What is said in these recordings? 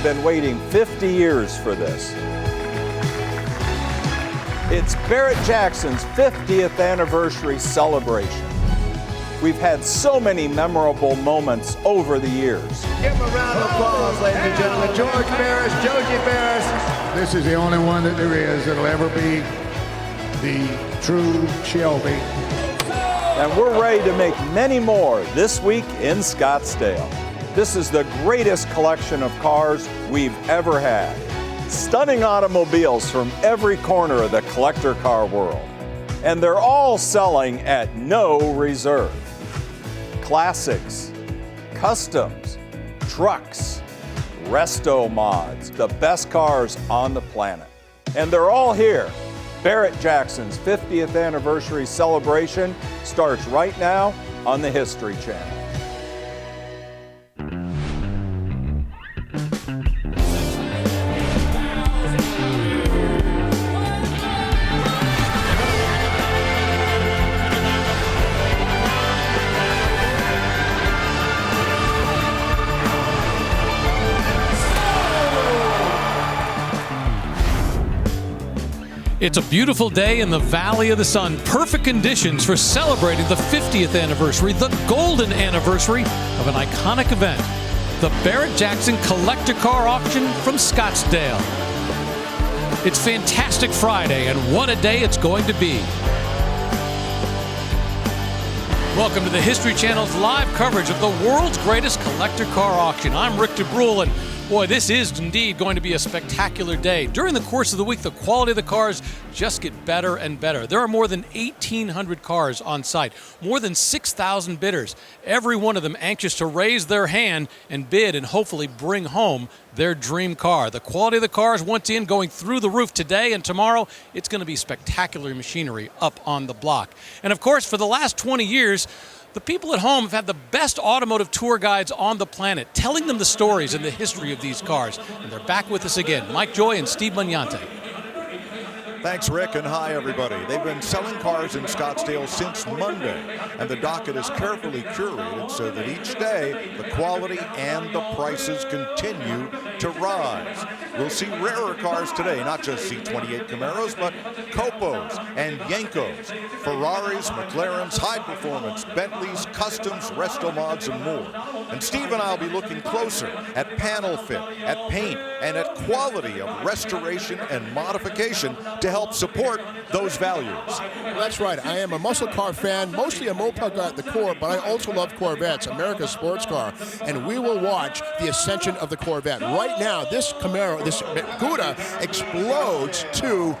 We've been waiting 50 years for this. It's Barrett-Jackson's 50th anniversary celebration. We've had so many memorable moments over the years. Give him a round of applause, ladies and gentlemen. George Barris, Josie Barris. This is the only one that there is that'll ever be the true Shelby. And we're ready to make many more this week in Scottsdale. This is the greatest collection of cars we've ever had. Stunning automobiles from every corner of the collector car world. And they're all selling at no reserve. Classics, customs, trucks, resto mods, the best cars on the planet. And they're all here. Barrett-Jackson's 50th anniversary celebration starts right now on the History Channel. It's a beautiful day in the Valley of the Sun. Perfect conditions for celebrating the 50th anniversary, the golden anniversary of an iconic event, the Barrett-Jackson Collector Car Auction from Scottsdale. It's Fantastic Friday, and what a day it's going to be. Welcome to the History Channel's live coverage of the world's greatest collector car auction. I'm Rick DeBrule, and boy, this is indeed going to be a spectacular day. During the course of the week, the quality of the cars just get better and better. There are more than 1,800 cars on site, more than 6,000 bidders, every one of them anxious to raise their hand and bid and hopefully bring home their dream car. The quality of the cars, once again, going through the roof today and tomorrow. It's going to be spectacular machinery up on the block. And of course, for the last 20 years, the people at home have had the best automotive tour guides on the planet, telling them the stories and the history of these cars. And they're back with us again. Mike Joy and Steve Mugnante. Thanks, Rick, and hi, everybody. They've been selling cars in Scottsdale since Monday, and the docket is carefully curated so that each day the quality and the prices continue to rise. We'll see rarer cars today, not just C28 Camaros, but Copos and Yenkos, Ferraris, McLarens, high performance, Bentleys, customs, resto mods, and more. And Steve and I will be looking closer at panel fit, at paint, and at quality of restoration and modification to help support those values. Well, that's right. I am a muscle car fan, mostly a moped guy at the core, but I also love Corvettes, America's sports car, and we will watch the ascension of the Corvette. Right now, this Camaro, this Gouda explodes to...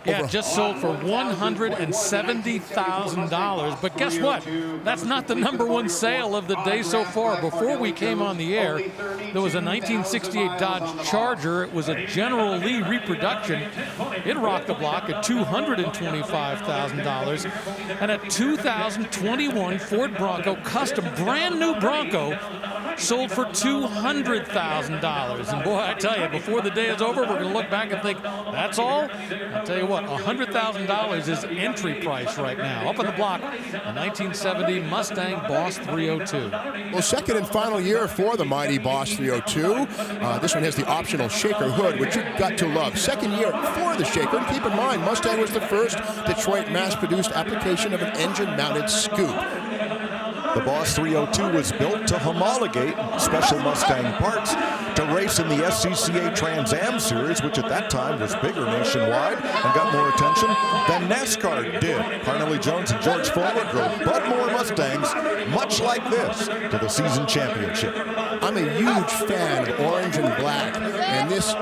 Yeah, just sold for $170,000. But guess what? That's not the #1 sale of the day so far. Before we came on the air, there was a 1968 Dodge Charger. It was a General Lee reproduction. It rocked the block at $225,000. And a 2021 Ford Bronco Custom, brand new Bronco, sold for $200,000. And boy, I tell you, before the day is over, we're going to look back and think, that's all? I'll tell you what, $100,000 is entry price right now. Up on the block, a 1970 Mustang Boss 302. Well, second and final year for the mighty Boss 302. This one has the optional shaker hood, which you've got to love. Second year for the shaker. And keep in mind, Mustang was the first Detroit mass-produced application of an engine-mounted scoop. The Boss 302 was built to homologate special Mustang parts to race in the SCCA Trans Am Series, which at that time was bigger nationwide and got more attention than NASCAR did. Parnelli Jones and George Fuller drove Budmore Mustangs, much like this, to the season championship. I'm a huge fan of orange and black, and this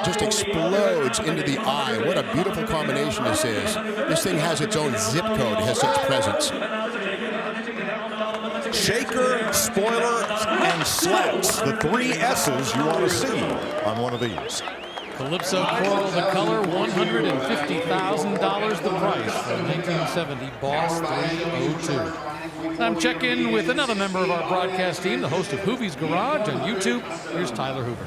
just explodes into the eye. What a beautiful combination this is. This thing has its own zip code. It has such presence. Shaker, spoiler, and slats. The 3 S's you want to see on one of these. Calypso Coral the color, $150,000 the price. The 1970 Boss 302. I'm checking with another member of our broadcast team, the host of Hoovie's Garage on YouTube. Here's Tyler Hoover.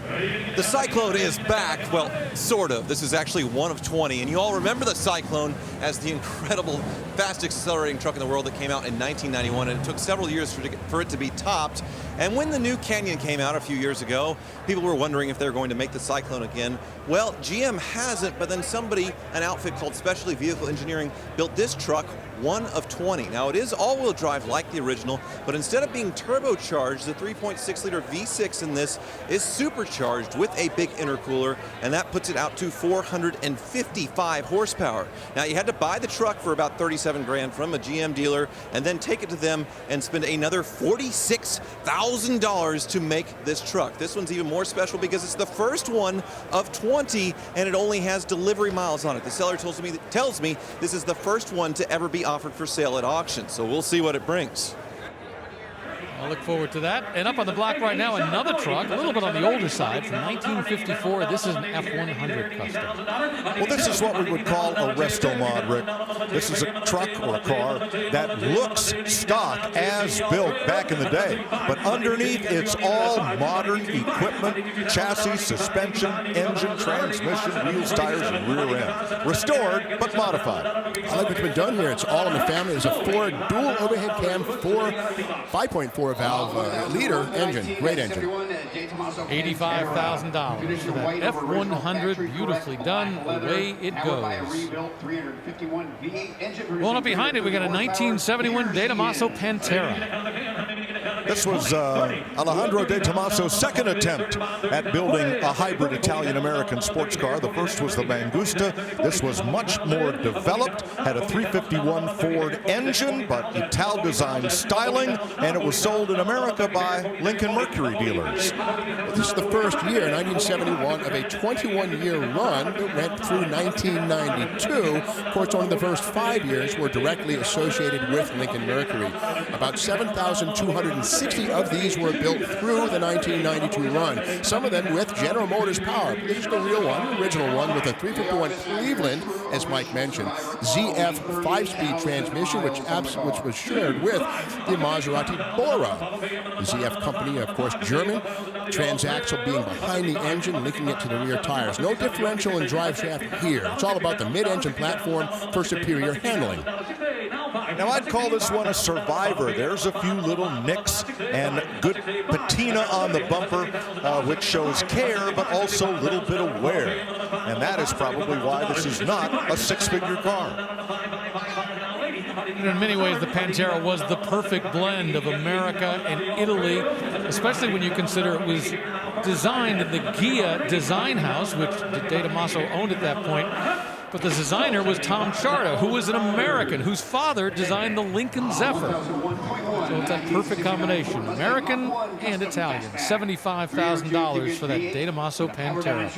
The Cyclone is back. Well, sort of. This is actually one of 20. And you all remember the Cyclone as the incredible, fast accelerating truck in the world that came out in 1991. And it took several years for it to be topped. And when the new Canyon came out a few years ago, people were wondering if they're going to make the Cyclone again. Well, GM hasn't, but then somebody, an outfit called Specialty Vehicle Engineering, built this truck, one of 20. Now, it is all-wheel drive like the original, but instead of being turbocharged, the 3.6-liter V6 in this is supercharged with a big intercooler, and that puts it out to 455 horsepower. Now, you had to buy the truck for about 37 grand from a GM dealer, and then take it to them and spend another $46,000 to make this truck. This one's even more special because it's the first one of 20, and it only has delivery miles on it. The seller tells me this is the first one to ever be offered for sale at auction, so we'll see what it brings. I look forward to that. And up on the block right now, another truck, a little bit on the older side, from 1954. This is an F100 custom. Well, this is what we would call a resto mod, Rick. This is a truck or a car that looks stock as built back in the day, but underneath it's all modern equipment, chassis, suspension, engine, transmission, wheels, tires, and rear end. Restored, but modified. I like what's been done here. It's all in the family. There's a Ford dual overhead cam, 5.4 valve liter engine. Great engine. $85,000 for that F100, beautifully done. Away it goes. Well, up behind it, we got a 1971 De Tomaso Pantera. This was Alejandro De Tomaso's second attempt at building a hybrid Italian-American sports car. The first was the Mangusta. This was much more developed, had a 351 Ford engine, but Ital-designed styling, and it was sold in America by Lincoln Mercury dealers. This is the first year, 1971, of a 21-year run that went through 1992. Of course, only the first 5 years were directly associated with Lincoln Mercury. About 7,260 of these were built through the 1992 run, some of them with General Motors power. This is the real one, the original one, with a 351 Cleveland, as Mike mentioned, ZF 5-speed transmission, which was shared with the Maserati Bora. The ZF company, of course, German. Transaxle being behind the engine, linking it to the rear tires. No differential and drive shaft here. It's all about the mid-engine platform for superior handling. Now, I'd call this one a survivor. There's a few little nicks and good patina on the bumper, which shows care, but also a little bit of wear. And that is probably why this is not a six-figure car. In many ways, the Pantera was the perfect blend of America and Italy, especially when you consider it was designed in the Ghia design house, which De Tomaso owned at that point. But the designer was Tom Charta, who was an American, whose father designed the Lincoln Zephyr. So it's that perfect combination, American and Italian. $75,000 for that De Tomaso Pantera.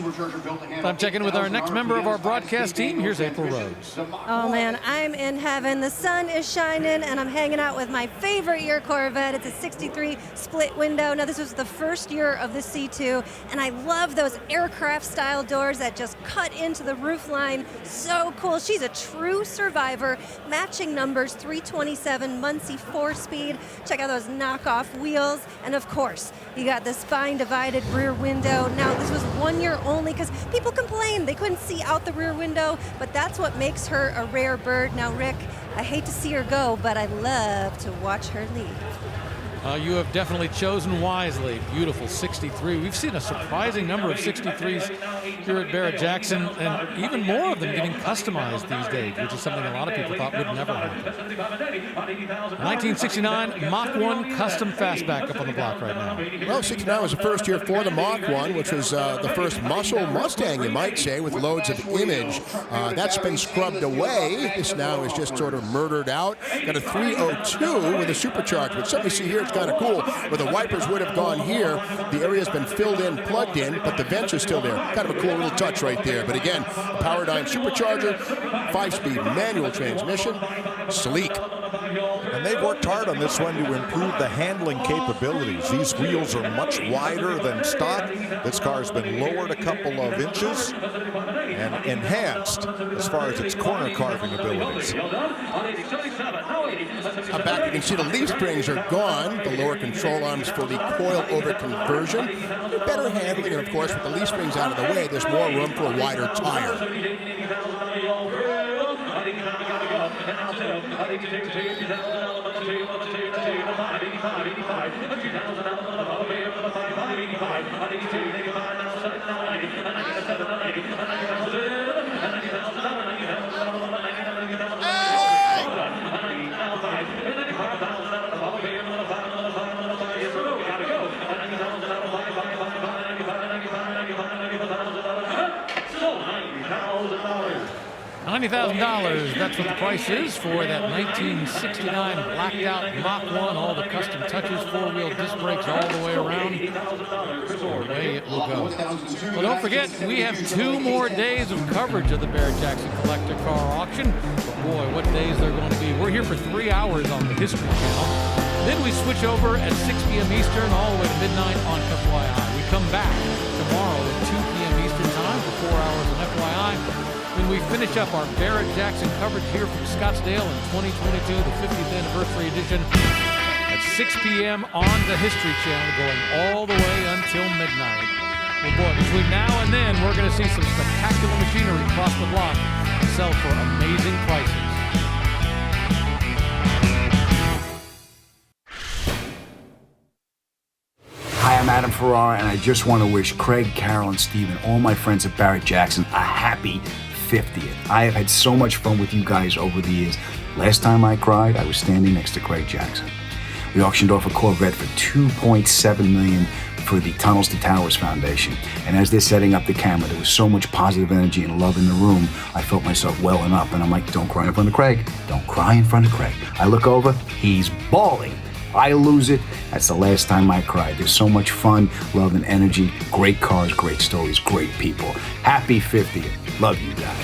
I'm checking with our next member of our broadcast team. Here's April Rhodes. Oh man, I'm in heaven. The sun is shining and I'm hanging out with my favorite year Corvette. It's a 63 split window. Now this was the first year of the C2, and I love those aircraft style doors that just cut into the roof line. So cool. She's a true survivor. Matching numbers, 327 Muncie 4-speed. Check out those knockoff wheels. And of course, you got the spine divided rear window. Now, this was 1 year only because people complained they couldn't see out the rear window, but that's what makes her a rare bird. Now, Rick, I hate to see her go, but I love to watch her leave. You have definitely chosen wisely. Beautiful 63. We've seen a surprising number of 63s here at Barrett-Jackson, and even more of them getting customized these days, which is something a lot of people thought would never happen. 1969 Mach 1 custom fastback up on the block right now. Well, 69 was the first year for the Mach 1, which was the first muscle Mustang, you might say, with loads of image. That's been scrubbed away. This now is just sort of murdered out. Got a 302 with a supercharged, which something you see here, it's kind of cool, where the wipers would have gone here. The area's been filled in, plugged in, but the vents are still there. Kind of a cool little touch right there. But again, a Powerdyne supercharger, 5-speed manual transmission, sleek. And they've worked hard on this one to improve the handling capabilities. These wheels are much wider than stock. This car's been lowered a couple of inches and enhanced as far as its corner carving abilities. Back, you can see the leaf springs are gone. The lower control arms for the coil-over conversion. Better handling, and of course, with the leaf springs out of the way, there's more room for a wider tire. $90,000, that's what the price is for that 1969 blacked out Mach 1, all the custom touches, four-wheel disc brakes all the way around. Away it will go. Well, don't forget, we have 2 more days of coverage of the Barrett-Jackson Collector Car Auction. But boy, what days they're going to be. We're here for 3 hours on the History Channel. Then we switch over at 6 p.m. Eastern all the way to midnight on FYI. We come back tomorrow at 2 p.m. Eastern time for 4 hours on FYI. When we finish up our Barrett-Jackson coverage here from Scottsdale in 2022, the 50th anniversary edition, at 6 p.m. on the History Channel, going all the way until midnight. Well, boy, between now and then, we're going to see some spectacular machinery across the block sell for amazing prices. Hi, I'm Adam Ferrara, and I just want to wish Craig, Carol, and Steve and all my friends at Barrett-Jackson a happy 50th. I have had so much fun with you guys over the years. Last time I cried, I was standing next to Craig Jackson. We auctioned off a Corvette for $2.7 million for the Tunnels to Towers Foundation. And as they're setting up the camera, there was so much positive energy and love in the room, I felt myself welling up. And I'm like, don't cry in front of Craig. Don't cry in front of Craig. I look over, he's bawling. I lose it. That's the last time I cried. There's so much fun, love, and energy. Great cars, great stories, great people. Happy 50th. Love you guys.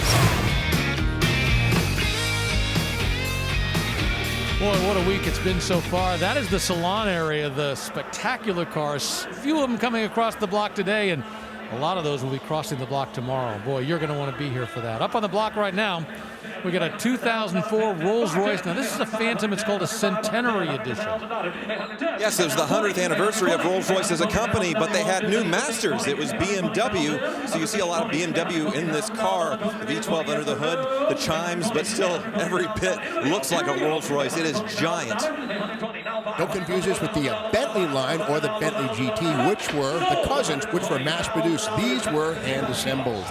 Boy, what a week it's been so far. That is the salon area, the spectacular cars. A few of them coming across the block today, and a lot of those will be crossing the block tomorrow. Boy, you're going to want to be here for that. Up on the block right now, we got a 2004 Rolls-Royce. Now, this is a Phantom. It's called a Centenary Edition. Yes, it was the 100th anniversary of Rolls-Royce as a company, but they had new masters. It was BMW, so you see a lot of BMW in this car. The V12 under the hood, the chimes, but still every bit looks like a Rolls-Royce. It is giant. Don't confuse this with the Bentley line or the Bentley GT, which were the cousins, which were mass-produced. These were hand-assembled.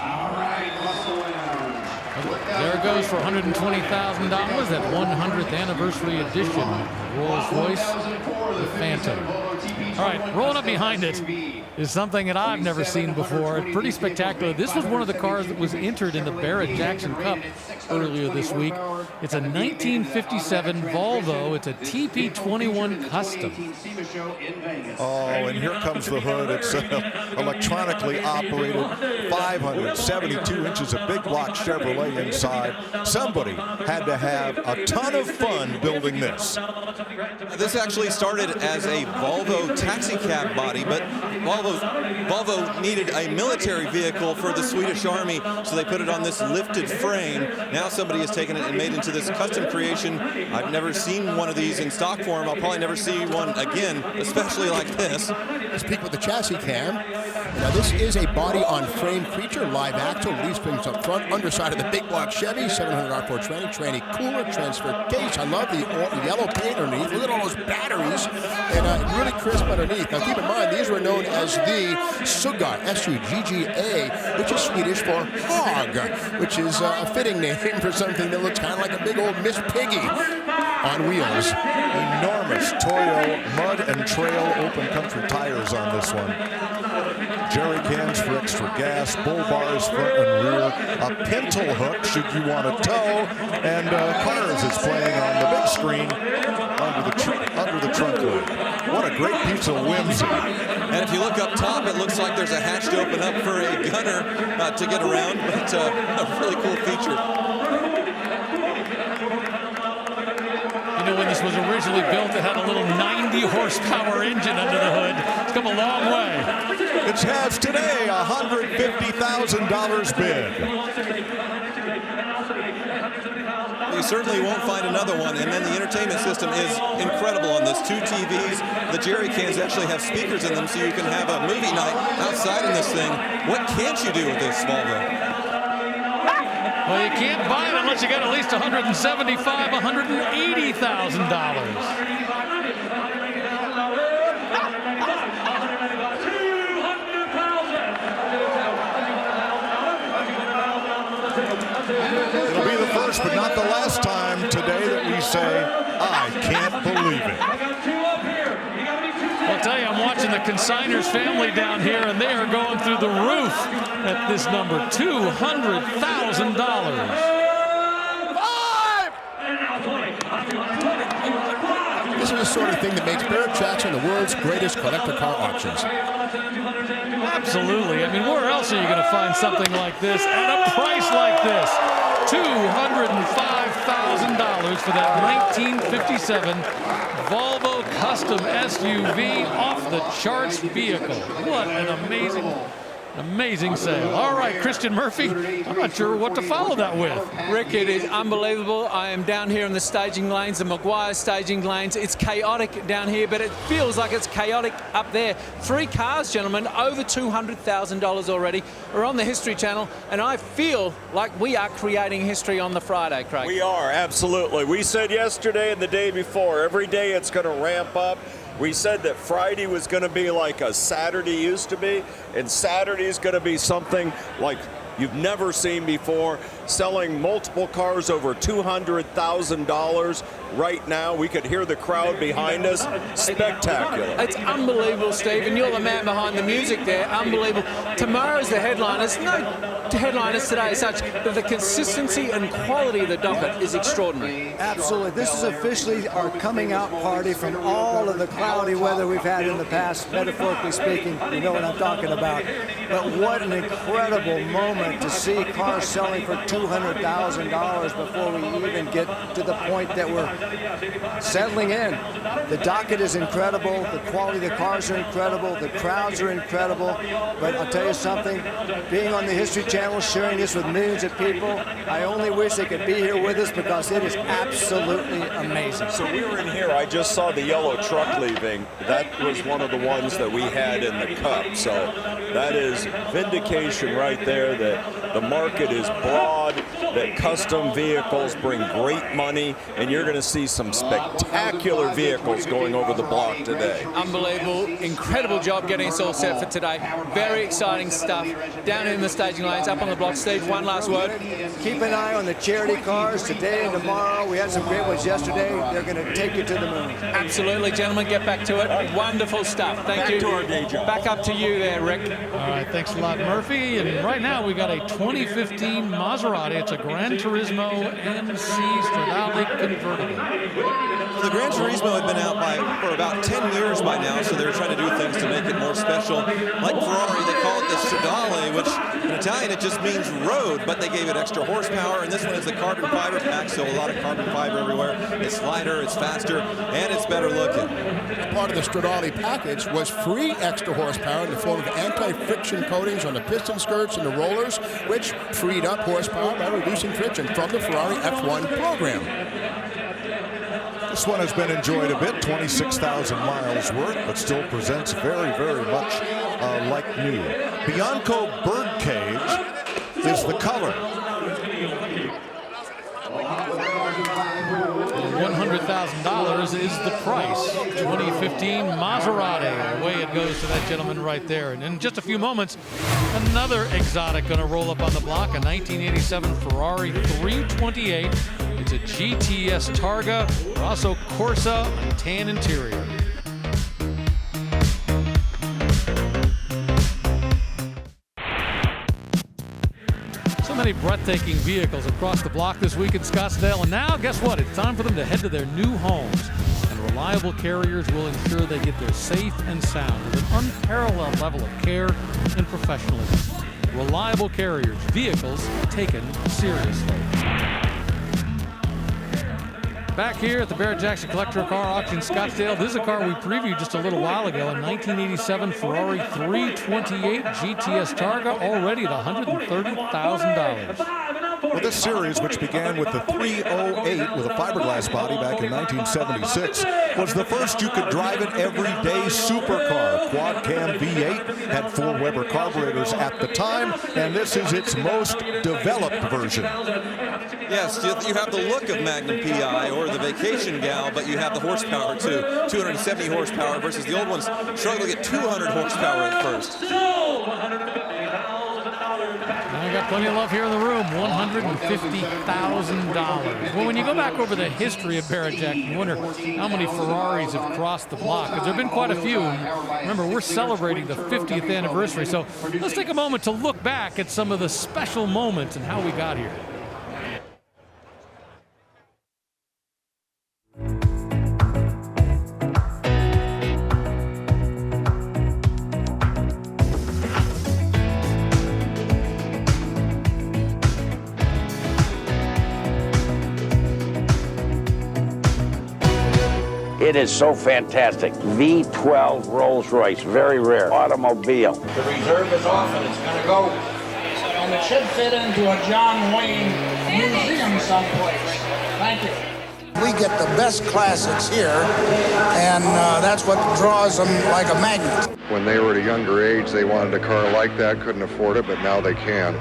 There it goes for $120,000, that 100th anniversary edition Rolls-Royce, the Phantom. All right, rolling up behind it is something that I've never seen before. Pretty spectacular. This was one of the cars that was entered in the Barrett-Jackson Cup earlier this week. It's a 1957 Volvo. It's a TP21 Custom. Oh, and here comes the hood. It's electronically operated, 572 inches of big block Chevrolet inside. Somebody had to have a ton of fun building this. This actually started as a Volvo taxi cab body, but Volvo needed a military vehicle for the Swedish Army, so they put it on this lifted frame. Now somebody has taken it and made it into this custom creation. I've never seen one of these in stock form. I'll probably never see one again, especially like this. Let's peek with the chassis cam. Now this is a body-on-frame creature, live axle, leaf springs up front, underside of the big block Chevy, 700 R4 tranny cooler, transfer case. I love the yellow paint underneath. Look at all those batteries, and really crisp underneath. Now keep in mind, these were known as the Sugga, S-U-G-G-A, which is Swedish for hog, which is a fitting name for something that looks kind of like a big old Miss Piggy on wheels. Enormous Toyo mud and trail open country tires on this one. Jerry cans for extra gas, bull bars front and rear, a pintle hook should you want to tow, and Cars is playing on the big screen under the trunk hood. What a great piece of whimsy. And if you look up top, it looks like there's a hatch to open up for a gunner to get around, but a really cool feature. You know, when this was originally built, it had a little 90 horsepower engine under the hood. It's come a long way. It has today a $150,000 bid. You certainly won't find another one, and then the entertainment system is incredible on this. 2 TVs, the jerry cans actually have speakers in them, so you can have a movie night outside in this thing. What can't you do with this Volvo? Well, you can't buy it unless you got at least $175,000, $180,000. first but not the last time today that we say, I can't believe it. I'll tell you, I'm watching the consigners family down here, and they are going through the roof at this number, $200,000. This is the sort of thing that makes Barrett Jackson the world's greatest collector car auctions. Absolutely. I mean, where else are you going to find something like this at a price like this? $205,000 for that 1957 Volvo Custom SUV off the charts vehicle. What an amazing sale. All right, Christian Murphy, I'm not sure what to follow that with. Rick, it is unbelievable. I am down here in the staging lanes, the Maguire staging lanes. It's chaotic down here, but it feels like it's chaotic up there. 3 cars, gentlemen, over $200,000 already, are on the History Channel, and I feel like we are creating history on the Friday, Craig. We are, absolutely. We said yesterday and the day before, every day it's going to ramp up. We said that Friday was going to be like a Saturday used to be, and Saturday is going to be something like you've never seen before, selling multiple cars over $200,000 right now. We could hear the crowd behind us. Spectacular. It's unbelievable, Steve, and you're the man behind the music there. Unbelievable. Tomorrow's the headliners. No headliners today as such, but the consistency and quality of the docket is extraordinary. Absolutely. This is officially our coming out party from all of the cloudy weather we've had in the past, metaphorically speaking. You know what I'm talking about. But what an incredible moment to see cars selling for $200,000 before we even get to the point that we're settling in. The docket is incredible. The quality of the cars are incredible. The crowds are incredible. But I'll tell you something, being on the History Channel, sharing this with millions of people, I only wish they could be here with us because it is absolutely amazing. So we were in here, I just saw the yellow truck leaving. That was one of the ones that we had in the Cup. So that is vindication right there that the market is broad, that custom vehicles bring great money, and you're going to see some spectacular vehicles going over the block today. Unbelievable. Incredible job getting us all set for today. Very exciting stuff. Down in the staging lanes, up on the block. Steve, one last word. Keep an eye on the charity cars today and tomorrow. We had some great ones yesterday. They're going to take you to the moon. Absolutely, gentlemen. Get back to it. Wonderful stuff. Thank you. Back to our day job. Back up to you there, Rick. All right, thanks a lot, Murphy. And right now we got a 2015 Maserati. It's a Gran Turismo MC Stradale convertible. Well, the Gran Turismo had been out for about 10 years by now, so they're trying to do things to make it more special. Like Ferrari, they call it the Stradale, which in Italian it just means road, but they gave it extra horsepower, and this one is the carbon fiber pack, so a lot of carbon fiber everywhere. It's lighter, it's faster, and it's better looking. Part of the Stradale package was free extra horsepower in the form of anti-friction coatings on the piston skirts and the rollers, which freed up horsepower by reducing friction from the Ferrari F1 program. This one has been enjoyed a bit, 26,000 miles worth, but still presents very, very much like new. Bianco Birdcage is the color. $100,000 is the price. 2015 Maserati. Away it goes to that gentleman right there. And in just a few moments, another exotic going to roll up on the block. A 1987 Ferrari 328. It's a GTS Targa, Rosso Corsa, tan interior. So many breathtaking vehicles across the block this week in Scottsdale, and now guess what? It's time for them to head to their new homes, and reliable carriers will ensure they get there safe and sound with an unparalleled level of care and professionalism. Reliable carriers, vehicles taken seriously. Back here at the Barrett Jackson Collector Car Auction Scottsdale, this is a car we previewed just a little while ago, a 1987 Ferrari 328 GTS Targa, already at $130,000. Well, this series, which began with the 308 with a fiberglass body back in 1976, was the first you could drive an everyday supercar. Quad cam V8 had 4 Weber carburetors at the time, and this is its most developed version. Yes, you have the look of Magnum PI or the Vacation Gal, but you have the horsepower too. 270 horsepower versus the old ones struggle to get 200 horsepower at first. I got plenty of love here in the room, $150,000. Well, when you go back over the history of Barrett-Jackson, you wonder how many Ferraris have crossed the block, because there have been quite a few. Remember, we're celebrating the 50th anniversary, so let's take a moment to look back at some of the special moments and how we got here. It is so fantastic. V12 Rolls-Royce, very rare automobile. The reserve is off and it's going to go. And it should fit into a John Wayne museum someplace. Thank you. We get the best classics here, and that's what draws them like a magnet. When they were at a younger age, they wanted a car like that, couldn't afford it, but now they can.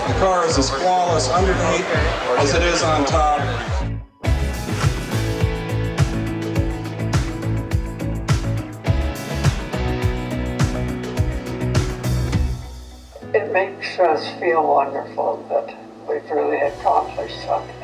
The car is as flawless underneath as it is on top. It makes us feel wonderful that we've really accomplished something.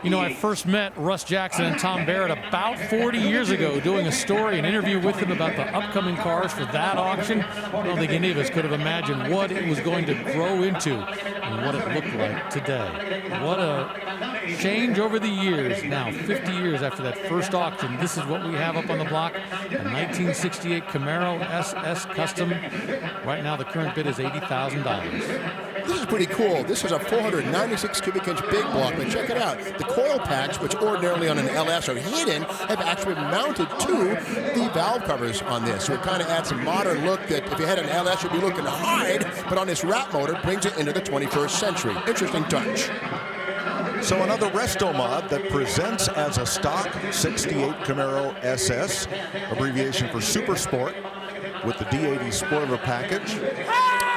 You know, I first met Russ Jackson and Tom Barrett about 40 years ago doing a story, an interview with them about the upcoming cars for that auction. I don't think any of us could have imagined what it was going to grow into and what it looked like today. What a change over the years. Now, 50 years after that first auction, this is what we have up on the block, a 1968 Camaro SS Custom. Right now, the current bid is $80,000. This is pretty cool. This is a 496 cubic inch big block, but check it out. The coil packs, which ordinarily on an LS are hidden, have actually been mounted to the valve covers on this. So it kind of adds a modern look that if you had an LS, you'd be looking to hide, but on this wrap motor, brings it into the 21st century. Interesting touch. So another resto mod that presents as a stock 68 Camaro SS, abbreviation for Super Sport, with the D80 spoiler package.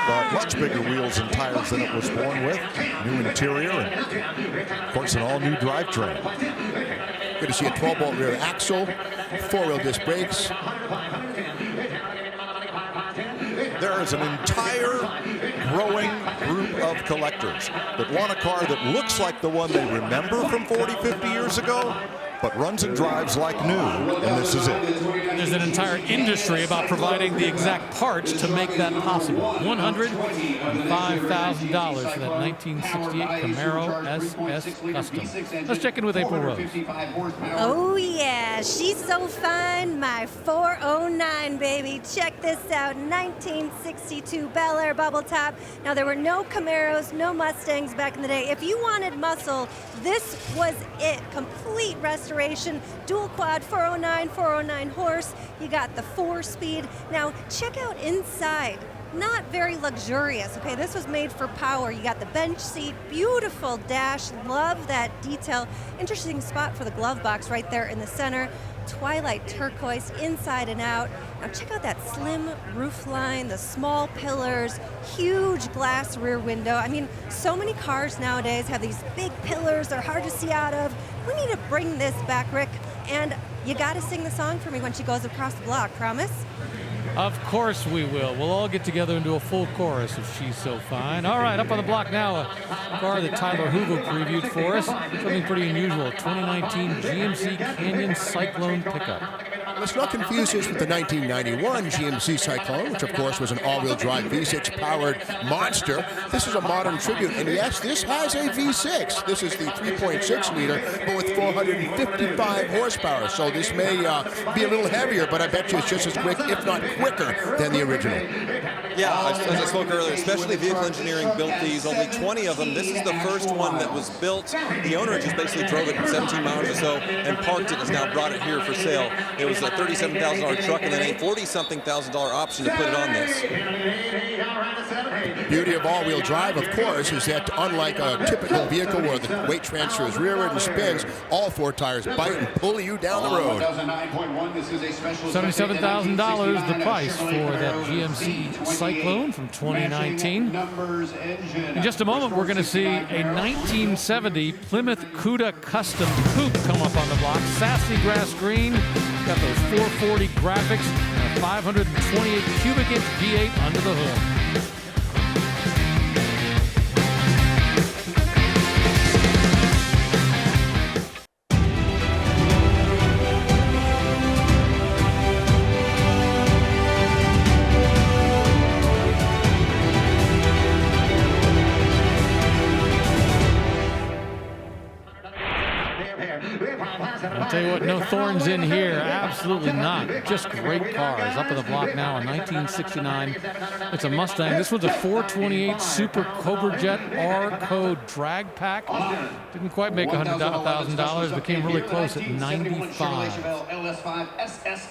But much bigger wheels and tires than it was born with. New interior and, of course, an all-new drivetrain. Good to see a 12-bolt rear axle, four-wheel disc brakes. There is an entire growing group of collectors that want a car that looks like the one they remember from 40, 50 years ago, but runs and drives like new, and this is it. There's an entire industry about providing the exact parts to make that possible. $105,000 for that 1968 Camaro SS Custom. Let's check in with April Rose. Oh yeah, she's so fine, my 409 baby. Check this out, 1962 Bel Air bubble top. Now there were no Camaros, no Mustangs back in the day. If you wanted muscle, this was it. Complete restoration, dual quad 409 horse. You got the 4-speed. Now check out inside. Not very luxurious, okay? This was made for power. You got the bench seat, beautiful dash. Love that detail. Interesting spot for the glove box right there in the center. Twilight turquoise inside and out. Now check out that slim roof line, the small pillars, huge glass rear window. I mean, so many cars nowadays have these big pillars. They're hard to see out of. We need to bring this back, Rick. And you got to sing the song for me when she goes across the block, promise? Of course we will. We'll all get together and do a full chorus if she's so fine. All right, up on the block now, a car that Tyler Hoover previewed for us. Something pretty unusual, 2019 GMC Canyon Cyclone pickup. Let's not confuse this with the 1991 GMC Cyclone, which of course was an all-wheel drive V6 powered monster. This is a modern tribute, and yes, this has a V6. This is the 3.6 liter, but with 455 horsepower. So this may be a little heavier, but I bet you it's just as quick, if not quicker, than the original. Yeah, as I spoke earlier, Specialty Vehicle Engineering built these, only 20 of them. This is the first one that was built. The owner just basically drove it 17 miles or so and parked it, has now brought it here for sale. It was a $37,000 truck and then a $40-something thousand option to put it on this. The beauty of all-wheel drive, of course, is that unlike a typical vehicle where the weight transfer is rearward and spins, all 4 tires bite and pull you down the road. $77,000 the price for that GMC Cyclone from 2019. In just a moment, we're going to see a 1970 Plymouth Cuda Custom Coupe come up on the block. Sassy grass green, got those 440 graphics, and a 528 cubic inch V8 under the hood. I'll tell you what, no thorns in here. Absolutely not. Just great cars. Up in the block now in 1969. It's a Mustang. This one's a 428 Super Cobra Jet R-Code drag pack. Didn't quite make $100,000, but came really close at 95.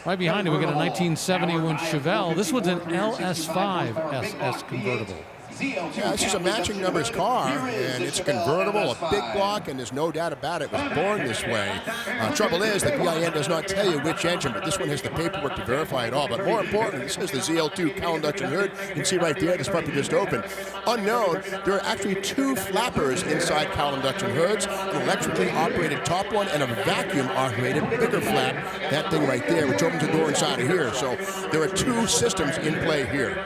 Right behind it, we got a 1971 Chevelle. This one's an LS5 SS convertible. Yeah, this is a matching numbers car, and it's a convertible, a big block, and there's no doubt about it. It was born this way. Trouble is, the VIN does not tell you which engine, but this one has the paperwork to verify it all. But more importantly, this is the ZL2 Cow Induction hood. You can see right there, this puppy just opened. Unknown, there are actually 2 flappers inside Cow Induction hoods, an electrically operated top one and a vacuum operated bigger flap. That thing right there, which opens the door inside of here. So there are 2 systems in play here.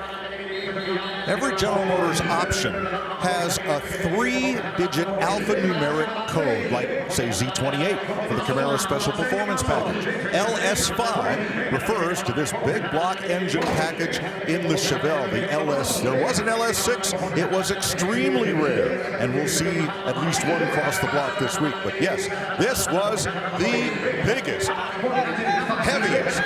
Every General Motors option has a 3-digit alphanumeric code, like, say, Z28 for the Camaro Special Performance Package. LS5 refers to this big block engine package in the Chevelle. The LS, there was an LS6. It was extremely rare, and we'll see at least one across the block this week. But yes, this was the biggest, heaviest,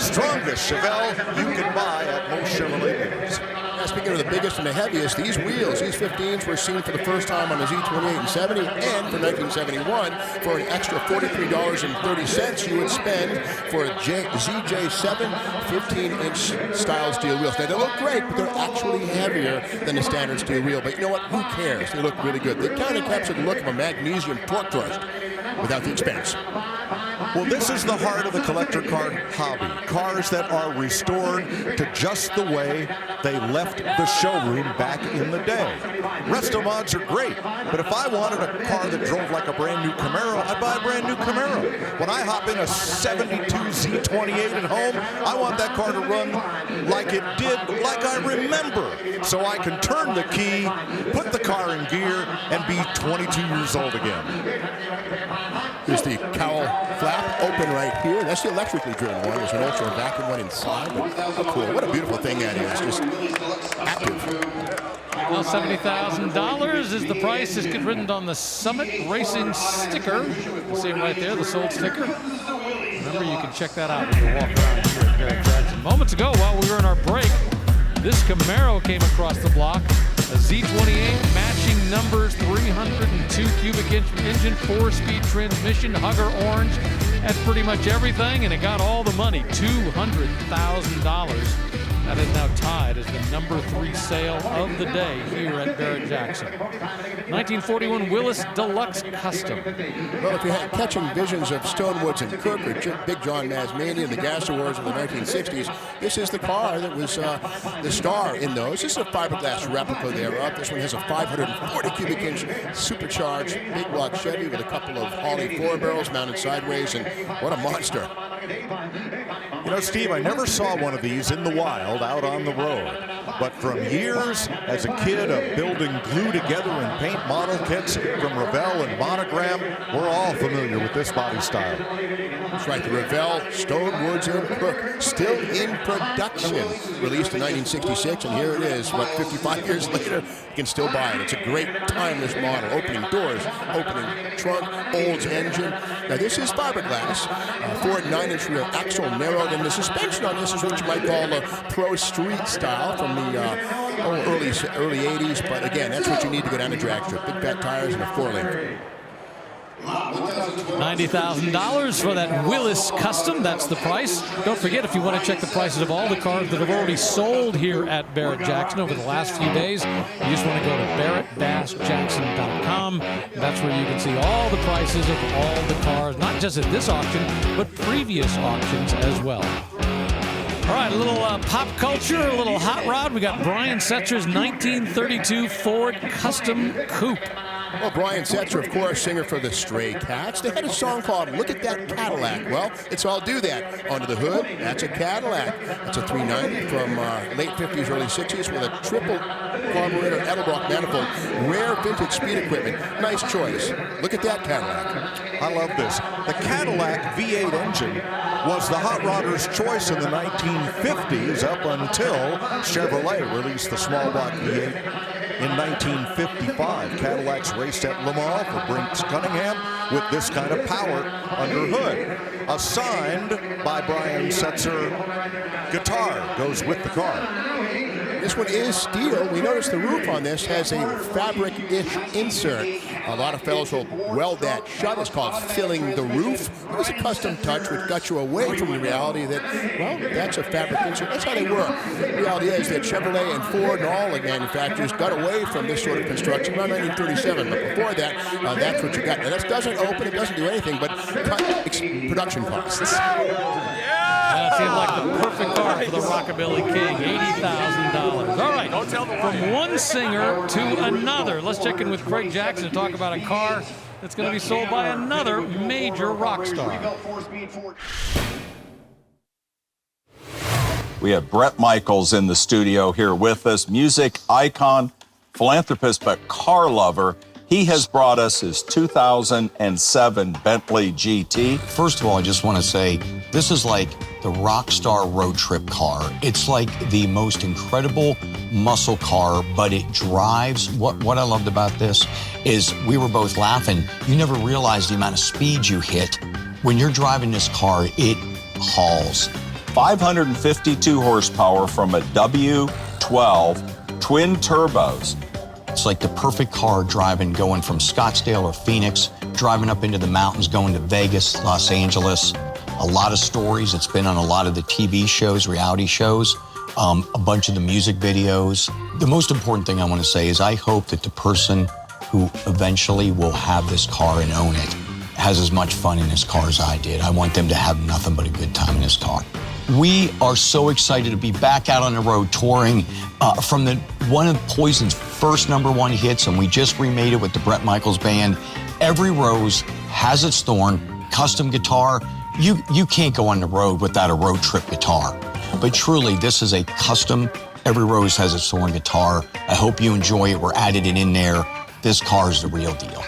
strongest Chevelle you can buy at most Chevrolet dealers. Speaking of the biggest and the heaviest, these wheels, these 15s were seen for the first time on the Z28 and 70, and for 1971, for an extra $43.30 you would spend for a ZJ7 15-inch style steel wheels. Now, they look great, but they're actually heavier than the standard steel wheel. But you know what? Who cares? They look really good. They kind of capture the look of a magnesium torque thrust without the expense. Well, this is the heart of the collector car hobby. Cars that are restored to just the way they left the showroom back in the day. Resto mods are great, but if I wanted a car that drove like a brand new Camaro, I'd buy a brand new Camaro. When I hop in a 72 Z28 at home, I want that car to run like it did, like I remember, so I can turn the key, put the car in gear, and be 22 years old again. Here's the cowl flap open right here. That's the electrically driven one. There's an ultra vacuum one inside. But how cool. What a beautiful thing that is. Just active. Well, $70,000 is the price. It's written on the Summit Racing sticker. You see it right there, the sold sticker. Remember, you can check that out when you walk around here at Barrett Jackson. Moments ago, while we were in our break, this Camaro came across the block. A Z28 matching numbers, 302 cubic inch engine, 4-speed transmission, hugger orange. That's pretty much everything, and it got all the money, $200,000. That is now tied as the number 3 sale of the day here at Barrett Jackson. 1941 Willys Deluxe Custom. Well, if you had catching visions of Stonewoods and Cook or Big John Mazmania and the Gas Awards of the 1960s, this is the car that was the star in those. This is a fiberglass replica thereof. This one has a 540 cubic inch supercharged big block Chevy with a couple of Holley 4 barrels mounted sideways, and what a monster. You know, Steve, I never saw one of these in the wild out on the road. But from years as a kid of building glue together and paint model kits from Revell and Monogram, we're all familiar with this body style. That's right, the Revell, Stonewoods, and Cook, still in production. Released in 1966, and here it is, what, 55 years later, you can still buy it. It's a great timeless model. Opening doors, opening trunk, Olds engine. Now this is fiberglass, Ford 9-inch rear axle narrowed, and the suspension on this is what you might call a pro retro street style from the early 80s. But again, that's what you need to go down the drag strip. Big fat tires and a 4-lane. $90,000 for that Willis Custom. That's the price. Don't forget, if you want to check the prices of all the cars that have already sold here at Barrett-Jackson over the last few days, you just want to go to barrett-jackson.com. That's where you can see all the prices of all the cars, not just at this auction, but previous auctions as well. All right, a little pop culture, a little hot rod. We got Brian Setzer's 1932 Ford Custom Coupe. Well, Brian Setzer, of course, singer for the Stray Cats. They had a song called Look at That Cadillac. Well, it's all do that. Under the hood, that's a Cadillac. It's a 390 from late 50s, early 60s with a triple carburetor Edelbrock manifold. Rare vintage speed equipment. Nice choice. Look at that Cadillac. I love this. The Cadillac V8 engine was the hot rodders' choice in the 1950s up until Chevrolet released the small block V8 in 1955. Cadillacs raced at Le Mans for Brinks Cunningham with this kind of power under hood. Assigned by Brian Setzer, guitar goes with the car. This one is steel. We notice the roof on this has a fabric-ish insert. A lot of fellows will weld that shut. It's called filling the roof. It was a custom touch which got you away from the reality that, well, that's a fabric insert. That's how they work. The reality is that Chevrolet and Ford and all the manufacturers got away from this sort of construction around 1937. But before that, that's what you got. Now, this doesn't open. It doesn't do anything but cut production costs. That seems like the perfect car for the Rockabilly King, $80,000. All right, from one singer to another. Let's check in with Craig Jackson to talk about a car that's going to be sold by another major rock star. We have Bret Michaels in the studio here with us, music icon, philanthropist, but car lover. He has brought us his 2007 Bentley GT. First of all, I just want to say, this is like the rock star road trip car. It's like the most incredible muscle car, but it drives. What I loved about this is we were both laughing. You never realize the amount of speed you hit. When you're driving this car, it hauls. 552 horsepower from a W12 twin turbos. It's like the perfect car driving, going from Scottsdale or Phoenix, driving up into the mountains, going to Vegas, Los Angeles. A lot of stories. It's been on a lot of the TV shows, reality shows, a bunch of the music videos. The most important thing I want to say is I hope that the person who eventually will have this car and own it has as much fun in this car as I did. I want them to have nothing but a good time in this car. We are so excited to be back out on the road touring from one of Poison's first #1 hits, and we just remade it with the Bret Michaels Band. Every Rose has its thorn, custom guitar. You can't go on the road without a road trip guitar. But truly, this is a custom, Every Rose has its thorn guitar. I hope you enjoy it. We're added it in there. This car is the real deal.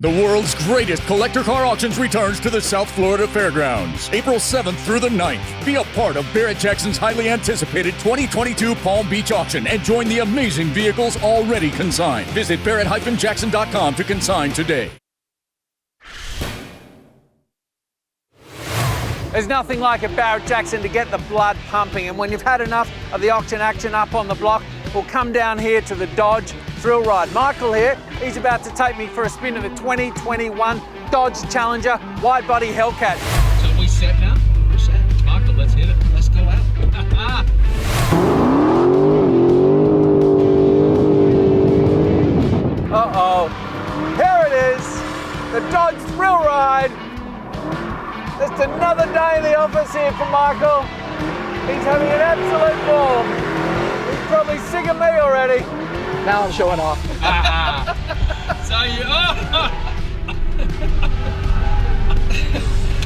The world's greatest collector car auctions returns to the South Florida Fairgrounds, April 7th through the 9th. Be a part of Barrett-Jackson's highly anticipated 2022 Palm Beach auction and join the amazing vehicles already consigned. Visit barrett-jackson.com to consign today. There's nothing like a Barrett-Jackson to get the blood pumping, and when you've had enough of the auction action up on the block, we'll come down here to the Dodge Thrill Ride. Michael here, he's about to take me for a spin of the 2021 Dodge Challenger wide body Hellcat. So we set now? We're set. Michael, let's hit it. Let's go out. Uh-oh. Here it is, the Dodge Thrill Ride. Just another day in the office here for Michael. He's having an absolute ball. He's probably sick of me already. Now I'm showing off. So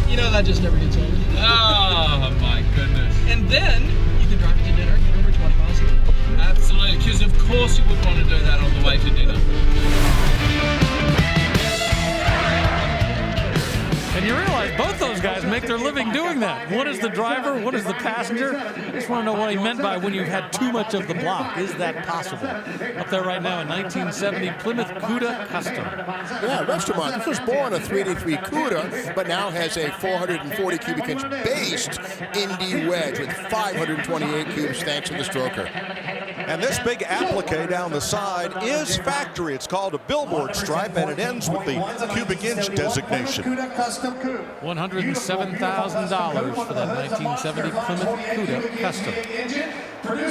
you know that just never gets old. Oh my goodness. And then you can drive to dinner and get over 20 miles a day. Absolutely, because of course you would want to do that on the way to dinner. And you realize both those guys make their living doing that. One is the driver, one is the passenger. I just want to know what he meant by when you've had too much of the block. Is that possible? Up there right now, a 1970 Plymouth Cuda Custom. Yeah, Westermont. This was born a 383 Cuda, but now has a 440 cubic inch based Indy wedge with 528 cubes thanks to the stroker. And this big applique down the side is factory. It's called a billboard stripe, and it ends with the cubic inch designation. $107,000 for that 1970 Plymouth Cuda Custom.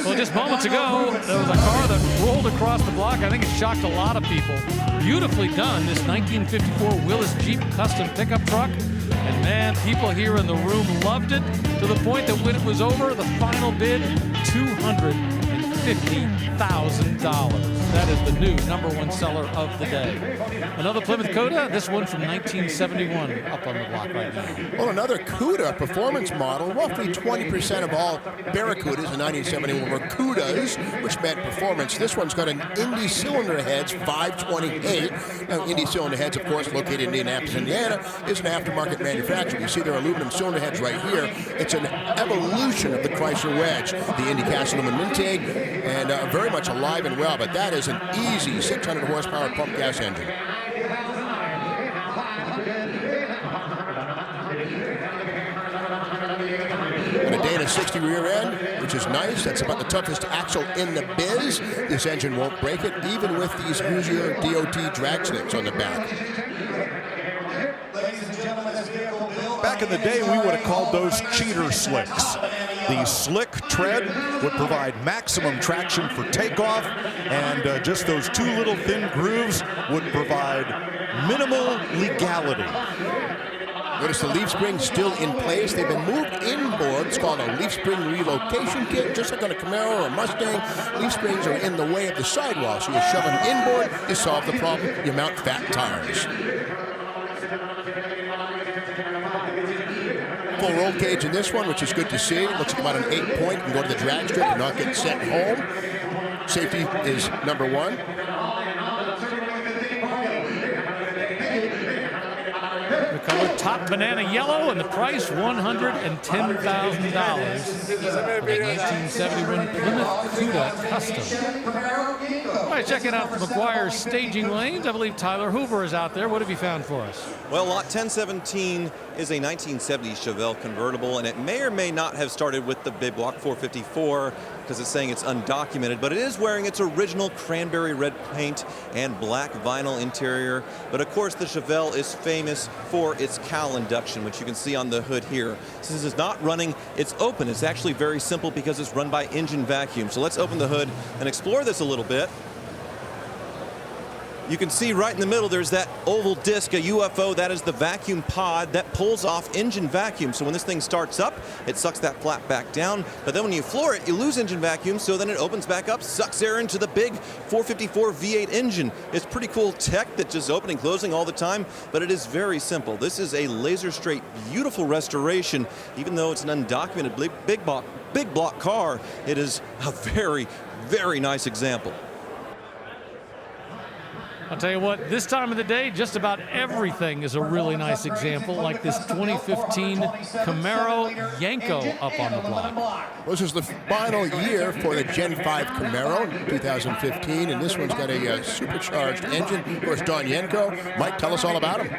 Well, just moments ago, there was a car that rolled across the block. I think it shocked a lot of people. Beautifully done, this 1954 Willis Jeep Custom pickup truck. And man, people here in the room loved it to the point that when it was over, the final bid, $250,000. That is the new #1 seller of the day. Another Plymouth Cuda, this one from 1971, up on the block right now. Well, another Cuda performance model. Roughly 20% of all Barracudas in 1971 were Cudas, which meant performance. This one's got an Indy cylinder heads, 528. Now, Indy cylinder heads, of course, located in Indianapolis, Indiana, is an aftermarket manufacturer. You see their aluminum cylinder heads right here. It's an evolution of the Chrysler wedge, the Indy cast aluminum intake, and very much alive and well, but that is an easy 600 horsepower pump gas engine. And a Dana 60 rear end, which is nice. That's about the toughest axle in the biz. This engine won't break it, even with these Hoosier DOT drag slicks on the back. Back in the day, we would have called those cheater slicks. The slick tread would provide maximum traction for takeoff, and just those two little thin grooves would provide minimal legality. Notice the leaf springs still in place. They've been moved inboard. It's called a leaf spring relocation kit. Just like on a Camaro or a Mustang, leaf springs are in the way of the sidewall. So you shove them inboard, you solve the problem, you mount fat tires. Full roll cage in this one, which is good to see. Looks like about an 8-point. Can go to the drag strip and not get sent home. Safety is #1. The color top banana yellow, and the price $110,000 for the 1971 Plymouth Cuda Custom. All right, checking out the McGuire staging lanes. I believe Tyler Hoover is out there. What have you found for us? Well, lot 1017 is a 1970 Chevelle convertible, and it may or may not have started with the big block 454 because it's saying it's undocumented, but it is wearing its original cranberry red paint and black vinyl interior. But of course, the Chevelle is famous for its cowl induction, which you can see on the hood here. Since it's not running, it's open. It's actually very simple because it's run by engine vacuum. So let's open the hood and explore this a little bit. You can see right in the middle, there's that oval disc, a UFO. That is the vacuum pod that pulls off engine vacuum. So when this thing starts up, it sucks that flap back down. But then when you floor it, you lose engine vacuum. So then it opens back up, sucks air into the big 454 V8 engine. It's pretty cool tech that's just opening, closing all the time. But it is very simple. This is a laser straight, beautiful restoration. Even though it's an undocumented big block car, it is a very, very nice example. I'll tell you what, this time of the day, just about everything is a really nice example, like this 2015 Camaro Yenko up on the block. Well, this is the final year for the Gen 5 Camaro, 2015, and this one's got a supercharged engine. Of course, Don Yenko. Mike, tell us all about him.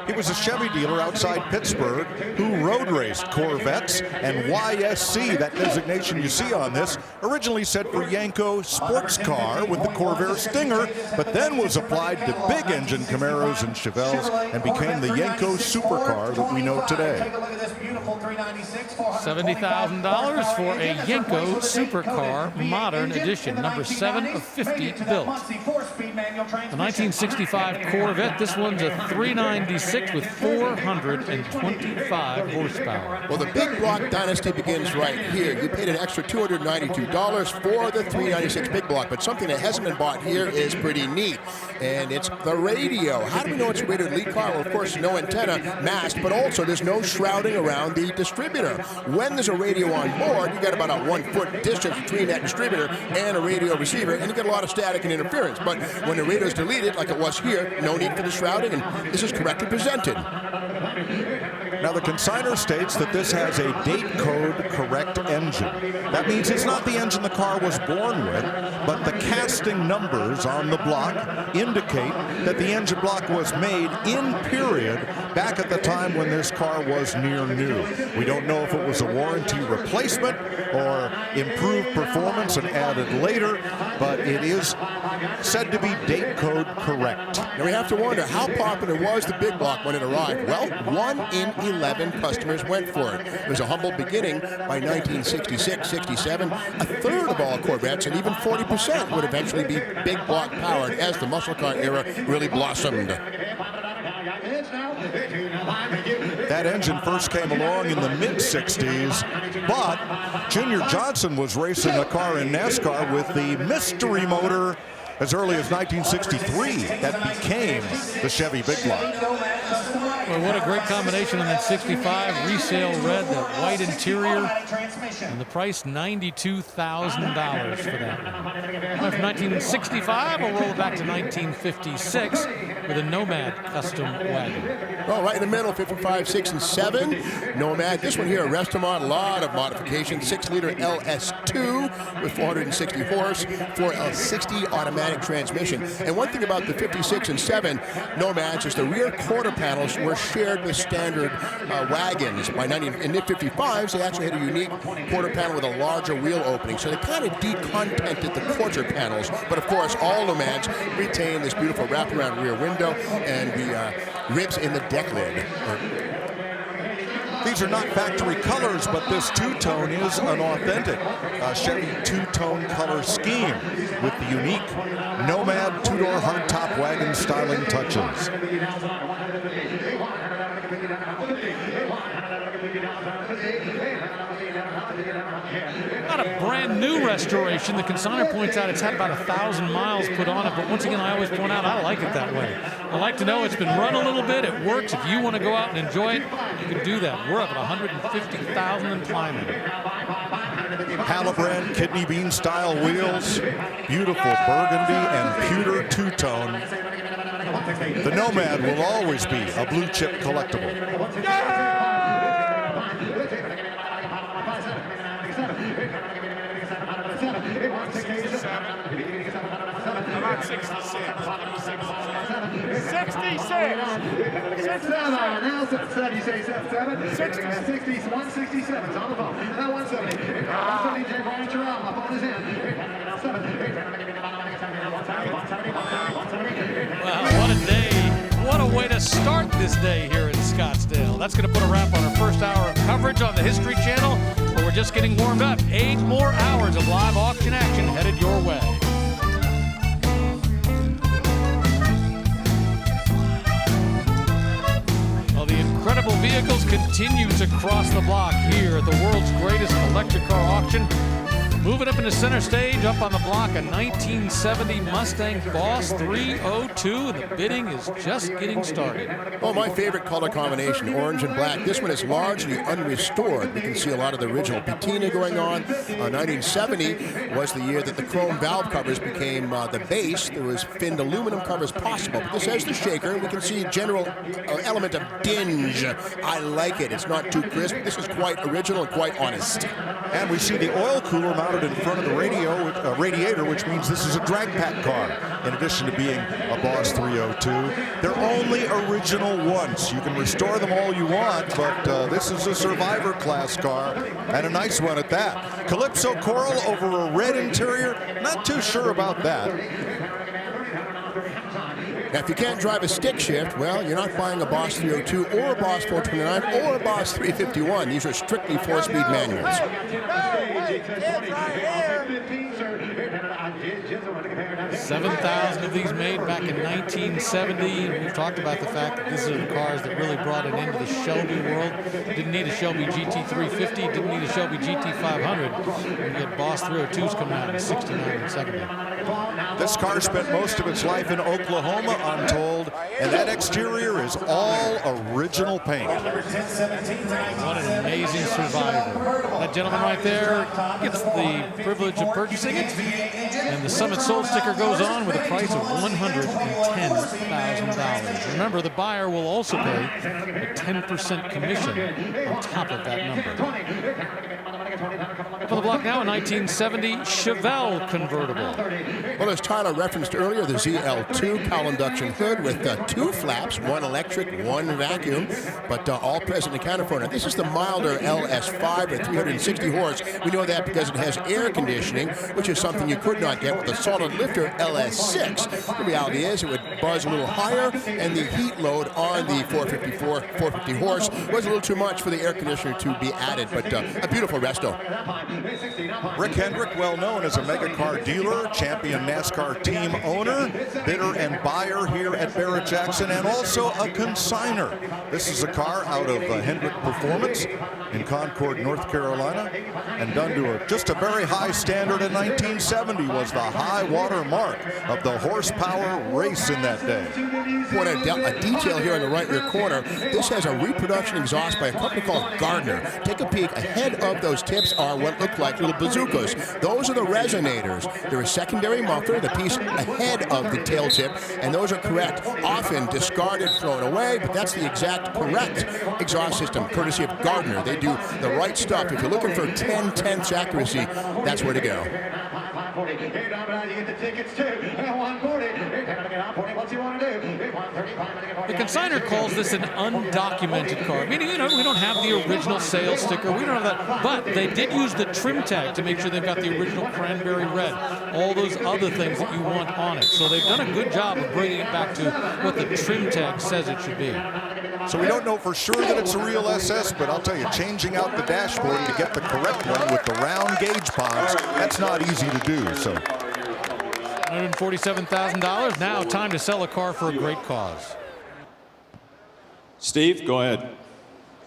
He was a Chevy dealer outside Pittsburgh who road raced Corvettes, and YSC, that designation you see on this, originally said for Yenko sports car with the Corvair Stinger, but then was applied to big engine Camaros and Chevelles and became the Yenko supercar that we know today. $70,000 for a Yenko supercar modern edition, number 7 of 50 built. The 1965 Corvette, this one's a 396 with 425 horsepower. Well, the big block dynasty begins right here. You paid an extra $292 for the 396 big block, but something that hasn't been bought here is pretty neat, and it's the radio. How do we know it's a rated elite car? Well, of course, no antenna mast, but also there's no shrouding around the distributor. When there's a radio on board, you got about a 1-foot distance between that distributor and a radio receiver, and you get a lot of static and interference. But when the radio is deleted, like it was here, no need for the shrouding, and this is correctly presented. Now, the consignor states that this has a date code correct engine. That means it's not the engine the car was born with, but the casting numbers on the block indicate that the engine block was made in period back at the time when this car was near new. We don't know if it was a warranty replacement or improved performance and added later, but it is said to be date code correct. Now we have to wonder, how popular was the big block when it arrived? Well, 1 in 11 customers went for it. It was a humble beginning by 1966-67. A third of all Corvettes, and even 40%, would eventually be big block powered as the muscle car era really blossomed. That engine first came along in the mid-60s, but Junior Johnson was racing a car in NASCAR with the mystery motor as early as 1963 that became the Chevy Big Block. Well, what a great combination on that 65 resale red, that white interior, and the price $92,000 for that one. From 1965, we'll roll back to 1956 with a Nomad custom wagon. Well, right in the middle, 55, 6, and 7. Nomad. This one here, a Restomod, a lot of modifications. 6-liter LS2 with 460 horse, 4L60 automatic transmission. And one thing about the 56 and 7 Nomads is the rear quarter panels were shared with standard wagons. In the 55s, they actually had a unique quarter panel with a larger wheel opening. So they kind of decontented the quarter panels. But of course, all Nomads retain this beautiful wraparound rear window and the ribs in the deck lid. These are not factory colors, but this two-tone is an authentic Chevy two-tone color scheme with the unique Nomad two-door hardtop wagon styling touches. Not a brand new restoration. The consignor points out it's had about 1,000 miles put on it, but once again, I always point out I like it that way. I like to know it's been run a little bit, it works. If you want to go out and enjoy it, you can do that. We're up at 150,000 and climbing. Halobrand kidney bean style wheels, beautiful burgundy and pewter two-tone. The Nomad will always be a blue chip collectible. About 66. 66. Now 36, 7. 60, 167 on the phone. Now 170. 170, Jay Bryant, you're on. My phone is in. Wow, what a day. What a way to start this day here in Scottsdale. That's going to put a wrap on our first hour of coverage on the History Channel, but we're just getting warmed up. 8 more hours of live auction action headed your way. Incredible vehicles continue to cross the block here at the world's greatest collector car auction. Moving up into center stage, up on the block, a 1970 Mustang Boss 302, and the bidding is just getting started. Oh, my favorite color combination, orange and black. This one is largely unrestored. We can see a lot of the original patina going on. 1970 was the year that the chrome valve covers became the base. There was finned aluminum covers possible. But this has the shaker. We can see a general element of dinge. I like it. It's not too crisp. This is quite original and quite honest. And we see the oil cooler mounted in front of the radiator, which means this is a drag pack car, in addition to being a Boss 302. They're only original once. You can restore them all you want, but this is a survivor class car, and a nice one at that. Calypso Coral over a red interior, not too sure about that. Now, if you can't drive a stick shift, well, you're not buying a Boss 302 or a Boss 429 or a Boss 351. These are strictly 4-speed manuals. 7,000 of these made back in 1970. We've talked about the fact that these are the cars that really brought it into the Shelby world. Didn't need a Shelby GT350, didn't need a Shelby GT500. And you had Boss 302s coming out in 69 and 70. This car spent most of its life in Oklahoma, I'm told, and that exterior is all original paint. What an amazing survivor. That gentleman right there gets the privilege of purchasing it. And the Summit Sold sticker goes on with a price of $110,000. Remember, the buyer will also pay a 10% commission on top of that number. Up on the block now, a 1970 Chevelle convertible. Well, as Tyler referenced earlier, the ZL2 cowl induction hood with 2 flaps, 1 electric, 1 vacuum, but all present and accounted for. Now, this is the milder LS5 with 360 horse. We know that because it has air conditioning, which is something you could not get with the solid lifter LS6. The reality is it would buzz a little higher, and the heat load on the 450 horse was a little too much for the air conditioner to be added, but a beautiful resto. Rick Hendrick, well known as a mega car dealer, champion NASCAR team owner, bidder and buyer here at Barrett-Jackson, and also a consigner. This is a car out of Hendrick Performance in Concord, North Carolina, and done to just a very high standard. In 1970 was the high water mark of the horsepower race in that day. What a detail here in the right rear corner. This has a reproduction exhaust by a company called Gardner. Take a peek. Ahead of those tips are what look like little bazookas. Those are the resonators. They're a secondary muffler, the piece ahead of the tail tip, and those are correct. Often discarded, thrown away, but that's the exact correct exhaust system, courtesy of Gardner. They do the right stuff. If you're looking for 10/10ths accuracy, that's where to go. The consignor calls this an undocumented car, meaning, we don't have the original sales sticker, we don't have that, but they did use the trim tag to make sure they've got the original cranberry red, all those other things that you want on it. So they've done a good job of bringing it back to what the trim tag says it should be. So we don't know for sure that it's a real SS, but I'll tell you, changing out the dashboard to get the correct one with the round gauge pods, that's not easy to do. So $147,000. Now time to sell a car for a great cause. Steve, go ahead.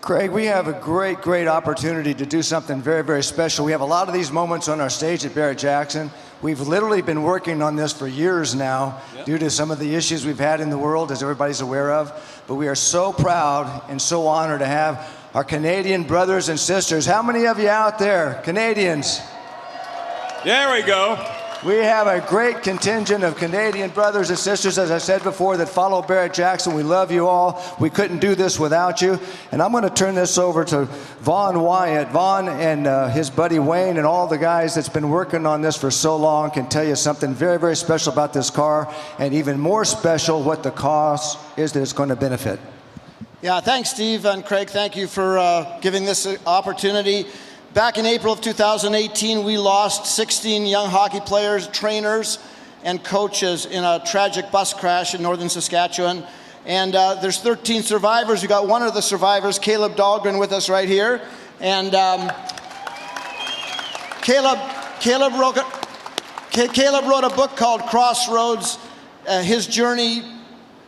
Craig, we have a great opportunity to do something very, very special. We have a lot of these moments on our stage at Barrett-Jackson. We've literally been working on this for years now due to some of the issues we've had in the world, as everybody's aware of. But we are so proud and so honored to have our Canadian brothers and sisters. How many of you out there, Canadians? There we go. We have a great contingent of Canadian brothers and sisters, as I said before, that follow Barrett-Jackson. We love you all. We couldn't do this without you. And I'm going to turn this over to Vaughn Wyatt. Vaughn and his buddy Wayne and all the guys that's been working on this for so long can tell you something very, very special about this car, and even more special what the cost is that it's going to benefit. Yeah, thanks, Steve and Craig. Thank you for giving this opportunity. Back in April of 2018, we lost 16 young hockey players, trainers, and coaches in a tragic bus crash in northern Saskatchewan. And there's 13 survivors. We got one of the survivors, Caleb Dahlgren, with us right here. And Caleb wrote a book called Crossroads, his journey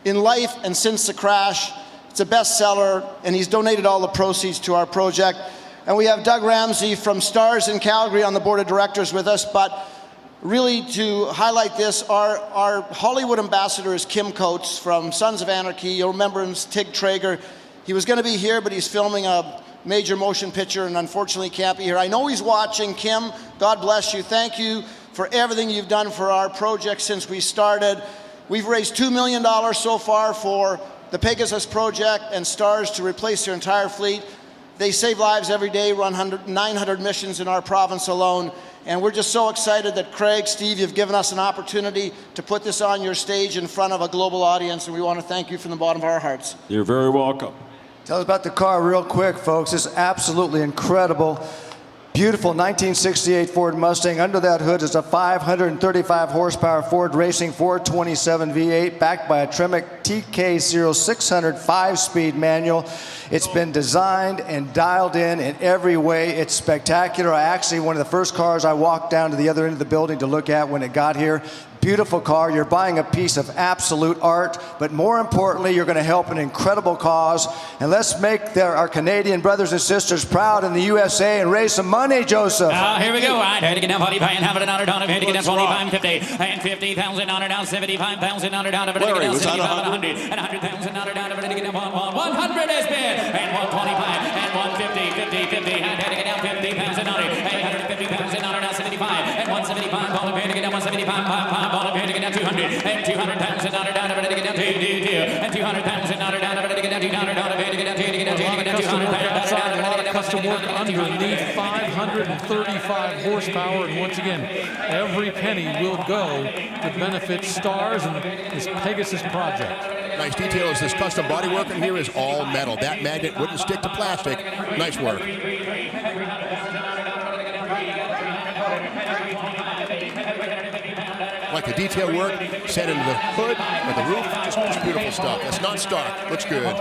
in life and since the crash. It's a bestseller, and he's donated all the proceeds to our project. And we have Doug Ramsey from Stars in Calgary on the board of directors with us. But really, to highlight this, our Hollywood ambassador is Kim Coates from Sons of Anarchy. You'll remember him as Tig Traeger. He was going to be here, but he's filming a major motion picture and unfortunately can't be here. I know he's watching. Kim, God bless you. Thank you for everything you've done for our project since we started. We've raised $2 million so far for the Pegasus project and Stars to replace their entire fleet. They save lives every day, run 900 missions in our province alone. And we're just so excited that Craig, Steve, you've given us an opportunity to put this on your stage in front of a global audience, and we want to thank you from the bottom of our hearts. You're very welcome. Tell us about the car real quick, folks. It's absolutely incredible. Beautiful 1968 Ford Mustang. Under that hood is a 535 horsepower Ford Racing 427 V8 backed by a Tremec TK0600 5-speed manual. It's been designed and dialed in every way. It's spectacular. One of the first cars I walked down to the other end of the building to look at when it got here. Beautiful car. You're buying a piece of absolute art, but more importantly, you're going to help an incredible cause. And let's make our Canadian brothers and sisters proud in the USA and raise some money, Joseph. Here we go. I had to get down 45 and have it another down. I had to get down 25, 50, and 50,000 down, 75,000 down, down, 75, 100, and 100,000 down, down, 100 is bid, and 125, and 150, 50, 50, and had to get down 50,000. 200,000 down to get down to 2, and 200,000 down to get down to 200,000 outside, a lot of custom work underneath, 535 horsepower, and once again, every penny will go to benefit Stars and this Pegasus project. Nice detail is this custom bodywork in here is all metal. That magnet wouldn't stick to plastic. Nice work. Like the detail work set into the hood or the roof, just beautiful stuff. That's not stock. Looks good.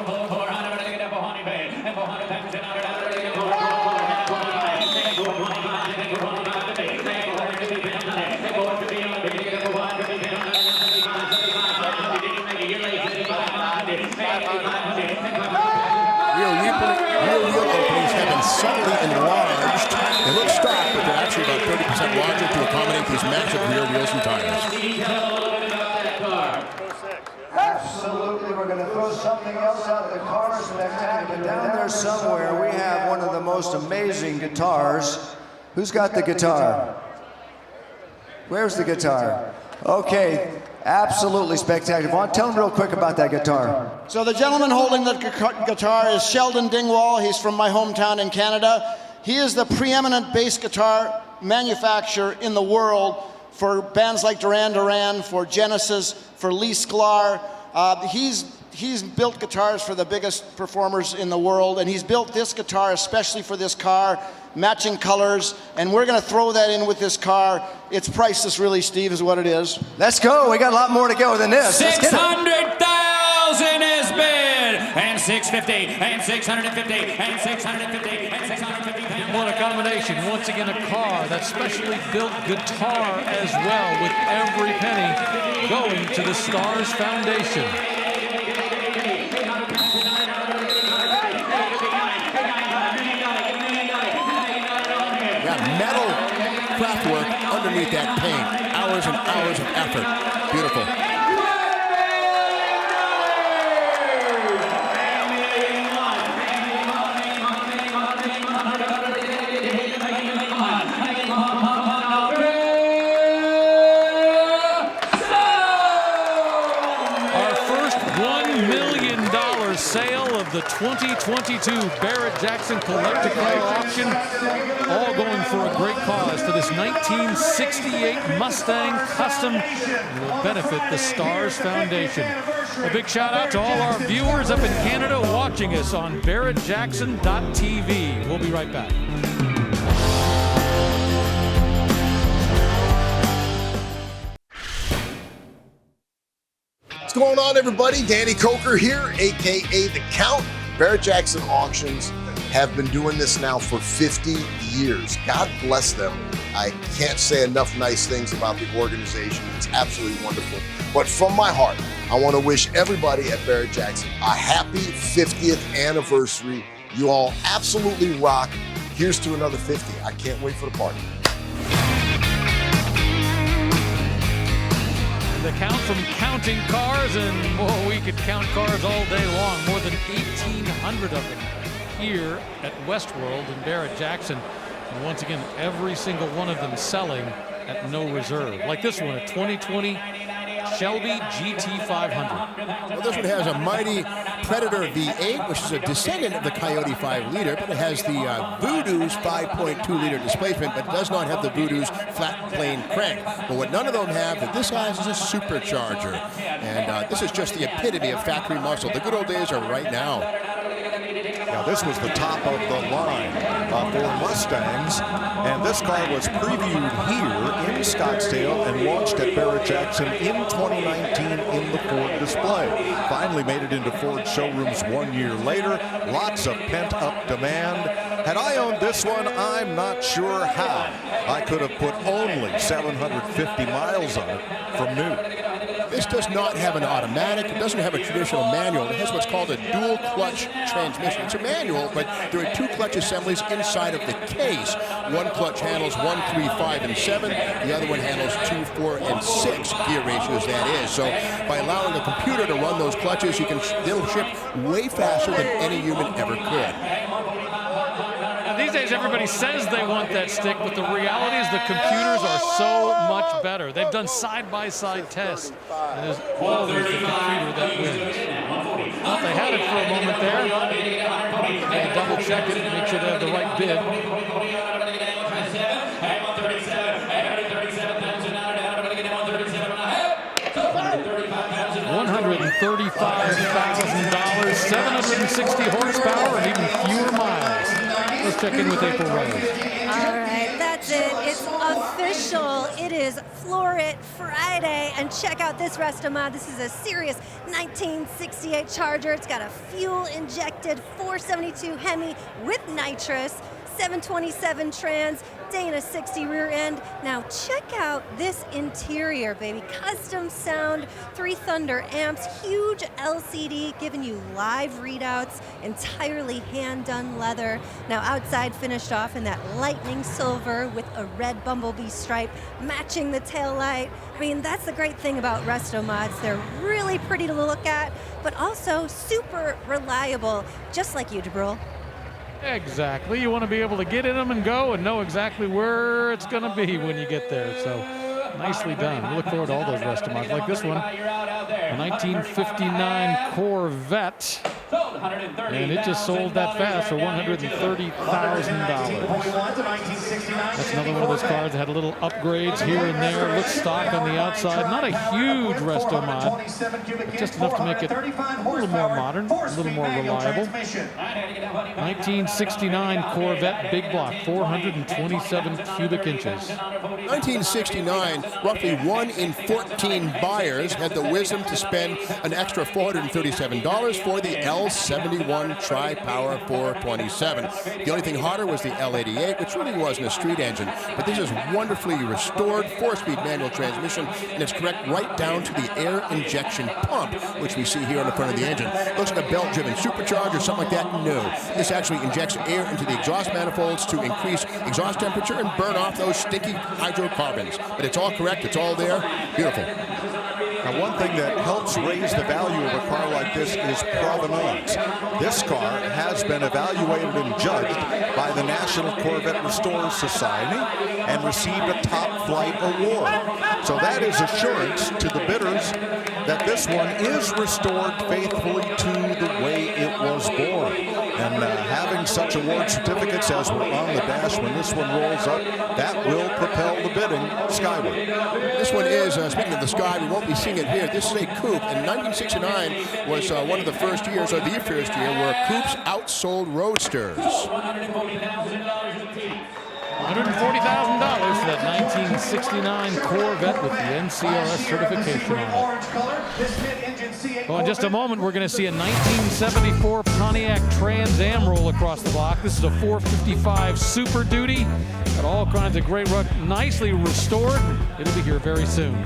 Real wheel openings have been subtly enlarged. They look stock, but they're actually about 30% larger to accommodate these massive rear wheels and tires. Absolutely, we're going to throw something else out of the car. Spectacular. Down there somewhere, we have one of the most amazing guitars. Who's got the guitar? Where's the guitar? Okay, absolutely spectacular. Vaughn, tell them real quick about that guitar. So the gentleman holding the guitar is Sheldon Dingwall. He's from my hometown in Canada. He is the preeminent bass guitar manufacturer in the world for bands like Duran Duran, for Genesis, for Lee Sklar. He's built guitars for the biggest performers in the world, and he's built this guitar especially for this car, matching colors, and we're going to throw that in with this car. It's priceless, really, Steve, is what it is. Let's go. We got a lot more to go than this. 600,000 is bid, and 650, and 650, and 650, and 650. What a combination. Once again, a car, that specially built guitar as well, with every penny going to the Stars Foundation. Metal craftwork underneath that paint. Hours and hours of effort. Beautiful. Our first $1 million sale of the 2022 Barrett-Jackson Collector Car Auction, all going for a great cause for this 1968 Mustang Custom, and will benefit the Stars Foundation. A big shout out to all our viewers up in Canada watching us on barrettjackson.tv. We'll be right back. What's going on, everybody? Danny Coker here, aka The Count. Barrett-Jackson Auctions have been doing this now for 50 years. God bless them. I can't say enough nice things about the organization. It's absolutely wonderful. But from my heart, I want to wish everybody at Barrett-Jackson a happy 50th anniversary. You all absolutely rock. Here's to another 50. I can't wait for the party. The Count from counting cars, and we could count cars all day long. More than 1,800 of them here at Westworld in Barrett-Jackson. And once again, every single one of them selling at no reserve. Like this one, a 2020 Shelby GT500. Well, this one has a mighty Predator V8, which is a descendant of the Coyote 5-liter, but it has the Voodoo's 5.2-liter displacement, but does not have the Voodoo's flat plane crank. But what none of them have that this has is a supercharger. And this is just the epitome of factory muscle. The good old days are right now. Now, this was the top of the line for Mustangs, and this car was previewed here in Scottsdale and launched at Barrett-Jackson in 2019 in the Ford display. Finally made it into Ford showrooms 1 year later. Lots of pent-up demand. Had I owned this one, I'm not sure how I could have put only 750 miles on it from new. This does not have an automatic. It doesn't have a traditional manual. It has what's called a dual clutch transmission. It's a manual, but there are two clutch assemblies inside of the case. One clutch handles 1, 3, 5, and 7. The other one handles 2, 4, and 6 gear ratios, that is. So by allowing the computer to run those clutches, they'll ship way faster than any human ever could. These These days, everybody says they want that stick, but the reality is the computers are so much better. They've done side-by-side tests, and there's always the computer that wins. Well, they had it for a moment there. They double-check it and make sure they have the right bid. $135,000, 760 horsepower, and even fewer miles. Let's check in with April Rose. All right, that's it. It's official. It is Floor It Friday. And check out this Restomod. This is a serious 1968 Charger. It's got a fuel-injected 472 Hemi with nitrous, 727 trans, Dana 60 rear end. Now check out this interior, baby. Custom sound, 3 Thunder amps, huge LCD giving you live readouts, entirely hand-done leather. Now outside finished off in that lightning silver with a red bumblebee stripe matching the tail light. I mean, that's the great thing about Restomods. They're really pretty to look at, but also super reliable, just like you, Jabril. Exactly. You want to be able to get in them and go and know exactly where it's going to be when you get there. So nicely done. We look forward to all those Restomods like this one. A 1959 Corvette. And it just sold that fast for $130,000. That's another one of those cars that had a little upgrades here and there. Looks stock on the outside. Not a huge Restomod, but just enough to make it a little more modern, a little more reliable. 1969 Corvette big block, 427 cubic inches. 1969, roughly 1 in 14 buyers had the wisdom to spend an extra $437 for the L71 Tri-Power 427. The only thing harder was the L88, which really wasn't a street engine, but this is wonderfully restored 4-speed manual transmission, and it's correct right down to the air injection pump, which we see here on the front of the engine. Looks like a belt-driven supercharger, something like that. No, this actually injects air into the exhaust manifolds to increase exhaust temperature and burn off those stinky hydrocarbons. But it's all correct, it's all there. Beautiful. Now, one thing that helps raise the value of a car like this is provenance. This car has been evaluated and judged by the National Corvette Restorers Society and received a top flight award. So that is assurance to the bidders that this one is restored faithfully to the way it was born. And having such award certificates as were on the dash when this one rolls up, that will propel the bidding skyward. This one is, speaking of the sky, we won't be seeing it here. This is a coupe, and 1969 was one of the first years, or the first year, where coupes outsold roadsters. $140,000 for that 1969 Corvette with the NCRS certification on it. Well, in just a moment, we're going to see a 1974 Pontiac Trans Am roll across the block. This is a 455 Super Duty. Got all kinds of great work, nicely restored. It'll be here very soon.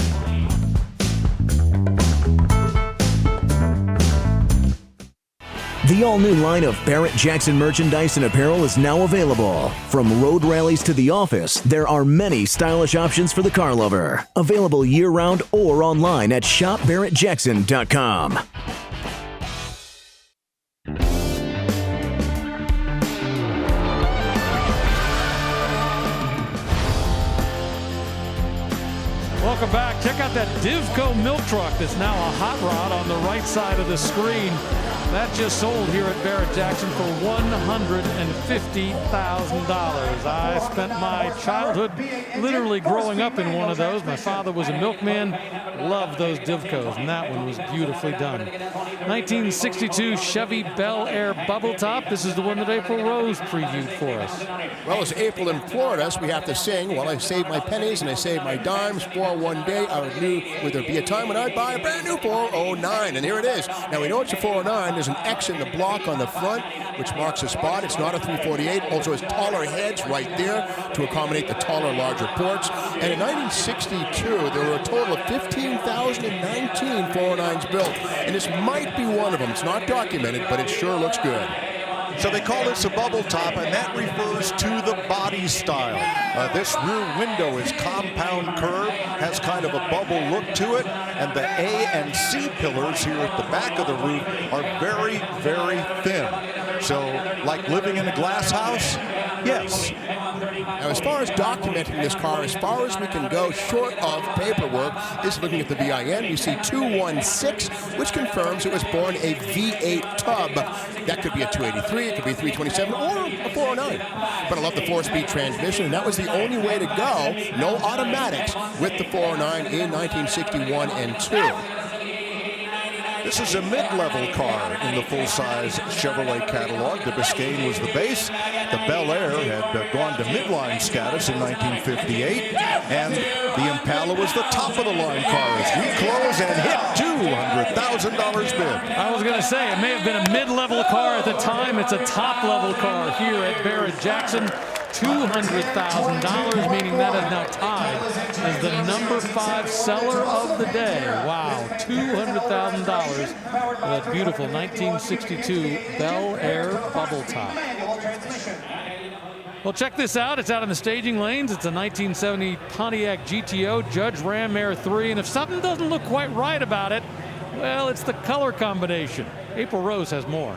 The all-new line of Barrett-Jackson merchandise and apparel is now available. From road rallies to the office, there are many stylish options for the car lover. Available year-round or online at shopbarrettjackson.com. Welcome back. Check out that Divco milk truck that's now a hot rod on the right side of the screen. That just sold here at Barrett-Jackson for $150,000. I spent my childhood literally growing up in one of those. My father was a milkman, loved those Divcos, and that one was beautifully done. 1962 Chevy Bel Air Bubble Top. This is the one that April Rose previewed for us. Well, as April implored us, we have to sing, while I save my pennies and I save my dimes, for one day I knew would there be a time when I'd buy a brand new 409, and here it is. Now, we know it's a 409. There's an X in the block on the front, which marks a spot. It's not a 348. Also has taller heads right there to accommodate the taller, larger ports. And in 1962, there were a total of 15,019 409s built. And this might be one of them. It's not documented, but it sure looks good. So they call this a bubble top, and that refers to the body style. This rear window is compound curved, has kind of a bubble look to it, and the A and C pillars here at the back of the roof are very, very thin. So like living in a glass house, Yes. Now, as far as documenting this car, as far as we can go short of paperwork, is looking at the VIN. We see 216, which confirms it was born a V8 tub. That could be a 283, it could be a 327, or a 409. But I love the 4-speed transmission, and that was the only way to go. No automatics with the 409 in 1961 and 2. This is a mid-level car in the full-size Chevrolet catalog. The Biscayne was the base. The Bel Air had gone to midline status in 1958. And the Impala was the top-of-the-line car as we close and hit $200,000 bid. I was going to say, it may have been a mid-level car at the time. It's a top-level car here at Barrett-Jackson. $200,000, meaning that is now tied as the number 5 seller of the day. Wow, $200,000 for that beautiful 1962 Bel Air bubble top. Well, check this out. It's out in the staging lanes. It's a 1970 Pontiac GTO Judge Ram Air 3, and if something doesn't look quite right about it, well, it's the color combination. April Rose has more.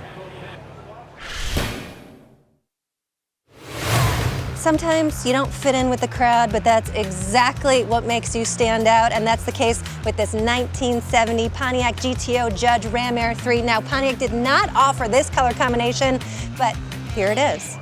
Sometimes you don't fit in with the crowd, but that's exactly what makes you stand out, and that's the case with this 1970 Pontiac GTO Judge Ram Air 3. Now, Pontiac did not offer this color combination, but here it is.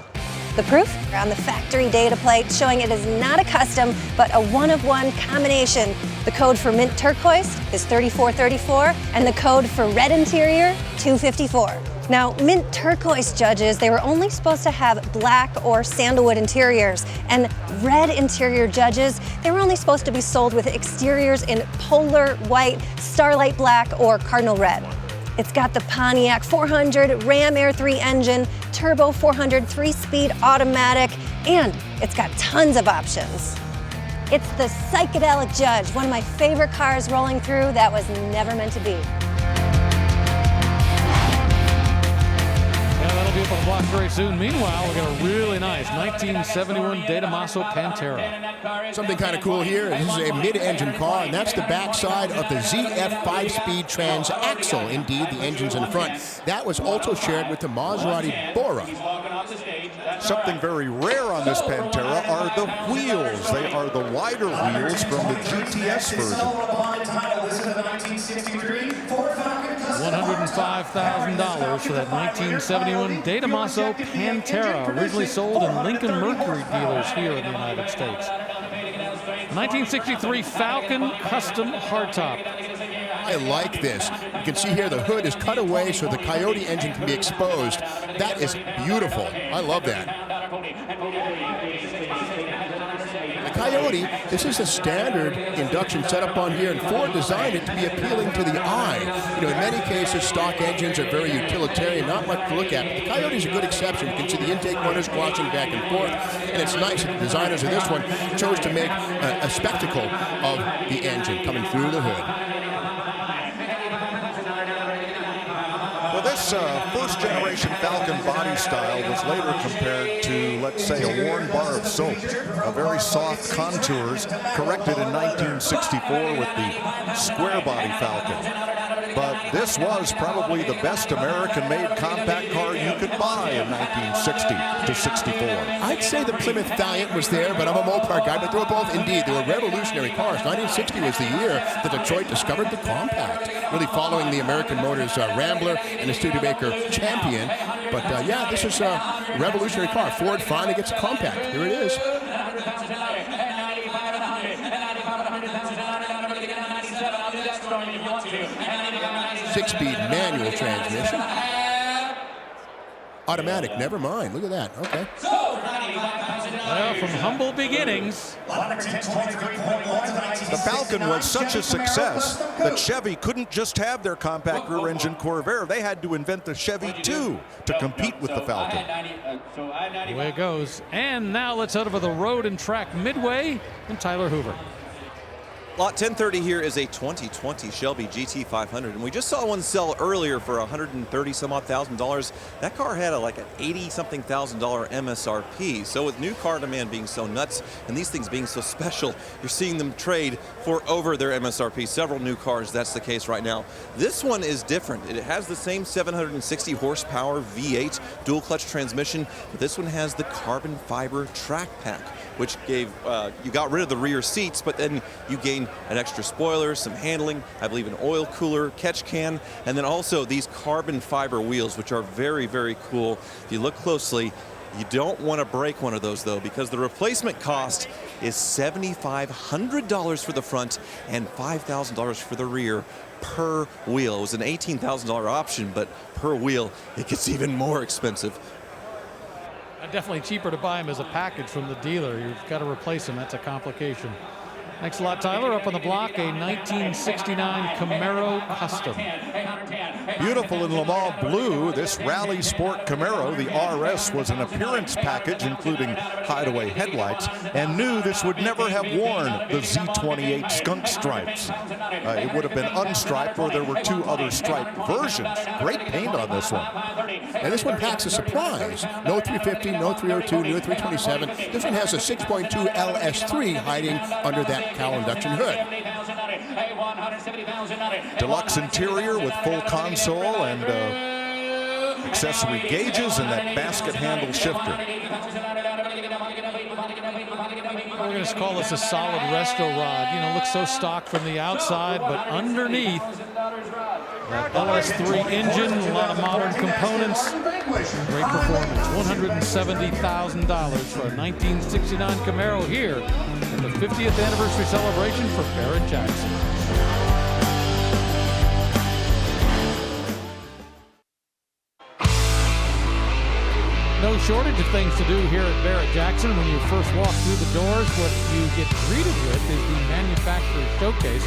The proof on the factory data plate showing it is not a custom, but a one-of-one combination. The code for mint turquoise is 3434, and the code for red interior, 254. Now, mint turquoise Judges, they were only supposed to have black or sandalwood interiors, and red interior Judges, they were only supposed to be sold with exteriors in polar white, starlight black, or cardinal red. It's got the Pontiac 400 Ram Air 3 engine, turbo 400 3-speed automatic, and it's got tons of options. It's the psychedelic Judge, one of my favorite cars rolling through that was never meant to be. That'll be up on the block very soon. Meanwhile, we got a really nice 1971 De Tomaso Pantera. Something kind of cool here. This is a mid-engine car, and that's the backside of the ZF 5-speed transaxle. Indeed, the engine's in front. That was also shared with the Maserati Bora. Something very rare on this Pantera are the wheels. They are the wider wheels from the GTS version. $105,000 for that 1971 De Tomaso Pantera, originally sold in Lincoln Mercury dealers here in the United States. 1963 Falcon Custom Hardtop. I like this. You can see here the hood is cut away so the Coyote engine can be exposed. That is beautiful. I love that. The Coyote, this is a standard induction setup on here, and Ford designed it to be appealing to the eye. You know, in many cases, stock engines are very utilitarian, not much to look at. But the Coyote is a good exception. You can see the intake runners crossing back and forth, and it's nice that the designers of this one chose to make a spectacle of the engine coming through the hood. Well, this first-generation Falcon body style was later compared to, let's say, a worn bar of soap. A very soft contours, corrected in 1964 with the square-body Falcon. But this was probably the best American-made compact car you could buy in 1960 to 64. I'd say the Plymouth Valiant was there, but I'm a Mopar guy. But they were both, indeed, they were revolutionary cars. 1960 was the year that Detroit discovered the compact, really following the American Motors Rambler and the Studebaker Champion. But yeah, this is a revolutionary car. Ford finally gets a compact. Here it is. Six-speed manual transmission. Automatic, never mind. Look at that. Okay. Well, from humble beginnings. The Falcon was such a success that Chevy couldn't just have their compact rear-engine Corvair. They had to invent the Chevy 2 to compete with the Falcon. Away it goes. And now let's head over the road and track midway and Tyler Hoover. Lot 1030 here is a 2020 Shelby GT500, and we just saw one sell earlier for $130 some odd thousand. That car had like an $80 something thousand MSRP. So with new car demand being so nuts and these things being so special, you're seeing them trade for over their MSRP. Several new cars, that's the case right now. This one is different. It has the same 760 horsepower V8 dual clutch transmission, but this one has the carbon fiber track pack, which gave, you got rid of the rear seats, but then you gained an extra spoiler, some handling, I believe an oil cooler, catch can, and then also these carbon fiber wheels, which are very, very cool. If you look closely, you don't want to break one of those though, because the replacement cost is $7,500 for the front and $5,000 for the rear per wheel. It was an $18,000 option, but per wheel, it gets even more expensive. Definitely cheaper to buy them as a package from the dealer. You've got to replace them. That's a complication. Thanks a lot, Tyler. Up on the block, a 1969 Camaro Custom. Beautiful in Le Mans blue, this Rally Sport Camaro, the RS, was an appearance package including hideaway headlights, and knew this would never have worn the Z28 skunk stripes. It would have been unstriped, or there were two other striped versions. Great paint on this one. And this one packs a surprise. No 350, no 302, no 327. This one has a 6.2 LS3 hiding under that cowl induction hood. Deluxe interior with full console and accessory gauges and that basket handle shifter. We're going to call this a solid resto rod. You know, looks so stock from the outside, but underneath, that LS3 engine, a lot of modern components, great performance. $170,000 for a 1969 Camaro here at the 50th anniversary celebration for Barrett-Jackson. No shortage of things to do here at Barrett-Jackson. When you first walk through the doors, what you get greeted with is the manufacturer's showcase.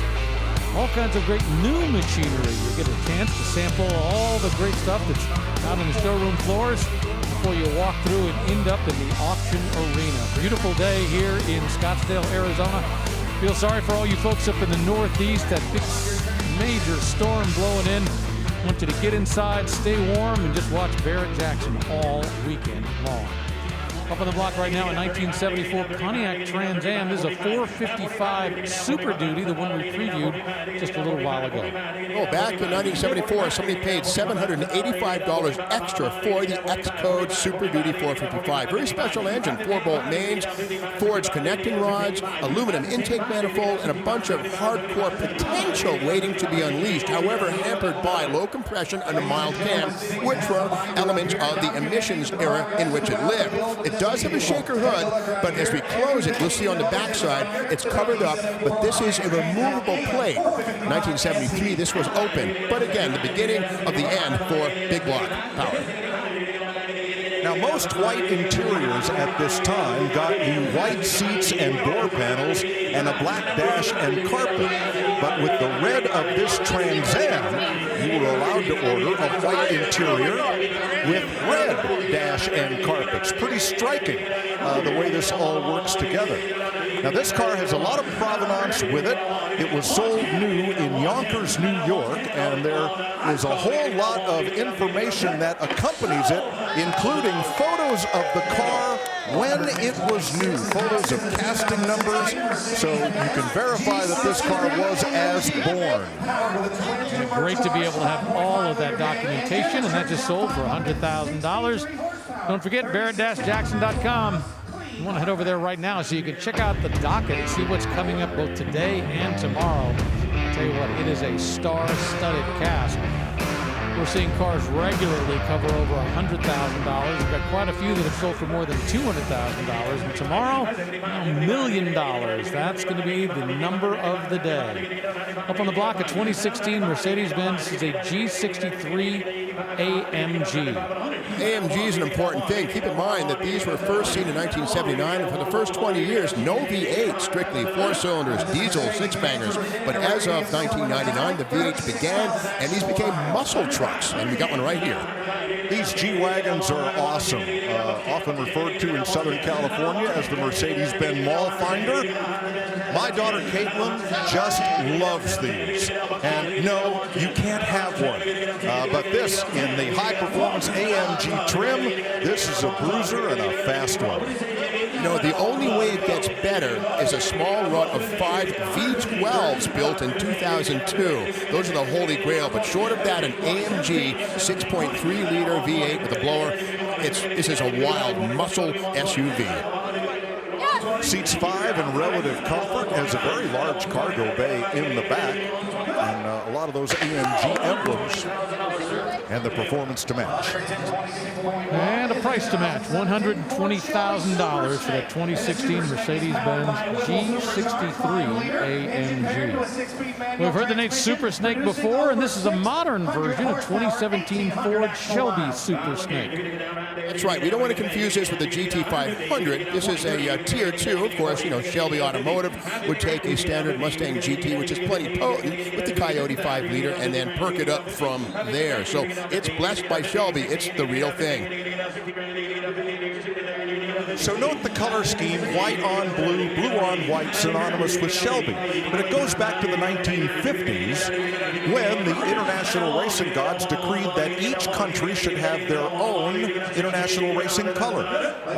All kinds of great new machinery. You get a chance to sample all the great stuff that's out on the showroom floors before you walk through and end up in the auction arena. Beautiful day here in Scottsdale, Arizona. Feel sorry for all you folks up in the Northeast. That big major storm blowing in. Want you to get inside, stay warm, and just watch Barrett-Jackson all weekend long. Up on the block right now, a 1974 Pontiac Trans Am. This is a 455 Super Duty, the one we previewed just a little while ago. Oh, back in 1974, somebody paid $785 extra for the X-Code Super Duty 455. Very special engine, 4-bolt mains, forged connecting rods, aluminum intake manifold, and a bunch of hardcore potential waiting to be unleashed. However, hampered by low compression and a mild cam, which were elements of the emissions era in which it lived. It does have a shaker hood, but as we close it, you'll see on the backside, it's covered up, but this is a removable plate. 1973, this was open, but again, the beginning of the end for big block power. Now, most white interiors at this time got the white seats and door panels and a black dash and carpet. But with the red of this Trans Am, you were allowed to order a white interior with red dash and carpets. Pretty striking the way this all works together. Now, this car has a lot of provenance with it. It was sold new in Yonkers, New York, and there is a whole lot of information that accompanies it, including photos of the car when it was new, photos of casting numbers, so you can verify that this car was as born. And great to be able to have all of that documentation, and that just sold for $100,000. Don't forget Barrett-Jackson.com. You want to head over there right now so you can check out the docket and see what's coming up both today and tomorrow. I'll tell you what, it is a star-studded cast. We're seeing cars regularly cover over $100,000. We've got quite a few that have sold for more than $200,000. And tomorrow, $1 million. That's going to be the number of the day. Up on the block, a 2016 Mercedes-Benz is a G63 AMG. AMG is an important thing. Keep in mind that these were first seen in 1979, and for the first 20 years, no V8, strictly 4 cylinders, diesel, 6-bangers. But as of 1999, the V8s began, and these became muscle trucks, and we got one right here. These G-Wagons are awesome, often referred to in Southern California as the Mercedes-Benz Mall Finder. My daughter Caitlin just loves these. And no, you can't have one. But this, in the high-performance AMG trim, this is a bruiser and a fast one. You know, the only way it gets better is a small run of 5 V12s built in 2002. Those are the holy grail, but short of that, an AMG 6.3-liter V8 with a blower, this is a wild muscle SUV. Seats 5 in relative comfort, has a very large cargo bay in the back, and a lot of those AMG emblems, and the performance to match. And a price to match, $120,000 for the 2016 Mercedes-Benz G63 AMG. We've heard the name Super Snake before, and this is a modern version of 2017 Ford Shelby Super Snake. That's right. We don't want to confuse this with the GT500. This is a Tier 2. Of course, you know, Shelby Automotive would take a standard Mustang GT, which is plenty potent, with the Coyote 5-liter, and then perk it up from there. So it's blessed by Shelby. It's the real thing. So note the color scheme, white on blue, blue on white, synonymous with Shelby. But it goes back to the 1950s when the international racing gods decreed that each country should have their own international racing color.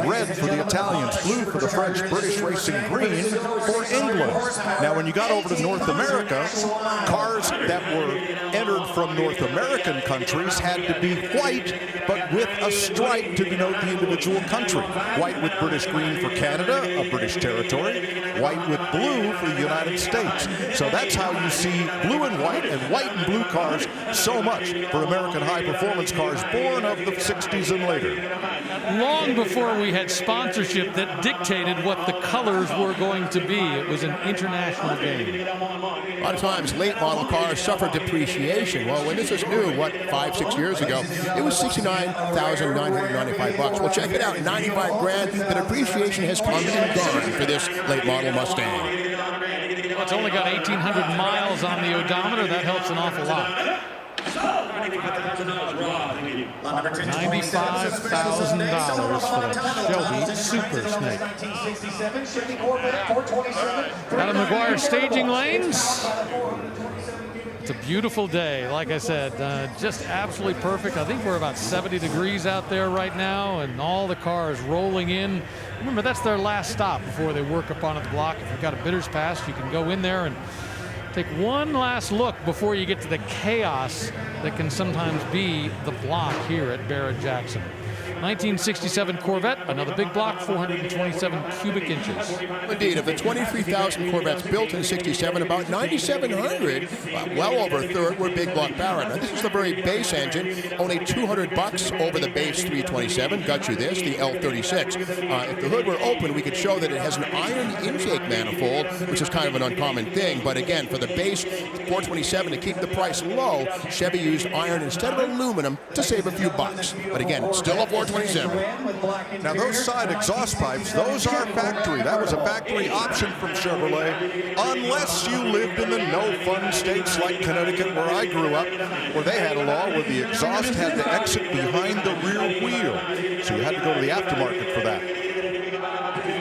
Red for the Italians, blue for the French, British racing, green for England. Now when you got over to North America, cars that were entered from North American countries had to be white, but with a stripe to denote the individual country. White with British green for Canada, a British territory, white with blue for the United States. So that's how you see blue and white and blue cars so much for American high-performance cars born of the 60s and later. Long before we had sponsorship that dictated what the colors were going to be, it was an international game. A lot of times, late model cars suffer depreciation. Well, when this was new, 5-6 years ago, it was $69,995. Well, check it out, 95 grand. The depreciation has come and gone for this late model Mustang. Well, it's only got 1,800 miles on the odometer. That helps an awful lot. $95,000 for the Shelby Super Snake. Adam Maguire staging lanes. It's a beautiful day, like I said, just absolutely perfect. I think we're about 70 degrees out there right now, and all the cars rolling in. Remember, that's their last stop before they work up on the block. If you've got a bidder's pass, you can go in there and take one last look before you get to the chaos that can sometimes be the block here at Barrett-Jackson. 1967 Corvette, another big block, 427 cubic inches. Indeed, of the 23,000 Corvettes built in 67, about 9,700, well over a third, were big block Barrett. Now, this is the very base engine, only $200 over the base 327. Got you this, the L36. If the hood were open, we could show that it has an iron intake manifold, which is kind of an uncommon thing. But again, for the base 427, to keep the price low, Chevy used iron instead of aluminum to save a few bucks. But again, it's still a 427. Now those side exhaust pipes, those are factory. That was a factory option from Chevrolet, unless you lived in the no-fun states like Connecticut, where I grew up, where they had a law where the exhaust had to exit behind the rear wheel. So you had to go to the aftermarket for that.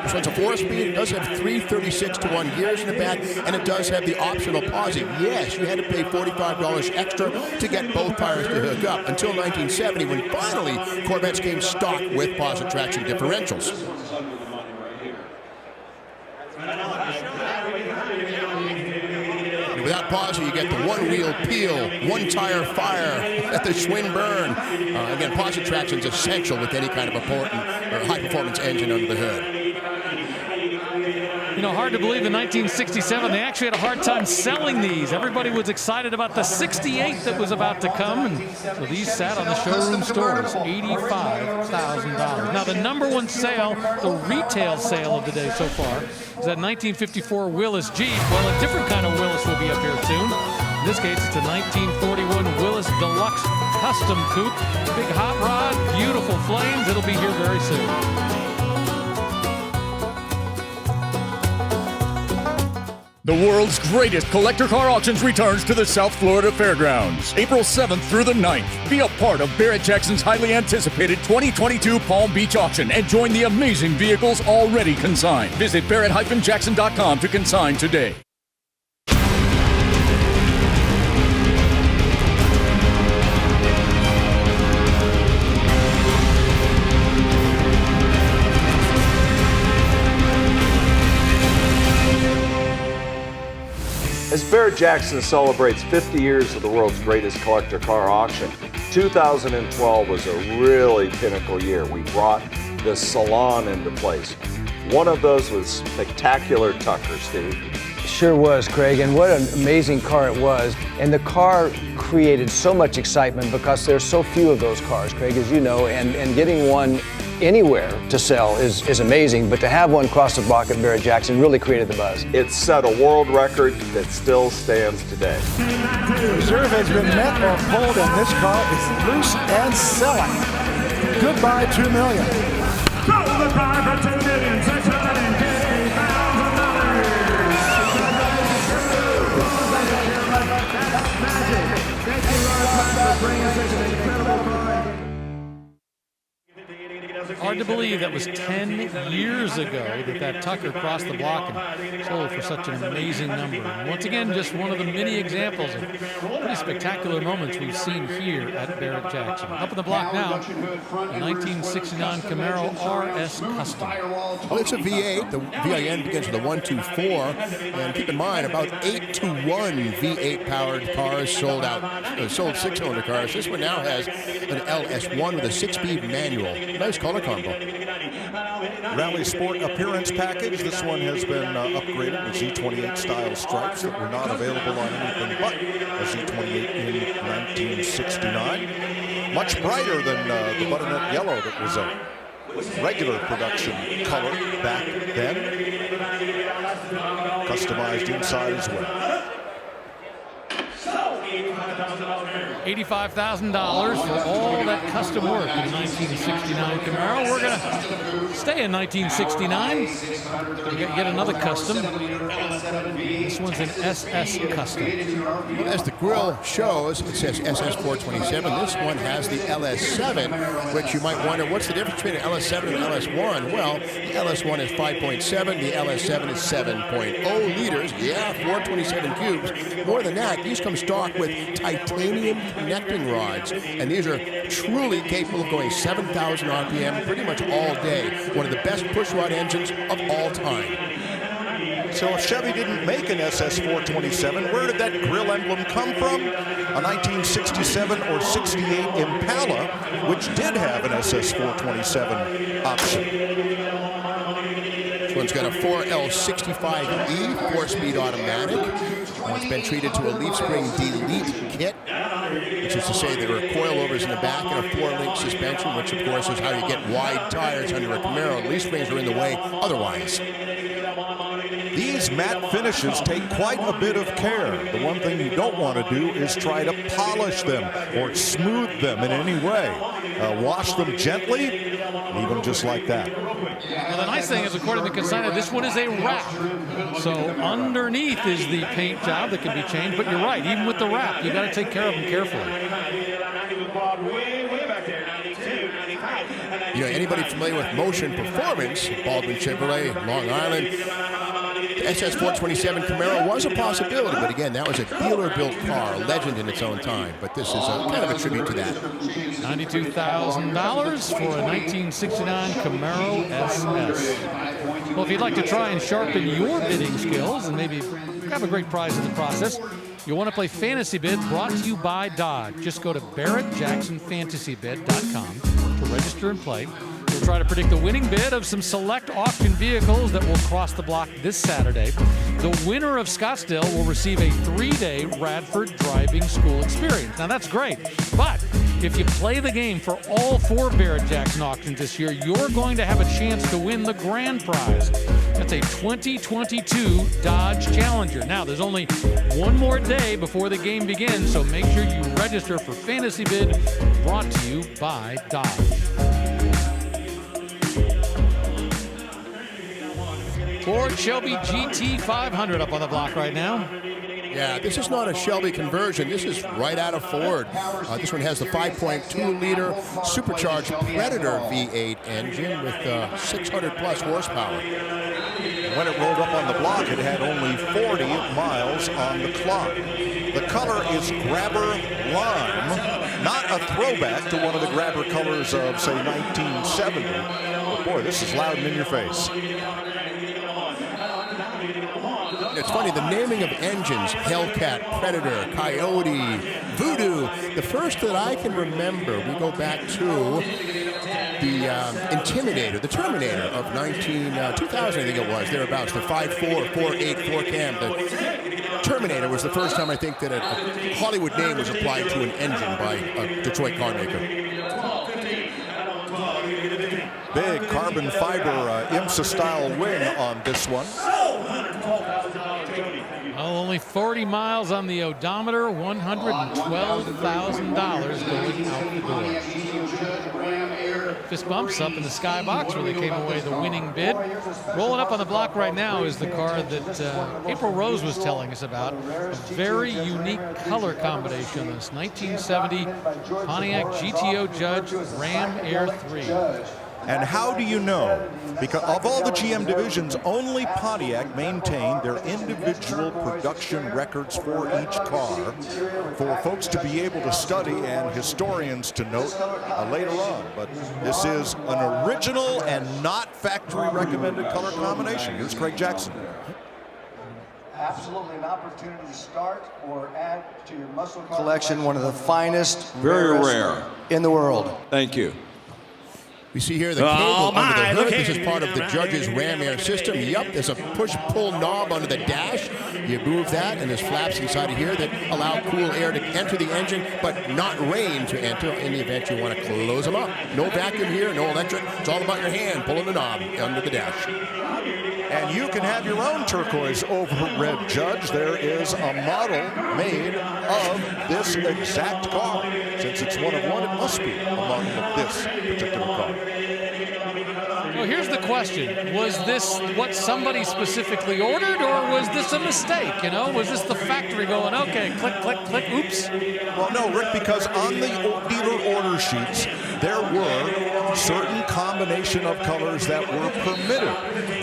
So it's a 4-speed. It does have 336-to-1 gears in the back, and it does have the optional pausing. Yes, you had to pay $45 extra to get both tires to hook up until 1970, when finally Corvettes came stock with positive traction differentials. And without pausing, you get the one-wheel peel, one-tire fire at the Schwinn burn. Again, positive traction is essential with any kind of important or high-performance engine under the hood. You know, hard to believe in 1967, they actually had a hard time selling these. Everybody was excited about the 68 that was about to come, and so these sat on the showroom stores, $85,000. Now, the #1 sale, the retail sale of the day so far, is that 1954 Willys Jeep. Well, a different kind of Willys will be up here soon. In this case, it's a 1941 Willys Deluxe Custom Coupe. Big hot rod, beautiful flames. It'll be here very soon. The world's greatest collector car auctions returns to the South Florida Fairgrounds, April 7th through the 9th. Be a part of Barrett Jackson's highly anticipated 2022 Palm Beach auction and join the amazing vehicles already consigned. Visit barrett-jackson.com to consign today. As Barrett Jackson celebrates 50 years of the world's greatest collector car auction, 2012 was a really pinnacle year. We brought the salon into place. One of those was spectacular Tucker, Steve. Sure was, Craig, and what an amazing car it was. And the car created so much excitement because there's so few of those cars, Craig, as you know, and getting one anywhere to sell is amazing, but to have one cross the block at Barrett Jackson really created the buzz. It set a world record that still stands today. Reserve has been met or pulled, and this car is loose and selling. Goodbye, $2 million. Goodbye for Hard to believe that was 10 years ago that Tucker crossed the block and sold for such an amazing number. And once again, just one of the many examples of pretty spectacular moments we've seen here at Barrett Jackson. Up on the block now, the 1969 Camaro RS Custom. Well, it's a V8. The VIN begins with a 124. And keep in mind, about 8-to-1 V8-powered cars sold 6-cylinder cars. This one now has an LS1 with a 6-speed manual. Nice color combo. Rally Sport appearance package. This one has been upgraded with Z28 style stripes that were not available on anything but a Z28 in 1969. Much brighter than the butternut yellow that was a regular production color back then. Customized inside as well. $85,000 for all that custom work in the 1969 Camaro. We're going to stay in 1969. We get another custom. This one's an SS Custom. As the grill shows, it says SS 427. This one has the LS7, which you might wonder, what's the difference between an LS7 and an LS1? Well, the LS1 is 5.7, the LS7 is 7.0 liters. Yeah, 427 cubes. More than that, these come stock with titanium connecting rods, and these are truly capable of going 7,000 RPM pretty much all day. One of the best push rod engines of all time. So if Chevy didn't make an SS 427, where did that grill emblem come from? A 1967 or 68 Impala, which did have an SS 427 option. This one's got a 4L65E 4-speed automatic. It's been treated to a leaf spring delete kit, which is to say there are coilovers in the back and a 4-link suspension, which of course is how you get wide tires under a Camaro. Leaf springs are in the way otherwise. These matte finishes take quite a bit of care. The one thing you don't want to do is try to polish them or smooth them in any way. Wash them gently, leave them just like that. Well, the nice thing is, according to Consigna, this one is a wrap. So underneath is the paint job that can be changed, but you're right, even with the wrap, you got to take care of them carefully. You know, anybody familiar with Motion Performance, Baldwin Chevrolet, Long Island, the SS 427 Camaro was a possibility, but again, that was a dealer-built car, a legend in its own time. But this is kind of a tribute to that. $92,000 for a 1969 Camaro SS. Well, if you'd like to try and sharpen your bidding skills and maybe grab a great prize in the process, you'll want to play Fantasy Bid, brought to you by Dodge. Just go to BarrettJacksonFantasyBid.com to register and play. We'll try to predict the winning bid of some select auction vehicles that will cross the block this Saturday. The winner of Scottsdale will receive a 3-day Radford driving school experience. Now, that's great, but if you play the game for all 4 Barrett-Jackson auctions this year, you're going to have a chance to win the grand prize. That's a 2022 Dodge Challenger. Now, there's only one more day before the game begins, so make sure you register for Fantasy Bid, brought to you by Dodge. Ford Shelby GT 500 up on the block right now. Yeah, this is not a Shelby conversion. This is right out of Ford. This one has the 5.2-liter supercharged Predator V8 engine with 600-plus horsepower. When it rolled up on the block, it had only 40 miles on the clock. The color is Grabber Lime, not a throwback to one of the Grabber colors of, say, 1970. But boy, this is loud and in your face. It's funny, the naming of engines, Hellcat, Predator, Coyote, Voodoo. The first that I can remember, we go back to the Intimidator, the Terminator of 2000, I think it was, thereabouts, the 5.4, 4.8, 4-cam. The Terminator was the first time I think that a Hollywood name was applied to an engine by a Detroit car maker. Big carbon fiber IMSA-style wing on this one. Well, only 40 miles on the odometer, $112,000 going out the door. Fist bumps up in the skybox where they came away the winning bid. Rolling up on the block right now is the car that April Rose was telling us about. A very unique color combination. This 1970 Pontiac GTO Judge Ram Air 3. And how do you know? Because of all the GM divisions, only Pontiac maintained their individual production records for each car for folks to be able to study and historians to note later on. But this is an original and not factory recommended color combination. Here's Craig Jackson. Absolutely an opportunity to start or add to your muscle car collection. One of the finest, very rare in the world. Thank you. We see here the cable under the hood. This is part of the Judge's Ram Air system. Yup, there's a push-pull knob under the dash. You move that, and there's flaps inside of here that allow cool air to enter the engine, but not rain to enter in the event you want to close them up. No vacuum here, no electric. It's all about your hand pulling the knob under the dash. And you can have your own turquoise over red Judge. There is a model made of this exact car. Since it's one of one, it must be a model of this particular car. Well, here's the question. Was this what somebody specifically ordered, or was this a mistake? You know, was this the factory going, okay, click, click, click, oops? Well, no, Rick, because on the dealer order sheets, there were certain combination of colors that were permitted.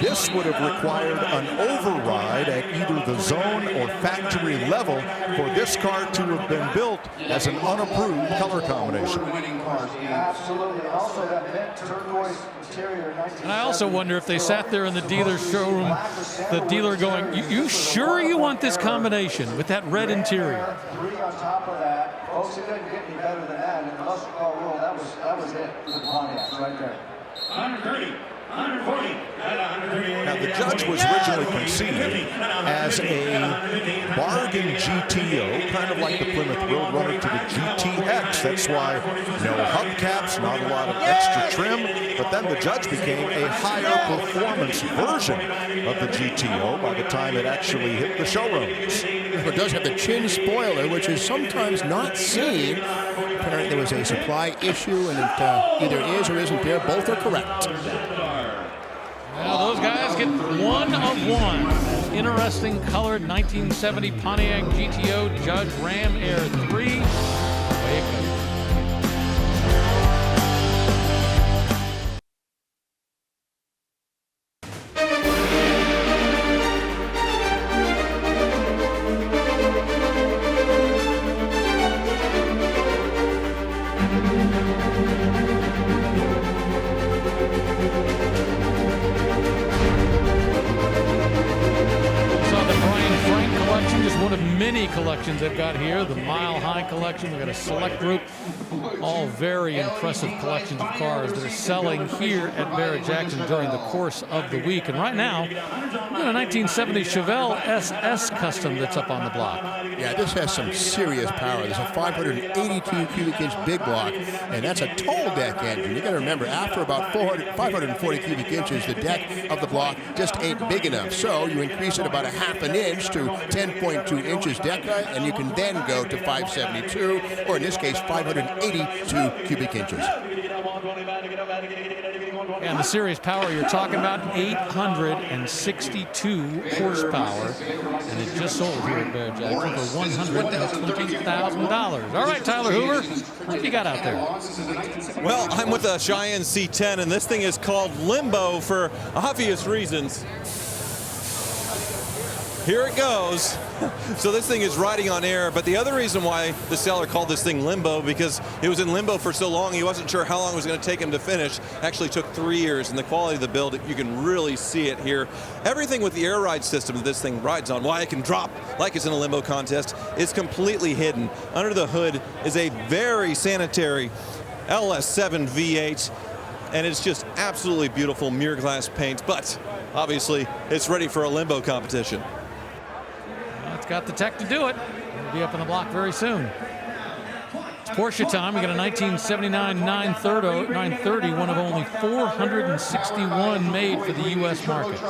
This would have required an override at either the zone or factory level for this car to have been built as an unapproved color combination. Absolutely. Also, that mint turquoise interior. And I also wonder if they sat there in the dealer's showroom, the dealer going, you sure you want this combination with that red interior? 3 on top of that. Folks, it doesn't get any better than that. In the muscle car world, that was it for the Pontiacs right there. 130. 140. Now, the Judge was originally conceived as a bargain GTO, kind of like the Plymouth Roadrunner to the GTX. That's why no hubcaps, not a lot of extra trim. But then the Judge became a higher performance version of the GTO by the time it actually hit the showrooms. It does have the chin spoiler, which is sometimes not seen. Apparently there was a supply issue, and it either is or isn't there. Both are correct. Well, those guys get one of one. Interesting colored 1970 Pontiac GTO Judge Ram Air 3. Way it goes. many collections they've got here. The Mile High collection, we've got a select group. All very impressive collections of cars that are selling here at Barrett-Jackson during the course of the week. And right now, we've got a 1970 Chevelle SS Custom that's up on the block. Yeah, this has some serious power. There's a 582 cubic inch big block, and that's a tall deck engine. You got to remember, after about 540 cubic inches, the deck of the block just ain't big enough. So you increase it about a half an inch to 10.2 inches deck height, and you can then go to 572, or in this case, 582 cubic inches. And the serious power you're talking about, 862 horsepower, and it just sold here at Barrett-Jackson for $120,000. All right, Tyler Hoover, what you got out there? Well, I'm with a Cheyenne C10, and this thing is called Limbo for obvious reasons. Here it goes. So this thing is riding on air, but the other reason why the seller called this thing Limbo, because it was in limbo for so long, he wasn't sure how long it was going to take him to finish. Actually took 3 years, and the quality of the build, you can really see it here. Everything with the air ride system that this thing rides on, why it can drop like it's in a limbo contest, is completely hidden. Under the hood is a very sanitary LS7 V8, and it's just absolutely beautiful mirror glass paint, but obviously it's ready for a limbo competition. It's got the tech to do it. It'll be up on the block very soon. It's Porsche time. We got a 1979 930, one of only 461 made for the U.S. market.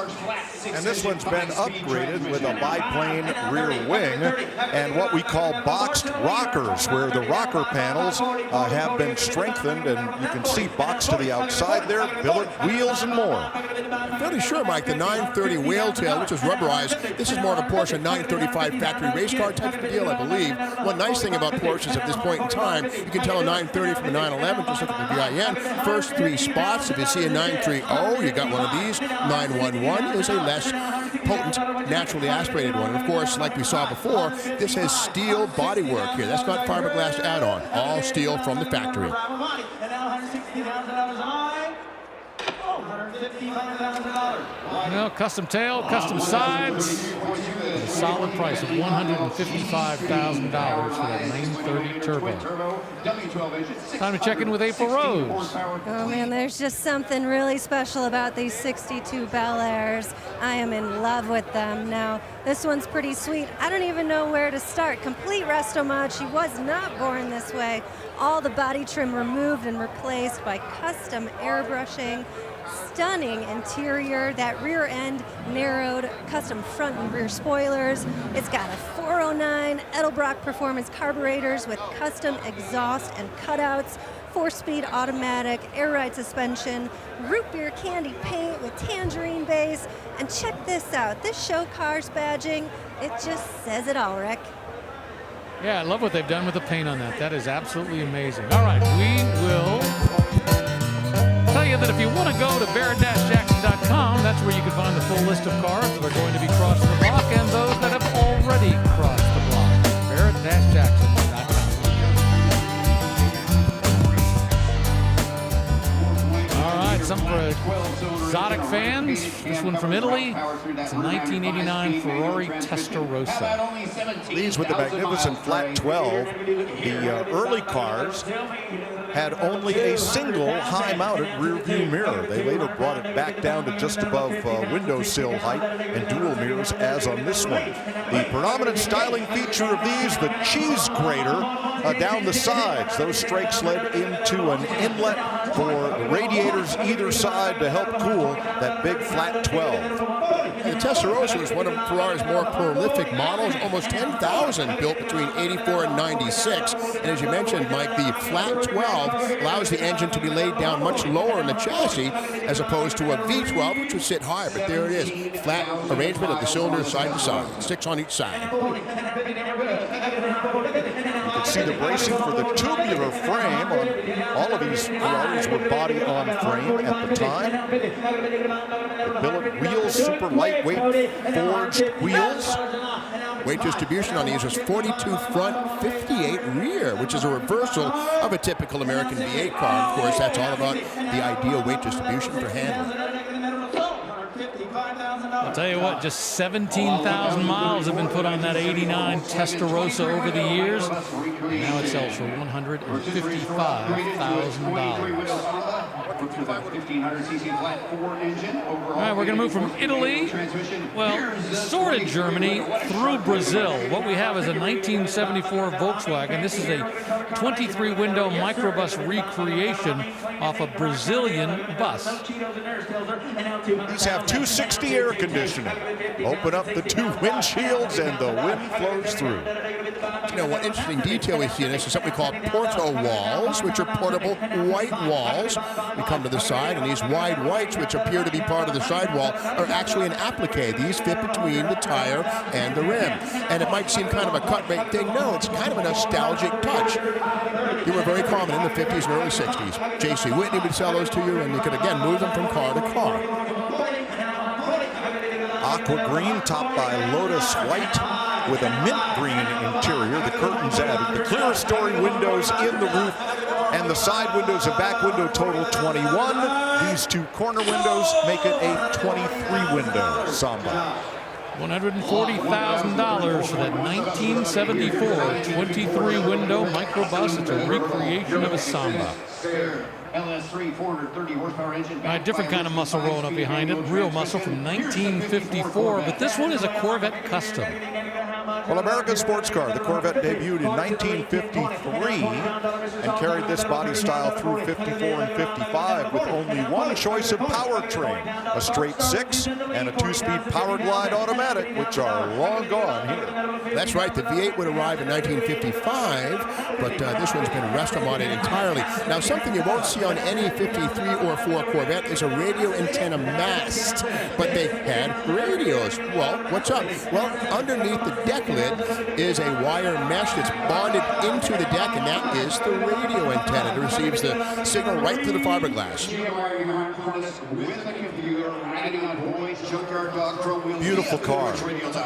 And this one's been upgraded with a biplane rear wing and what we call boxed rockers, where the rocker panels have been strengthened, and you can see boxed to the outside there, billet wheels and more. I'm fairly sure, Mike, the 930 whale tail, which is rubberized, this is more of a Porsche 935 factory race car type of deal, I believe. One nice thing about Porsches at this point in time, you can tell a 930 from a 911, just look at the VIN. First 3 spots, if you see a 930, you got one of these. 911 is a less potent, naturally aspirated one. And of course, like we saw before, this has steel bodywork here. That's not fiberglass add-on. All steel from the factory. Well, custom tail, custom sides, a solid price of $155,000 for that 930 Turbo. Time to check in with April Rose. Oh man, there's just something really special about these 62 Bel Airs. I am in love with them. Now, this one's pretty sweet. I don't even know where to start. Complete resto mod. She was not born this way. All the body trim removed and replaced by custom airbrushing. Stunning interior, that rear end narrowed, custom front and rear spoilers. It's got a 409 Edelbrock Performance carburetors with custom exhaust and cutouts, 4-speed automatic, air ride suspension, root beer candy paint with tangerine base. And check this out, this show cars badging, it just says it all, Rick. Yeah, I love what they've done with the paint on that. That is absolutely amazing. All right, we will tell you that if you want to go to Barrett-Jackson.com, that's where you can find the full list of cars that are going to be crossing the block and those that have already crossed the block. Barrett-Jackson.com. All right, something for exotic fans. This one from Italy. It's a 1989 Ferrari Testarossa. These with the magnificent flat 12. The early cars had only a single high-mounted rear-view mirror. They later brought it back down to just above windowsill height and dual mirrors, as on this one. The predominant styling feature of these, the cheese grater down the sides. Those strakes led into an inlet for radiators either side to help cool that big flat 12. The Testarossa is one of Ferrari's more prolific models, almost 10,000 built between 84 and 96. And as you mentioned, Mike, the flat 12 allows the engine to be laid down much lower in the chassis as opposed to a V12, which would sit higher. But there it is, flat arrangement of the cylinders side to side, 6 on each side. You can see the bracing for the tubular frame on all of these Ferraris were body on frame at the time. The billet wheels, super lightweight forged wheels. Weight distribution on these was 42 front, 58 rear, which is a reversal of a typical American V8 car. Of course, that's all about the ideal weight distribution for handling. I'll tell you what, just 17,000 miles have been put on that 89 Testarossa over the years. Now it sells for $155,000. All right, we're going to move from Italy, well, sort of Germany, through Brazil. What we have is a 1974 Volkswagen. This is a 23-window microbus recreation off a Brazilian bus. These have 260 air conditioning. Open up the two windshields and the wind flows through. You know, one interesting detail we see in this is something we call porto walls, which are portable white walls. We come to the side, and these wide whites, which appear to be part of the sidewall, are actually an applique. These fit between the tire and the rim. And it might seem kind of a cut-rate thing. No, it's kind of a nostalgic touch. They were very common in the 50s and early 60s. J.C. Whitney would sell those to you, and you could, again, move them from car to car. Aqua green topped by Lotus white with a mint green interior. The curtains added the clear story windows in the roof, and the side windows and back window total 21. These two corner windows make it a 23-window Samba. $140,000 for that 1974 23-window microbus. It's a recreation of a Samba. LS3 430 horsepower engine. Different kind of muscle rolling up behind it. Real muscle from 1954, but this one is a Corvette custom. Well, American sports car, the Corvette debuted in 1953 and carried this body style through 54 and 55 with only one choice of powertrain, a straight six and a two-speed power glide automatic, which are long gone here. That's right, the V8 would arrive in 1955, but this one's been restomodded entirely. Now, something you won't see on any 53 or 4 Corvette is a radio antenna mast, but they had radios. Well, what's up? Well, underneath the deck lid is a wire mesh that's bonded into the deck, and that is the radio antenna. It receives the signal right through the fiberglass. Beautiful car,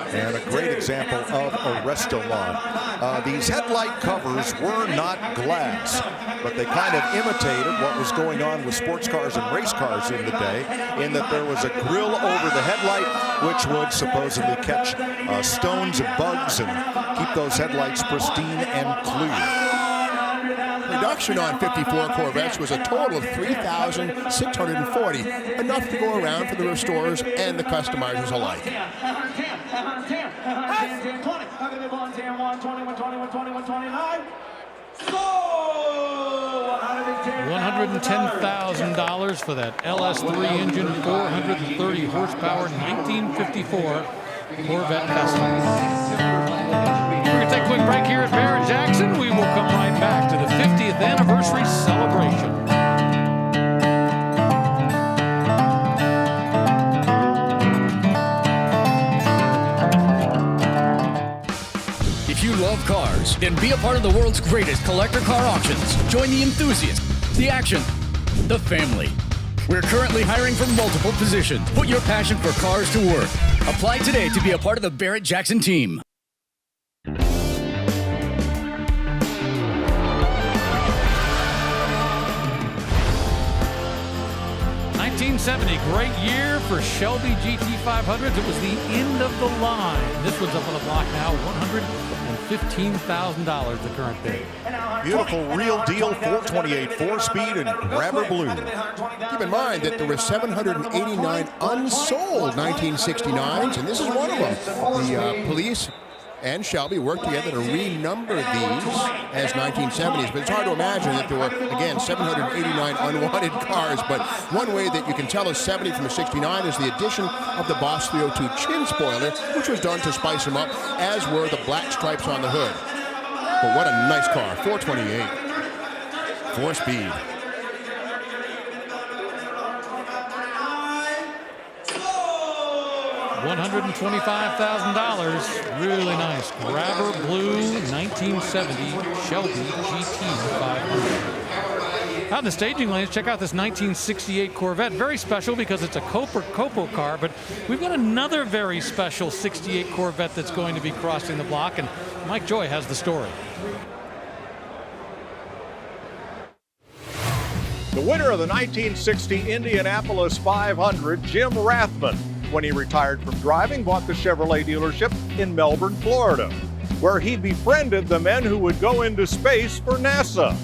and a great example of a resto-mod. These headlight covers were not glass, but they kind of imitated what was going on with sports cars and race cars in the day, in that there was a grill over the headlight which would supposedly catch stones and bugs and keep those headlights pristine and clear. Production on 54 Corvettes was a total of 3,640, enough to go around for the restorers and the customizers alike. $110,000 for that LS3 engine, 430 horsepower, 1954 Corvette custom. We're going to take a quick break here at Barrett-Jackson. We will come right back to the 50th anniversary celebration. If you love cars, then be a part of the world's greatest collector car auctions. Join the enthusiasts, the action, the family. We're currently hiring for multiple positions. Put your passion for cars to work. Apply today to be a part of the Barrett-Jackson team. 1970, great year for Shelby GT500s. It was the end of the line. This one's up on the block now, $115,000 the current bid. Beautiful real deal 428 4-speed and grabber blue. Keep in mind that there were 789 unsold 1969s, and this is one of them. The police and Shelby worked together to renumber these as 1970s, but it's hard to imagine that there were, again, 789 unwanted cars. But one way that you can tell a 70 from a 69 is the addition of the Boss 302 chin spoiler, which was done to spice them up, as were the black stripes on the hood. But what a nice car, 428, 4-speed. $125,000, really nice. Grabber blue 1970 Shelby GT500. Out in the staging lanes, check out this 1968 Corvette. Very special because it's a Copo car, but we've got another very special 68 Corvette that's going to be crossing the block, and Mike Joy has the story. The winner of the 1960 Indianapolis 500, Jim Rathman, when he retired from driving, bought the Chevrolet dealership in Melbourne, Florida, where he befriended the men who would go into space for NASA.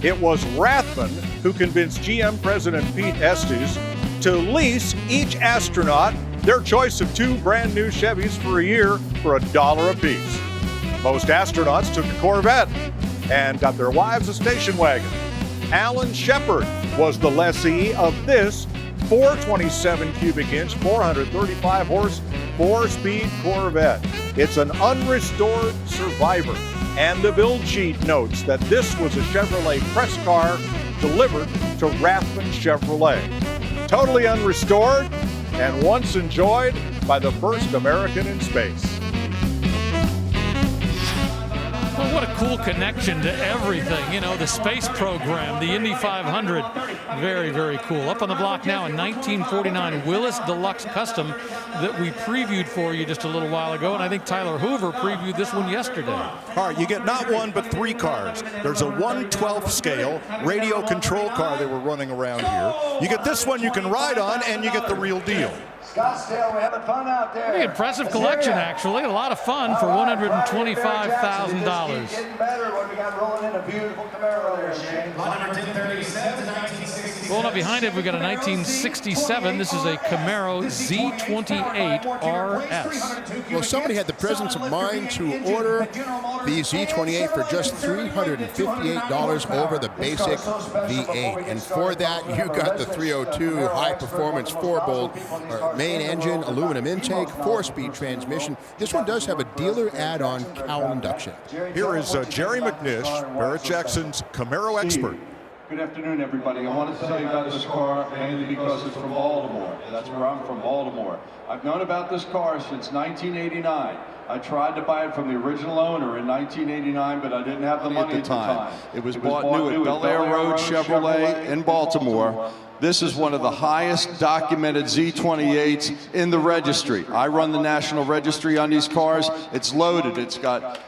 It was Rathman who convinced GM President Pete Estes to lease each astronaut their choice of 2 brand new Chevys for a year for $1 apiece. Most astronauts took a Corvette and got their wives a station wagon. Alan Shepard was the lessee of this 427 cubic inch, 435 horse, 4-speed Corvette. It's an unrestored survivor, and the build sheet notes that this was a Chevrolet press car delivered to Rathman Chevrolet. Totally unrestored and once enjoyed by the first American in space. Well, what a cool connection to everything. You know, the space program, the Indy 500. Very, very cool. Up on the block now, a 1949 Willis Deluxe Custom that we previewed for you just a little while ago, and I think Tyler Hoover previewed this one yesterday. All right, you get not one, but 3 cars. There's a 1/12 scale radio control car they were running around here. You get this one you can ride on, and you get the real deal. Scottsdale, we're having fun out there. Pretty impressive collection, actually. A lot of fun for $125,000. Getting better when we got rolling in a beautiful Camaro there, Shane. Rolling up behind it, we got a 1967. This is a Camaro Z28 RS. Well, somebody had the presence of mind to order the Z28 for just $358 over the basic V8. And for that, you got the 302 high-performance 4-bolt main engine, aluminum intake, 4-speed transmission. This one does have a dealer add-on cowl induction. Here is Jerry McNish, Barrett Jackson's Camaro expert. Good afternoon, everybody. I wanted to tell you about this car mainly because it's from Baltimore. That's where I'm from, Baltimore. I've known about this car since 1989. I tried to buy it from the original owner in 1989, but I didn't have the money at the time. It was bought new at Bel Air Road Chevrolet in Baltimore. This is one of the highest documented Z28s in the registry. I run the national registry on these cars. It's loaded. It's got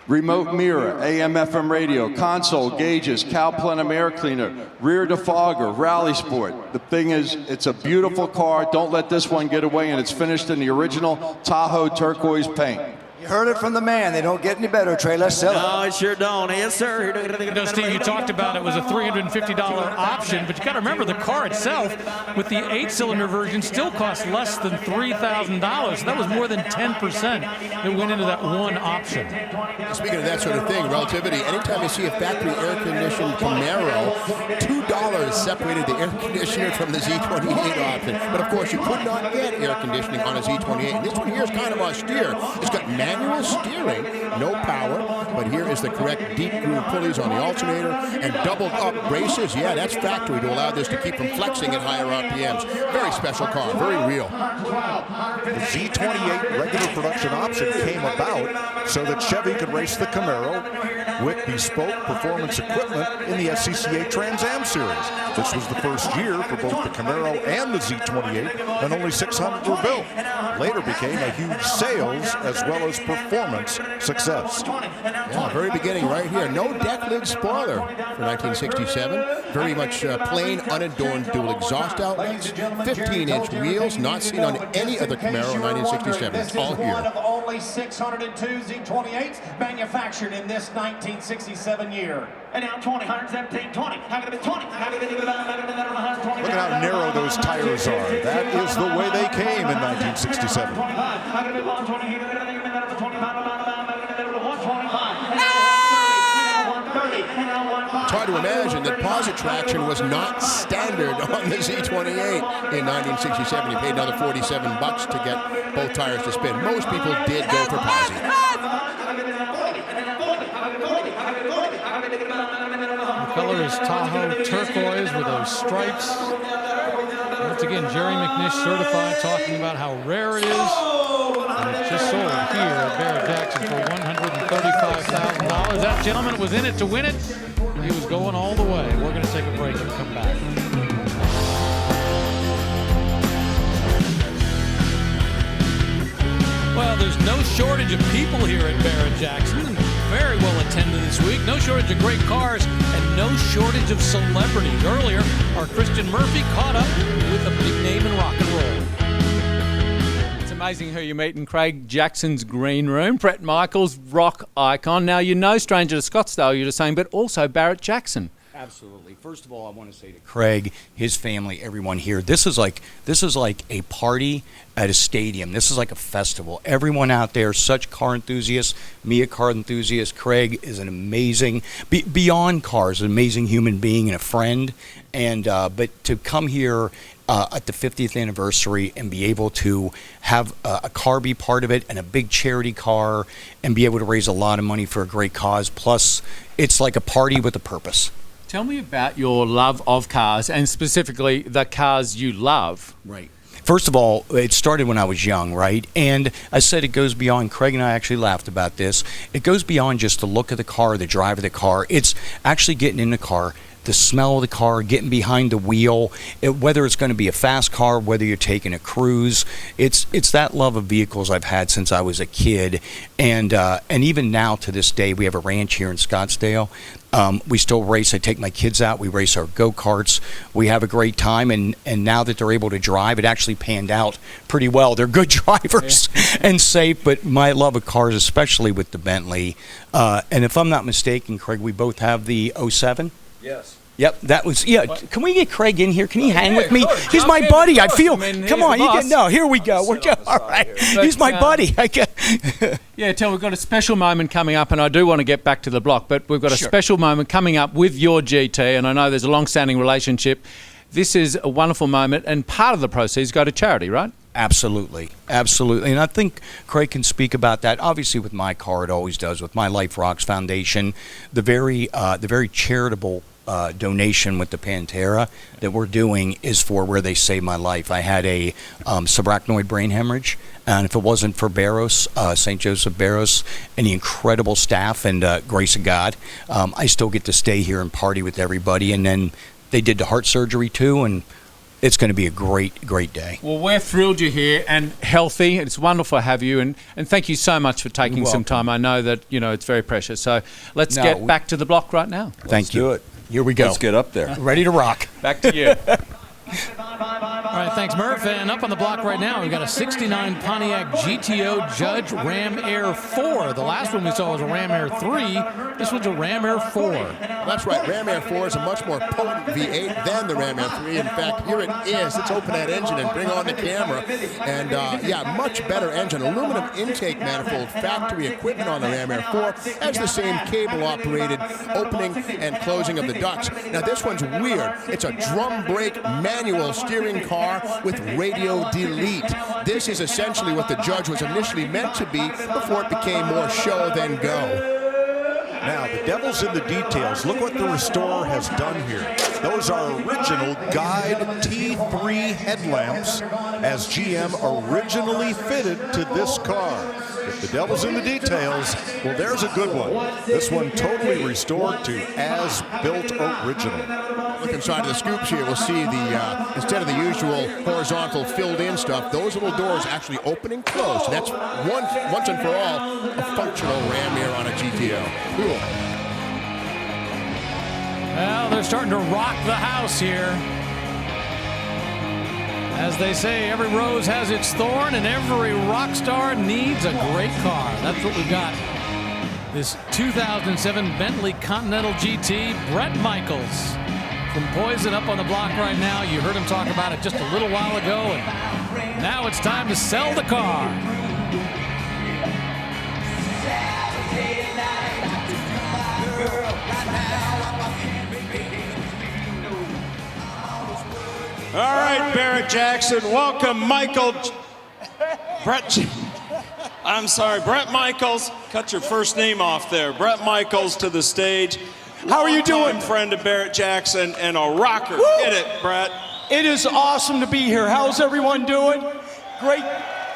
remote mirror, AM/FM radio, console, gauges, cowl plenum air cleaner, rear defogger, rally sport. The thing is, it's a beautiful car. Don't let this one get away, and it's finished in the original Tahoe turquoise paint. You heard it from the man. They don't get any better, Trey. Let's sell it. No, it sure don't. Yes, sir. You know, Steve, you talked about it was a $350 option, but you got to remember the car itself, with the 8-cylinder version, still costs less than $3,000. So that was more than 10% that went into that one option. Speaking of that sort of thing, relativity, anytime you see a factory air-conditioned Camaro, $2 separated the air conditioner from the Z28 option. But of course, you could not get air conditioning on a Z28. And this one here is kind of austere. It's got manual steering, no power, but here is the correct deep groove pulleys on the alternator and doubled up braces. Yeah, that's factory to allow this to keep from flexing at higher RPMs. Very special car, very real. The Z28 regular production option came about so that Chevy could race the Camaro with bespoke performance equipment in the SCCA Trans Am series. This was the first year for both the Camaro and the Z28, and only 600 were built. Later became a huge sales as well as performance success. Yeah, very beginning right here. No deck lid spoiler for 1967. Very much plain, unadorned dual exhaust outlets. 15-inch wheels, not seen on any other Camaro in 1967. It's all here. One of only 602 Z28s manufactured in this 1967 year. And now 20, 117, 20. How could it be 20? How could it be 20? Look at how narrow those tires are. That is the way they came in 1967. It's hard to imagine that posit traction was not standard on the Z28 in 1967. You paid another $47 to get both tires to spin. Most people did go for posit. The color is Tahoe turquoise with those stripes. Once again, Jerry McNish certified, talking about how rare it is. And it just sold here at Barrett Jackson for $135,000. That gentleman was in it to win it. He was going all the way. We're going to take a break and come back. Well, there's no shortage of people here at Barrett Jackson. Very well attended this week. No shortage of great cars and no shortage of celebrities. Earlier, our Christian Murphy caught up with a big name in rock and roll. Amazing who you're meeting. Craig Jackson's green room. Bret Michaels, rock icon. Now, you're no stranger to Scottsdale, you're just saying, but also Barrett Jackson. Absolutely. First of all, I want to say to Craig, his family, everyone here, this is like a party at a stadium. This is like a festival. Everyone out there, such car enthusiasts, me a car enthusiast. Craig is an amazing, beyond cars, an amazing human being and a friend. And but to come here at the 50th anniversary and be able to have a car be part of it, and a big charity car, and be able to raise a lot of money for a great cause. Plus, it's like a party with a purpose. Tell me about your love of cars, and specifically the cars you love. Right. First of all, it started when I was young, right? And I said it goes beyond, Craig and I actually laughed about this, it goes beyond just the look of the car, the drive of the car. It's actually getting in the car, the smell of the car, getting behind the wheel, whether it's going to be a fast car, whether you're taking a cruise. It's that love of vehicles I've had since I was a kid. And even now to this day, we have a ranch here in Scottsdale. We still race. I take my kids out. We race our go-karts. We have a great time. And now that they're able to drive, it actually panned out pretty well. They're good drivers and safe. But my love of cars, especially with the Bentley. And if I'm not mistaken, Craig, we both have the 07? Yes. Yep, that was, yeah. Can we get Craig in here? Can he hang with me? Course. He's my buddy. I feel, come on, you get, no, here we go. We're just, all right. He's my buddy. Yeah, Tel, we've got a special moment coming up, and I do want to get back to the block, but we've got a special moment coming up with your GT, and I know there's a long-standing relationship. This is a wonderful moment, and part of the proceeds go to charity, right? Absolutely, absolutely. And I think Craig can speak about that. Obviously, with my car, it always does. With my Life Rocks Foundation, the very charitable donation with the Pantera that we're doing is for where they saved my life. I had a subarachnoid brain hemorrhage, and if it wasn't for Barros, St. Joseph Barros, and the incredible staff and grace of God, I still get to stay here and party with everybody. And then they did the heart surgery too, and it's going to be a great, great day. Well, we're thrilled you're here and healthy. It's wonderful to have you, and thank you so much for taking some time. I know that it's very precious. So let's get back to the block right now. Thank you. Do it. Here we go. Let's get up there. Ready to rock. Back to you. All right, thanks, Murph. And up on the block right now, we've got a 69 Pontiac GTO Judge Ram Air 4. The last one we saw was a Ram Air 3. This one's a Ram Air 4. That's right. Ram Air 4 is a much more potent V8 than the Ram Air 3. In fact, here it is. Let's open that engine and bring on the camera. And, much better engine. Aluminum intake manifold, factory equipment on the Ram Air 4. Has the same cable-operated opening and closing of the ducts. Now, this one's weird. It's a drum brake manual steering car with radio delete. This is essentially what the Judge was initially meant to be before it became more show than go. Now, the devil's in the details. Look what the Restorer has done here. Those are original Guide T3 headlamps as GM originally fitted to this car. If the devil's in the details, well, there's a good one. This one totally restored to as-built original. Look inside of the scoops here, we'll see the, instead of the usual horizontal filled-in stuff, those little doors actually open and close. So that's once and for all, a functional Ram here on a GTO. Cool. Well, they're starting to rock the house here. As they say, every rose has its thorn, and every rock star needs a great car. That's what we've got. This 2007 Bentley Continental GT, Bret Michaels from Poison up on the block right now. You heard him talk about it just a little while ago, and now it's time to sell the car. All right, Barrett Jackson, welcome Bret Michaels. Cut your first name off there. Bret Michaels to the stage. How are you doing? Friend of Barrett Jackson and a rocker. Woo! Get it, Bret. It is awesome to be here. How's everyone doing? Great.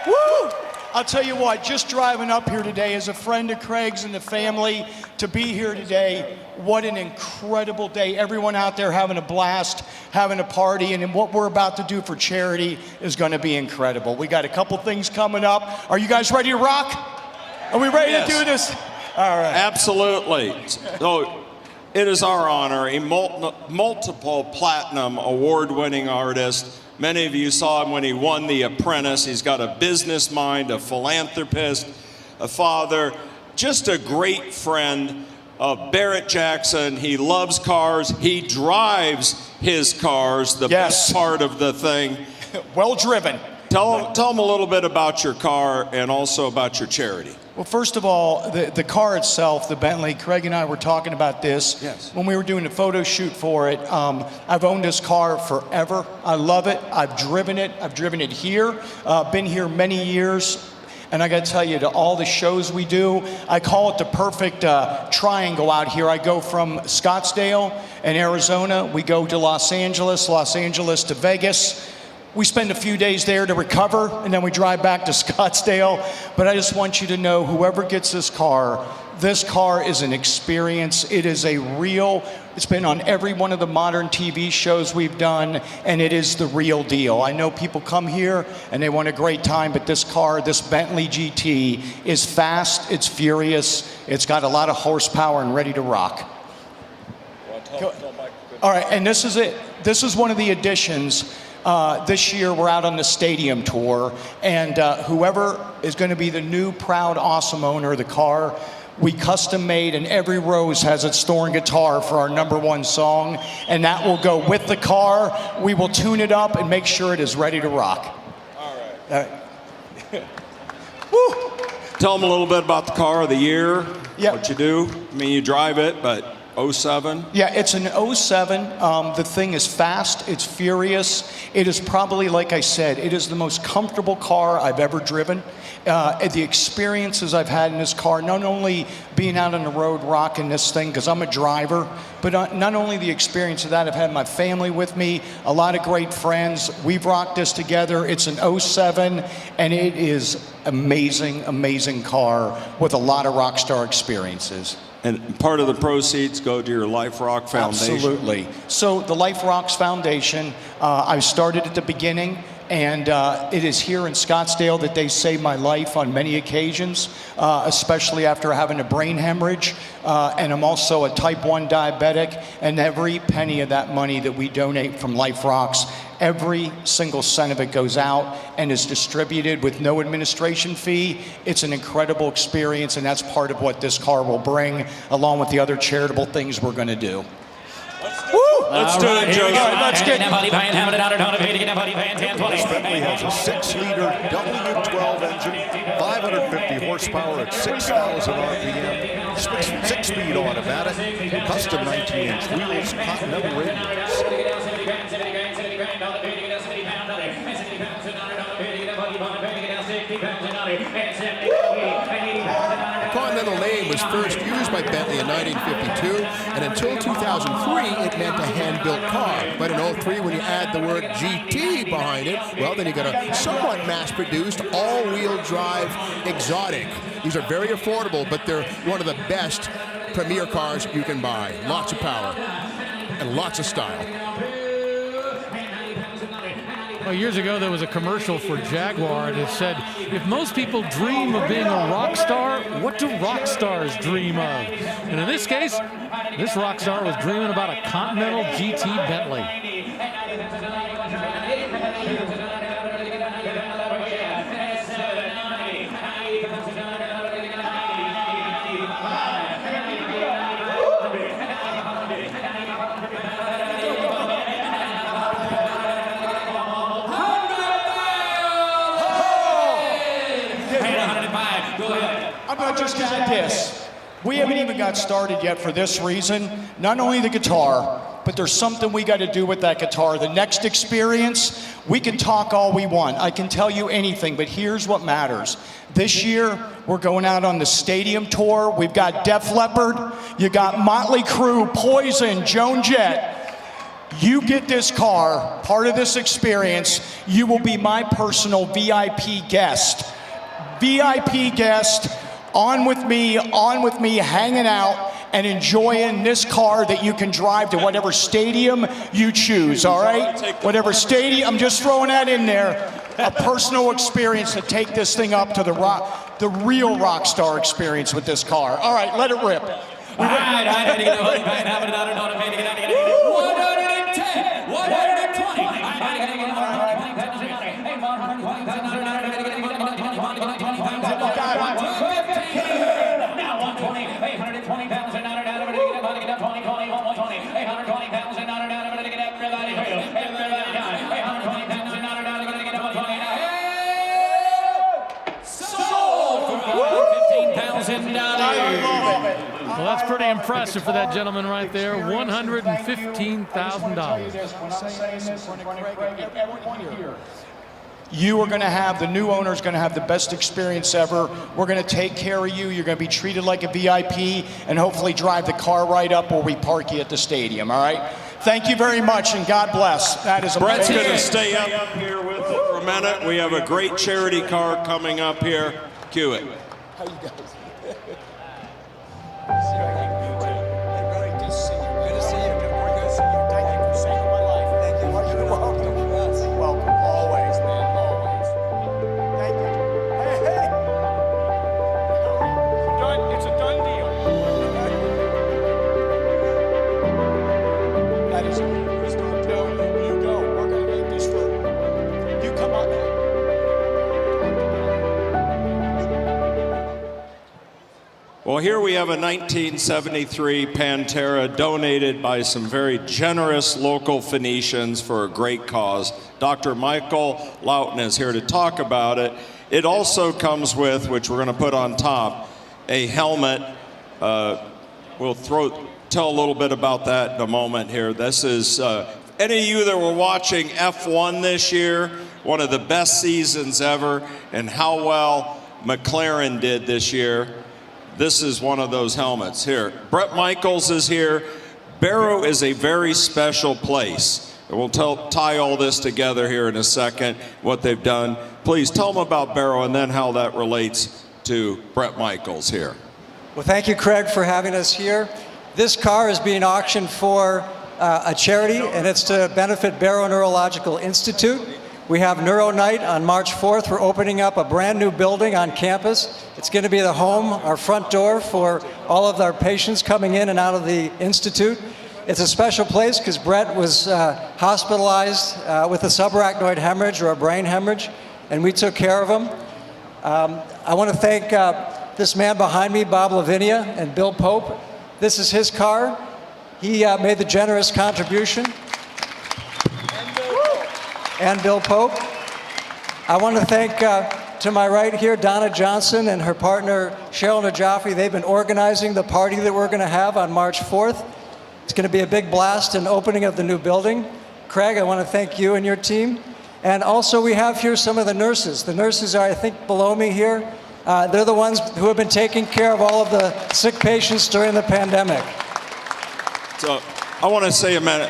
Woo! I'll tell you what, just driving up here today as a friend of Craig's and the family, to be here today, what an incredible day. Everyone out there having a blast, having a party, and what we're about to do for charity is going to be incredible. We got a couple things coming up. Are you guys ready to rock? Are we ready to do this? All right. Absolutely. So, it is our honor, a multiple platinum award-winning artist, Many of you saw him when he won The Apprentice. He's got a business mind, a philanthropist, a father, just a great friend of Barrett Jackson. He loves cars. He drives his cars, the best part of the thing. Well driven. Tell them a little bit about your car and also about your charity. Well, first of all, the car itself, the Bentley, Craig and I were talking about this when we were doing a photo shoot for it. I've owned this car forever. I love it. I've driven it. I've driven it here. Been here many years. And I got to tell you, to all the shows we do, I call it the perfect triangle out here. I go from Scottsdale in Arizona. We go to Los Angeles to Vegas. We spend a few days there to recover, and then we drive back to Scottsdale. But I just want you to know, whoever gets this car is an experience. It is it's been on every one of the modern TV shows we've done, and it is the real deal. I know people come here and they want a great time, but this car, this Bentley GT, is fast, it's furious, it's got a lot of horsepower and ready to rock. All right, and this is it. This is one of the additions. This year we're out on the stadium tour, and whoever is going to be the new proud, awesome owner of the car, we custom made, and every rose has its Thorn guitar for our #1 song, and that will go with the car. We will tune it up and make sure it is ready to rock. All right. Woo. Tell them a little bit about the car, the year, what you do. I mean, you drive it, but 07? Yeah, it's an 07. The thing is fast, it's furious. It is probably, like I said, it is the most comfortable car I've ever driven. The experiences I've had in this car, not only being out on the road rocking this thing, because I'm a driver, but not only the experience of that, I've had my family with me, a lot of great friends. We've rocked this together. It's an 07, and it is amazing, amazing car with a lot of rock star experiences. And part of the proceeds go to your Life Rock Foundation. Absolutely. So the Life Rocks Foundation, I started at the beginning, and it is here in Scottsdale that they saved my life on many occasions, especially after having a brain hemorrhage. And I'm also a type 1 diabetic, and every penny of that money that we donate from Life Rocks, every single cent of it goes out and is distributed with no administration fee. It's an incredible experience, and that's part of what this car will bring, along with the other charitable things we're going to do. Let's do it, Joe. Let's get This Bentley has a 6-liter W12 engine, 550 horsepower at 6,000 RPM, 6-speed automatic, custom 19-inch wheels, Continental radials. The Continental name was first used by Bentley in 1952, and until 2003, it meant a hand-built car. But in 2003, when you add the word GT behind it, well, then you got a somewhat mass-produced, all-wheel drive exotic. These are very affordable, but they're one of the best premier cars you can buy. Lots of power and lots of style. Well, years ago, there was a commercial for Jaguar, and it said, if most people dream of being a rock star, what do rock stars dream of? And in this case, this rock star was dreaming about a Continental GT Bentley. I'm going to just add this. We haven't even got started yet for this reason. Not only the guitar, but there's something we got to do with that guitar. The next experience, we can talk all we want. I can tell you anything, but here's what matters. This year, we're going out on the stadium tour. We've got Def Leppard, you got Motley Crue, Poison, Joan Jett. You get this car, part of this experience, you will be my personal VIP guest. VIP guest, on with me, hanging out and enjoying this car that you can drive to whatever stadium you choose, all right? Whatever stadium, I'm just throwing that in there. A personal experience to take this thing up to the real rock star experience with this car. All right, let it rip. All right, 110, 120. Well, that's pretty impressive for that gentleman right there. $115,000. You are going to have, the new owner is going to have the best experience ever. We're going to take care of you. You're going to be treated like a VIP and hopefully drive the car right up where we park you at the stadium, all right? Thank you very much, and God bless. That is amazing. Brett's going to stay up here with us for a minute. We have a great charity car coming up here. Cue it. How you guys? Well, here we have a 1973 Pantera donated by some very generous local Phoenicians for a great cause. Dr. Michael Lawton is here to talk about it. It also comes with, which we're going to put on top, a helmet. We'll tell a little bit about that in a moment here. This is, any of you that were watching F1 this year, one of the best seasons ever, and how well McLaren did this year. This is one of those helmets here. Bret Michaels is here. Barrow is a very special place. And we'll tie all this together here in a second, what they've done. Please tell them about Barrow and then how that relates to Bret Michaels here. Well, thank you, Craig, for having us here. This car is being auctioned for a charity, and it's to benefit Barrow Neurological Institute. We have Neuro Night on March 4th. We're opening up a brand new building on campus. It's going to be the home, our front door for all of our patients coming in and out of the Institute. It's a special place because Bret was hospitalized with a subarachnoid hemorrhage or a brain hemorrhage, and we took care of him. I want to thank this man behind me, Bob Lavinia and Bill Pope. This is his car. He made the generous contribution. And Bill Pope. I want to thank, to my right here, Donna Johnson and her partner, Cheryl Najafi. They've been organizing the party that we're going to have on March 4th. It's going to be a big blast and opening of the new building. Craig, I want to thank you and your team. And also we have here some of the nurses. The nurses are, I think, below me here. They're the ones who have been taking care of all of the sick patients during the pandemic. So I want to say a minute.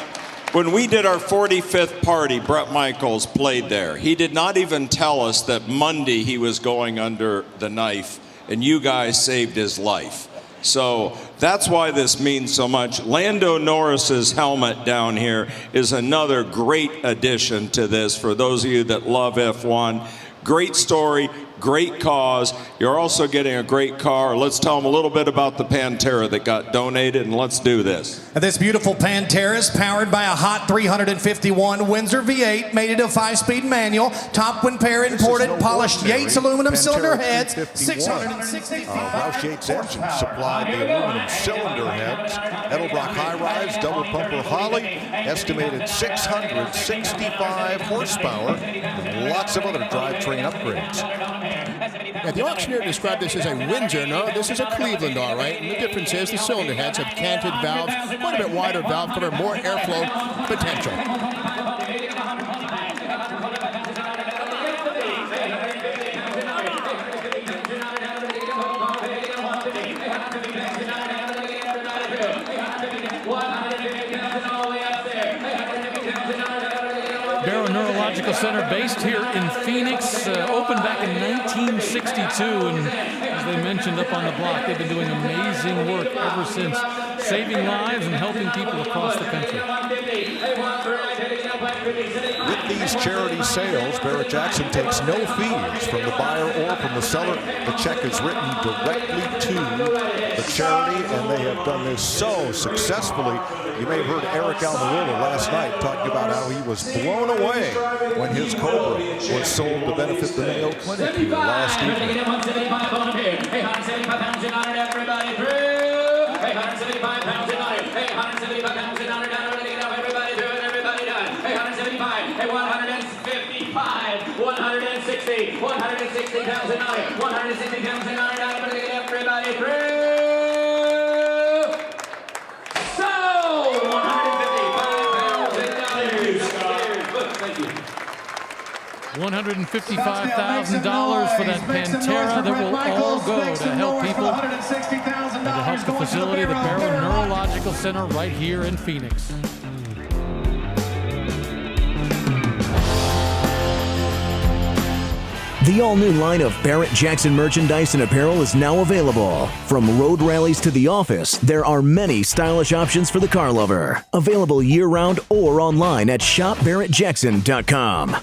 When we did our 45th party, Bret Michaels played there. He did not even tell us that Monday he was going under the knife, and you guys saved his life. So that's why this means so much. Lando Norris's helmet down here is another great addition to this for those of you that love F1. Great story, great cause. You're also getting a great car. Let's tell them a little bit about the Pantera that got donated, and let's do this. This beautiful Pantera is powered by a hot 351 Windsor V8, mated of 5-speed manual, top wind pair imported, polished Yates aluminum cylinder heads, 660 Roush Yates engines supplied the aluminum cylinder heads. Edelbrock high-rise, double pumper Holly, estimated 665 horsepower, and lots of other drivetrain upgrades. Yeah, the auctioneer described this as a Windsor. No, this is a Cleveland, all right. And the difference is the cylinder heads have canted valves, quite a bit wider valve cover, more airflow potential. Barrow Neurological Center, based here in Phoenix, opened back in 1962, and as they mentioned up on the block, they've been doing amazing work ever since, saving lives and helping people across the country. With these charity sales, Barrett-Jackson takes no fees from the buyer or from the seller. The check is written directly to the charity, and they have done this so successfully. You may have heard Eric Almirola last night talking about how he was blown away when his Cobra was sold to benefit the Mayo Clinic here last evening. $160,000 on it. $160,000 on it. Everybody Sold! $155,000. Thank you. $155,000 for that Pantera that will all go to help people and to help the facility, the Barrow Neurological Center right here in Phoenix. The all-new line of Barrett-Jackson merchandise and apparel is now available. From road rallies to the office, there are many stylish options for the car lover. Available year-round or online at shopbarrettjackson.com.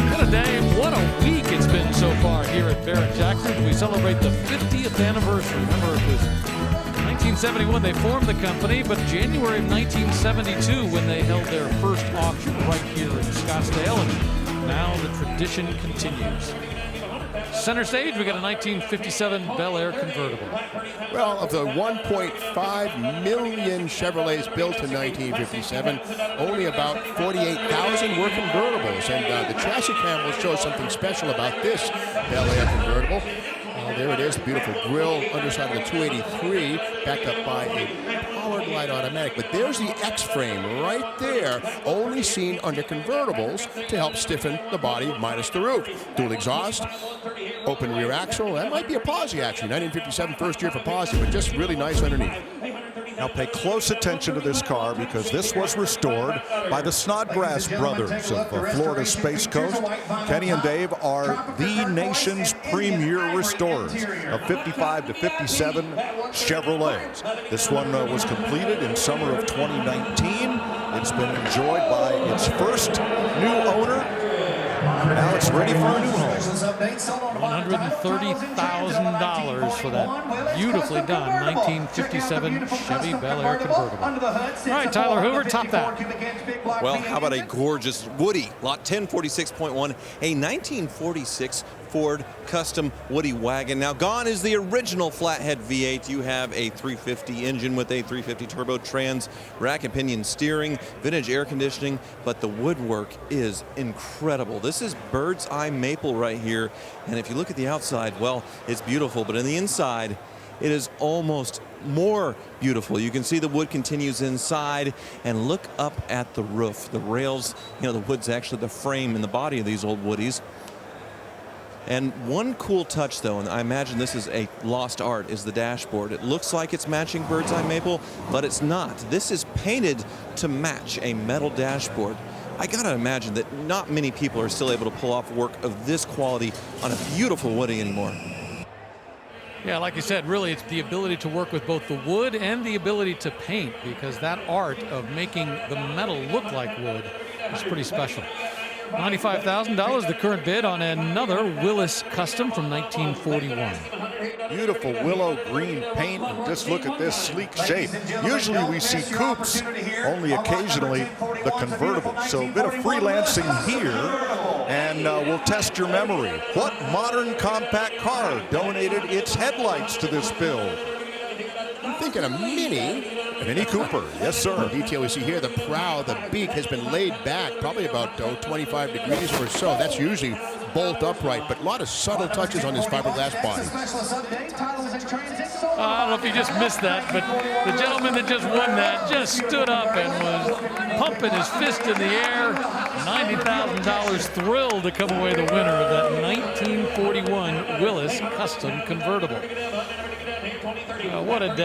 What a day, what a week it's been so far here at Barrett-Jackson. We celebrate the 50th anniversary. Remember, it was 1971 they formed the company, but January of 1972 when they held their first auction right here in Scottsdale, and now the tradition continues. Center stage, we got a 1957 Bel Air convertible. Well, of the 1.5 million Chevrolets built in 1957, only about 48,000 were convertibles, and the chassis cam will show something special about this Bel Air convertible. There it is, beautiful grille, underside of the 283, backed up by a Pollard Light automatic. But there's the X-frame right there, only seen under convertibles to help stiffen the body minus the roof. Dual exhaust, open rear axle. That might be a Posse, actually. 1957, first year for Posse, but just really nice underneath. Now pay close attention to this car because this was restored by the Snodgrass brothers of Florida Space Coast. Kenny and Dave are the nation's premier restorers of 55 to 57 Chevrolets. This one was completed in summer of 2019. It's been enjoyed by its first new owner. Now it's ready for a new home. $130,000 for that beautifully done 1957 Chevy Bel Air convertible. All right, Tyler Hoover, top that. Well, how about a gorgeous Woody, lot 1046.1, a 1946 Ford Custom Woody wagon. Now gone is the original flathead V8. You have a 350 engine with a 350 turbo trans, rack and pinion steering, vintage air conditioning, but the woodwork is incredible. This is bird's eye maple right here, and if you look at the outside, well, it's beautiful, but in the inside, it is almost more beautiful. You can see the wood continues inside, and look up at the roof. The rails, you know, the wood's actually the frame and the body of these old Woodies. And one cool touch, though, and I imagine this is a lost art, is the dashboard. It looks like it's matching bird's eye maple, but it's not. This is painted to match a metal dashboard. I gotta imagine that not many people are still able to pull off work of this quality on a beautiful Woody anymore. Yeah, like you said, really it's the ability to work with both the wood and the ability to paint, because that art of making the metal look like wood is pretty special. $95,000, the current bid on another Willis Custom from 1941. Beautiful willow green paint, and just look at this sleek shape. Usually we see coupes, only occasionally the convertible. So a bit of freelancing here, and we'll test your memory. What modern compact car donated its headlights to this build? I'm thinking a Mini. Mini Cooper, yes sir. The detail we see here, the prow, the beak has been laid back, probably about 25 degrees or so. That's usually bolt upright, but a lot of subtle touches on this fiberglass body. I don't know if you just missed that, but the gentleman that just won that just stood up and was pumping his fist in the air. $90,000, thrilled to come away the winner of that 1941 Willis Custom convertible. What a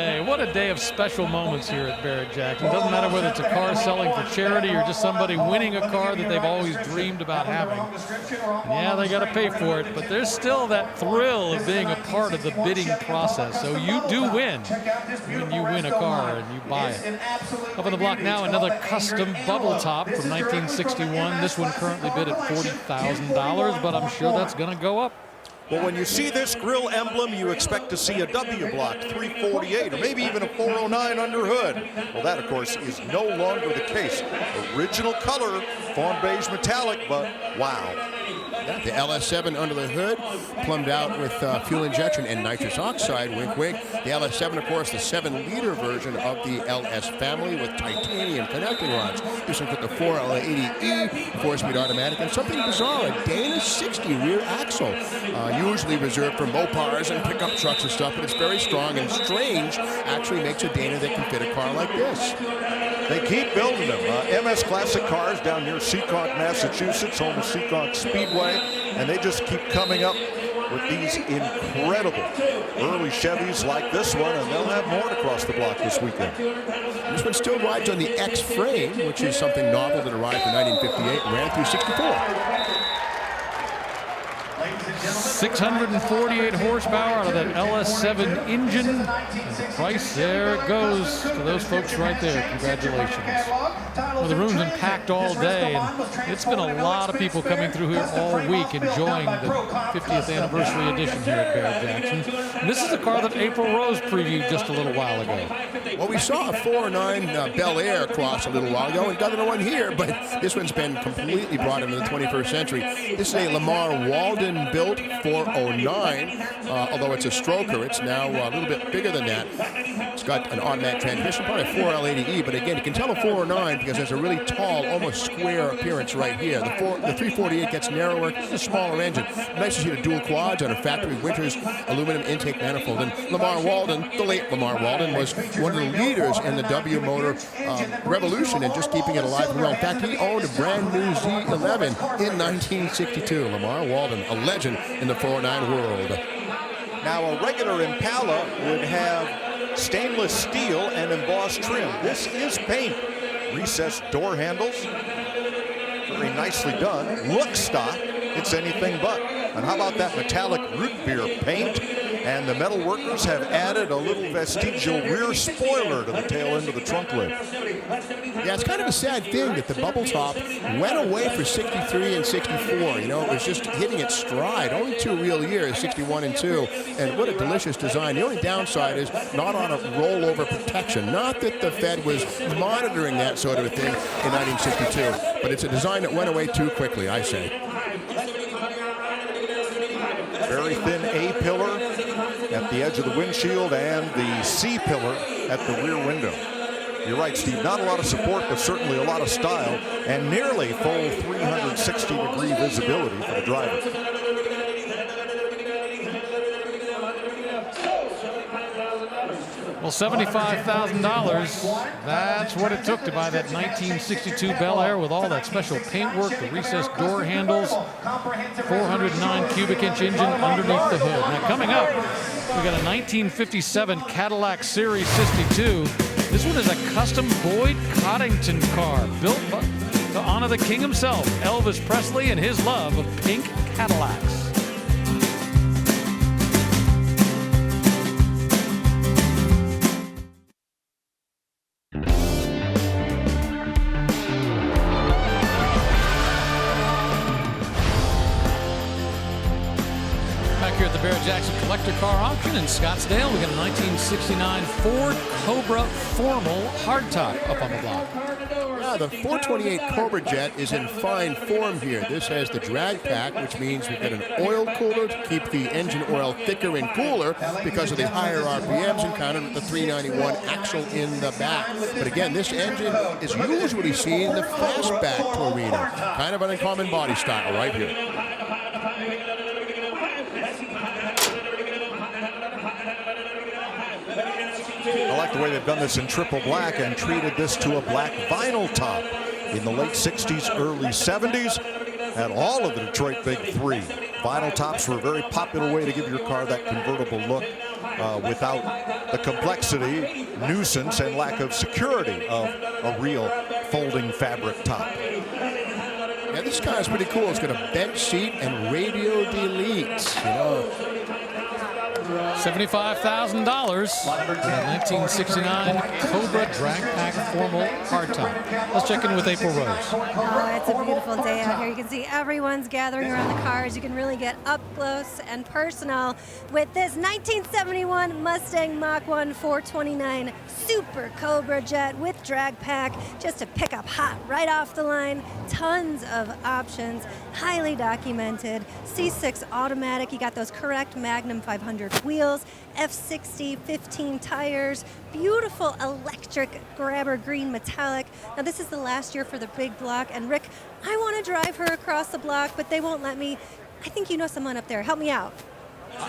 day of special moments here at Barrett-Jackson. Doesn't matter whether it's a car selling for charity or just somebody winning a car that they've always dreamed about having. And yeah, they got to pay for it, but there's still that thrill of being a part of the bidding process. So you do win when you win a car and you buy it. Up on the block now, another custom bubble top from 1961. This one currently bid at $40,000, but I'm sure that's going to go up. Well, when you see this grille emblem, you expect to see a W block 348 or maybe even a 409 under hood. Well, that, of course, is no longer the case. Original color, fawn beige metallic, but wow, Yeah, the LS7 under the hood, plumbed out with fuel injection and nitrous oxide, wink, wink. The LS7, of course, the 7-liter version of the LS family with titanium connecting rods. This one's with the 4L80E 4-speed automatic, and something bizarre, a Dana 60 rear axle, usually reserved for Mopars and pickup trucks and stuff, but it's very strong and strange, actually makes a Dana that can fit a car like this. They keep building them. MS Classic Cars down near Seekonk, Massachusetts, home of Seekonk Speedway, and they just keep coming up with these incredible early Chevys like this one, and they'll have more to cross the block this weekend. This one still rides on the X frame, which is something novel that arrived in 1958 and ran through 64. 648 horsepower out of that LS7 engine. And the price, there it goes to those folks right there. Congratulations. Well, the room's been packed all day, and it's been a lot of people coming through here all week enjoying the 50th anniversary edition here at Barrett-Jackson. And this is the car that April Rose previewed just a little while ago. Well, we saw a 409 Bel Air cross a little while ago, and got another one here, but this one's been completely brought into the 21st century. This is a Lamar Walden built 409, although it's a stroker. It's now a little bit bigger than that. It's got an automatic transmission, probably a 4L80E, but again, you can tell a 409 because there's a really tall, almost square appearance right here. The 348 gets narrower, it's a smaller engine. Nice to see the dual quads on a factory Winters aluminum intake manifold. And Lamar Walden, the late Lamar Walden, was one of the leaders in the W motor revolution and just keeping it alive and well. In fact, he owned a brand new Z11 in 1962. Lamar Walden, a legend in the 409 world. Now, a regular Impala would have stainless steel and embossed trim. This is paint. Recessed door handles, very nicely done. Look stock, it's anything but. And how about that metallic root beer paint? And the metal workers have added a little vestigial rear spoiler to the tail end of the trunk lid. Yeah, it's kind of a sad thing that the bubble top went away for 63 and 64. You know, it was just hitting its stride. Only 2 real years, 61 and 2. And what a delicious design. The only downside is not on a rollover protection. Not that the Fed was monitoring that sort of a thing in 1962, but it's a design that went away too quickly, I say. Very thin A-pillar at the edge of the windshield and the C-pillar at the rear window. You're right, Steve, not a lot of support, but certainly a lot of style and nearly full 360-degree visibility for the driver. Well, $75,000, that's what it took to buy that 1962 Bel Air with all that special paintwork, the recessed door handles, 409 cubic inch engine underneath the hood. Now coming up, we got a 1957 Cadillac Series 62. This one is a custom Boyd Coddington car built to honor the king himself, Elvis Presley, and his love of pink Cadillacs. Barrett-Jackson Collector Car Auction in Scottsdale. We got a 1969 Ford Cobra Formal hardtop up on the block. Yeah, the 428 Cobra Jet is in fine form here. This has the drag pack, which means we've got an oil cooler to keep the engine oil thicker and cooler because of the higher RPMs encountered with the 391 axle in the back. But again, this engine is usually seen in the fastback Torino. Kind of an uncommon body style right here. I like the way they've done this in triple black and treated this to a black vinyl top. In the late 60s, early 70s, had all of the Detroit Big Three. Vinyl tops were a very popular way to give your car that convertible look without the complexity, nuisance, and lack of security of a real folding fabric top. Yeah, this car is pretty cool. It's got a bench seat and radio delete. You know, $75,000 for the 1969 Cobra Drag Pack Formal Hardtop. Let's check in with April Rose. Oh, it's a beautiful day out here. You can see everyone's gathering around the cars. You can really get up close and personal with this 1971 Mustang Mach 1 429 Super Cobra Jet with drag pack, just to pick up hot right off the line. Tons of options, highly documented. C6 automatic, you got those correct Magnum 500 wheels, F60 15 tires, beautiful electric grabber green metallic. Now this is the last year for the big block, and Rick, I want to drive her across the block, but they won't let me. I think you know someone up there. Help me out.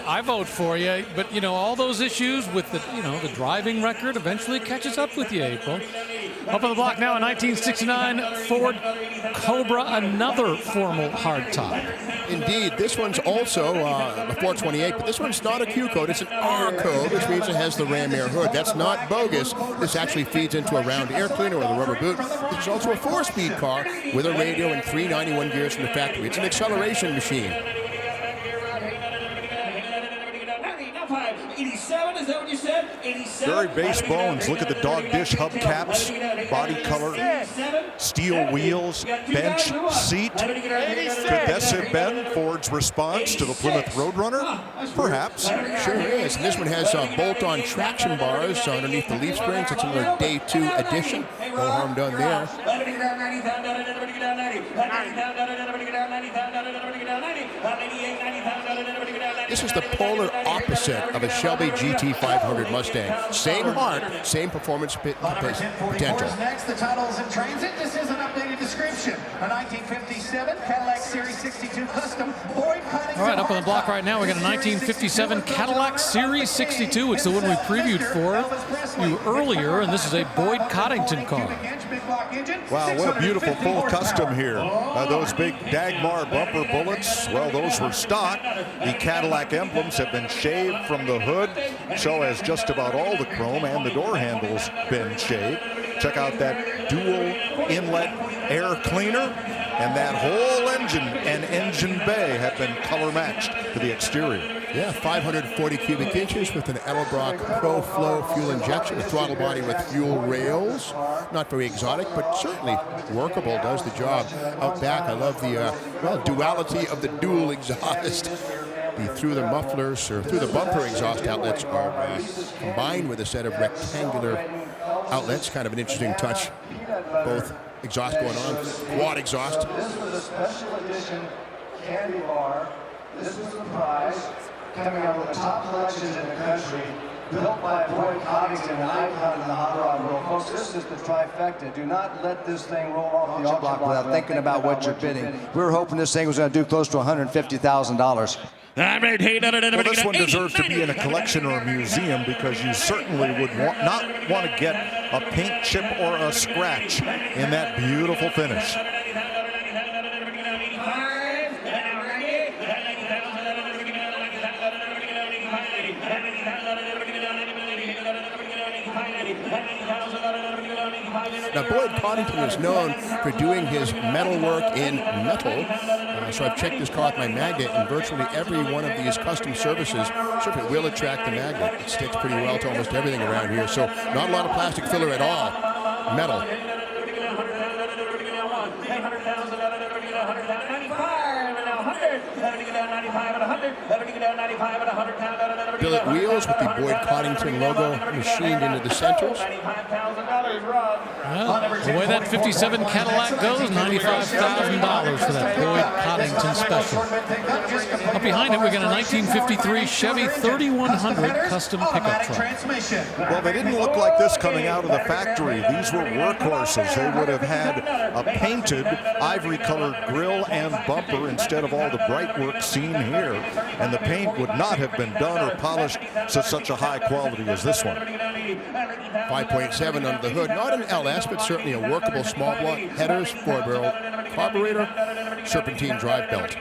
I vote for you, but you know, all those issues with the, the driving record eventually catches up with you, April. Up on the block now, a 1969 Ford Cobra, another formal hardtop. Indeed, this one's also a 428, but this one's not a Q code, it's an R code, which means it has the ram air hood. That's not bogus. This actually feeds into a round air cleaner or the rubber boot. It's also a 4-speed car with a radio and 391 gears from the factory. It's an acceleration machine. 87, is that what you said? 87. Very base bones. Look at the dog dish hubcaps, body color, steel wheels, bench seat. Could this have been Ford's response to the Plymouth Roadrunner? Perhaps. Sure is. And this one has bolt-on traction bars underneath the leaf springs. It's another Day 2 edition. No harm done there. This is the polar opposite of a Shelby GT500 Mustang. Same heart, same performance potential. Next, the titles in transit. This is an updated description. A 1957 Cadillac Series 62 Custom Boyd Cutting. All right, up on the block right now, we got a 1957 Cadillac Series 62. It's the one we previewed for you earlier, and this is a Boyd Coddington car. Wow, what a beautiful full custom here. Those big Dagmar bumper bullets, well, those were stock. The Cadillac emblems have been shaved from the hood, so has just about all the chrome, and the door handles been shaved. Check out that dual inlet air cleaner, and that whole engine and engine bay have been color matched to the exterior. Yeah, 540 cubic inches with an Edelbrock Pro Flow fuel injection, a throttle body with fuel rails. Not very exotic, but certainly workable, does the job. Out back, I love the duality of the dual exhaust. Through the mufflers or through the bumper exhaust outlets are combined with a set of rectangular outlets. Kind of an interesting touch. Both exhaust going on, quad exhaust. This was a special edition candy bar. This was the prize, coming out with the top collections in the country, built by Boyd Coddington, an icon in the hot rod world. Folks, this is the trifecta. Do not let this thing roll off the auction block without thinking about what you're bidding. We were hoping this thing was going to do close to $150,000. Well, this one deserves to be in a collection or a museum, because you certainly would not want to get a paint chip or a scratch in that beautiful finish. Now, Boyd Coddington is known for doing his metal work in metal. So I've checked this car with my magnet, and virtually every one of these custom services certainly will attract the magnet. It sticks pretty well to almost everything around here. So not a lot of plastic filler at all. Metal. Billet wheels with the Boyd Coddington logo machined into the centers. Well, the way that 57 Cadillac goes, $95,000 for that Boyd Coddington special. Up behind it, we got a 1953 Chevy 3100 custom pickup truck. Well, they didn't look like this coming out of the factory. These were workhorses. They would have had a painted ivory-colored grille and bumper instead of all the bright work seen here. And the paint would not have been done or polished to such a high quality as this one. 5.7 under the hood. Not an LS, but certainly a workable small block. Headers, 4-barrel carburetor, serpentine drive belt.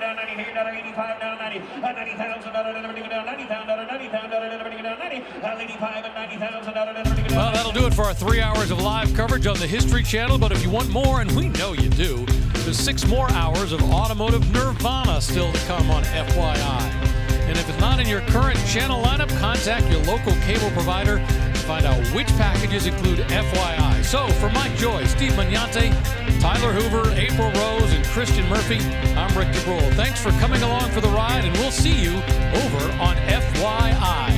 Well, that'll do it for our 3 hours of live coverage on the History Channel. But if you want more, and we know you do, there's 6 more hours of automotive nirvana still to come on FYI. And if it's not in your current channel lineup, contact your local cable provider to find out which packages include FYI. So for Mike Joy, Steve Magnante, Tyler Hoover, April Rose, and Christian Murphy, I'm Rick DeBrule. Thanks for coming along for the ride, and we'll see you over on FYI.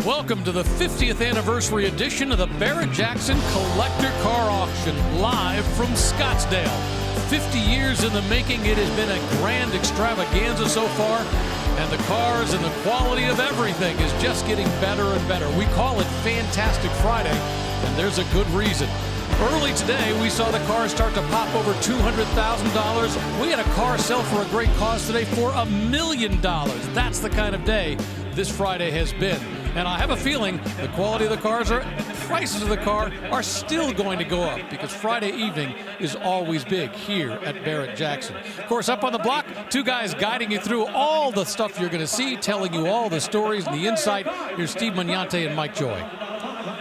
Welcome to the 50th anniversary edition of the Barrett-Jackson Collector Car Auction, live from Scottsdale. 50 years in the making, it has been a grand extravaganza so far, and the cars and the quality of everything is just getting better and better. We call it Fantastic Friday, and there's a good reason. Early today, we saw the cars start to pop over $200,000. We had a car sell for a great cause today for $1 million. That's the kind of day this Friday has been. And I have a feeling the quality of the cars prices of the car are still going to go up, because Friday evening is always big here at Barrett-Jackson. Of course, up on the block, two guys guiding you through all the stuff you're going to see, telling you all the stories and the insight. Here's Steve Magnante and Mike Joy.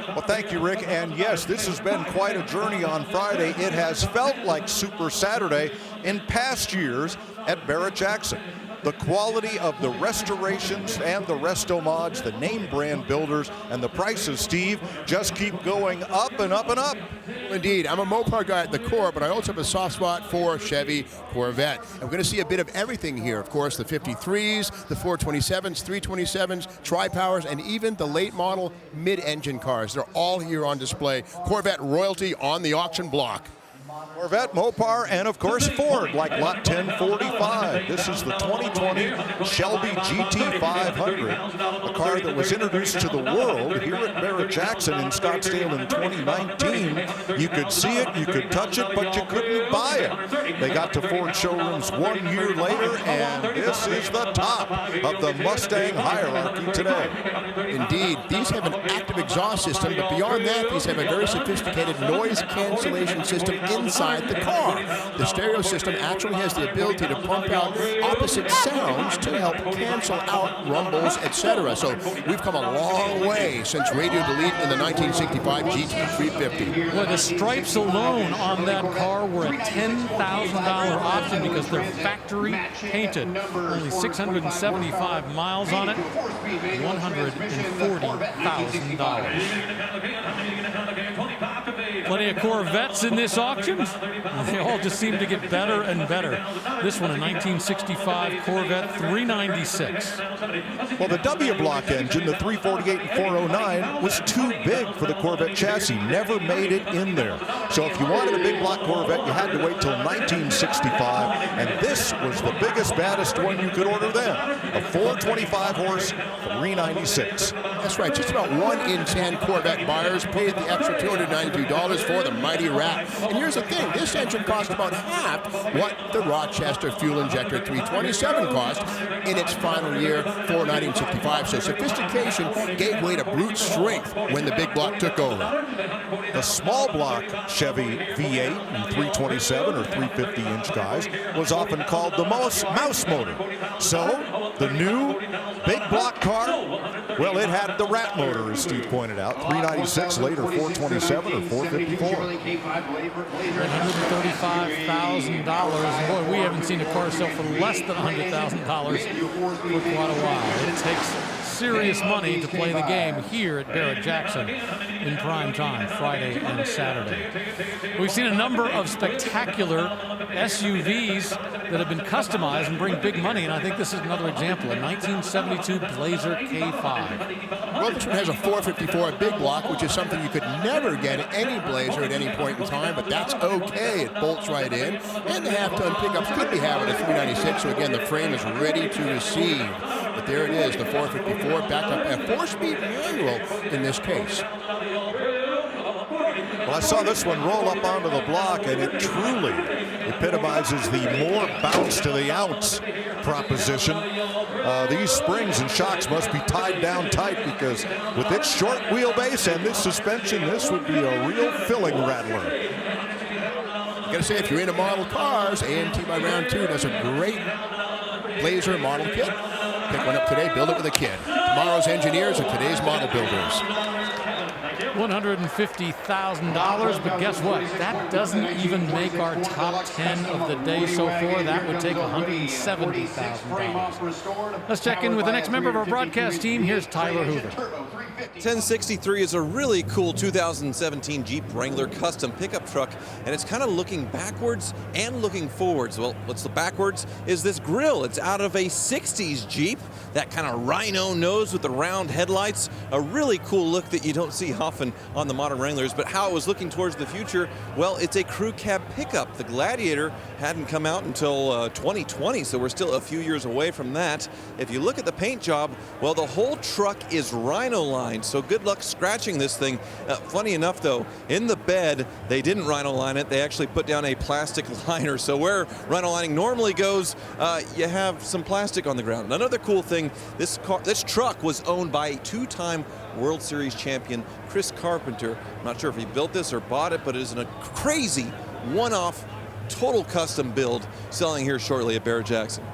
Well, thank you, Rick. And yes, this has been quite a journey on Friday. It has felt like Super Saturday in past years at Barrett-Jackson. The quality of the restorations and the resto mods, the name brand builders, and the prices, Steve, just keep going up and up and up. Indeed, I'm a Mopar guy at the core, but I also have a soft spot for Chevy Corvette. And we're going to see a bit of everything here. Of course, the 53s, the 427s, 327s, Tri-Powers, and even the late model mid-engine cars. They're all here on display. Corvette royalty on the auction block. Corvette, Mopar, and of course Ford, like lot 1045. This is the 2020 Shelby GT500, a car that was introduced to the world here at Barrett-Jackson in Scottsdale in 2019. You could see it, you could touch it, but you couldn't buy it. They got to Ford showrooms 1 year later, and this is the top of the Mustang hierarchy today. Indeed, these have an active exhaust system, but beyond that, these have a very sophisticated noise cancellation system inside the car. The stereo system actually has the ability to pump out opposite sounds to help cancel out rumbles, etc. So we've come a long way since Radio Delete in the 1965 GT350. Well, the stripes alone on that car were a $10,000 option because they're factory painted. Only 675 miles on it, $140,000. Plenty of Corvettes in this auction. They all just seem to get better and better. This one, a 1965 Corvette 396. Well, the W block engine, the 348 and 409, was too big for the Corvette chassis. Never made it in there. So if you wanted a big block Corvette, you had to wait till 1965, and this was the biggest, baddest one you could order then. A 425 horse 396. That's right. Just about 1 in 10 Corvette buyers paid the extra $292 for the mighty Rat. And here's the thing, this engine cost about half what the Rochester fuel injector 327 cost in its final year for 1965. So sophistication gave way to brute strength when the big block took over. The small block Chevy V8 and 327 or 350-inch guys was often called the mouse motor. So the new big block car, well, it had the Rat motor, as Steve pointed out. 396, later 427 or 454. $135,000. Boy, we haven't seen a car sell for less than $100,000 for quite a while. It takes serious money to play the game here at Barrett-Jackson in prime time, Friday and Saturday. We've seen a number of spectacular SUVs that have been customized and bring big money, and I think this is another example, a 1972 Blazer K5. Well, this one has a 454 big block, which is something you could never get at any Blazer at any point in time, but that's okay. It bolts right in, and the half-ton pickups could be having a 396, so again, the frame is ready to receive. But there it is, the 454 backed up a 4-speed manual in this case. Well, Well, I saw this one roll up onto the block, and it truly epitomizes the more bounce to the ounce proposition. These springs and shocks must be tied down tight, because with its short wheelbase and this suspension, this would be a real filling rattler. Gotta say, if you're into model cars, AMT by Round 2 does a great Blazer model kit. Pick one up today, build it with a kid. Tomorrow's engineers are today's model builders. $150,000, but guess what? That doesn't even make our top 10 of the day so far. That would take $170,000. Let's check in with the next member of our broadcast team. Here's Tyler Hoover. 1063 is a really cool 2017 Jeep Wrangler custom pickup truck, and it's kind of looking backwards and looking forwards. Well, what's the backwards is this grille. It's out of a 60s Jeep, that kind of rhino nose with the round headlights, a really cool look that you don't see often on the modern Wranglers. But how it was looking towards the future, well, it's a crew cab pickup. The Gladiator hadn't come out until 2020, so we're still a few years away from that. If you look at the paint job, well, the whole truck is rhino lined, so good luck scratching this thing. Funny enough, though, in the bed, they didn't rhino line it. They actually put down a plastic liner. So where rhino lining normally goes, you have some plastic on the ground. Another cool thing, this truck was owned by a two-time World Series champion, Chris Carpenter. I'm not sure if he built this or bought it, but it is a crazy one-off, total custom build selling here shortly at Barrett-Jackson.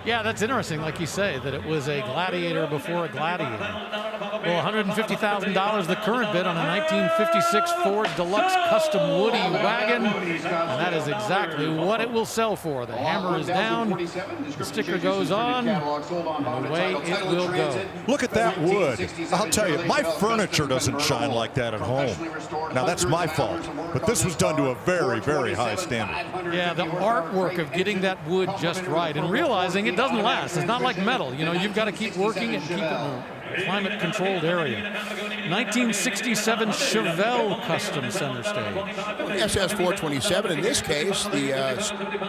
Yeah, that's interesting, like you say, that it was a Gladiator before a Gladiator. Well, $150,000, the current bid on a 1956 Ford Deluxe Custom Woody wagon, and that is exactly what it will sell for. The hammer is down, the sticker goes on, and away it will go. Look at that wood. I'll tell you, my furniture doesn't shine like that at home. Now, that's my fault, but this was done to a very, very high standard. Yeah, the artwork of getting that wood just right and realizing it doesn't last. It's not like metal. You know, you've got to keep working and keep it in a climate-controlled area. 1967 Chevelle Custom Center Stage. SS427, in this case, the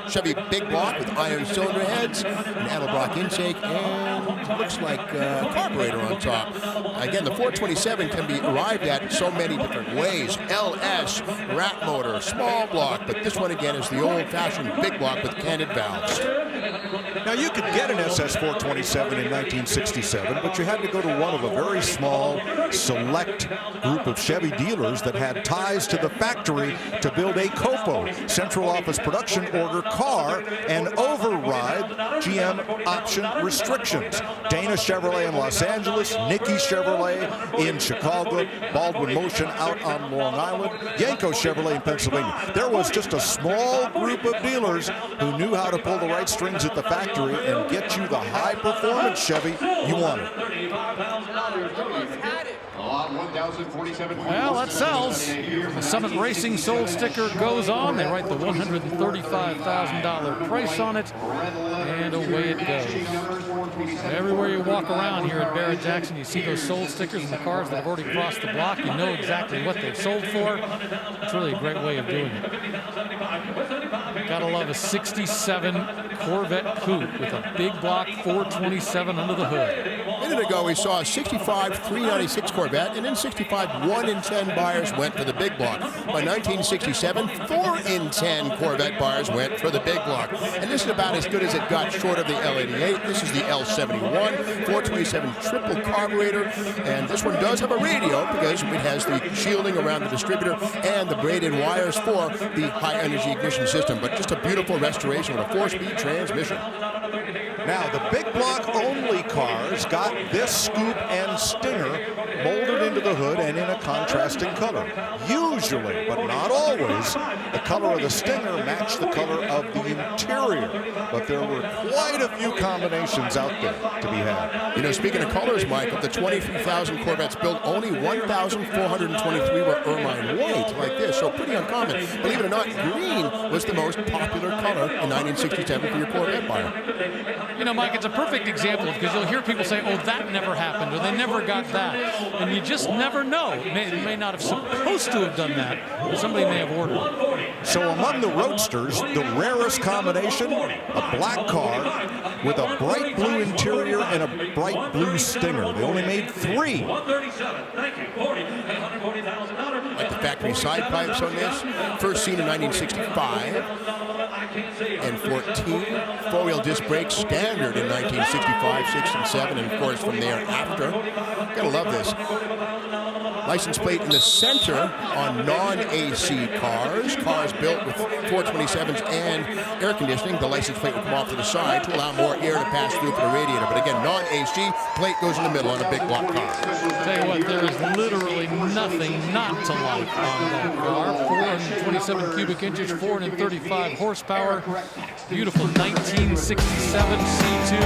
Chevy Big Block with iron cylinder heads, an Edelbrock intake, and looks like a carburetor on top. Again, the 427 can be arrived at so many different ways. LS, rat motor, small block, but this one again is the old-fashioned Big Block with canted valves. Now, you could get an SS427 in 1967, but you had to go to one of a very small, select group of Chevy dealers that had ties to the factory to build a COFO, Central Office Production Order car, and override GM option restrictions. Dana Chevrolet in Los Angeles, Nicky Chevrolet in Chicago, Baldwin Motion out on Long Island, Yanko Chevrolet in Pennsylvania. There was just a small group of dealers who knew how to pull the right strings at the factory and get you the high-performance Chevy you wanted. Well, that sells. The Summit Racing sold sticker goes on. They write the $135,000 price on it, and away it goes. Everywhere you walk around here at Barrett-Jackson, you see those sold stickers and the cars that have already crossed the block. You know exactly what they've sold for. It's really a great way of doing it. Gotta love a 67 Corvette Coupe with a big block 427 under the hood. A minute ago, we saw a 65 396 Corvette, and in 65, 1 in 10 buyers went for the big block. By 1967, 4 in 10 Corvette buyers went for the big block. And this is about as good as it got short of the L88. This is the L71, 427 triple carburetor, and this one does have a radio because it has the shielding around the distributor and the braided wires for the high-energy ignition system, but just a beautiful restoration with a 4-speed transmission. Now, the big block only cars got this scoop and stinger molded into the hood and in a contrasting color. Usually, but not always, the color of the stinger matched the color of the interior. But there were quite a few combinations out there to be had. You know, speaking of colors, Mike, of the 23,000 Corvettes built, only 1,423 were ermine white like this, so pretty uncommon. Believe it or not, green was the most popular color in 1967 for your Corvette buyer. You know, Mike, it's a perfect example because you'll hear people say, oh, that never happened, or they never got that. And you just never know. It may not have supposed to have done that, but somebody may have ordered it. So among the roadsters, the rarest combination, a black car with a bright blue interior and a bright blue Stinger. They only made 3. Like the factory side pipes on this. First seen in 1965 and 14. Four-wheel disc brakes standard in 1965, 6, and 7, and of course from there after. Gotta love this. License plate in the center on non-AC cars. Cars built with 427s and air conditioning. The license plate will come off to the side to allow more air to pass through for the radiator. But again, non-AC plate goes in the middle on a big block car. Tell you what, there is literally nothing not to like on that car. 427 cubic inches, 435 horsepower. Beautiful 1967 C2.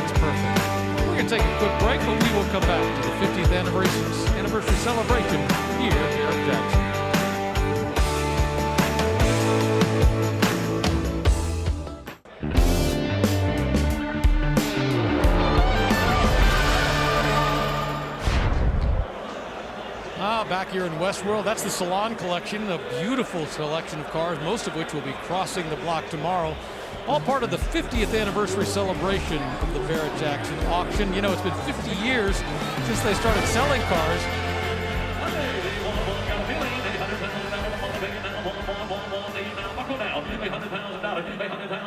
It's perfect. We're going to take a quick break, but we will come back to the 50th anniversary celebration here at Barrett Jackson. Back here in Westworld, that's the Salon Collection, a beautiful selection of cars, most of which will be crossing the block tomorrow. All part of the 50th anniversary celebration of the Barrett Jackson auction. You know, it's been 50 years since they started selling cars.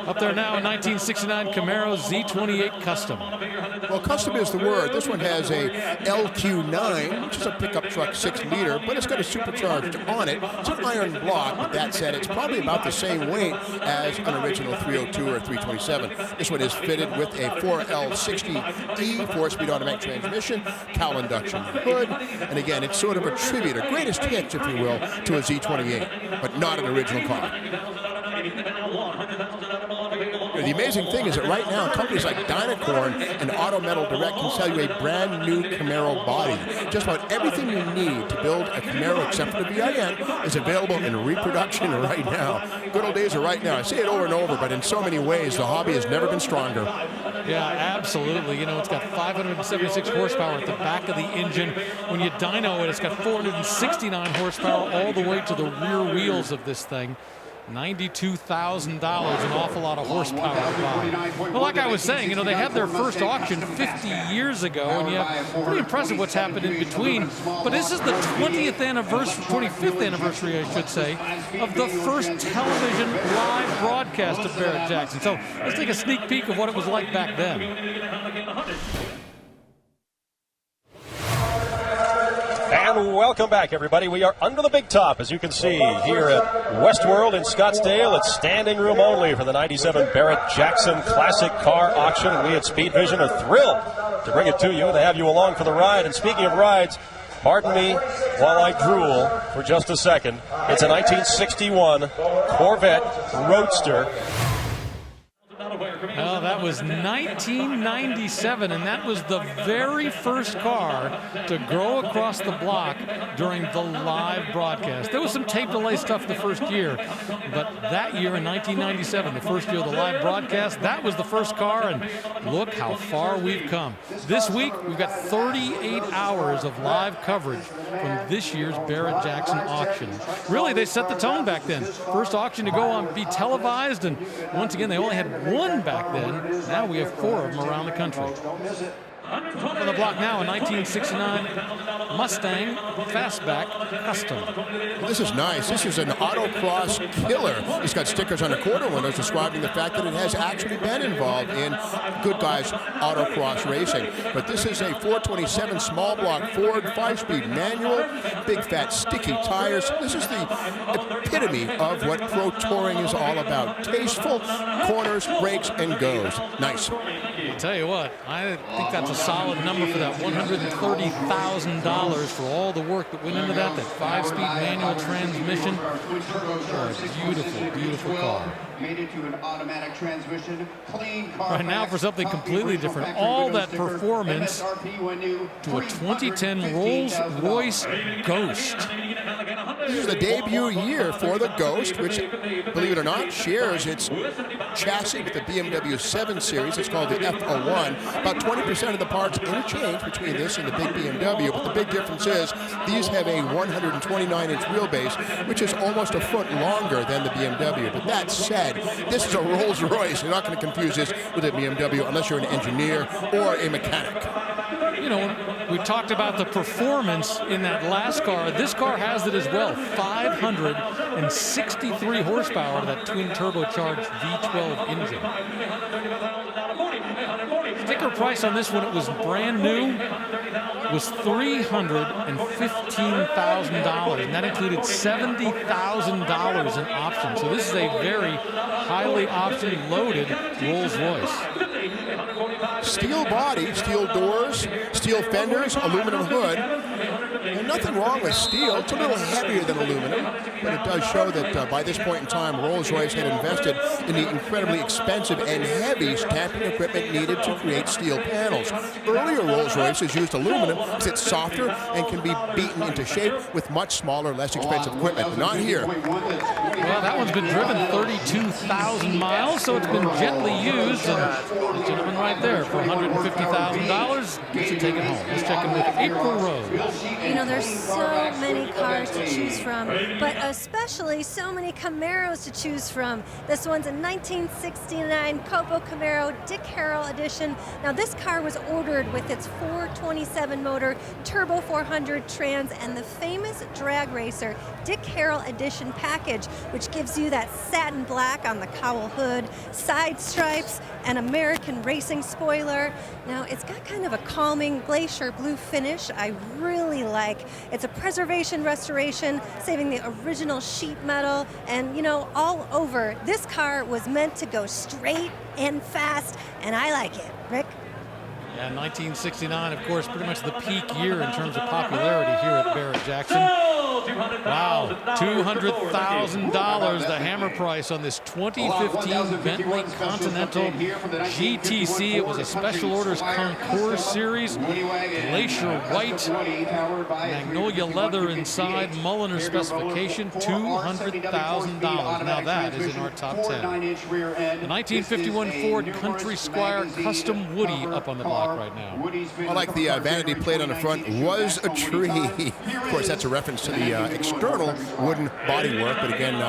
Up there now, a 1969 Camaro Z28 Custom. Well, custom is the word. This one has a LQ9, which is a pickup truck 6-liter, but it's got a supercharged on it. It's an iron block. With that said, it's probably about the same weight as an original 302 or 327. This one is fitted with a 4L60E 4-speed automatic transmission, cowl induction hood, and again, it's sort of a tribute, a greatest hits, if you will, to a Z28, but not an original car. The amazing thing is that right now, companies like Dynacorn and Auto Metal Direct can sell you a brand new Camaro body. Just about everything you need to build a Camaro except for the VIN is available in reproduction right now. Good old days are right now. I say it over and over, but in so many ways, the hobby has never been stronger. Yeah, absolutely. You know, it's got 576 horsepower at the back of the engine. When you dyno it, it's got 469 horsepower all the way to the rear wheels of this thing. $92,000, an awful lot of horsepower to buy. Well, like I was saying, you know, they had their first auction 50 years ago, and yeah, pretty impressive what's happened in between. But this is the 20th anniversary, 25th anniversary, I should say, of the first television live broadcast of Barrett Jackson. So let's take a sneak peek of what it was like back then. And welcome back, everybody. We are under the big top, as you can see, here at Westworld in Scottsdale. It's standing room only for the 97 Barrett Jackson Classic Car Auction. And we at Speed Vision are thrilled to bring it to you, to have you along for the ride. And speaking of rides, pardon me while I drool for just a second. It's a 1961 Corvette Roadster. Well, that was 1997, and that was the very first car to go across the block during the live broadcast. There was some tape delay stuff the first year, but that year in 1997, the first year of the live broadcast, that was the first car, and look how far we've come. This week, we've got 38 hours of live coverage from this year's Barrett Jackson auction. Really, they set the tone back then. First auction to go on, be televised, and once again, they only had one back then. Now we have 4 of them around the country. On the block now, a 1969 Mustang Fastback Custom. This is nice. This is an autocross killer. It's got stickers on the quarter windows describing the fact that it has actually been involved in good guys autocross racing. But this is a 427 small block Ford 5-speed manual, big fat sticky tires. This is the epitome of what pro touring is all about. Tasteful, corners, brakes, and goes. Nice. I'll tell you what, I think that's a solid number for that $130,000 for all the work that went into that 5-speed manual transmission. Oh, beautiful, beautiful car. Made it to an automatic transmission, clean car. Right now for something completely different. All that performance to a 2010 Rolls-Royce Ghost. This is the debut year for the Ghost, which, believe it or not, shares its chassis with the BMW 7 Series. It's called the F01. About 20% of the parts interchange between this and the big BMW, but the big difference is these have a 129-inch wheelbase, which is almost a foot longer than the BMW. But that said, this is a Rolls-Royce. You're not going to confuse this with a BMW unless you're an engineer or a mechanic. You know, we talked about the performance in that last car. This car has it as well. 563 horsepower, that twin turbocharged V12 engine. Sticker price on this one, it was brand new, was $315,000, and that included $70,000 in options. So this is a very highly option loaded Rolls-Royce. Steel body, steel doors, steel fenders, aluminum hood. And nothing wrong with steel. It's a little heavier than aluminum, but it does show that by this point in time, Rolls-Royce had invested in the incredibly expensive and heavy stamping equipment needed to create steel panels. Earlier Rolls-Royces used aluminum because it's softer and can be beaten into shape with much smaller, less expensive equipment. But not here. Well, that one's been driven 32,000 miles, so it's been gently used. And the gentleman right there for $150,000 gets to take it home. Let's check in with April Rose. You know, there's so many cars to choose from, but especially so many Camaros to choose from. This one's a 1969 Copo Camaro Dick Harrell edition. Now, this car was ordered with its 427 motor Turbo 400 trans and the famous drag racer Dick Harrell edition package, which gives you that satin black on the cowl hood, side stripes, an American racing spoiler. Now, it's got kind of a calming glacier blue finish I really like. It's a preservation restoration, saving the original sheet metal, and you know, all over. This car was meant to go straight and fast, and I like it. Rick? Yeah, 1969, of course, pretty much the peak year in terms of popularity here at Barrett-Jackson. Wow, $200,000, the hammer price on this 2015 Bentley Continental GTC. It was a special orders concours series, glacier white, magnolia leather inside, Mulliner specification, $200,000. Now that is in our top 10. The 1951 Ford Country Squire Custom Woody up on the block right now. I like the vanity plate on the front was a tree. Of course, that's a reference to the external wooden bodywork, but again,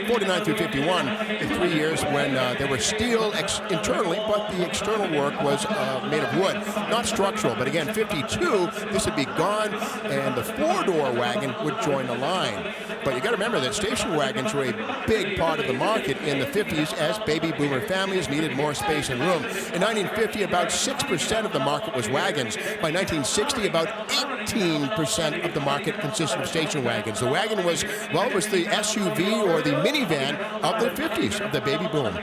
49 through 51, the 3 years when there were steel internally, but the external work was made of wood, not structural. But again, 52, this would be gone, and the four-door wagon would join the line. But you got to remember that station wagons were a big part of the market in the 50s as baby boomer families needed more space and room. In 1950, about 6% of the market was wagons. By 1960, about 18% of the market consisted of station wagons. The wagon was, well, it was the SUV or the minivan of the 50s, of the baby boom.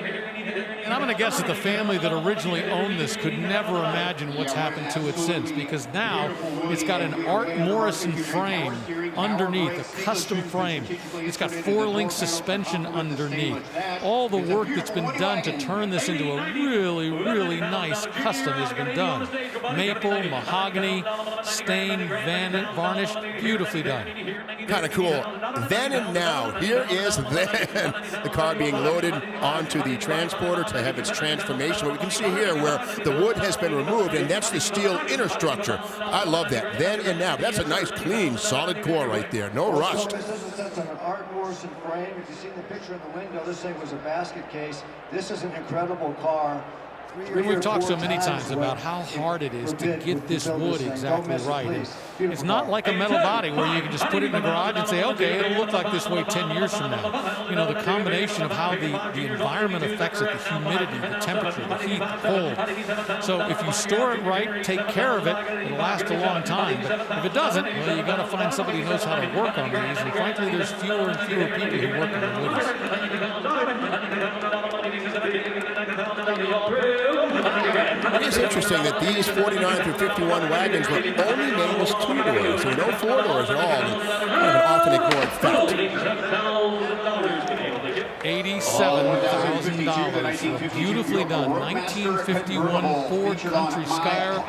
And I'm going to guess that the family that originally owned this could never imagine what's happened to it since, because now it's got an Art Morrison frame underneath, a custom frame. It's got 4-link suspension underneath. All the work that's been done to turn this into a really, really nice custom has been done. Maple, mahogany, stained, varnished, beautifully done. Kind of cool. Then and now, here is then the car being loaded onto the transporter to have its transformation. But we can see here where the wood has been removed, and that's the steel inner structure. I love that. Then and now. That's a nice, clean, solid core right there. No rust. That's an Art Morrison frame. If you see the picture in the window, this thing was a basket case. This is an incredible car. We've talked so many times about how hard it is to get this wood exactly right. And it's not like a metal body where you can just put it in the garage and say, okay, it'll look like this way 10 years from now. You know, the combination of how the environment affects it, the humidity, the temperature, the heat, the cold. So if you store it right, take care of it, it'll last a long time. But if it doesn't, well, you got to find somebody who knows how to work on these. And frankly, there's fewer and fewer people who work on the woodies. It is interesting that these 49 through 51 wagons were only made as 2 doors, so no 4 doors at all. An often ignored fact. $87,000. Beautifully done. 1951 Ford Country Squire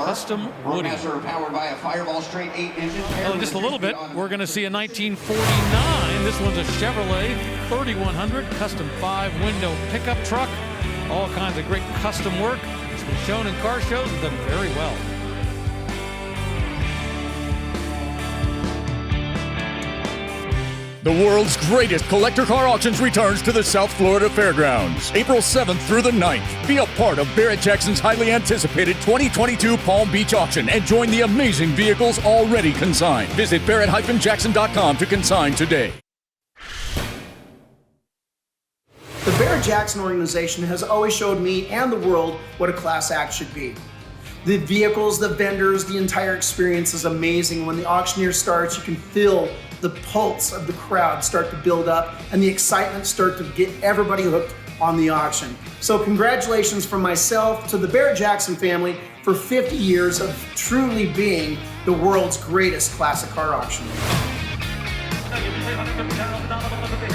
Custom Woody. Well, in just a little bit, we're going to see a 1949. This one's a Chevrolet 3100 Custom 5-window pickup truck. All kinds of great custom work. It's been shown in car shows and done very well. The world's greatest collector car auctions returns to the South Florida Fairgrounds, April 7th through the 9th. Be a part of Barrett-Jackson's highly anticipated 2022 Palm Beach auction and join the amazing vehicles already consigned. Visit barrett-jackson.com to consign today. The Barrett-Jackson organization has always showed me and the world what a class act should be. The vehicles, the vendors, the entire experience is amazing. When the auctioneer starts, you can feel the pulse of the crowd start to build up and the excitement start to get everybody hooked on the auction. So congratulations from myself to the Barrett-Jackson family for 50 years of truly being the world's greatest classic car auction.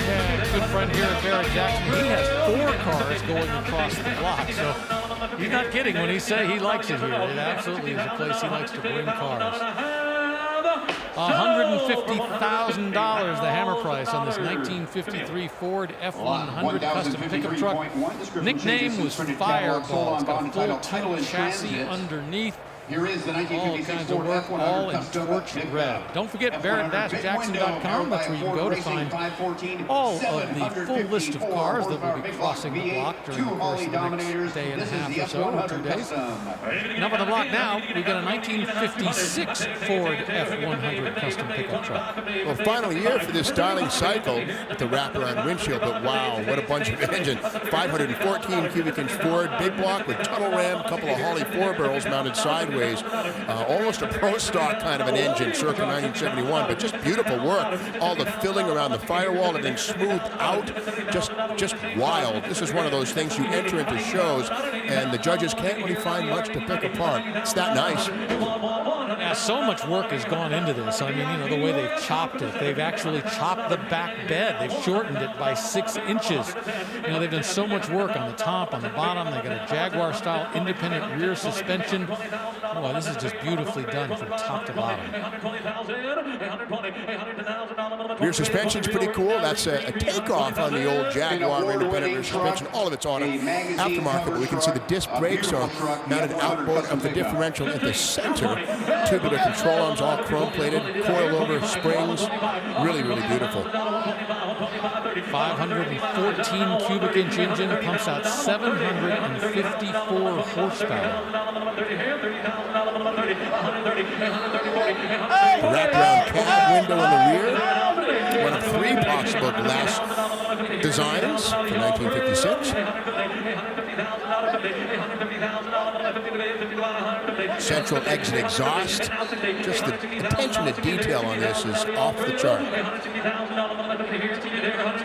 Yeah, good friend here at Barrett-Jackson. He has 4 cars going across the block, so he's not kidding when he says he likes it here. It absolutely is a place he likes to bring cars. $150,000, the hammer price on this 1953 Ford F100 custom pickup truck. Nickname was Fireball. It's got a full title chassis underneath. Here is the all kinds of work, all in torch red. Don't forget barrett-jackson.com. That's where you can go to find all of the full list of cars that will be crossing the block during the course of the next day and a half or so, or 2 days. And up on the block now, we've got a 1956 Ford F100 custom pickup truck. Well, final year for this styling cycle with the wraparound windshield, but wow, what a bunch of engine. 514 cubic inch Ford, big block with tunnel ram, couple of Holley 4 barrels mounted sideways. Almost a pro stock kind of an engine, circa 1971, but just beautiful work. All the filling around the firewall, everything smoothed out, just wild. This is one of those things you enter into shows, and the judges can't really find much to pick apart. It's that nice. Yeah, so much work has gone into this. I mean, you know, the way they've chopped it. They've actually chopped the back bed. They've shortened it by 6 inches. You know, they've done so much work on the top, on the bottom. They've got a Jaguar-style independent rear suspension. Boy, this is just beautifully done from top to bottom. Rear suspension's pretty cool. That's a takeoff on the old Jaguar independent rear suspension. All of it's on it. Aftermarket, but we can see the disc brakes are mounted outboard of the differential at the center. Tubular control arms, all chrome-plated, coil-over springs. Really, really beautiful. 514 cubic inch engine pumps out 754 horsepower. The wraparound cab window in the rear. One of 3 possible glass designs from 1956. Central exit exhaust. Just the attention to detail on this is off the chart.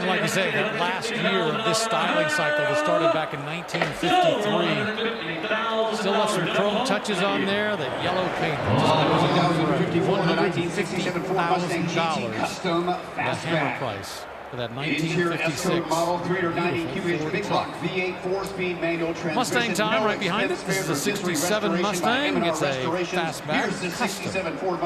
Like you say, that last year of this styling cycle that started back in 1953 still left some chrome touches on there. That yellow paint $150,000. That hammer price for that 1956 model 390 cubic inch big block V8 4-speed manual transmission. Mustang time right behind it. This is a 67 Mustang. It's a fastback custom. For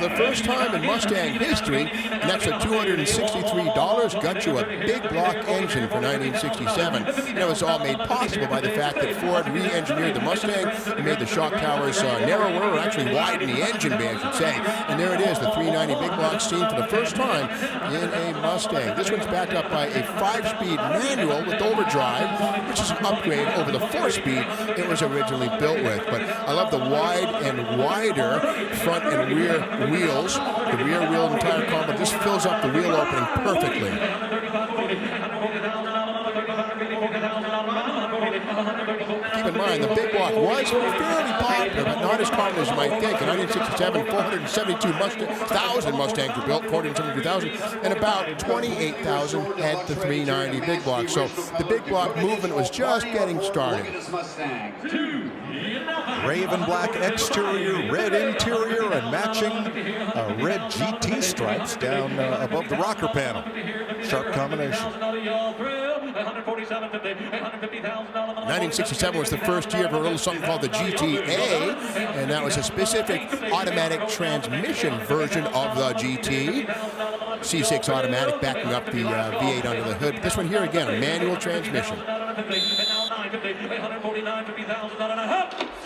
the first time in Mustang history, an extra $263 got you a big block engine for 1967. And it was all made possible by the fact that Ford re-engineered the Mustang and made the shock towers narrower, or actually widened the engine bay, I should say. And there it is, the 390 big block seen for the first time in a Mustang. This one's backed up by a 5-speed manual with overdrive, which is an upgrade over the 4-speed it was originally built with. But I love the wide and wider front and rear wheels. The rear wheel and tire combo just fills up the wheel opening perfectly. Keep in mind, the big block was fairly popular, but not as common as you might think. In 1967, 472,000 Mustangs were built, 472,000, and about 28,000 had the 390 big block. So the big block movement was just getting started. Raven black exterior, red interior, and matching red GT stripes down above the rocker panel. Sharp combination. 1967 was the first year of a little something called the GTA, and that was a specific automatic transmission version of the GT. C6 automatic backing up the V8 under the hood. This one here again, a manual transmission.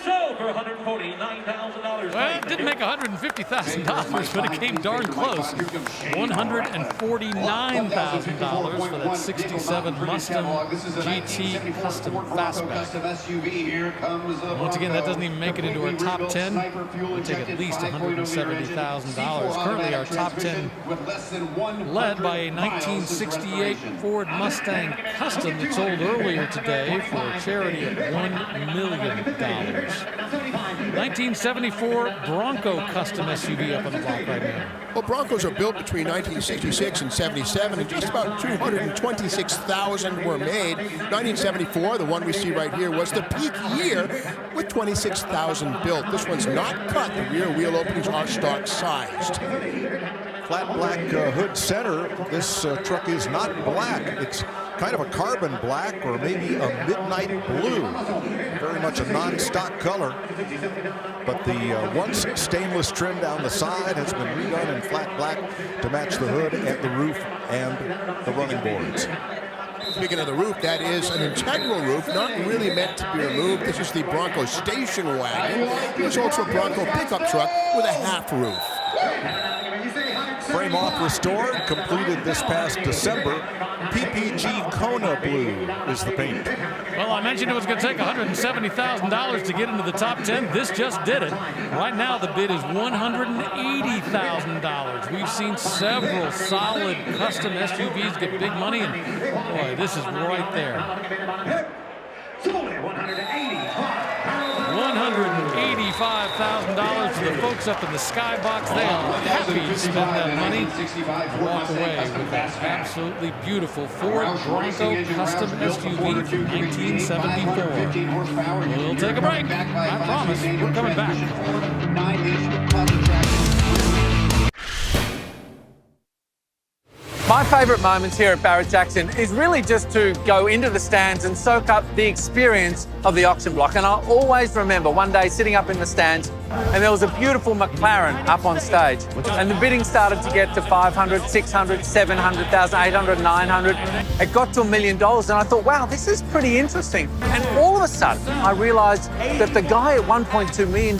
Sold for $149,000. Well, it didn't make $150,000, but it came darn close. $149,000 for that 67 Mustang GT Custom Fastback. Once again, that doesn't even make it into our top 10. We'll take at least $170,000. Currently, our top 10 led by a 1968 Ford Mustang Custom that sold earlier today for a charity at $1 million. 1974 Bronco Custom SUV up on the block right now. Well, Broncos are built between 1966 and 77, and just about 226,000 were made. 1974, the one we see right here, was the peak year with 26,000 built. This one's not cut. The rear wheel openings are stock sized. Flat black hood center. This truck is not black. It's kind of a carbon black or maybe a midnight blue. Very much a non-stock color. But the once stainless trim down the side has been redone in flat black to match the hood and the roof and the running boards. Speaking of the roof, that is an integral roof, not really meant to be removed. This is the Bronco station wagon. There's also a Bronco pickup truck with a half roof. Frame off restored, completed this past December. PPG Kona Blue is the paint. Well, I mentioned it was going to take $170,000 to get into the top 10. This just did it. Right now, the bid is $180,000. We've seen several solid custom SUVs get big money, and boy, this is right there. $185,000 for the folks up in the skybox. They are happy to spend that money and walk away with that absolutely beautiful Ford Bronco Custom SUV from 1974. We'll take a break. I promise. We're coming back. My favourite moments here at Barrett-Jackson is really just to go into the stands and soak up the experience of the auction block. And I always remember one day sitting up in the stands and there was a beautiful McLaren up on stage. And the bidding started to get to 500, 600, 700,000, 800, 900. It got to $1 million and I thought, wow, this is pretty interesting. And all of a sudden, I realised that the guy at $1.2 million,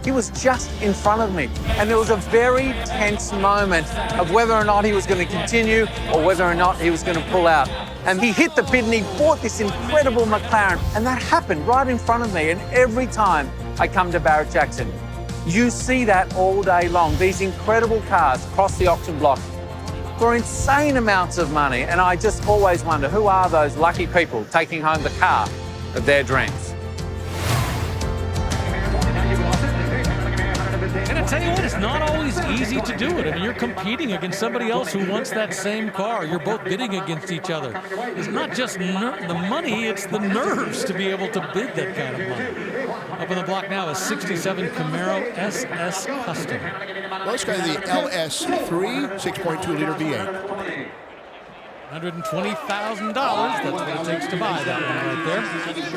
he was just in front of me. And there was a very tense moment of whether or not he was going to continue or whether or not he was going to pull out. And he hit the bid and he bought this incredible McLaren. And that happened right in front of me. And every time I come to Barrett-Jackson, you see that all day long. These incredible cars cross the auction block for insane amounts of money. And I just always wonder, who are those lucky people taking home the car of their dreams? And I tell you what, it's not always easy to do it. I mean, you're competing against somebody else who wants that same car. You're both bidding against each other. It's not just the money, it's the nerves to be able to bid that kind of money. Up on the block now is 67 Camaro SS Custom. Well, it's got the LS3 6.2-liter V8. $120,000. That's what it takes to buy that one right there.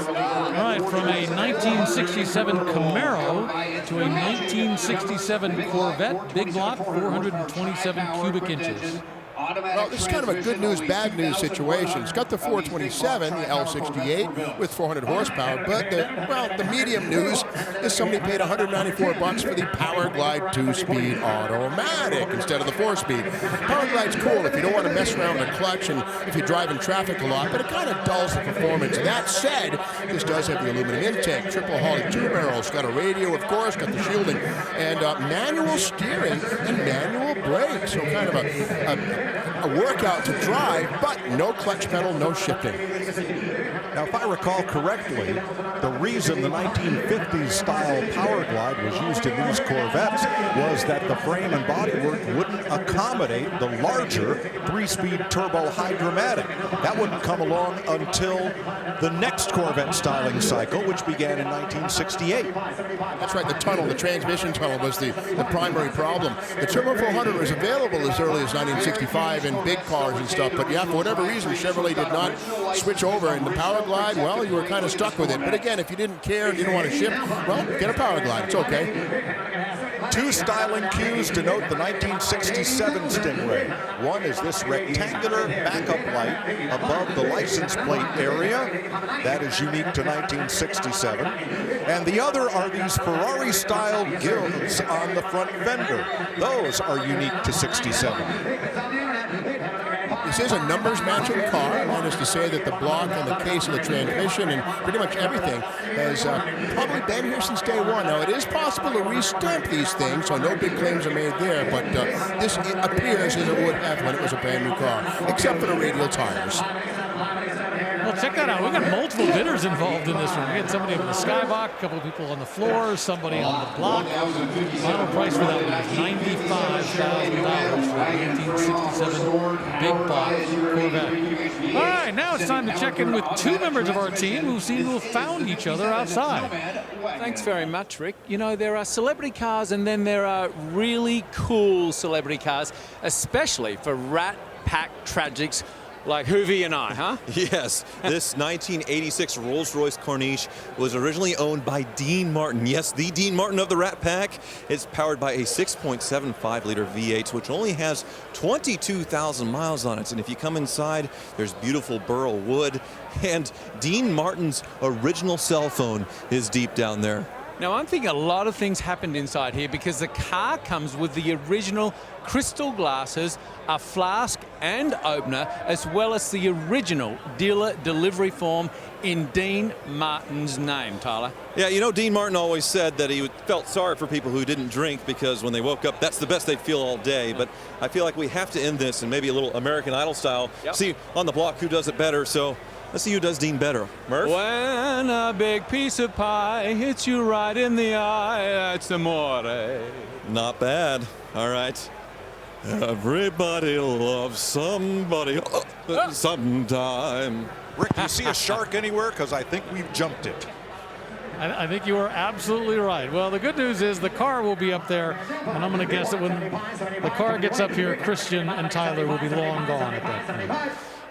All right, from a 1967 Camaro to a 1967 Corvette, big lot, 427 cubic inches. Well, this is kind of a good news, bad news situation. It's got the 427, the L68, with 400 horsepower, but the medium news is somebody paid $194 for the Power Glide 2-speed automatic instead of the 4-speed. Power Glide's cool if you don't want to mess around with the clutch and if you drive in traffic a lot, but it kind of dulls the performance. That said, this does have the aluminum intake, triple Holley 2 barrels, got a radio, of course, got the shielding, and manual steering and manual brakes. So kind of a workout to drive, but no clutch pedal, no shifting. Now, if I recall correctly, the reason the 1950s style Power Glide was used in these Corvettes was that the frame and bodywork wouldn't accommodate the larger 3-speed turbo Hydra-Matic. That wouldn't come along until the next Corvette styling cycle, which began in 1968. That's right, the tunnel, the transmission tunnel was the primary problem. The Turbo 400 was available as early as 1965 in big cars and stuff, but yeah, for whatever reason, Chevrolet did not switch over. And the Power Glide, well, you were kind of stuck with it. But again, if you didn't care and didn't want to ship, well, get a Power Glide. It's okay. Two styling cues denote the 1967 Stingray. One is this rectangular backup light above the license plate area. That is unique to 1967. And the other are these Ferrari-style gills on the front fender. Those are unique to 67. This is a numbers matching car, and that is to say that the block and the case of the transmission and pretty much everything has probably been here since day one. Now, it is possible to restamp these things, so no big claims are made there, but this appears as it would have when it was a brand new car, except for the radial tires. Well, check that out. We've got multiple bidders involved in this one. We had somebody on the skybox, a couple of people on the floor, somebody on the block. Final price for that one was $95,000 for a 1967 big block Corvette. All right, now it's time to check in with two members of our team who seem to have found each other outside. Thanks very much, Rick. You know, there are celebrity cars and then there are really cool celebrity cars, especially for Rat Pack tragics like Hoovie and I, huh? Yes, this 1986 Rolls-Royce Corniche was originally owned by Dean Martin. Yes, the Dean Martin of the Rat Pack. It's powered by a 6.75-liter V8, which only has 22,000 miles on it. And if you come inside, there's beautiful burl wood, and Dean Martin's original cell phone is deep down there. Now, I'm thinking a lot of things happened inside here because the car comes with the original crystal glasses, a flask and opener, as well as the original dealer delivery form in Dean Martin's name, Tyler. Yeah, you know, Dean Martin always said that he felt sorry for people who didn't drink because when they woke up, that's the best they'd feel all day. But I feel like we have to end this in maybe a little American Idol style. Yep. See on the block who does it better. So let's see who does Dean better. Murph? When a big piece of pie hits you right in the eye, that's amore. Not bad. All right. Everybody loves somebody sometime. Rick, do you see a shark anywhere? Because I think we've jumped it. I think you are absolutely right. Well, the good news is the car will be up there, and I'm going to guess that when the car gets up here, Christian and Tyler will be long gone at that point.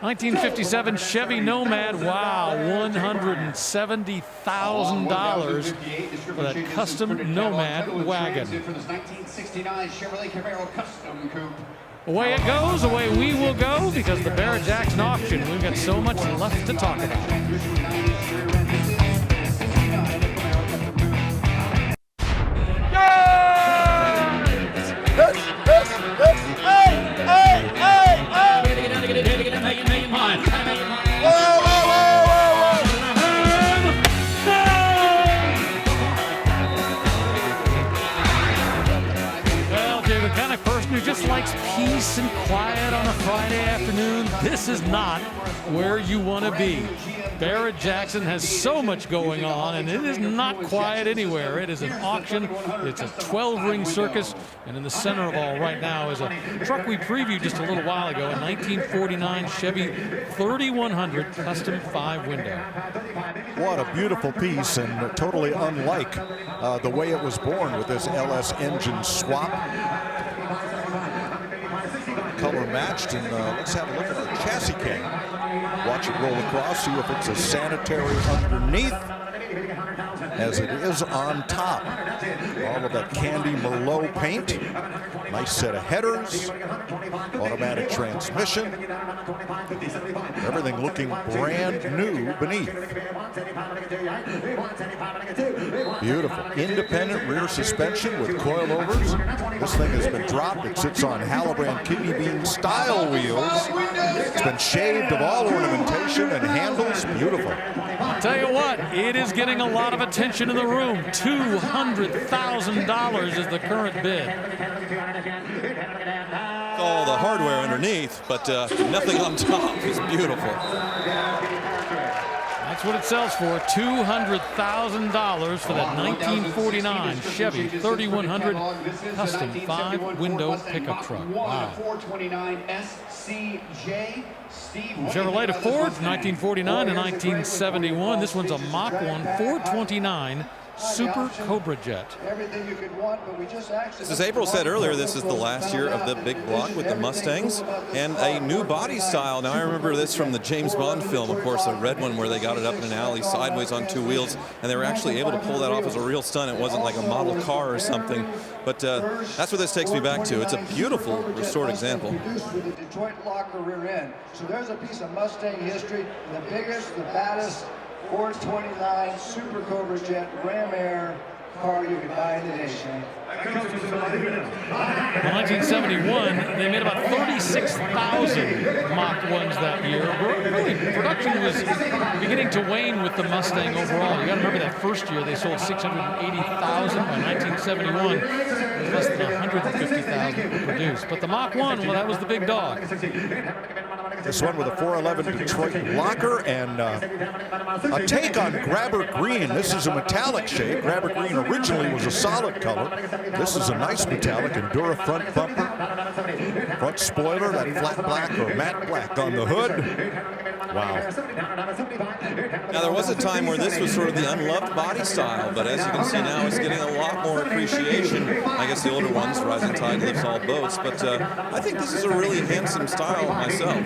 1957 Chevy Nomad, wow, $170,000 for that custom Nomad wagon. Away it goes, away we will go, because the Barrett-Jackson auction, we've got so much left to talk about. Just likes peace and quiet on a Friday afternoon. This is not where you want to be. Barrett-Jackson has so much going on, and it is not quiet anywhere. It is an auction. It's a 12-ring circus, and in the center of all right now is a truck we previewed just a little while ago, a 1949 Chevy 3100 custom 5-window. What a beautiful piece, and totally unlike the way it was born with this LS engine swap. Color matched, and let's have a look at our chassis cam. Watch it roll across, see if it's a sanitary underneath as it is on top. All of that candy Merlot paint. Nice set of headers, automatic transmission. Everything looking brand new beneath. Beautiful. Independent rear suspension with coilovers. This thing has been dropped. It sits on Hallobrand kidney bean style wheels. It's been shaved of all ornamentation and handles. Beautiful. I'll tell you what, it is getting a lot of attention in the room. $200,000 is the current bid. All the hardware underneath, but nothing on top. It's beautiful. That's what it sells for, $200,000 for that 1949 Chevy 3100 custom 5-window pickup truck. Wow. Chevrolet to Ford, 1949 to 1971. This one's a Mach 1 429 Super Cobra Jet. Everything you could want, but we just actually. As April said earlier, this is the last year of the big block with the Mustangs and a new body style. Now, I remember this from the James Bond film, of course, a red one where they got it up in an alley sideways on 2 wheels, and they were actually able to pull that off as a real stunt. It wasn't like a model car or something, but that's what this takes me back to. It's a beautiful restored example. With the Detroit locker rear end. So there's a piece of Mustang history, the biggest, the baddest 429 Super Cobra Jet Ram Air car you could buy in the nation. In 1971, they made about 36,000 Mach 1s that year. Really, production was beginning to wane with the Mustang overall. You got to remember that first year they sold 680,000. By 1971, it was less than 150,000 produced. But the Mach 1, well, that was the big dog. This one with a 411 Detroit locker and a take on Grabber Green. This is a metallic shade. Grabber Green originally was a solid color. This is a nice metallic Endura front bumper, front spoiler, that flat black or matte black on the hood. Wow. Now, there was a time where this was sort of the unloved body style, but as you can see now, it's getting a lot more appreciation. I guess the older ones, rising tide lifts all boats, but I think this is a really handsome style myself.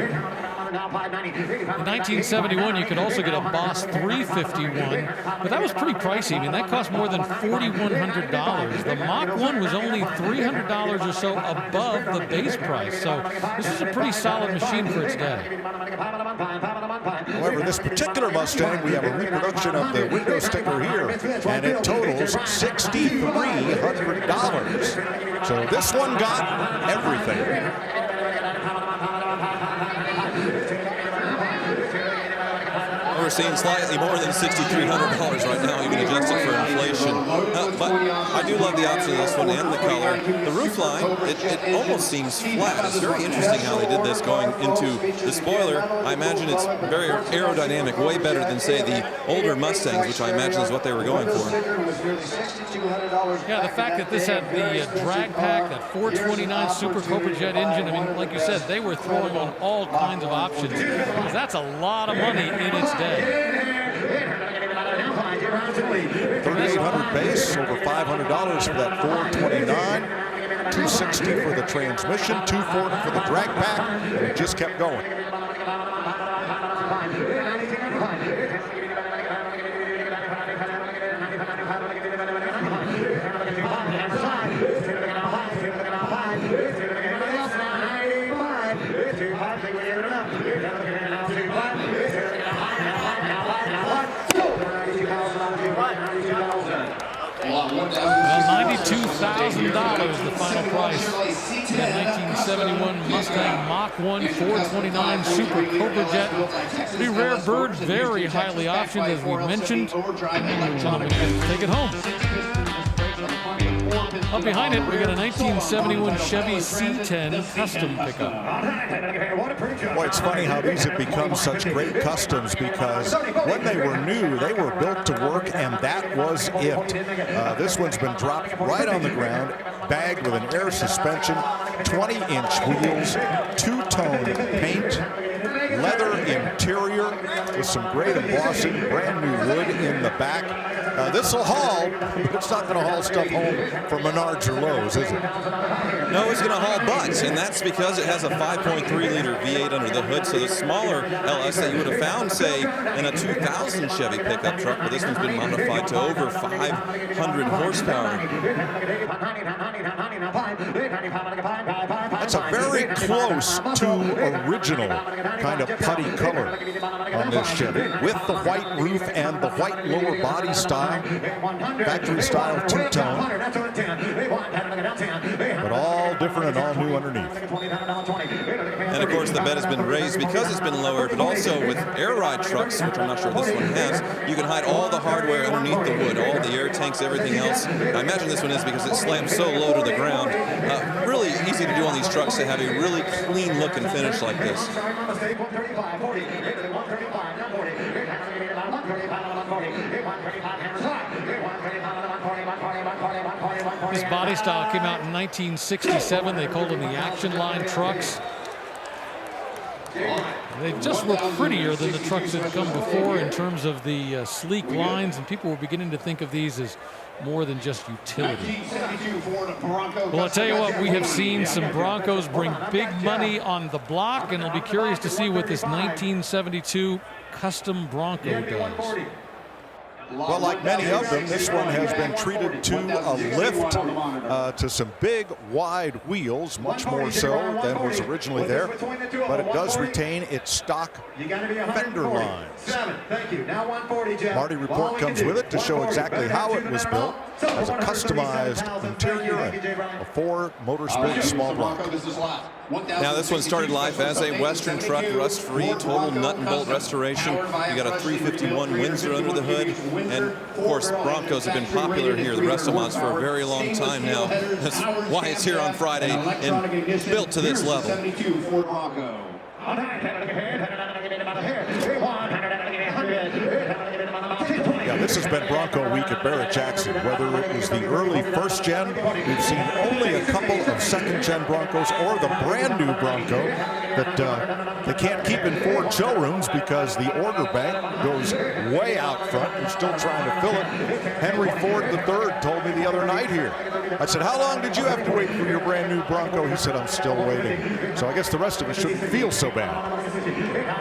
In 1971, you could also get a Boss 351, but that was pretty pricey. I mean, that cost more than $4,100. The Mach 1 was only $300 or so above the base price, so this is a pretty solid machine for its day. However, this particular Mustang, we have a reproduction of the window sticker here, and it totals $6,300. So this one got everything. We're seeing slightly more than $6,300 right now, even adjusted for inflation. But I do love the option of this one and the color. The roofline, it almost seems flat. It's very interesting how they did this going into the spoiler. I imagine it's very aerodynamic, way better than, say, the older Mustangs, which I imagine is what they were going for. Yeah, the fact that this had the drag pack, that 429 Super Cobra Jet engine, I mean, like you said, they were throwing on all kinds of options, because that's a lot of money in its day. 3,800 base, over $500 for that 429, $260 for the transmission, $240 for the drag pack, and it just kept going. $92,000 the final price. That 1971 Mustang Mach 1 429 Super Cobra Jet. Pretty rare bird, very highly optioned, as we mentioned. Gentlemen can take it home. Up behind it, we got a 1971 Chevy C10 custom pickup. Boy, it's funny how these have become such great customs, because when they were new, they were built to work, and that was it. This one's been dropped right on the ground, bagged with an air suspension, 20-inch wheels, two-tone paint, leather interior with some great embossing, brand new wood in the back. This will haul, but it's not going to haul stuff home for Menards or Lowe's, is it? No, it's going to haul butts, and that's because it has a 5.3-liter V8 under the hood, so the smaller LS that you would have found, say, in a 2000 Chevy pickup truck, but this one's been modified to over 500 horsepower. That's a very close to original kind of putty color on this Chevy, with the white roof and the white lower body style, factory style two-tone, but all different and all new underneath. And of course the bed has been raised because it's been lowered, but also with air ride trucks, which I'm not sure this one has, you can hide all the hardware underneath the wood, all the air tanks, everything else. I imagine this one is because it slams so low to the ground. Really easy to do on these trucks to have a really clean look and finish like this. This body style came out in 1967. They called them the Action Line trucks. They just were prettier than the trucks that come before in terms of the sleek lines, and people were beginning to think of these as more than just utility. Well, I'll tell you what, we have seen some Broncos bring big money on the block, and I'll be curious to see what this 1972 custom Bronco does. Well, like many of them, this one has been treated to a lift to some big, wide wheels, much more so than was originally there. But it does retain its stock fender lines. Marty Report comes with it to show exactly how it was built as a customized interior and a Ford Motorsport small block. Now this one started life as a Western truck, rust-free, total nut and bolt restoration. You got a 351 Windsor under the hood, and of course Broncos have been popular here, the rest of us, for a very long time now. That's why it's here on Friday and built to this level. Yeah, this has been Bronco Week at Barrett-Jackson. Whether it was the early first gen, we've seen only a couple of second gen Broncos, or the brand new Bronco that they can't keep in Ford showrooms because the order bank goes way out front. They're still trying to fill it. Henry Ford III told me the other night here. I said, how long did you have to wait for your brand new Bronco? He said, I'm still waiting. So I guess the rest of us shouldn't feel so bad.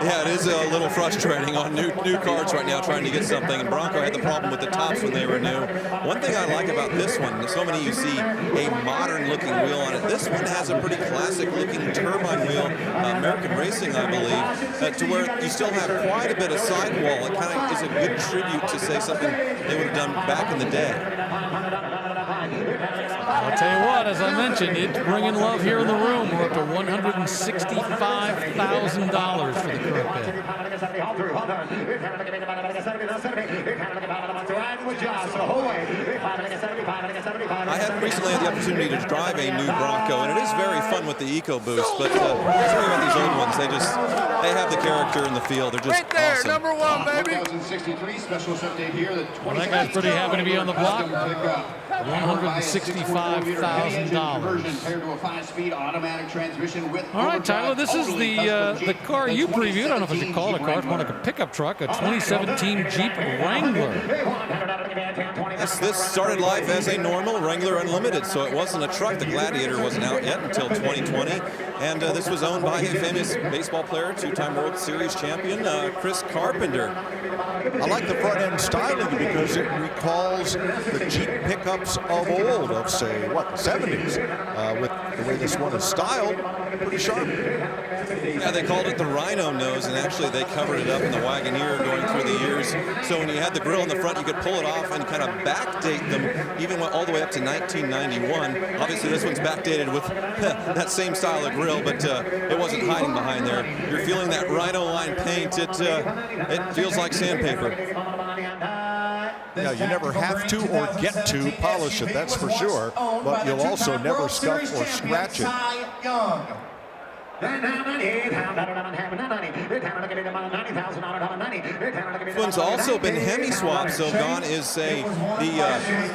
Yeah, it is a little frustrating on new cars right now trying to get something, and Bronco had the problem with the tops when they were new. One thing I like about this one, so many you see a modern looking wheel on it. This one has a pretty classic looking turbine wheel, American Racing I believe, to where you still have quite a bit of sidewall. It kind of is a good tribute to say something they would have done back in the day. I'll tell you what, as I mentioned, it's bringing love here in the room. We're up to $165,000 for the current bid. I had recently had the opportunity to drive a new Bronco, and it is very fun with the EcoBoost, but something about these old ones, they have the character and the feel. They're just right there, awesome. number one, baby. 1063 specialist update here. Well, that guy's pretty happy to be on the block. $165,000. All right, Tyler, this is the car you previewed. I don't know if I should call it a car. It's more like a pickup truck, a 2017 Jeep Wrangler. This started life as a normal Wrangler Unlimited, so it wasn't a truck. The Gladiator wasn't out yet until 2020, and this was owned by a famous baseball player, two-time World Series champion, Chris Carpenter. I like the front end styling because it recalls the Jeep pickups of old, of say, what, the 70s, with the way this one is styled, pretty sharp. Yeah, they called it the Rhino nose, and actually they covered it up in the Wagoneer going through the years. So when you had the grill in the front, you could pull it off and kind of backdate them, even all the way up to 1991. Obviously, this one's backdated with that same style of grill, but it wasn't hiding behind there. You're feeling that Rhino line paint. It feels like sandpaper. Yeah, you never have to or get to polish it, that's for sure, but you'll also never scuff or scratch it. This one's also been Hemi swapped, so gone is the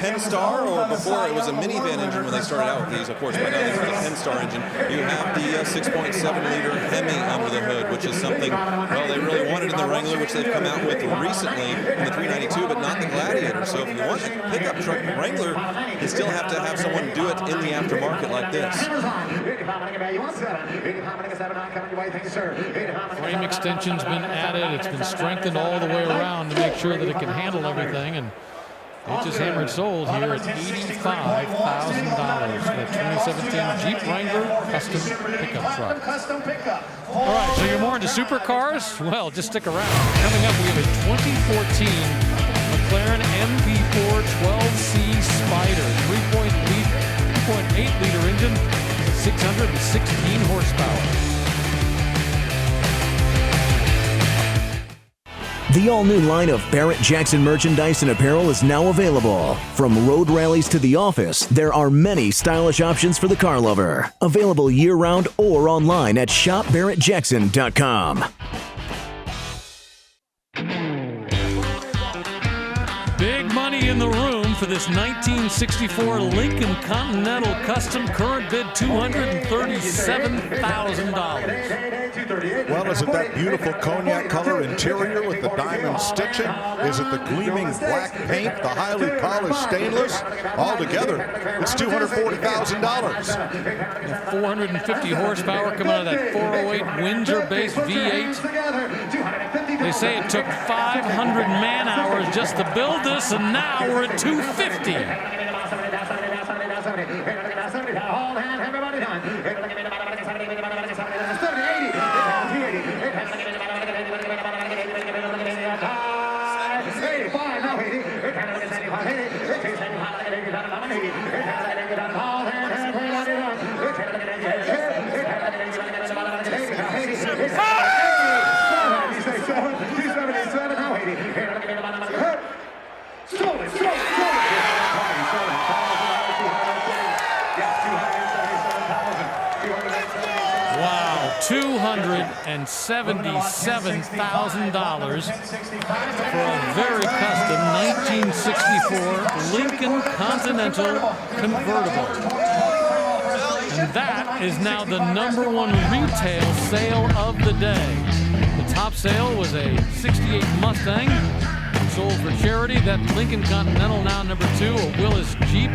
Penstar, or before it was a minivan engine when they started out with these. Of course, by now this is the Penstar engine. You have the 6.7-liter Hemi under the hood, which is something, well, they really wanted in the Wrangler, which they've come out with recently in the 392, but not the Gladiator. So if you want a pickup truck Wrangler, you still have to have someone do it in the aftermarket like this. Frame extension's been added. It's been strengthened all the way around to make sure that it can handle everything. And it just hammered sold here at $85,000 for the 2017 Jeep Wrangler custom pickup truck. All right, so you're more into supercars? Well, just stick around. Coming up, we have a 2014 McLaren MP4 12C Spider, 3.8-liter engine, 616 horsepower. The all-new line of Barrett-Jackson merchandise and apparel is now available. From road rallies to the office, there are many stylish options for the car lover. Available year-round or online at shopbarrettjackson.com. Big money in the room for this 1964 Lincoln Continental Custom. Current bid $237,000. Well, is it that beautiful cognac color interior with the diamond stitching? Is it the gleaming black paint, the highly polished stainless? Altogether, it's $240,000. 450 horsepower coming out of that 408 Windsor-based V8. They say it took 500 man-hours just to build this, and now we're at 250. Wow, $277,000 for a very custom 1964 Lincoln Continental convertible. And that is now the #1 retail sale of the day. The top sale was a '68 Mustang, sold for charity. That Lincoln Continental now #2, a Willis Jeep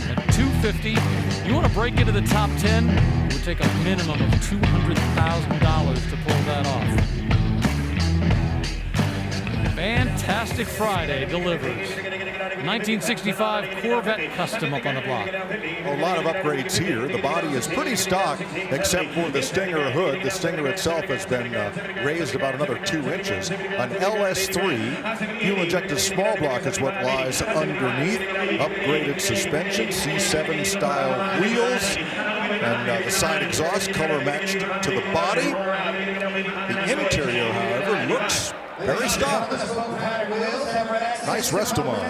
at $250,000. You want to break into the top 10? It would take a minimum of $200,000 to pull that off. Fantastic Friday delivers. 1965 Corvette Custom up on the block. A lot of upgrades here. The body is pretty stock, except for the Stinger hood. The Stinger itself has been raised about another 2 inches. An LS3 fuel-injected small block is what lies underneath. Upgraded suspension, C7 style wheels, and the side exhaust color matched to the body. The interior, however, looks very stock. Nice restaurant.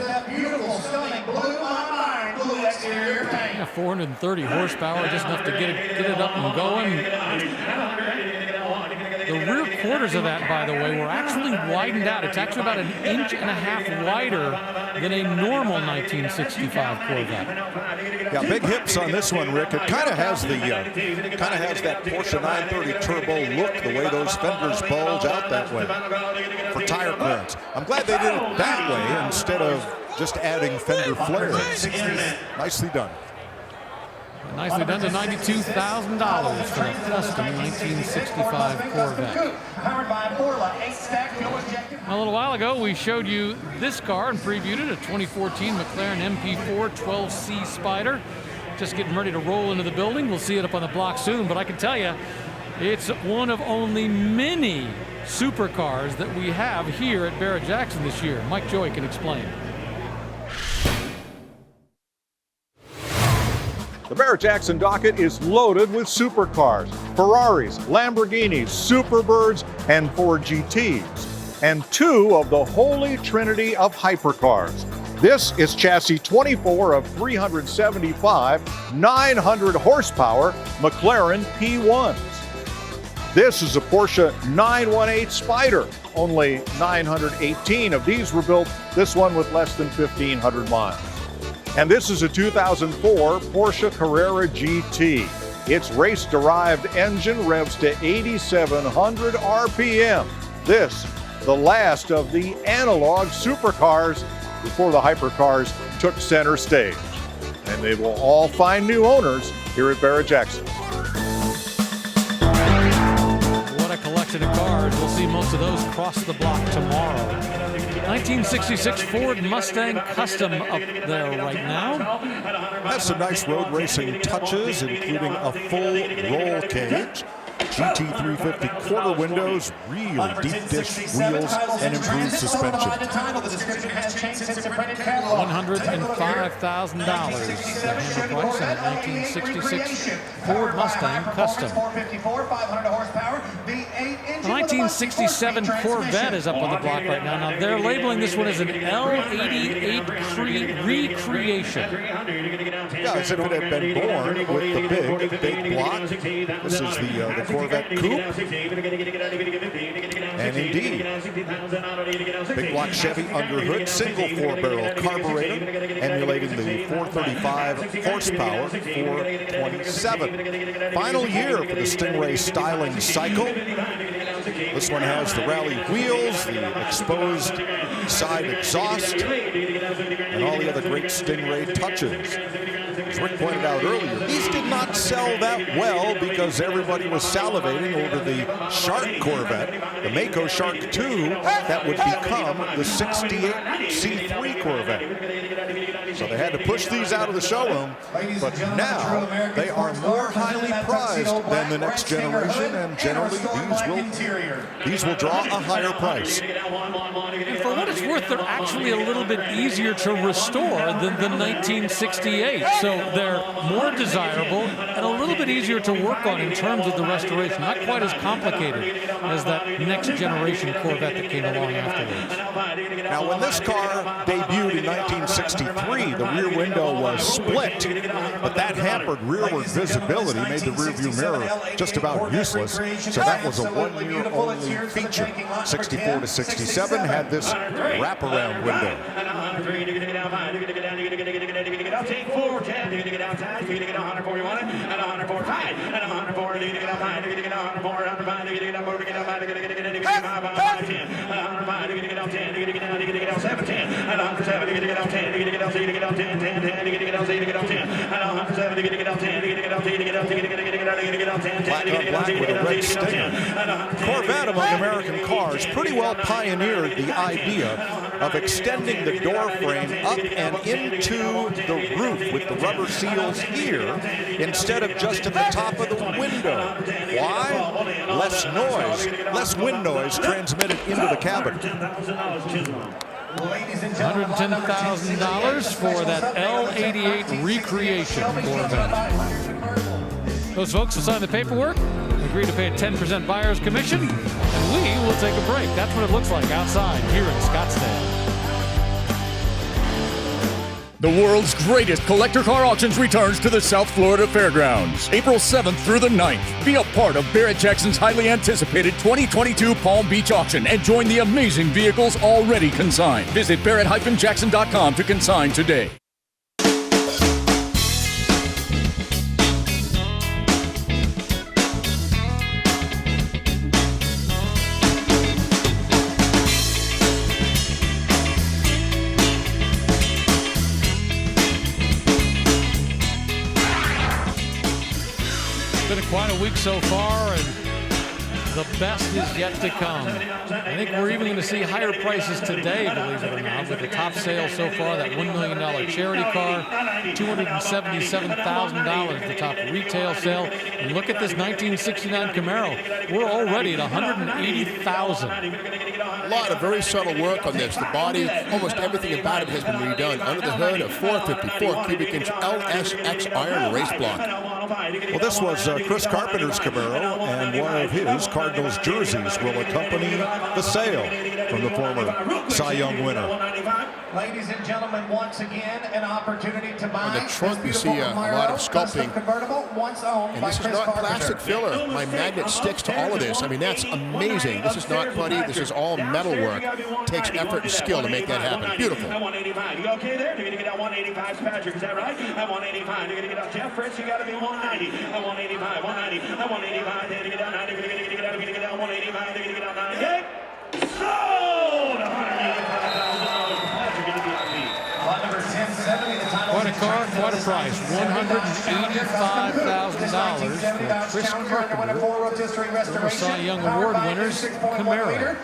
Yeah, 430 horsepower, just enough to get it up and going. The rear quarters of that, by the way, were actually widened out. It's actually about 1.5 inches wider than a normal 1965 Corvette. Yeah, big hips on this one, Rick. It kind of has that Porsche 930 turbo look, the way those fenders bulge out that way for tire clearance. I'm glad they did it that way instead of just adding fender flares. Nicely done. Nicely done to $92,000 for a custom 1965 Corvette. A little while ago, we showed you this car and previewed it, a 2014 McLaren MP4 12C Spider. Just getting ready to roll into the building. We'll see it up on the block soon, but I can tell you, it's one of only many supercars that we have here at Barrett-Jackson this year. Mike Joy can explain. The Barrett-Jackson docket is loaded with supercars, Ferraris, Lamborghinis, Superbirds, and Ford GTs, and 2 of the holy trinity of hypercars. This is chassis 24 of 375, 900 horsepower McLaren P1s. This is a Porsche 918 Spider. Only 918 of these were built, this one with less than 1,500 miles. And this is a 2004 Porsche Carrera GT. Its race-derived engine revs to 8,700 RPM. This, the last of the analog supercars before the hypercars took center stage. And they will all find new owners here at Barrett-Jackson. What a collection of cars. We'll see most of those cross the block tomorrow. 1966 Ford Mustang Custom up there right now. Has some nice road racing touches, including a full roll cage, GT350 quarter windows, real deep dish wheels, and improved suspension. $105,000 the handle price on a 1966 Ford Mustang Custom. The 1967 Corvette is up on the block right now. Now they're labeling this one as an L88 recreation. Yeah, as if it had been born with the big block. This is the Corvette Coupe. And indeed, big block Chevy underhood, single 4-barrel carburetor, emulating the 435 horsepower 427. Final year for the Stingray styling cycle. This one has the rally wheels, the exposed side exhaust, and all the other great Stingray touches. As Rick pointed out earlier, these did not sell that well because everybody was salivating over the Shark Corvette, the Mako Shark 2, that would become the 68 C3 Corvette. So they had to push these out of the showroom, but now they are more highly prized than the next generation, and generally these will draw a higher price. And for what it's worth, they're actually a little bit easier to restore than the 1968. So they're more desirable and a little bit easier to work on in terms of the restoration. Not quite as complicated as that next generation Corvette that came along afterwards. Now, when this car debuted in 1963, the rear window was split, but that hampered rearward visibility, made the rearview mirror just about useless. So that was a one-year-only feature. 64 to 67 had this wraparound window. Black on black with a red stinger. Corvette, among American cars, pretty well pioneered the idea of extending the door frame up and into the roof with the rubber seals here instead of just at the top of the window. Why? Less noise, less wind noise transmitted into the cabin. $110,000 for that L88 recreation Corvette. Those folks will sign the paperwork, agree to pay a 10% buyer's commission, and we will take a break. That's what it looks like outside here in Scottsdale. The world's greatest collector car auctions returns to the South Florida Fairgrounds, April 7th through the 9th. Be a part of Barrett-Jackson's highly anticipated 2022 Palm Beach auction and join the amazing vehicles already consigned. Visit Barrett-Jackson.com to consign today. Quite a week so far, and the best is yet to come. I think we're even going to see higher prices today, believe it or not, with the top sale so far, that $1 million charity car, $277,000, the top retail sale. And look at this 1969 Camaro. We're already at $180,000. A lot of very subtle work on this. The body, almost everything about it has been redone. Under the hood, a 454 cubic inch LSX iron race block. Well, this was Chris Carpenter's Camaro, and one of his Cardinals jerseys will accompany the sale from the former Cy Young winner. Ladies and gentlemen, once again, an opportunity to buy. On the trunk, you see a lot of sculpting. And this is not plastic filler. My magnet sticks to all of this. I mean, that's amazing. This is not putty. This is all metal work. It takes effort and skill to make that happen. Beautiful. At 185, you okay there? You're going to get out 185, Patrick, is that right? At 185, you're going to get out Jeff Fritz, you got to be 190. At 185, 190, at 185, they're going to get out 90, you're going to get out 185, they're going to get out 90. Sold! $185,000. Patrick, going to be on me. Number 1070, the title. Quite a car, quite a price. $185,000 for Chris Carpenter, former Cy Young Award winners, Camaro.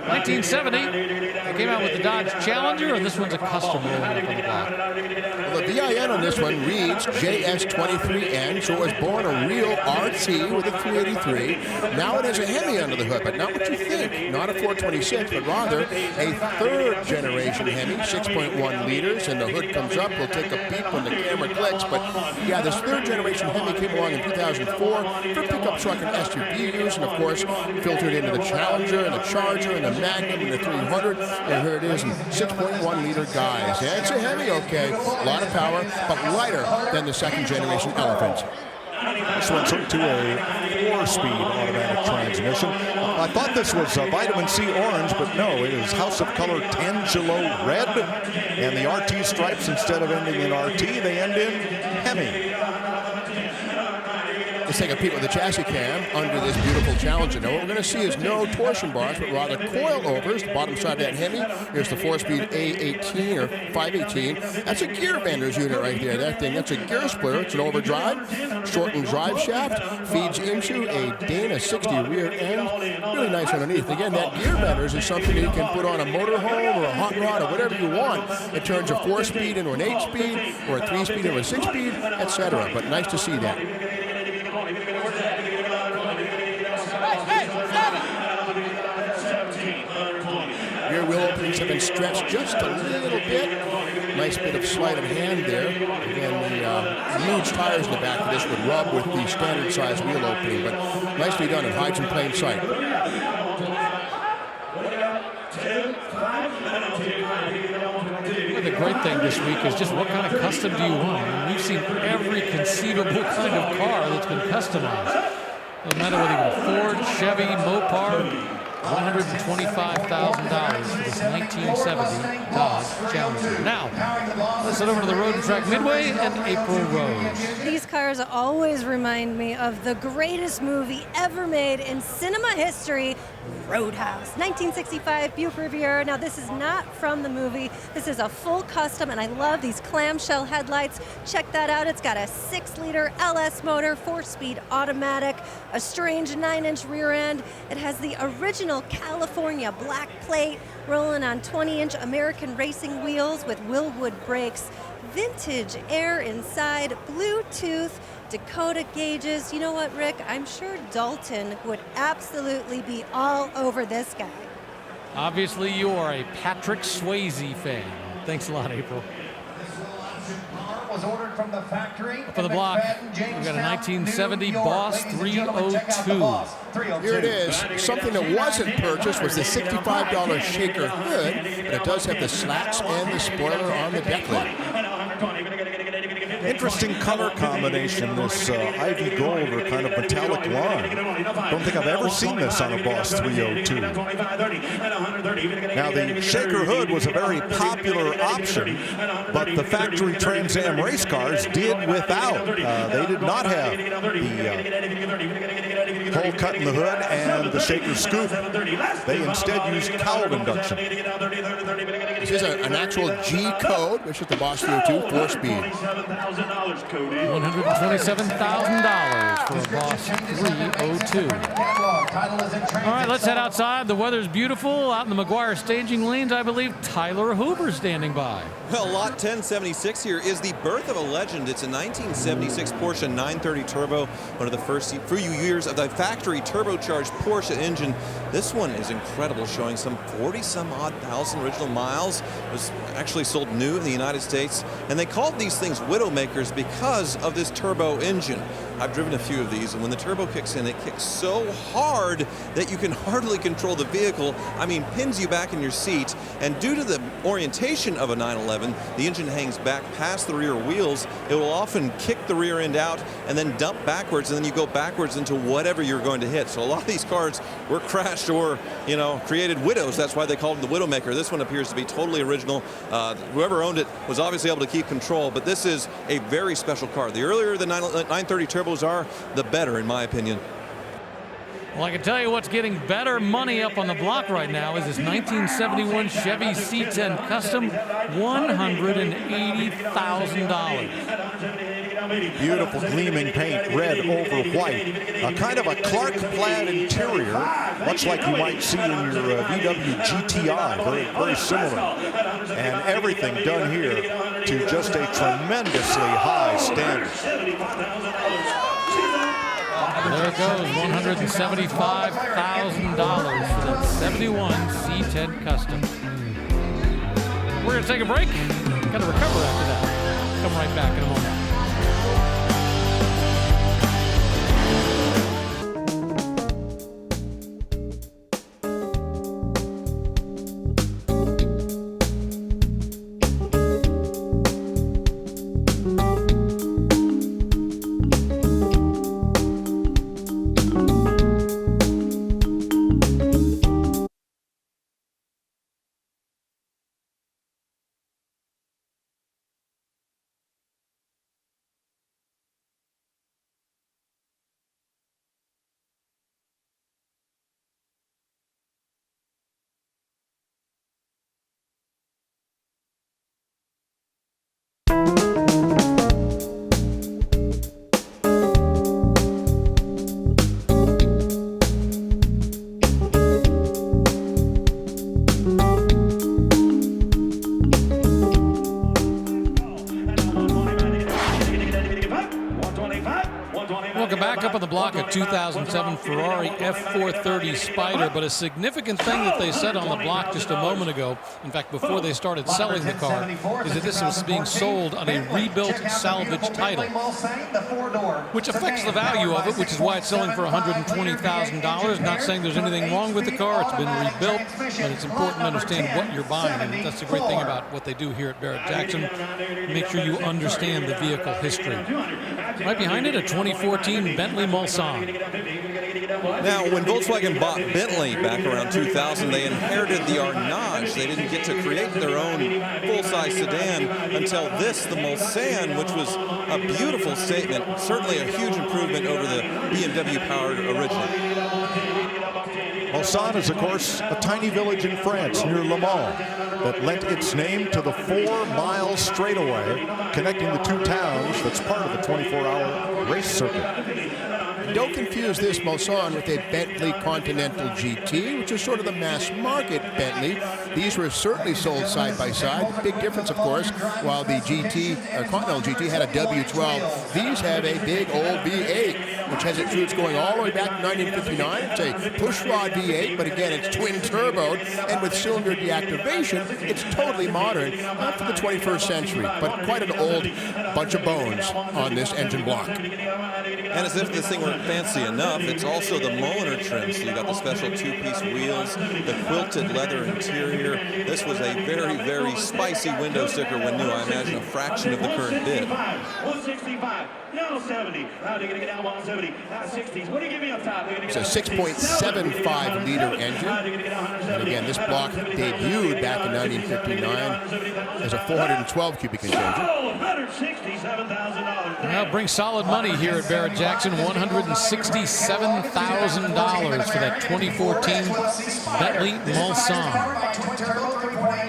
1970, they came out with the Dodge Challenger, and this one's a custom rolling up on the block. Well, the VIN on this one reads JS23N, so it was born a real RT with a 383. Now it has a Hemi under the hood, but not what you think. Not a 426, but rather a third generation Hemi, 6.1 liters, and the hood comes up. We'll take a peek when the camera clicks, but yeah, this third generation Hemi came along in 2004 for pickup truck and SUV use, and of course, filtered into the Challenger and the Charger and the Magnum and the 300, and here it is, 6.1 liter guys. Yeah, it's a Hemi, okay, a lot of power, but lighter than the second generation Elephant. This one's hooked to a 4-speed automatic transmission. I thought this was vitamin C orange, but no, it is House of Color Tangelo red. And the RT stripes, instead of ending in RT, they end in Hemi. Let's take a peek at the chassis cam under this beautiful Challenger. Now what we're going to see is no torsion bars, but rather coilovers. The bottom side of that Hemi, here's the 4-speed A18 or 518. That's a gear bender's unit right there. That thing, that's a gear splitter. It's an overdrive, shortened drive shaft, feeds into a Dana 60 rear end. Really nice underneath. Again, that gear benders is something you can put on a motorhome or a hot rod or whatever you want. It turns a 4-speed into an 8-speed or a 3-speed into a 6-speed, etc. But nice to see that. Rear wheel openings have been stretched just a little bit. Nice bit of sleight of hand there. Again, the huge tires in the back of this would rub with the standard size wheel opening, but nicely done. It hides in plain sight. The great thing this week is just what kind of custom do you want? I mean, we've seen every conceivable kind of car that's been customized. No matter whether you're Ford, Chevy, Mopar, $125,000 for this 1970 Dodge Challenger. Now, let's head over to the Road and Track Midway and April Rose. These cars always remind me of the greatest movie ever made in cinema history, Roadhouse. 1965 Buick Riviera. Now, this is not from the movie. This is a full custom, and I love these clamshell headlights. Check that out. It's got a 6-liter LS motor, 4-speed automatic, a strange 9-inch rear end. It has the original California black plate, rolling on 20-inch American racing wheels with Willwood brakes, vintage air inside, Bluetooth, Dakota gauges. You know what, Rick? I'm sure Dalton would absolutely be all over this guy. Obviously, you are a Patrick Swayze fan. Thanks a lot, April. Was ordered from the factory. For the block, we've got a 1970 Boss 302. Here it is. Something that wasn't purchased was the $65 Shaker hood, but it does have the slats and the spoiler on the deck lid. Interesting color combination, this ivy gold or kind of metallic line. Don't think I've ever seen this on a Boss 302. Now, the Shaker hood was a very popular option, but the factory Trans Am race cars did without. They did not have the hole cut in the hood and the Shaker scoop. They instead used cowled induction. This is an actual G code, which is the Boss 302 4-speed. $127,000 for a Boss 302. All right, let's head outside. The weather's beautiful. Out in the McGuire staging lanes, I believe Tyler Hoover's standing by. Well, lot 1076 here is the birth of a legend. It's a 1976 Porsche 930 Turbo, one of the first few years of the factory turbocharged Porsche engine. This one is incredible, showing some 40-some-odd thousand original miles. It was actually sold new in the United States, and they called these things Widowmakers because of this turbo engine. I've driven a few of these, and when the turbo kicks in, it kicks so hard that you can hardly control the vehicle. I mean, pins you back in your seat, and due to the orientation of a 911, the engine hangs back past the rear wheels. It will often kick the rear end out and then dump backwards, and then you go backwards into whatever you're going to hit. So a lot of these cars were crashed or, you know, created widows. That's why they called it the Widowmaker. This one appears to be totally original. Whoever owned it was obviously able to keep control, but this is a very special car. The earlier the 930 turbos are, the better, in my opinion. Well, I can tell you what's getting better money up on the block right now is this 1971 Chevy C10 Custom, $180,000. Beautiful gleaming paint, red over white. Kind of a Clark plaid interior, much like you might see in your VW GTI, very similar. And everything done here to just a tremendously high standard. There it goes, $175,000 for that 71 C10 Custom. We're going to take a break. Got to recover after that. Come right back in a moment. back up on the block, a 2007 Ferrari F430 Spider, but a significant thing that they said on the block just a moment ago, in fact, before they started selling the car, is that this was being sold on a rebuilt salvage title, which affects the value of it, which is why it's selling for $120,000. Not saying there's anything wrong with the car. It's been rebuilt, but it's important to understand what you're buying, and that's the great thing about what they do here at Barrett-Jackson. Make sure you understand the vehicle history. Right behind it, a 2014 Bentley Mulsanne. Now, when Volkswagen bought Bentley back around 2000, they inherited the Arnage. They didn't get to create their own full-size sedan until this, the Mulsanne, which was a beautiful statement, certainly a huge improvement over the BMW-powered original. Mulsanne is, of course, a tiny village in France near Le Mans that lent its name to the 4-mile straightaway connecting the two towns that's part of the 24-hour race circuit. Don't confuse this Mulsanne with a Bentley Continental GT, which is sort of the mass market Bentley. These were certainly sold side by side. The big difference, of course, while the Continental GT had a W12, these have a big old V8, which has its roots going all the way back to 1959. It's a pushrod V8, but again, it's twin turboed, and with cylinder deactivation, it's totally modern, not for the 21st century, but quite an old bunch of bones on this engine block. And as if this thing weren't fancy enough, it's also the Mulliner trim. So you got the special two-piece wheels, the quilted leather interior. This was a very, very spicy window sticker when new. I imagine a fraction of the current bid. 165, now 70. Now they're going to get down 170, now 60s. What do you give me up top? It's a 6.75 liter engine. And again, this block debuted back in 1959 as a 412 cubic inch engine. Well, bring solid money here at Barrett-Jackson, $167,000 for that 2014 Bentley Mulsanne.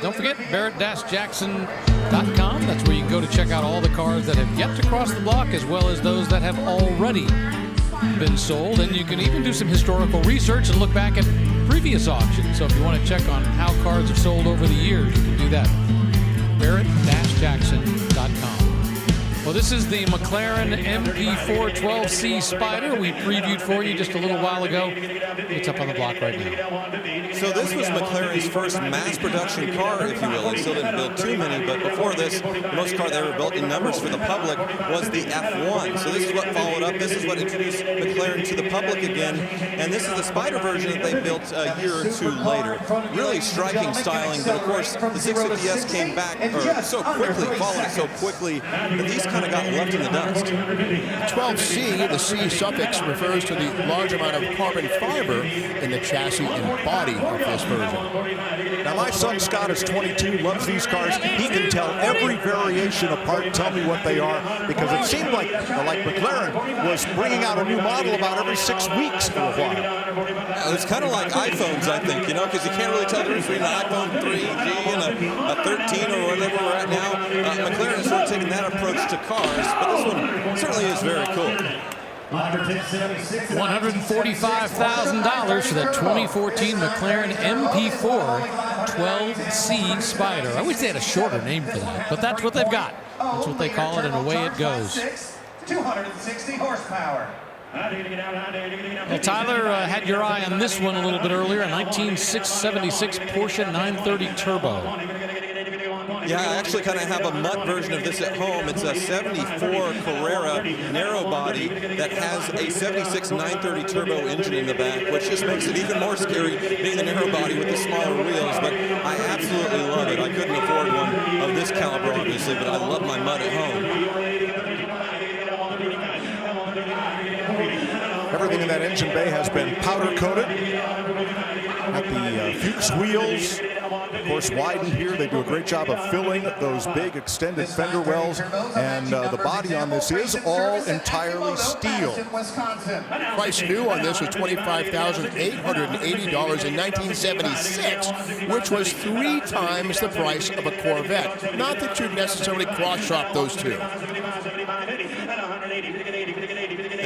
Don't forget, Barrett-Jackson.com. That's where you can go to check out all the cars that have yet to cross the block, as well as those that have already been sold. And you can even do some historical research and look back at previous auctions. So if you want to check on how cars have sold over the years, you can do that. Barrett-Jackson.com. Well, this is the McLaren MP4 12C Spider we previewed for you just a little while ago. It's up on the block right now. So this was McLaren's first mass production car, if you will. They still didn't build too many, but before this, the most car they ever built in numbers for the public was the F1. So this is what followed up. This is what introduced McLaren to the public again. And this is the Spider version that they built a year or two later. Really striking styling, but of course, the 650S came back so quickly, followed it so quickly, that these kind of got left in the dust. 12C, the C suffix refers to the large amount of carbon fiber in the chassis and body of this version. Now, my son Scott is 22, loves these cars. He can tell every variation apart, tell me what they are, because it seemed like McLaren was bringing out a new model about every 6 weeks for a while. It's kind of like iPhones, I think, because you can't really tell the difference between an iPhone 3G and a 13 or whatever we're at now. McLaren is sort of taking that approach to cars, but this one certainly is very cool. $145,000 for that 2014 McLaren MP4 12C Spider. I wish they had a shorter name for that, but that's what they've got. That's what they call it, and away it goes. 260 horsepower. Well, Tyler had your eye on this one a little bit earlier, a 1976 Porsche 930 Turbo. Yeah, I actually kind of have a mutt version of this at home. It's a 74 Carrera narrow body that has a 76 930 turbo engine in the back, which just makes it even more scary being the narrow body with the smaller wheels. But I absolutely love it. I couldn't afford one of this caliber, obviously, but I love my mutt at home. Everything in that engine bay has been powder coated. At the Fuchs wheels, of course, widened here. They do a great job of filling those big extended fender wells, and the body on this is all entirely steel. Price new on this was $25,880 in 1976, which was 3 times the price of a Corvette. Not that you'd necessarily cross-shop those two.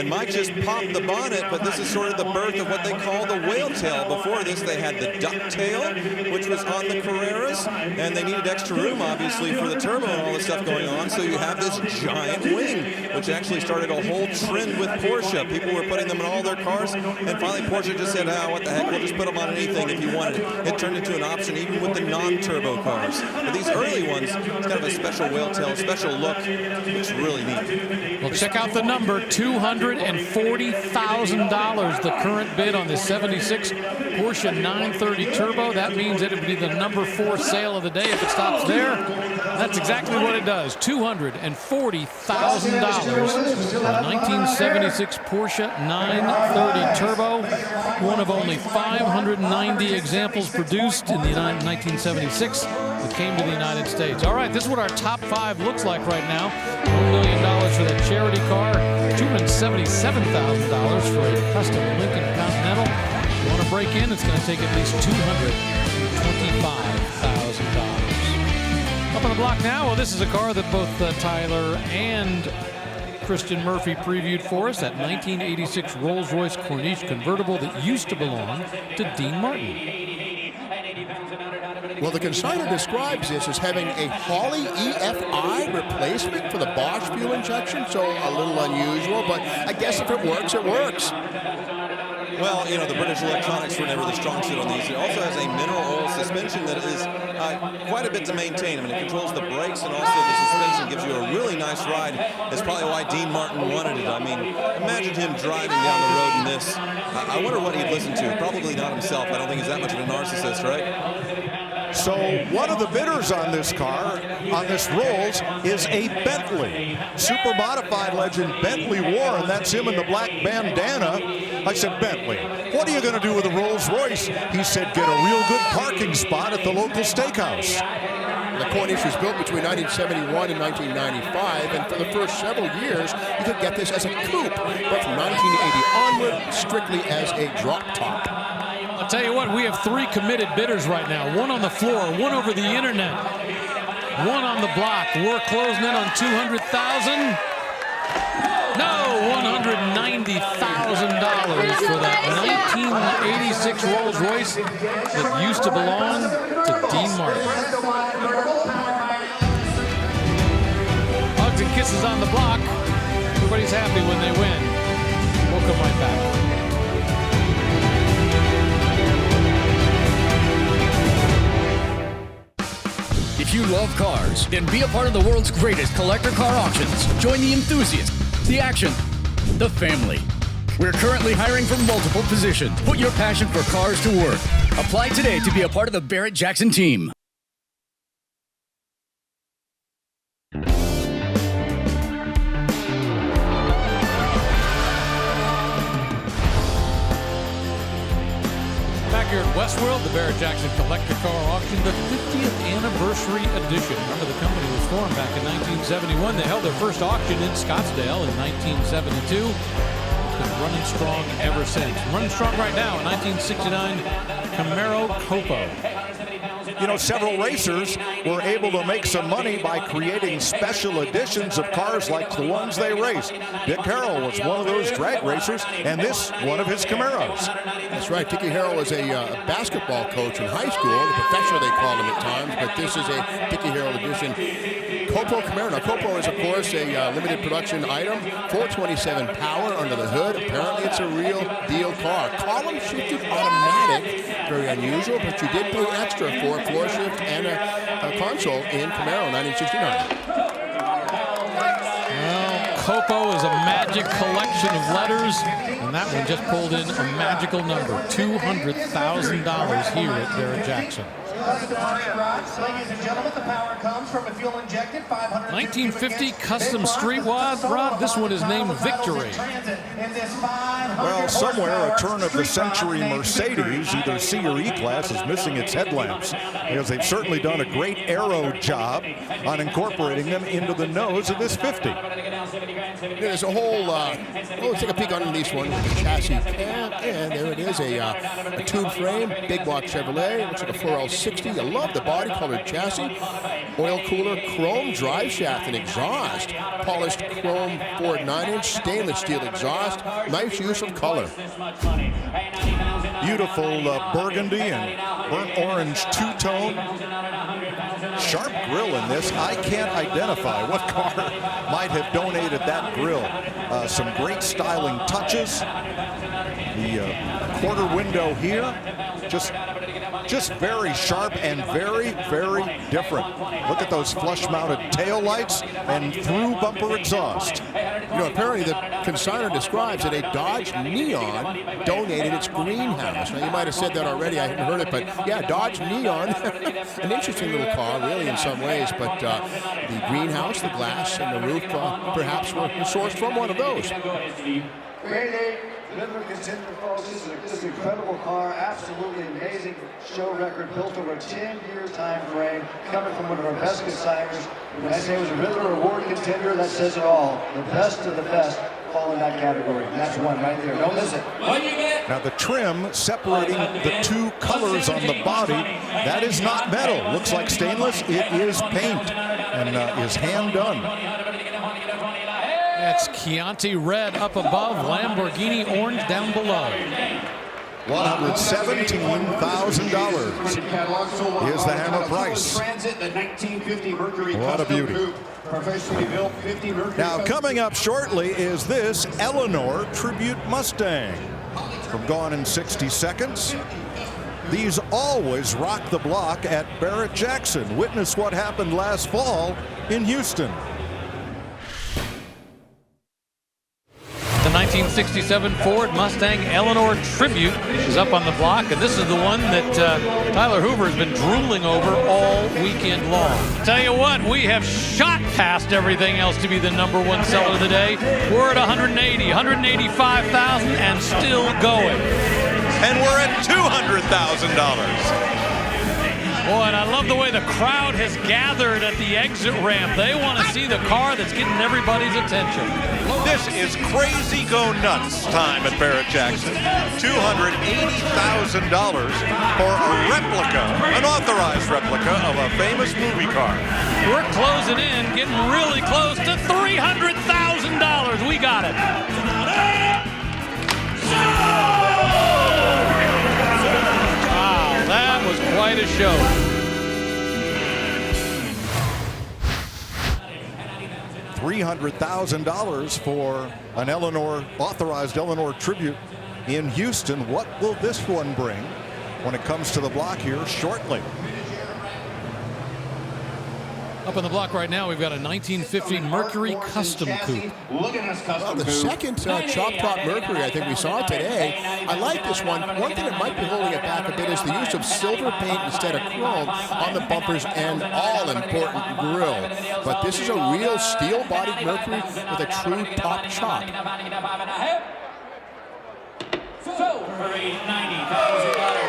And Mike just popped the bonnet, but this is sort of the birth of what they call the whale tail. Before this, they had the duck tail, which was on the Carreras, and they needed extra room, obviously, for the turbo and all this stuff going on. So you have this giant wing, which actually started a whole trend with Porsche. People were putting them in all their cars, and finally Porsche just said, what the heck, we'll just put them on anything if you wanted it. It turned into an option even with the non-turbo cars. But these early ones, it's kind of a special whale tail, special look. It's really neat. Well, check out the number, $240,000, the current bid on the 76 Porsche 930 Turbo. That means it would be the number 4 sale of the day if it stops there. That's exactly what it does, $240,000. 1976 Porsche 930 Turbo, one of only 590 examples produced in the 1976 that came to the United States. All right, this is what our top 5 looks like right now. $1 million for the charity car, $277,000 for a custom Lincoln Continental. If you want to break in, it's going to take at least $225,000. Up on the block now, well, this is a car that both Tyler and Christian Murphy previewed for us, that 1986 Rolls-Royce Corniche convertible that used to belong to Dean Martin. Well, the consignor describes this as having a Holley EFI replacement for the Bosch fuel injection, so a little unusual, but I guess if it works, it works. Well, you know, the British Electronics were never the strong suit on these. It also has a mineral oil suspension that is quite a bit to maintain. I mean, it controls the brakes and also the suspension gives you a really nice ride. That's probably why Dean Martin wanted it. I mean, imagine him driving down the road in this. I wonder what he'd listen to. Probably not himself. I don't think he's that much of a narcissist, right? So one of the bidders on this car, on this Rolls, is a Bentley. Super modified legend Bentley Warren. That's him in the black bandana. I said, Bentley, what are you going to do with a Rolls Royce? He said, get a real good parking spot at the local steakhouse. The Corniche was built between 1971 and 1995, and for the first several years, you could get this as a coupe, but from 1980 onward, strictly as a drop top. I'll tell you what, we have 3 committed bidders right now. One on the floor, one over the internet, one on the block. We're closing in on $200,000. No, $190,000 for that 1986 Rolls-Royce that used to belong to Dean Martin. Hugs and kisses on the block. Everybody's happy when they win. We'll come right back. If you love cars, then be a part of the world's greatest collector car auctions. Join the enthusiasts, the action, the family. We're currently hiring for multiple positions. Put your passion for cars to work. Apply today to be a part of the Barrett-Jackson team. Back here at Westworld, the Barrett-Jackson Collector Car Auction, the 50th anniversary edition. Remember, the company was formed back in 1971. They held their first auction in Scottsdale in 1972. It's been running strong ever since. Running strong right now, a 1969 Camaro Copo. You know, several racers were able to make some money by creating special editions of cars like the ones they raced. Dick Harrell was one of those drag racers, and this one of his Camaros. That's right. Dickie Harrell was a basketball coach in high school, the professor they called him at times, but this is a Dickie Harrell edition. Copo Camaro. Now, Copo is, of course, a limited production item. 427 power under the hood. Apparently, it's a real deal car. Column shifted automatic. Very unusual, but you did pay extra for a floor shift and a console in Camaro 1969. Well, Copo is a magic collection of letters, and that one just pulled in a magical number, $200,000 here at Barrett-Jackson. Ladies and gentlemen, the power comes from a fuel-injected 1950 custom street rod. This one is named Victory. Well, somewhere a turn-of-the-century Mercedes, either C or E-Class, is missing its headlamps because they've certainly done a great aero job on incorporating them into the nose of this 50. There's a whole, let's take a peek underneath this one. The chassis cab, and there it is, a tube frame, big block Chevrolet. Looks like a 4L60 60. You love the body-colored chassis, oil cooler, chrome drive shaft and exhaust, polished chrome Ford 9-inch, stainless steel exhaust, nice use of color. Beautiful burgundy and burnt orange two-tone. Sharp grill in this. I can't identify what car might have donated that grill. Some great styling touches. The quarter window here, just very sharp and very, very different. Look at those flush-mounted taillights and through bumper exhaust. You know, apparently the consignor describes that a Dodge Neon donated its greenhouse. Now, you might have said that already. I hadn't heard it, but yeah, Dodge Neon, an interesting little car, really, in some ways. But the greenhouse, the glass, and the roof perhaps were sourced from one of those. Riddler Contender, folks, this is an incredible car, absolutely amazing show record, built over a 10-year time frame, coming from one of our best consigners. When I say it was a Riddler Award contender, that says it all. The best of the best fall in that category. And that's one right there. Don't miss it. Now the trim separating the two colors on the body, that is not metal. Looks like stainless. It is paint and is hand done. That's Chianti red up above, Lamborghini orange down below. $117,000 is the hammer price. What a beauty. Now coming up shortly is this Eleanor Tribute Mustang from Gone in 60 Seconds. These always rock the block at Barrett-Jackson. Witness what happened last fall in Houston. The 1967 Ford Mustang Eleanor Tribute is up on the block, and this is the one that Tyler Hoover has been drooling over all weekend long. Tell you what, we have shot past everything else to be the #1 seller of the day. We're at 180, 185,000, and still going. And we're at $200,000. Boy, and I love the way the crowd has gathered at the exit ramp. They want to see the car that's getting everybody's attention. This is crazy go nuts time at Barrett-Jackson. $280,000 for a replica, an authorized replica of a famous movie car. We're closing in, getting really close to $300,000. We got it. Wow, that was quite a show. $300,000 for an authorized Eleanor Tribute in Houston. What will this one bring when it comes to the block here shortly? Up on the block right now, we've got a 1950 Mercury Custom Coupe. Well, the second Chop Top Mercury I think we saw today. I like this one. One thing that might be holding it back a bit is the use of silver paint instead of chrome on the bumpers and all-important grille. But this is a real steel-bodied Mercury with a true top chop.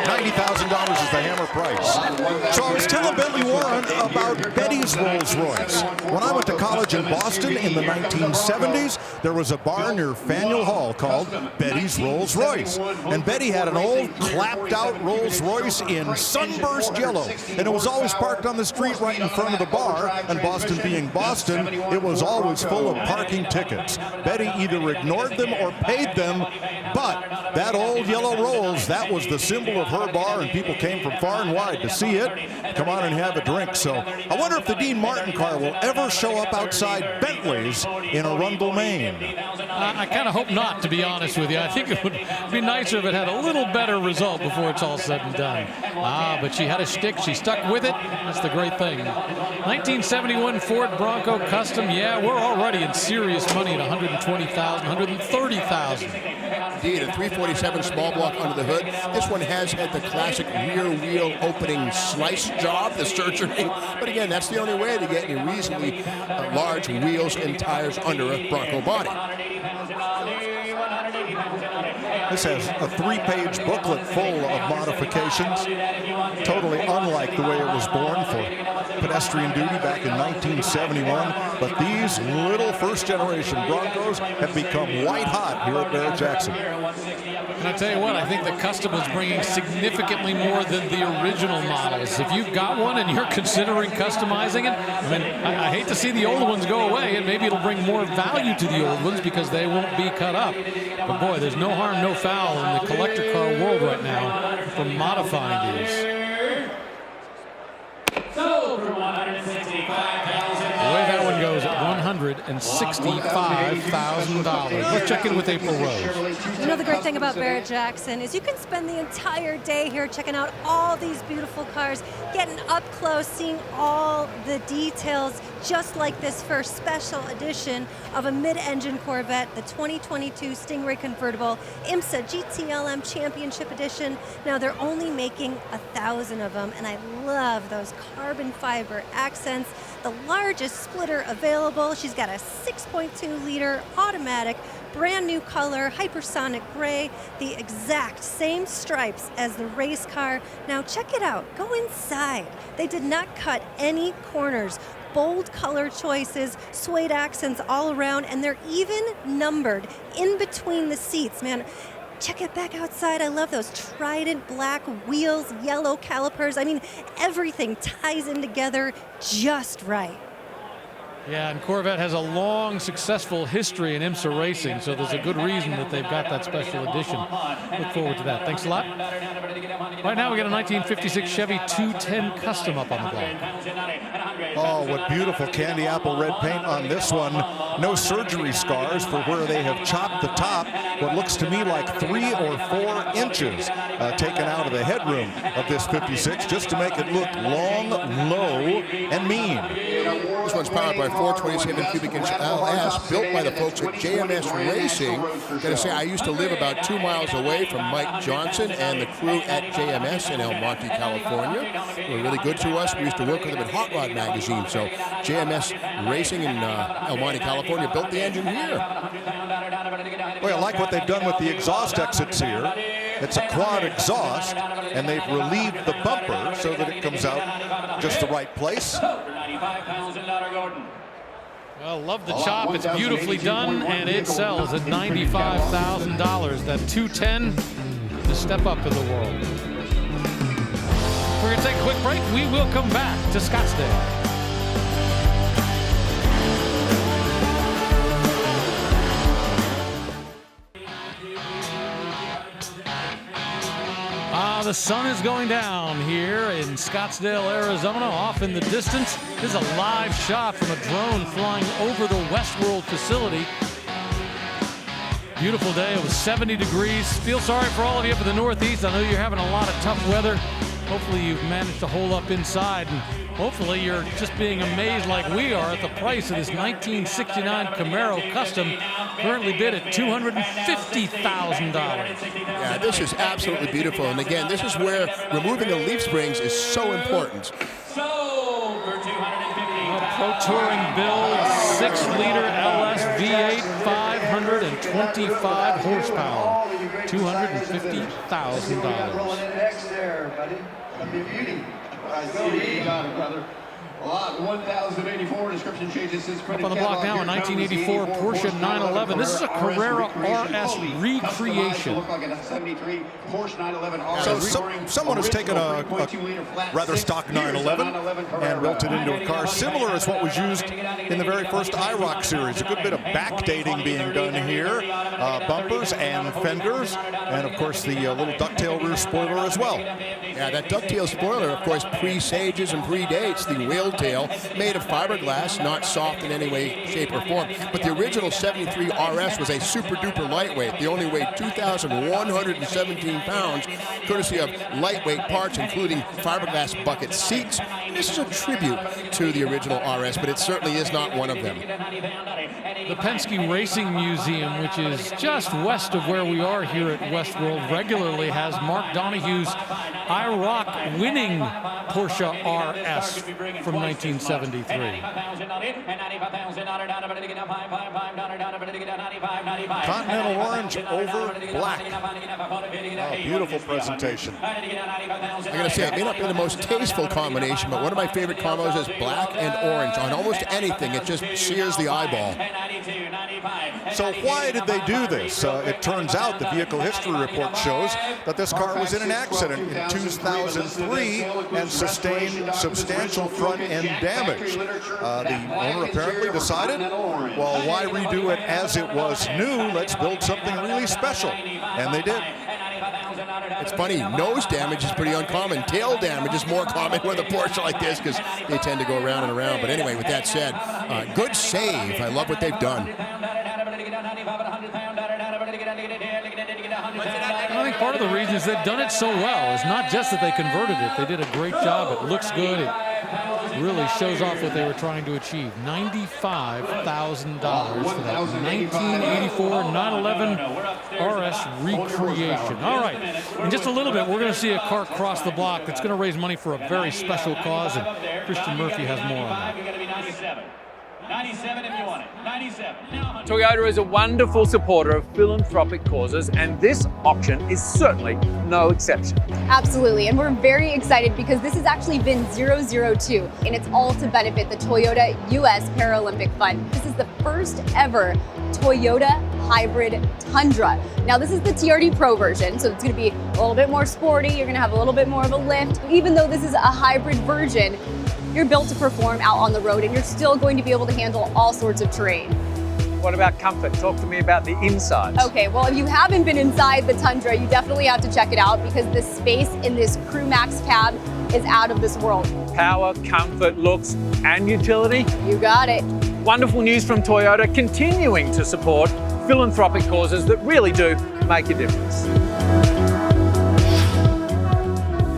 $90,000 is the hammer price. So I was telling Bentley Warren about Betty's Rolls Royce. When I went to college in Boston in the 1970s, there was a bar near Faneuil Hall called Betty's Rolls Royce. And Betty had an old clapped out Rolls Royce in sunburst yellow. And it was always parked on the street right in front of the bar. And Boston being Boston, it was always full of parking tickets. Betty either ignored them or paid them, but that old yellow Rolls, that was the symbol of her bar, and people came from far and wide to see it, come on and have a drink. So I wonder if the Dean Martin car will ever show up outside Bentley's in Arundel, Maine. I kind of hope not, to be honest with you. I think it would be nicer if it had a little better result before it's all said and done. But she had a shtick. She stuck with it. That's the great thing. 1971 Ford Bronco Custom. Yeah, we're already in serious money at $120,000, $130,000. Indeed, a 347 small block under the hood. This one has had the classic rear wheel opening slice job, the surgery. But again, that's the only way to get any reasonably large wheels and tires under a Bronco body. This has a 3-page booklet full of modifications, totally unlike the way it was born for pedestrian duty back in 1971. But these little first-generation Broncos have become white hot here at Barrett-Jackson. And I tell you what, I think the Custom is bringing significantly more than the original models. If you've got one and you're considering customizing it, I mean, I hate to see the old ones go away, and maybe it'll bring more value to the old ones because they won't be cut up. But boy, there's no harm, no foul in the collector car world right now for modifying these. So for $165,000. The way that one goes at $165,000. Let's check in with April Rose. You know, the great thing about Barrett-Jackson is you can spend the entire day here checking out all these beautiful cars, getting up close, seeing all the details, just like this first special edition of a mid-engine Corvette, the 2022 Stingray convertible IMSA GTLM Championship Edition. Now, they're only making 1,000 of them, and I love those carbon fiber accents. The largest splitter available. She's got a 6.2-liter automatic, brand new color, hypersonic gray, the exact same stripes as the race car. Now check it out, go inside. They did not cut any corners. Bold color choices, suede accents all around, and they're even numbered in between the seats, man. Check it back outside. I love those trident black wheels, yellow calipers. I mean, everything ties in together just right. Yeah, and Corvette has a long, successful history in IMSA racing, so there's a good reason that they've got that special edition. Look forward to that. Thanks a lot. Right now, we got a 1956 Chevy 210 Custom up on the block. Oh, what beautiful candy apple red paint on this one. No surgery scars for where they have chopped the top, what looks to me like 3 or 4 inches taken out of the headroom of this 56, just to make it look long, low, and mean. This one's powered by 427 cubic inch LS, built by the folks at JMS Racing. Gotta say, I used to live about 2 miles away from Mike Johnson and the crew at JMS in El Monte, California. They were really good to us. We used to work with them at Hot Rod Magazine. So JMS Racing in El Monte, California built the engine here. Well, I like what they've done with the exhaust exits here. It's a quad exhaust, and they've relieved the bumper so that it comes out just the right place. Well, love the chop. It's beautifully done, and it sells at $95,000. That 210, the step up in the world. We're going to take a quick break. We will come back to Scottsdale. The sun is going down here in Scottsdale, Arizona. Off in the distance is a live shot from a drone flying over the Westworld facility. Beautiful day. It was 70 degrees. Feel sorry for all of you up in the Northeast. I know you're having a lot of tough weather. Hopefully you've managed to hold up inside, and hopefully you're just being amazed like we are at the price of this 1969 Camaro Custom, currently bid at $250,000. Yeah, this is absolutely beautiful. And again, this is where removing the leaf springs is so important. Pro Touring build, 6-liter LS V8, 525 horsepower, $250,000. Lot 1084 description changes since up on the block now, a 1984 Porsche 911. This is a Carrera RS recreation. So someone has taken a rather stock 911 and built it into a car similar as what was used in the very first IROC series. A good bit of backdating being done here. Bumpers and fenders, and of course the little ducktail rear spoiler as well. Yeah, that ducktail spoiler, of course, presages and predates the wheel tail, made of fiberglass, not soft in any way, shape, or form. But the original 73 RS was a super duper lightweight. They only weighed 2,117 pounds, courtesy of lightweight parts, including fiberglass bucket seats. And this is a tribute to the original RS, but it certainly is not one of them. The Penske Racing Museum, which is just west of where we are here at Westworld, regularly has Mark Donohue's IROC winning Porsche RS from 1973. Continental orange over black. Oh, beautiful presentation. I gotta say, it may not be the most tasteful combination, but one of my favorite combos is black and orange. On almost anything, it just sears the eyeball. So why did they do this? It turns out the vehicle history report shows that this car was in an accident in 2003 and sustained substantial front end damage. The owner apparently decided, well, why redo it as it was new? Let's build something really special. And they did. It's funny, nose damage is pretty uncommon. Tail damage is more common with a Porsche like this because they tend to go around and around. But anyway, with that said, good save. I love what they've done. I think part of the reason is they've done it so well. It's not just that they converted it. They did a great job. It looks good. It really shows off what they were trying to achieve. $95,000 for that 1984 911 RS recreation. All right, in just a little bit, we're going to see a car cross the block that's going to raise money for a very special cause, and Christian Murphy has more on that. 97 if you want it. 97. Toyota is a wonderful supporter of philanthropic causes, and this auction is certainly no exception. Absolutely, and we're very excited because this has actually been 002, and it's all to benefit the Toyota U.S. Paralympic Fund. This is the first ever Toyota hybrid Tundra. Now this is the TRD Pro version, so it's going to be a little bit more sporty. You're going to have a little bit more of a lift. Even though this is a hybrid version, you're built to perform out on the road, and you're still going to be able to handle all sorts of terrain. What about comfort? Talk to me about the insides. Okay, well, if you haven't been inside the Tundra, you definitely have to check it out because the space in this Crew Max cab is out of this world. Power, comfort, looks, and utility. You got it. Wonderful news from Toyota, continuing to support philanthropic causes that really do make a difference.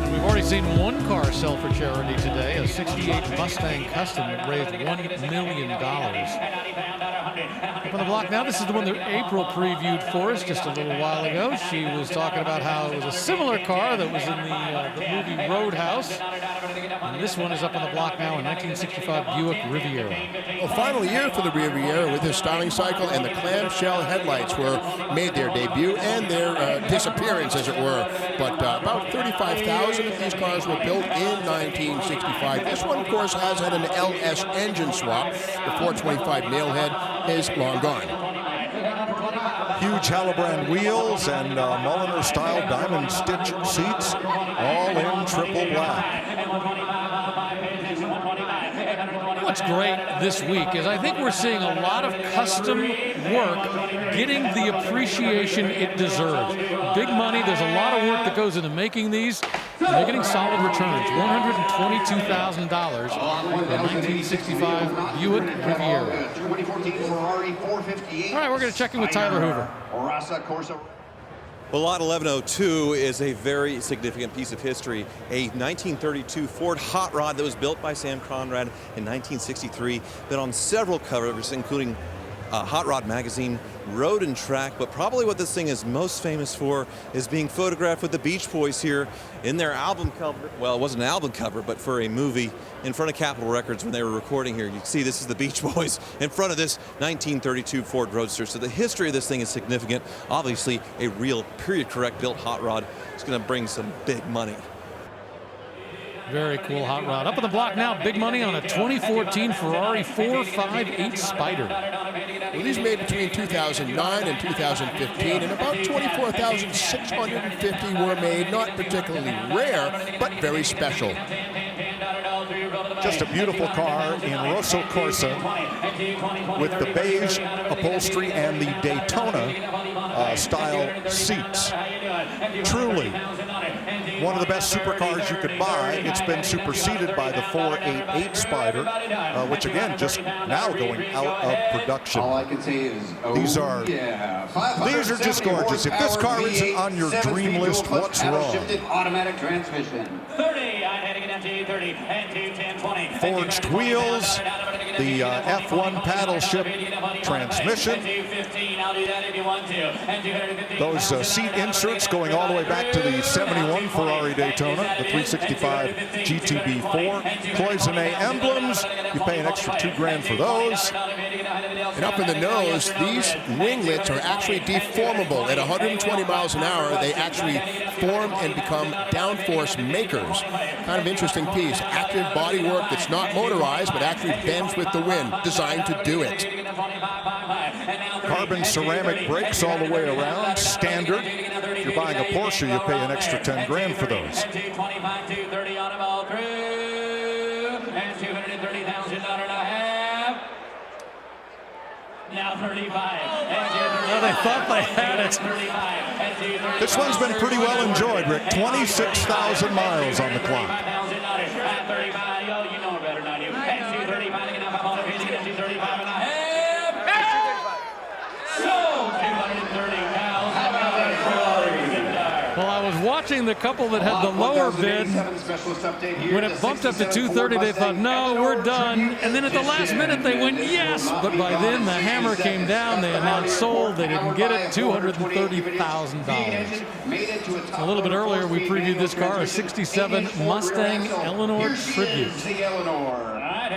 And we've already seen one car sell for charity today, a 68 Mustang Custom that raised $1 million. Up on the block now, this is the one that April previewed for us just a little while ago. She was talking about how it was a similar car that was in the movie Roadhouse. And this one is up on the block now, a 1965 Buick Riviera. Well, final year for the Riviera with this styling cycle, and the clamshell headlights were made their debut and their disappearance, as it were. But about 35,000 of these cars were built in 1965. This one, of course, has had an LS engine swap. The 425 nailhead is long gone. Huge Halobrand wheels and Mulliner-style diamond stitch seats, all in triple black. What's great this week is I think we're seeing a lot of custom work getting the appreciation it deserves. Big money, there's a lot of work that goes into making these. They're getting solid returns. $122,000 in 1965 Buick Riviera. All right, we're going to check in with Tyler Hoover. Well, Lot 1102 is a very significant piece of history. A 1932 Ford Hot Rod that was built by Sam Conrad in 1963. Been on several covers, including Hot Rod Magazine, Road and Track, but probably what this thing is most famous for is being photographed with the Beach Boys here in their album cover. Well, it wasn't an album cover, but for a movie in front of Capitol Records when they were recording here. You can see this is the Beach Boys in front of this 1932 Ford Roadster. So the history of this thing is significant. Obviously, a real period-correct built hot rod is going to bring some big money. Very cool hot rod. Up on the block now, big money on a 2014 Ferrari 458 Spider. Well, these made between 2009 and 2015, and about 24,650 were made, not particularly rare, but very special. Just a beautiful car in Rosso Corsa with the beige upholstery and the Daytona style seats. Truly one of the best supercars you could buy. It's been superseded by the 488 Spider, which again, just now going out of production. All I can say is, these are just gorgeous. If this car isn't on your dream list, what's wrong? Automatic transmission. 30, I had to get Forged wheels, the F1 paddle ship transmission, those seat inserts going all the way back to the 71 Ferrari Daytona, the 365 GTB4, Cloisonne emblems, you pay an extra $2,000 for those. And up in the nose, these winglets are actually deformable. At 120 miles an hour, they actually form and become downforce makers. Kind of interesting piece. Active bodywork that's not motorized, but actually bends with the wind, designed to do it. Carbon ceramic brakes all the way around, standard. If you're buying a Porsche, you pay an extra $10,000 for those. Now 35. Well, they thought they had it. This one's been pretty well enjoyed, Rick. 26,000 miles on the clock. You know better than I do. Well, I was watching the couple that had the lower bid. When it bumped up to 230, they thought, no, we're done. And then at the last minute, they went, yes. But by then, the hammer came down. They announced sold. They didn't get it. $230,000. A little bit earlier, we previewed this car, a 67 Mustang Eleanor Tribute.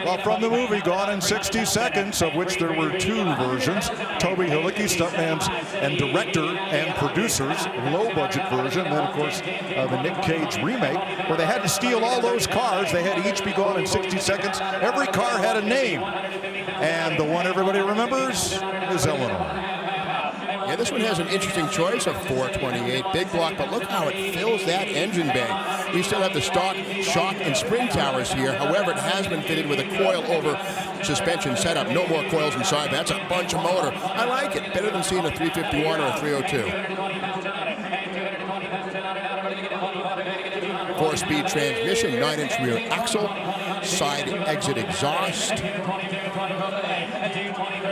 Well, from the movie Gone in 60 Seconds, of which there were 2 versions, Toby Halicki, stuntman's and director and producer's low-budget version, and then, of course, the Nick Cage remake, where they had to steal all those cars. They had to each be gone in 60 seconds. Every car had a name, and the one everybody remembers is Eleanor. Yeah, this one has an interesting choice of 428 big block, but look how it fills that engine bay. We still have the stock shock and spring towers here. However, it has been fitted with a coil-over suspension setup. No more coils inside. That's a bunch of motor. I like it. Better than seeing a 351 or a 302. 4-speed transmission, 9-inch rear axle, side exit exhaust.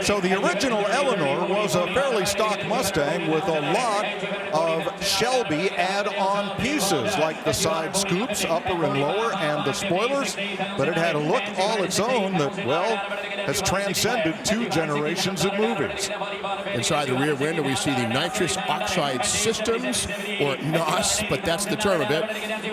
So the original Eleanor was a fairly stock Mustang with a lot of Shelby add-on pieces, like the side scoops, upper and lower, and the spoilers. But it had a look all its own that, well, has transcended 2 generations of movies. Inside the rear window, we see the nitrous oxide systems, or NOS, but that's the term of it.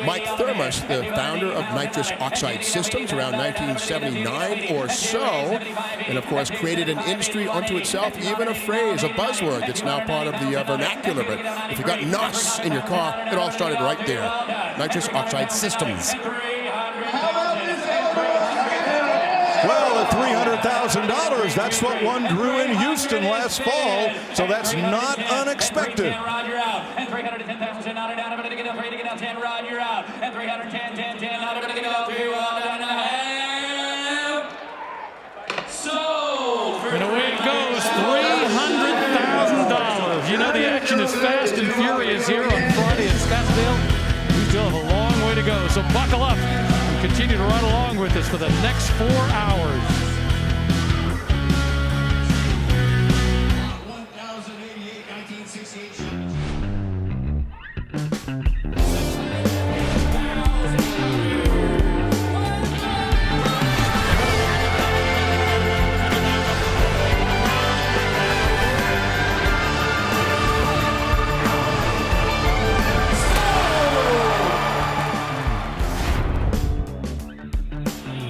Mike Thermos, the founder of Nitrous Oxide Systems around 1979 or so, and of course created an industry unto itself, even a phrase, a buzzword that's now part of the vernacular. But if you got NOS in your car, it all started right there. Nitrous Oxide Systems. Well, at $300,000, that's what one drew in Houston last fall, so that's not unexpected. Roger out. And 310,000 out and down. I'm going to get up 3 to get out 10. Roger out. And 310, 10, 10. I'm going to get out 2, 1.5. Sold. And away it goes, $300,000. You know the action is fast and furious here on Friday at Scottsdale. We still have a long way to go, so buckle up. Continue to ride along with us for the next 4 hours.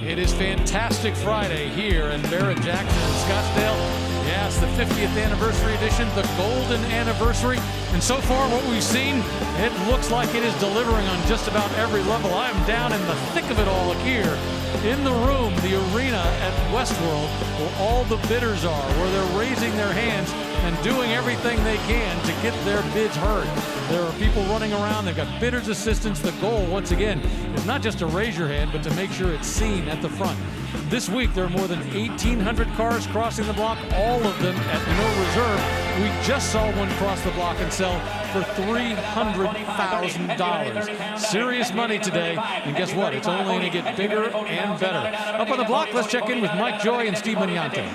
It is Fantastic Friday here in Barrett-Jackson in Scottsdale. Yes, the 50th anniversary edition, the golden anniversary. And so far what we've seen, it looks like it is delivering on just about every level. I am down in the thick of it all here in the room, the arena at Westworld, where all the bidders are, where they're raising their hands and doing everything they can to get their bids heard. There are people running around. They've got bidders' assistants. The goal, once again, is not just to raise your hand, but to make sure it's seen at the front. This week, there are more than 1,800 cars crossing the block, all of them at no reserve. We just saw one cross the block and sell for $300,000. Serious money today, and guess what? It's only going to get bigger and better. Up on the block, let's check in with Mike Joy and Steve Maniante.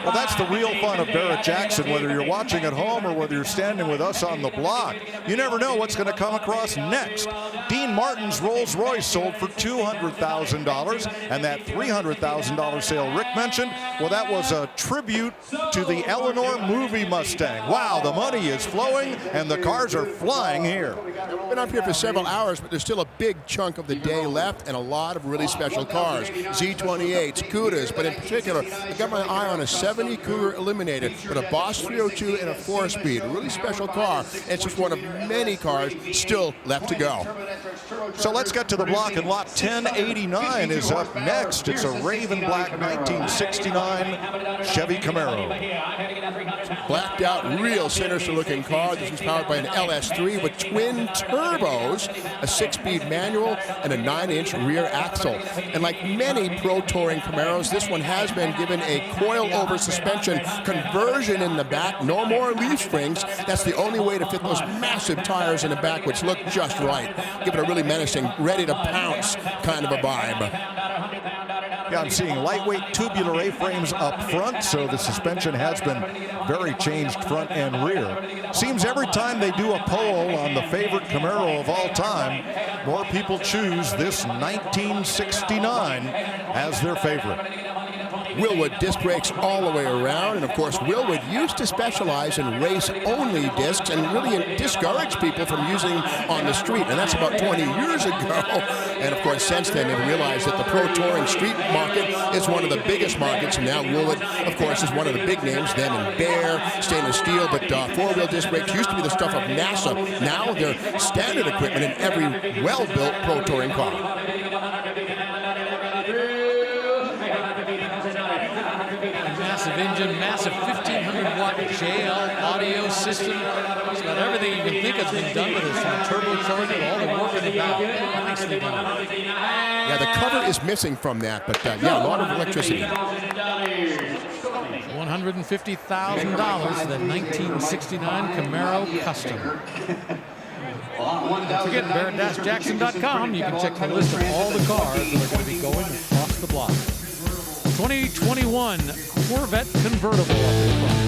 Well, that's the real fun of Barrett-Jackson. whether you're watching at home or whether you're standing with us on the block. You never know what's going to come across next. Dean Martin's Rolls-Royce sold for $200,000, and that $300,000 sale Rick mentioned, well, that was a tribute to the Eleanor movie Mustang. Wow, the money is flowing, and the cars are flying here. We've been up here for several hours, but there's still a big chunk of the day left and a lot of really special cars. Z28s, Cudas, but in particular, I got my eye on a 70 Cougar Eliminator with a Boss 302 and a 4-speed. A really special car. It's just one of many cars still left to go. So let's get to the block, and lot 1089 is up next. It's a Raven Black 1969 Chevy Camaro. Blacked out, real sinister looking car. This is powered by an LS3 with twin turbos, a 6-speed manual, and a 9-inch rear axle. And like many Pro Touring Camaros, this one has been given a coil-over suspension conversion in the back. No more leaf springs. That's the only way to fit those massive tires in the back, which look just right. Give it a really menacing, ready to pounce kind of a vibe. Yeah, I'm seeing lightweight tubular A-frames up front, so the suspension has been very changed front and rear. Seems every time they do a poll on the favorite Camaro of all time, more people choose this 1969 as their favorite. Willwood disc brakes all the way around, and of course Willwood used to specialize in race-only discs and really discourage people from using on the street, and that's about 20 years ago. And of course since then they've realized that the Pro Touring street market is one of the biggest markets, and now Willwood of course is one of the big names, them and Bear, stainless steel, but four-wheel disc brakes used to be the stuff of NASA. Now they're standard equipment in every well-built Pro Touring car. Massive engine, massive 1500-watt JL audio system. It's about everything you can think has been done with this, from the turbocharger, all the work in the back. Nicely done. Yeah, the cover is missing from that, but yeah, a lot of electricity. $150,000 for the 1969 Camaro Custom. Don't forget, Barrett-Jackson.com. You can check the list of all the cars that are going to be going across the block. 2021 Corvette convertible up in front.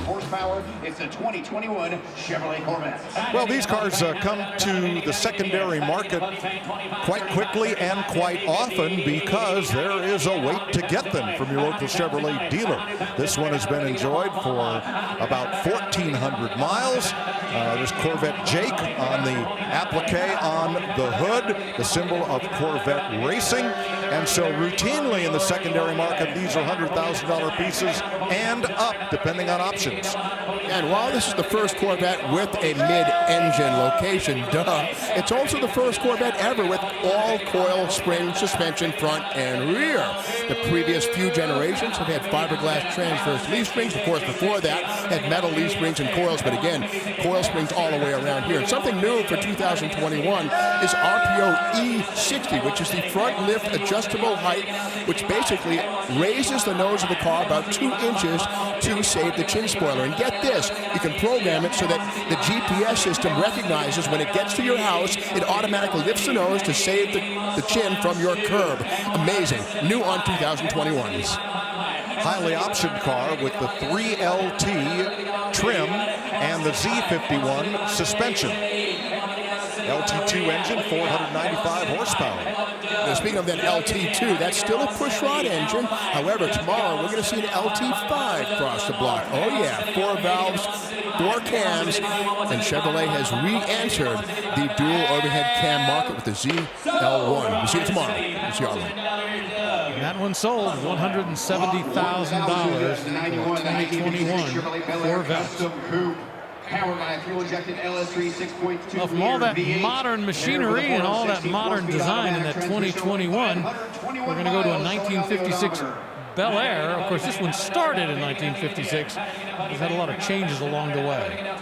Horsepower. It's a 2021 Chevrolet Corvette. Well, these cars come to the secondary market quite quickly and quite often because there is a wait to get them from your local Chevrolet dealer. This one has been enjoyed for about 1,400 miles. There's Corvette Jake on the applique on the hood, the symbol of Corvette Racing. And so routinely in the secondary market, these are $100,000 pieces and up, depending on options. And while this is the first Corvette with a mid-engine location, it's also the first Corvette ever with all-coil spring suspension front and rear. The previous few generations have had fiberglass transverse leaf springs. Of course, before that, had metal leaf springs and coils, but again, coil springs all the way around here. And something new for 2021 is RPO E60, which is the front lift adjustable height, which basically raises the nose of the car about 2 inches to save the chin spoiler. And get this, you can program it so that the GPS system recognizes when it gets to your house, it automatically lifts the nose to save the chin from your curb. Amazing. New on 2021s. Highly optioned car with the 3LT trim and the Z51 suspension. LT2 engine, 495 horsepower. Now, speaking of that LT2, that's still a pushrod engine. However, tomorrow we're going to see an LT5 cross the block. Oh yeah, 4 valves, 4 cams, and Chevrolet has re-entered the dual overhead cam market with the ZL1. We'll see you tomorrow. We'll see you all later. That one sold $170,000 for 2021 Corvette. Powered by a fuel-injected LS3 6.2. Well, from all that modern machinery and all that modern design in that 2021, we're going to go to a 1956 Bel Air. Of course, this one started in 1956. It's had a lot of changes along the way.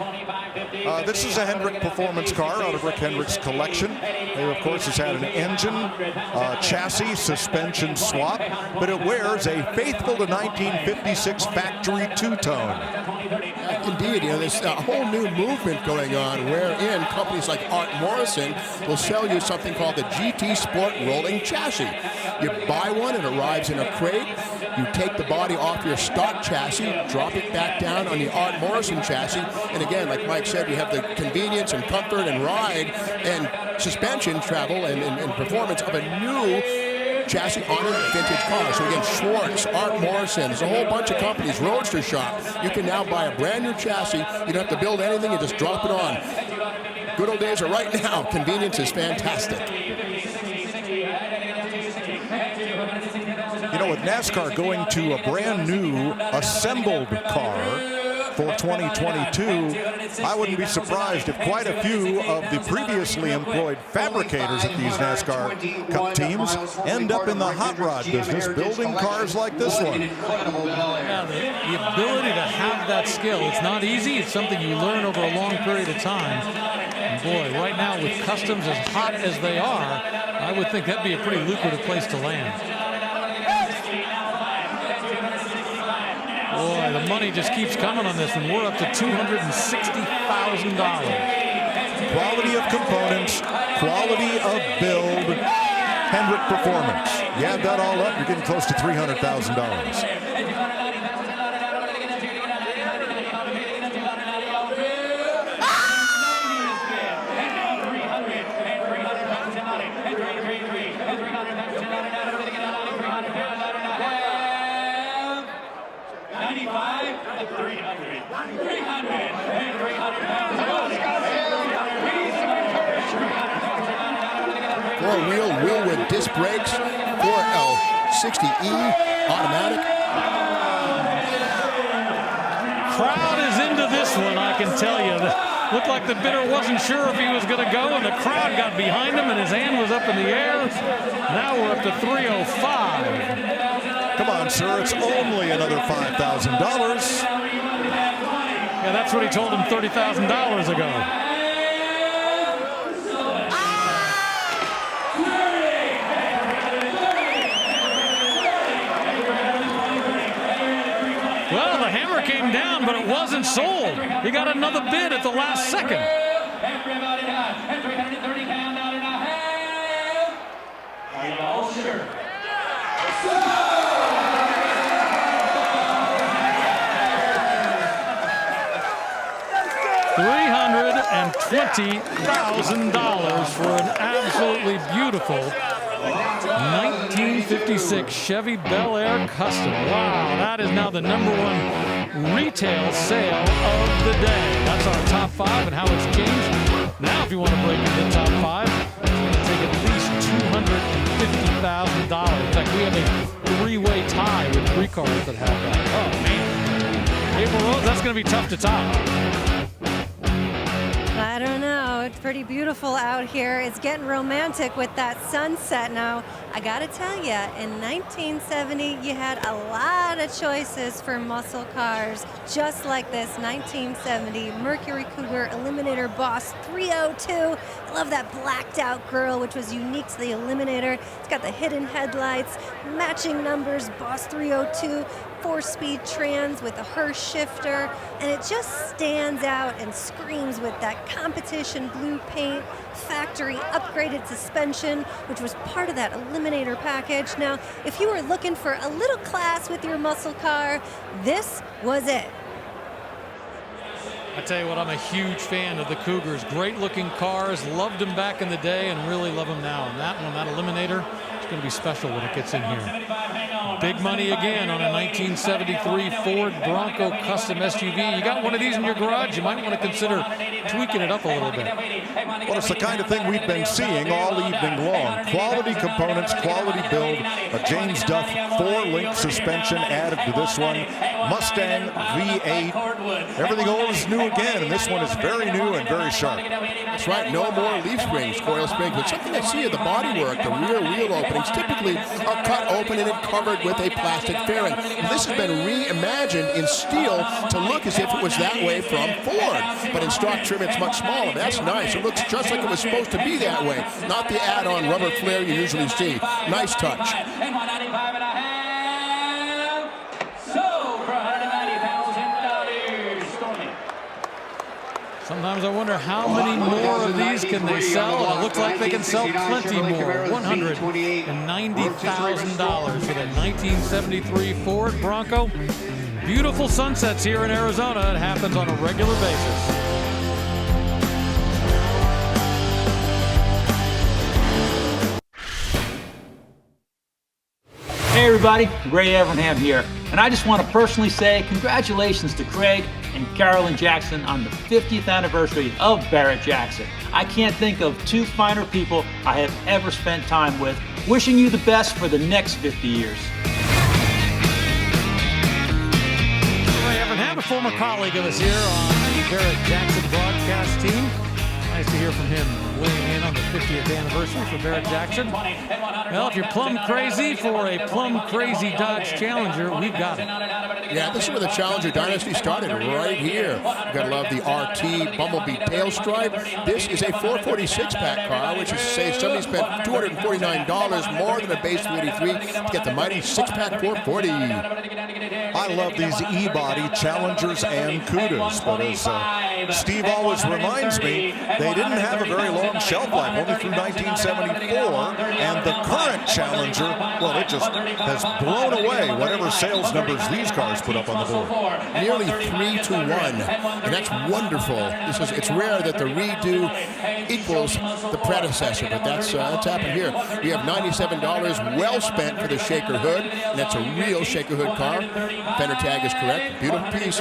This is a Hendrick performance car out of Rick Hendrick's collection. It, of course, has had an engine, chassis, suspension swap, but it wears a faithful to 1956 factory two-tone. Indeed, there's a whole new movement going on wherein companies like Art Morrison will sell you something called the GT Sport Rolling Chassis. You buy one, it arrives in a crate. You take the body off your stock chassis, drop it back down on the Art Morrison chassis, and again, like Mike said, you have the convenience and comfort and ride and suspension travel and performance of a new chassis on a vintage car. So again, Schwartz, Art Morrison, there's a whole bunch of companies, Roadster Shop. You can now buy a brand new chassis. You don't have to build anything, you just drop it on. Good old days are right now. Convenience is fantastic. With NASCAR going to a brand new assembled car for 2022, I wouldn't be surprised if quite a few of the previously employed fabricators at these NASCAR Cup teams end up in the hot rod business building cars like this one. Yeah, the ability to have that skill, it's not easy. It's something you learn over a long period of time. And boy, right now with customs as hot as they are, I would think that'd be a pretty lucrative place to land. Boy, the money just keeps coming on this one. We're up to $260,000. Quality of components, quality of build, Hendrick performance. You add that all up, you're getting close to $300,000. Four-wheel Willwood disc brakes, 4L60E automatic. Crowd is into this one, I can tell you. Looked like the bidder wasn't sure if he was going to go, and the crowd got behind him, and his hand was up in the air. Now we're up to $305. Come on, sir, it's only another $5,000. Yeah, that's what he told him $30,000 ago. Well, the hammer came down, but it wasn't sold. He got another bid at the last second. Everybody down. 330 pound out and a half. Oh, sure. $320,000 for an absolutely beautiful 1956 Chevy Bel Air Custom. Wow, that is now the #1 retail sale of the day. That's our top 5 and how it's changed. Now, if you want to break into the top 5, it's going to take at least $250,000. In fact, we have a 3-way tie with 3 cars that have that. Oh, man. April Rose, that's going to be tough to top. I don't know. It's pretty beautiful out here. It's getting romantic with that sunset now. I gotta tell you, in 1970, you had a lot of choices for muscle cars, just like this 1970 Mercury Cougar Eliminator Boss 302. I love that blacked out grille, which was unique to the Eliminator. It's got the hidden headlights, matching numbers, Boss 302, 4-speed trans with a Hirsch shifter, and it just stands out and screams with that competition blue paint, factory upgraded suspension, which was part of that Eliminator package. Now, if you were looking for a little class with your muscle car, this was it. I tell you what, I'm a huge fan of the Cougars. Great looking cars, loved them back in the day and really love them now. And that one, that Eliminator, it's going to be special when it gets in here. Big money again on a 1973 Ford Bronco Custom SUV. You got one of these in your garage, you might want to consider tweaking it up a little bit. Well, it's the kind of thing we've been seeing all evening long. Quality components, quality build, a James Duff 4-link suspension added to this one. Mustang V8. Everything old is new again, and this one is very new and very sharp. That's right, no more leaf springs, coil springs, but something I see in the bodywork, the rear wheel openings typically are cut open and then covered with a plastic fairing. This has been reimagined in steel to look as if it was that way from Ford, but in stock trim it's much smaller. That's nice. It looks just like it was supposed to be that way, not the add-on rubber flare you usually see. Nice touch. And 195 and a half. So for $190,000. Sometimes I wonder how many more of these can they sell, and it looks like they can sell plenty more. $190,000 for the 1973 Ford Bronco. Beautiful sunsets here in Arizona. It happens on a regular basis. Hey everybody, Ray Evernham here, and I just want to personally say congratulations to Craig and Carolyn Jackson on the 50th anniversary of Barrett-Jackson. I can't think of two finer people I have ever spent time with. Wishing you the best for the next 50 years. Ray Evernham, a former colleague of us here on the Barrett-Jackson broadcast team. Nice to hear from him weighing in on the 50th anniversary for Barrett-Jackson. Well, if you're plumb crazy for a plumb crazy Dodge Challenger, we've got it. Yeah, this is where the Challenger dynasty started, right here. You gotta love the RT Bumblebee tail stripe. This is a 446 pack car, which is to say somebody spent $249 more than a base 283 to get the mighty 6-pack 440. I love these E-body Challengers and Cudas, but as Steve always reminds me, they didn't have a very long shelf life, only through 1974, and the current Challenger, well, it just has blown away whatever sales numbers these cars put up on the board. Nearly 3-to-1, and that's wonderful. It's rare that the redo equals the predecessor, but that's happened here. We have $97 well spent for the Shaker Hood, and that's a real Shaker Hood car. Fender tag is correct. Beautiful piece.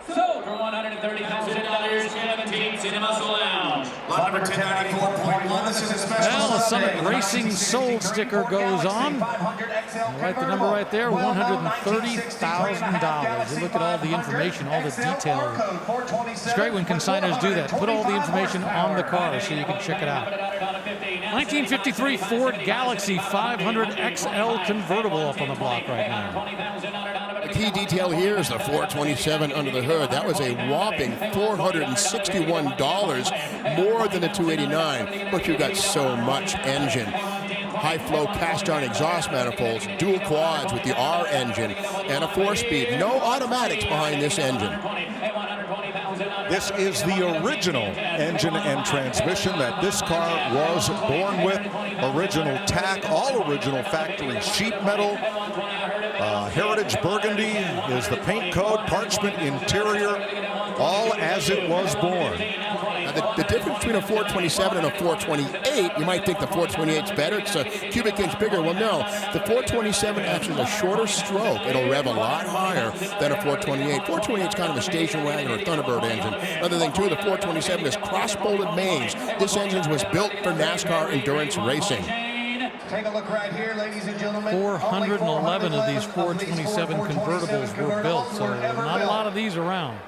Sold for $130,000, 17 Cinema Lounge. Lot number 1094.1. This is a special. Well, the Summit Racing sold sticker goes on. Write the number right there, $130,000. You look at all the information, all the detail. It's great when consigners do that. Put all the information on the car so you can check it out. 1953 Ford Galaxy 500 XL convertible up on the block right now. The key detail here is the 427 under the hood. That was a whopping $461 more than the 289, but you got so much engine. High-flow cast-iron exhaust manifolds, dual quads with the R engine, and a 4-speed. No automatics behind this engine. This is the original engine and transmission that this car was born with. Original tack, all original factory sheet metal. Heritage Burgundy is the paint code, parchment interior, all as it was born. Now the difference between a 427 and a 428, you might think the 428 is better. It's a cubic inch bigger. Well, no. The 427 actually has a shorter stroke. It'll rev a lot higher than a 428. 428 is kind of a station wagon or Thunderbird engine. Another thing, too, the 427 is cross-bolted mains. This engine was built for NASCAR endurance racing. Take a look right here, ladies and gentlemen. 411 of these 427 convertibles were built, so not a lot of these around.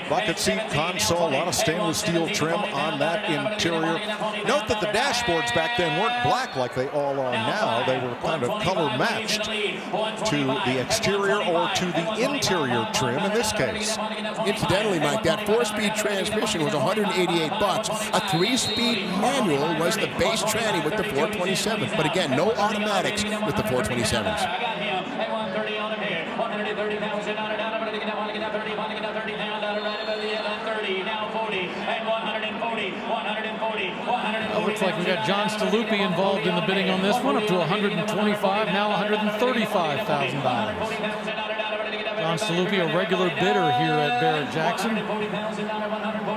Bucket seat console, a lot of stainless steel trim on that interior. Note that the dashboards back then weren't black like they all are now. They were kind of color matched to the exterior or to the interior trim in this case. Incidentally, Mike, that 4-speed transmission was $188. A 3-speed manual was the base tranny with the 427. But again, no automatics with the 427s. Well, looks like we got John Staluppi involved in the bidding on this one, up to $125,000, now $135,000. John Staluppi, a regular bidder here at Barrett-Jackson.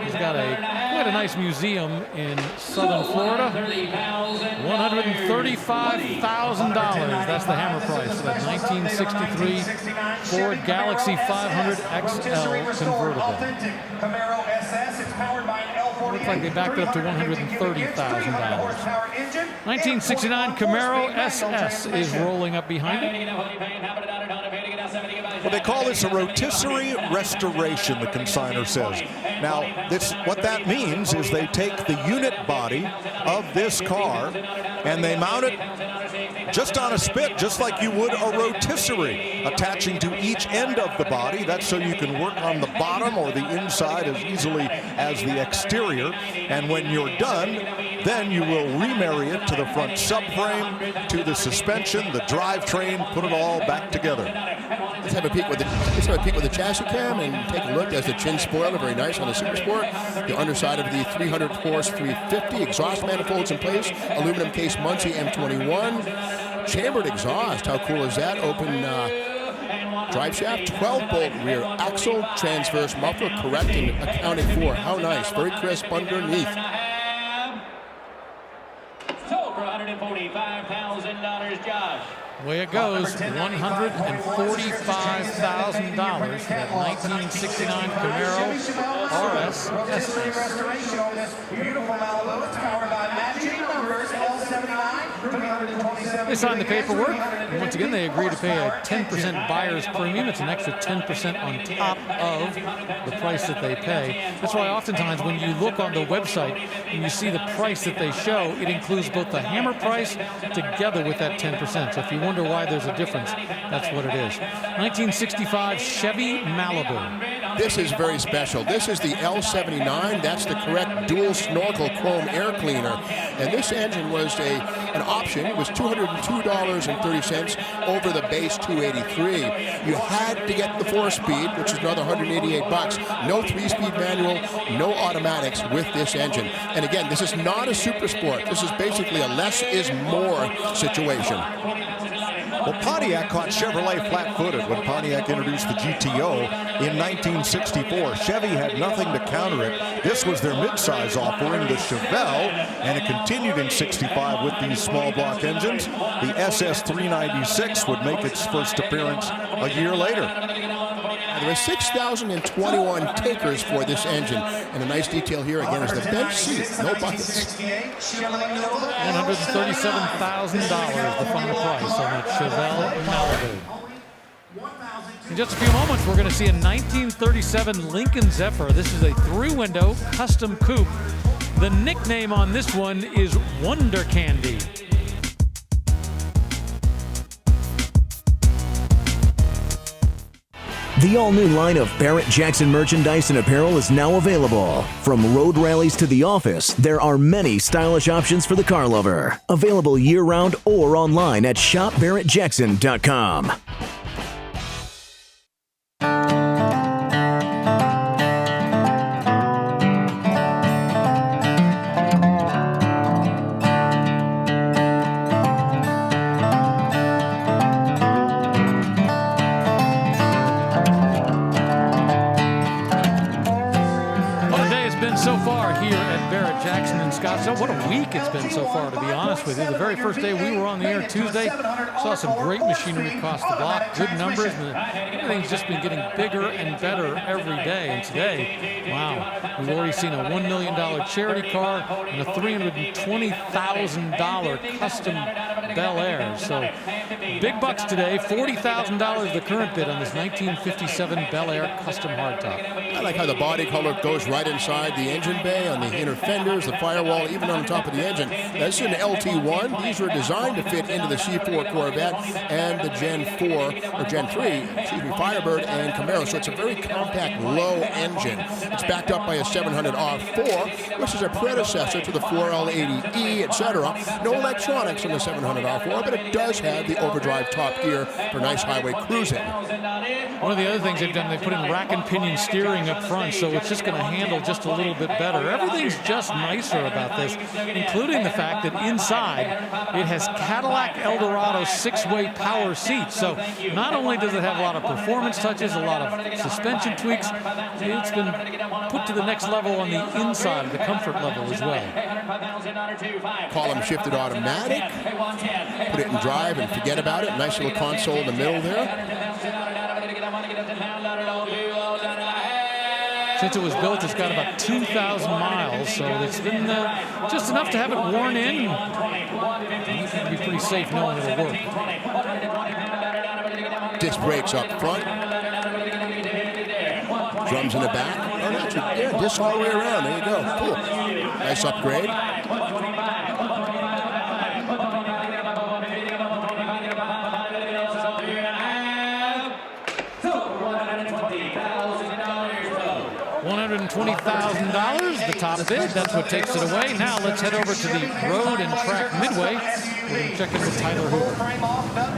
He's got quite a nice museum in southern Florida. $135,000. That's the hammer price for that 1963 Ford Galaxy 500 XL convertible. Looks like they backed it up to $130,000. 1969 Camaro SS is rolling up behind it. Well, they call this a rotisserie restoration, the consignor says. Now, what that means is they take the unit body of this car and they mount it just on a spit, just like you would a rotisserie, attaching to each end of the body. That's so you can work on the bottom or the inside as easily as the exterior. And when you're done, Then you will remarry it to the front subframe, to the suspension, the drivetrain, put it all back together. Let's have a peek with the chassis cam and take a look. There's the chin spoiler, very nice on the Super Sport. The underside of the 300 horse 350, exhaust manifolds in place, aluminum case Muncie M21, chambered exhaust. How cool is that? Open drive shaft, 12-bolt rear axle, transverse muffler, correct and accounted for. How nice, very crisp underneath. Sold for $145,000, Josh. Way it goes, $145,000 for that 1969 Camaro RS. Restoration on this beautiful Malibu. It's powered by matching numbers L79 for $327. They signed the paperwork, and once again, they agreed to pay a 10% buyer's premium. It's an extra 10% on top of the price that they pay. That's why oftentimes when you look on the website and you see the price that they show, it includes both the hammer price together with that 10%. So if you wonder why there's a difference, that's what it is. 1965 Chevy Malibu. This is very special. This is the L79. That's the correct dual snorkel chrome air cleaner. And this engine was an option. It was $202.30 over the base $283. You had to get the 4-speed, which is another $188. No 3-speed manual, no automatics with this engine. And again, this is not a super sport. This is basically a less is more situation. Well, Pontiac caught Chevrolet flat-footed when Pontiac introduced the GTO in 1964. Chevy had nothing to counter it. This was their midsize offering, the Chevelle, and it continued in 65 with these small block engines. The SS396 would make its first appearance a year later. There were 6,021 takers for this engine. And a nice detail here again is the bench seat, no buckets. $137,000, the final price on that Chevelle Malibu. In just a few moments, we're going to see a 1937 Lincoln Zephyr. This is a 3-window custom coupe. The nickname on this one is Wonder Candy. The all-new line of Barrett-Jackson merchandise and apparel is now available. From road rallies to the office, there are many stylish options for the car lover. Available year-round or online at shopbarrettjackson.com. What a week it's been so far, to be honest with you. The very first day we were on the air Tuesday, saw some great machinery across the block, good numbers, and everything's just been getting bigger and better every day. And today, wow, we've already seen a $1 million charity car and a $320,000 custom Bel Air. So big bucks today, $40,000 the current bid on this 1957 Bel Air custom hardtop. I like how the body color goes right inside the engine bay, on the inner fenders, the firewall, even on top of the engine. This is an LT1. These were designed to fit into the C4 Corvette and the Gen 4, or Gen 3, Firebird and Camaro. So it's a very compact, low engine. It's backed up by a 700 R4, which is a predecessor to the 4L80E, etc. No electronics on the 700 R4, but it does have the overdrive top gear for nice highway cruising. One of the other things they've done, they put in rack and pinion steering up front, so it's just going to handle just a little bit better. Everything's just nicer about this, including the fact that inside it has Cadillac Eldorado 6-way power seats. So not only does it have a lot of performance touches, a lot of suspension tweaks, it's been put to the next level on the inside of the comfort level as well. Column shifted automatic. Put it in drive and forget about it. Nice little console in the middle there. Since it was built, it's got about 2,000 miles, so it's been just enough to have it worn in. You can be pretty safe knowing it'll work. Disc brakes up front. Drums in the back. Oh, that's yeah, discs all the way around. There you go. Cool. Nice upgrade. $120,000, the top bid. That's what takes it away. Now let's head over to the Road and Track Midway. We're going to check in with Tyler Hoover.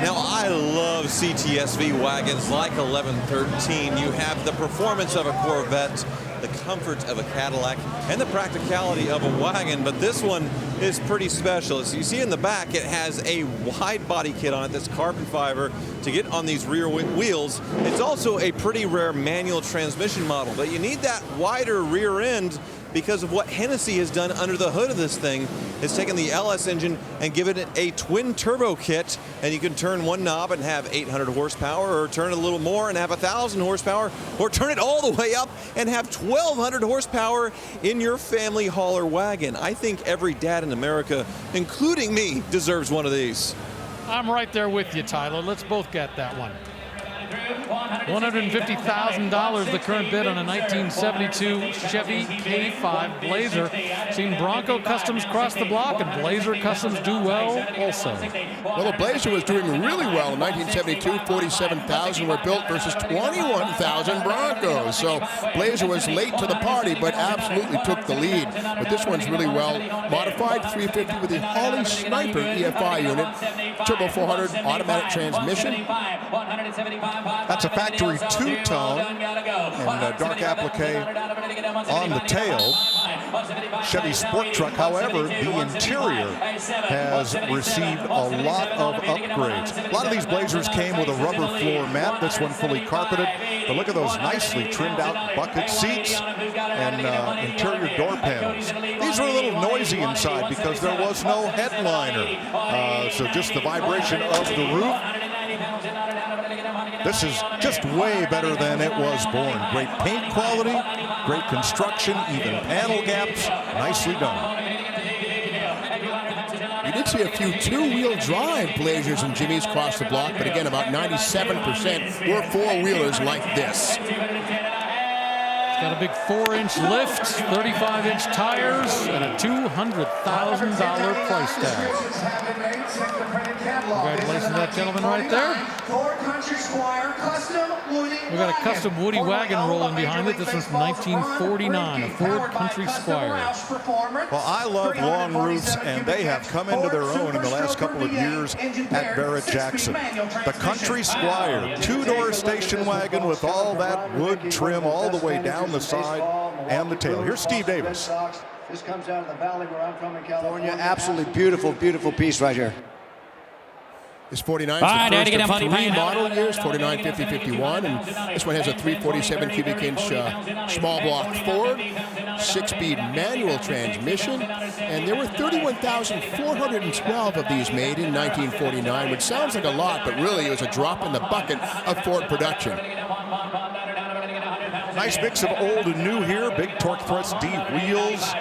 Now, I love CTSV wagons like 1113. You have the performance of a Corvette, the comfort of a Cadillac, and the practicality of a wagon, but this one is pretty special. As you see in the back, it has a wide body kit on it that's carbon fiber to get on these rear wheels. It's also a pretty rare manual transmission model, but you need that wider rear end because of what Hennessy has done under the hood of this thing. It's taken the LS engine and given it a twin turbo kit, and you can turn one knob and have 800 horsepower, or turn it a little more and have 1,000 horsepower, or turn it all the way up and have 1,200 horsepower in your family hauler wagon. I think every dad in America, including me, deserves one of these. I'm right there with you, Tyler. Let's both get that one. $150,000 the current bid on a 1972 Chevy K5 Blazer. Seen Bronco Customs cross the block, and Blazer Customs do well also. Well, the Blazer was doing really well in 1972. 47,000 were built versus 21,000 Broncos. So Blazer was late to the party, but absolutely took the lead. But this one's really well modified. 350 with the Holly Sniper EFI unit. Turbo 400 automatic transmission. That's a factory two-tone and dark applique on the tail. Chevy Sport Truck, however, the interior has received a lot of upgrades. A lot of these Blazers came with a rubber floor mat. This one fully carpeted. But look at those nicely trimmed out bucket seats and interior door panels. These were a little noisy inside because there was no headliner. So just the vibration of the roof. This is just way better than it was born. Great paint quality, great construction, even panel gaps, nicely done. You did see a few two-wheel drive Blazers and Jimmys cross the block, but again, about 97% were four-wheelers like this. Got a big 4-inch lift, 35-inch tires, and a $200,000 price tag. Congratulations to that gentleman right there. We got a custom Woody wagon rolling behind it. This one's from 1949, a Ford Country Squire. Well, I love long roofs, and they have come into their own in the last couple of years at Barrett-Jackson. The Country Squire, two-door station wagon with all that wood trim all the way down the side and the tail. Here's Steve Davis. This comes out of the valley where I'm from in California. Absolutely beautiful, beautiful piece right here. This 49 is the first of three model years, 49, 50, 51, and this one has a 347 cubic inch small block Ford, 6-speed manual transmission, and there were 31,412 of these made in 1949, which sounds like a lot, but really it was a drop in the bucket of Ford production. Nice mix of old and new here. Big Torque Thrust D wheels.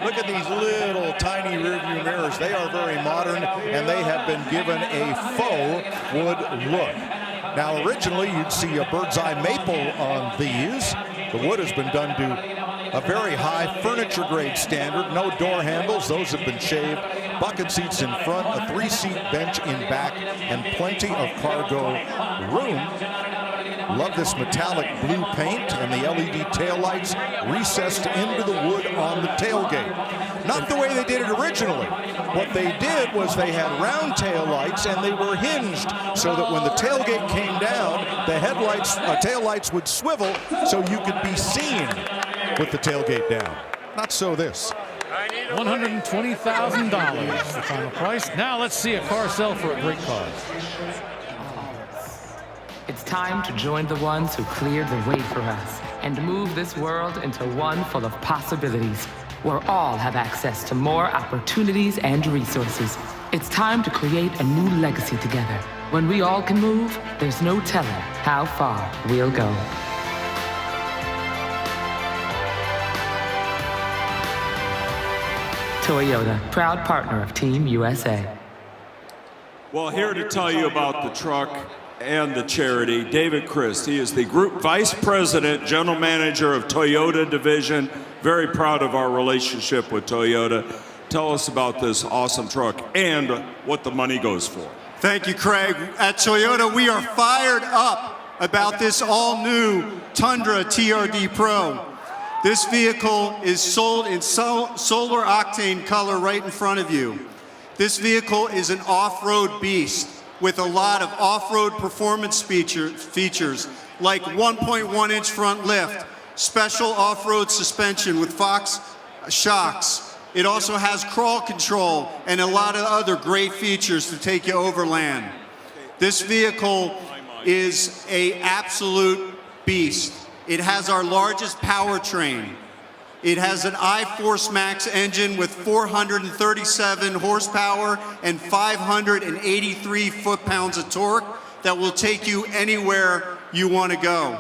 Look at these little tiny rearview mirrors. They are very modern, and they have been given a faux wood look. Now, originally, you'd see a bird's eye maple on these. The wood has been done to a very high furniture grade standard. No door handles. Those have been shaved. Bucket seats in front, a 3-seat bench in back, and plenty of cargo room. Love this metallic blue paint and the LED taillights recessed into the wood on the tailgate. Not the way they did it originally. What they did was they had round taillights and they were hinged so that when the tailgate came down, the headlights, taillights would swivel so you could be seen with the tailgate down. Not so this. $120,000 the final price. Now let's see a car sell for a great cause. It's time to join the ones who cleared the way for us and move this world into one full of possibilities, where all have access to more opportunities and resources. It's time to create a new legacy together. When we all can move, there's no telling how far we'll go. Toyota, proud partner of Team USA. Well, here to tell you about the truck and the charity, David Christ. He is the Group Vice President, General Manager of Toyota Division. Very proud of our relationship with Toyota. Tell us about this awesome truck and what the money goes for. Thank you, Craig. At Toyota, we are fired up about this all-new Tundra TRD Pro. This vehicle is sold in solar octane color right in front of you. This vehicle is an off-road beast with a lot of off-road performance features like 1.1-inch front lift, special off-road suspension with Fox shocks. It also has crawl control and a lot of other great features to take you overland. This vehicle is an absolute beast. It has our largest powertrain. It has an iForce Max engine with 437 horsepower and 583 foot-pounds of torque that will take you anywhere you want to go.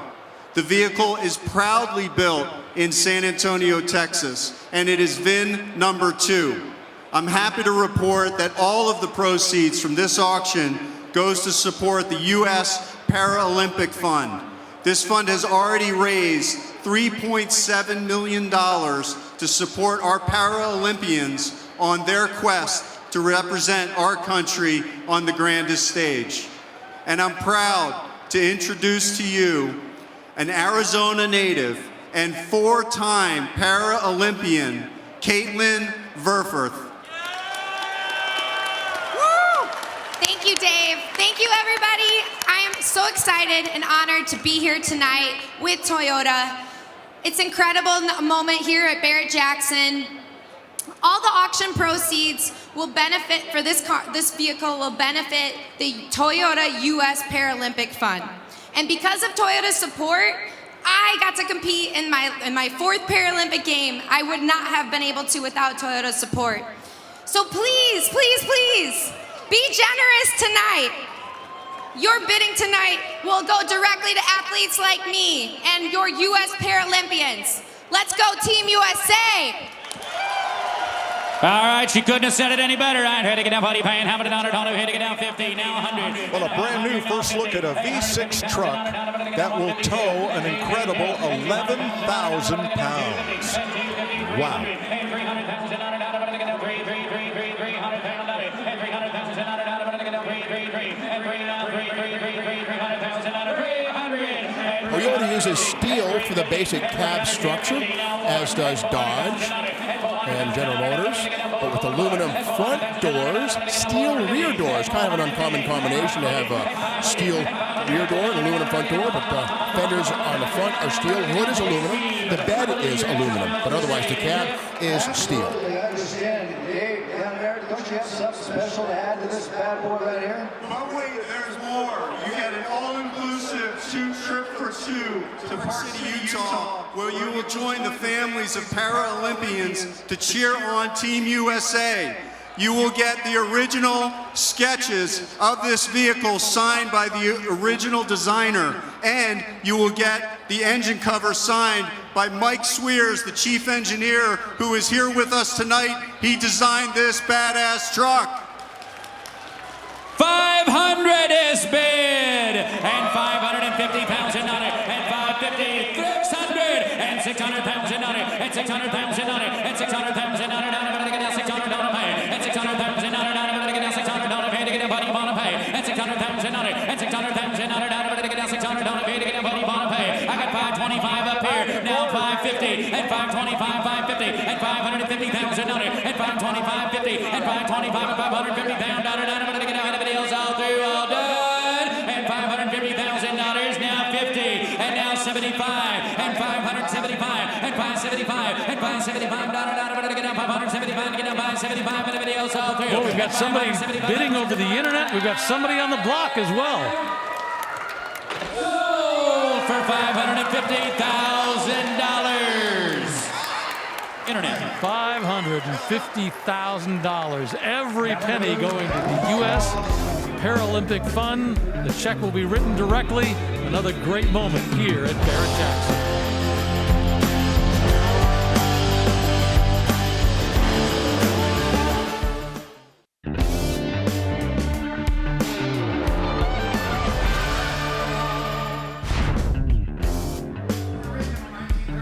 The vehicle is proudly built in San Antonio, Texas, and it is VIN number 2. I'm happy to report that all of the proceeds from this auction goes to support the U.S. Paralympic Fund. This fund has already raised $3.7 million to support our Paralympians on their quest to represent our country on the grandest stage. And I'm proud to introduce to you an Arizona native and 4-time Paralympian, Caitlin Verfurth. Thank you, Dave. Thank you, everybody. I am so excited and honored to be here tonight with Toyota. It's an incredible moment here at Barrett-Jackson. All the auction proceeds will benefit for this vehicle will benefit the Toyota U.S. Paralympic Fund. And because of Toyota's support, I got to compete in my 4th Paralympic game. I would not have been able to without Toyota's support. So please, please, please, be generous tonight. Your bidding tonight will go directly to athletes like me and your U.S. Paralympians. Let's go, Team USA! All right, she couldn't have said it any better. Right, had to get down, body paying, having it on her, had to get down 50, now 100. Well, a brand new first look at a V6 truck that will tow an incredible 11,000 pounds. Wow. Toyota uses steel for the basic cab structure, as does Dodge and General Motors, but with aluminum front doors, steel rear doors. Kind of an uncommon combination to have a steel rear door and aluminum front door, but the fenders on the front are steel, hood is aluminum, the bed is aluminum, but otherwise the cab is steel. I understand. Dave, don't you have something special to add to this bad boy right here? But wait, there's more. You get an all-inclusive trip for two to Park City, Utah, where you will join the families of Paralympians to cheer on Team USA. You will get the original sketches of this vehicle signed by the original designer, and you will get the engine cover signed by Mike Swears, the chief engineer who is here with us tonight. He designed this badass truck. 500 is bid, and 550,000 on it, and 550, 600, and 600,000 on it, and 600,000 on it, and 600,000 on it, and 600 on it, and 600,000 on it, and 600 on it, to get a buddy on a pay, and 600,000 on it, and 600,000 on it, to get a 600 on it, to get a buddy on a pay. I got 525 up here, now 550, and 525, 550, and 550,000 on it, and 525, 50, and 525, and 550,000 on it, to get everybody else all through, all done, and $550,000, now 50, and now 75, and 575, and 575, and 575, to get down 575, to get down 575, and everybody else all through. Well, we've got somebody bidding over the internet. We've got somebody on the block as well. Sold for $550,000. Internet. $550,000. Every penny going to the U.S. Paralympic Fund. The check will be written directly. Another great moment here at Barrett-Jackson.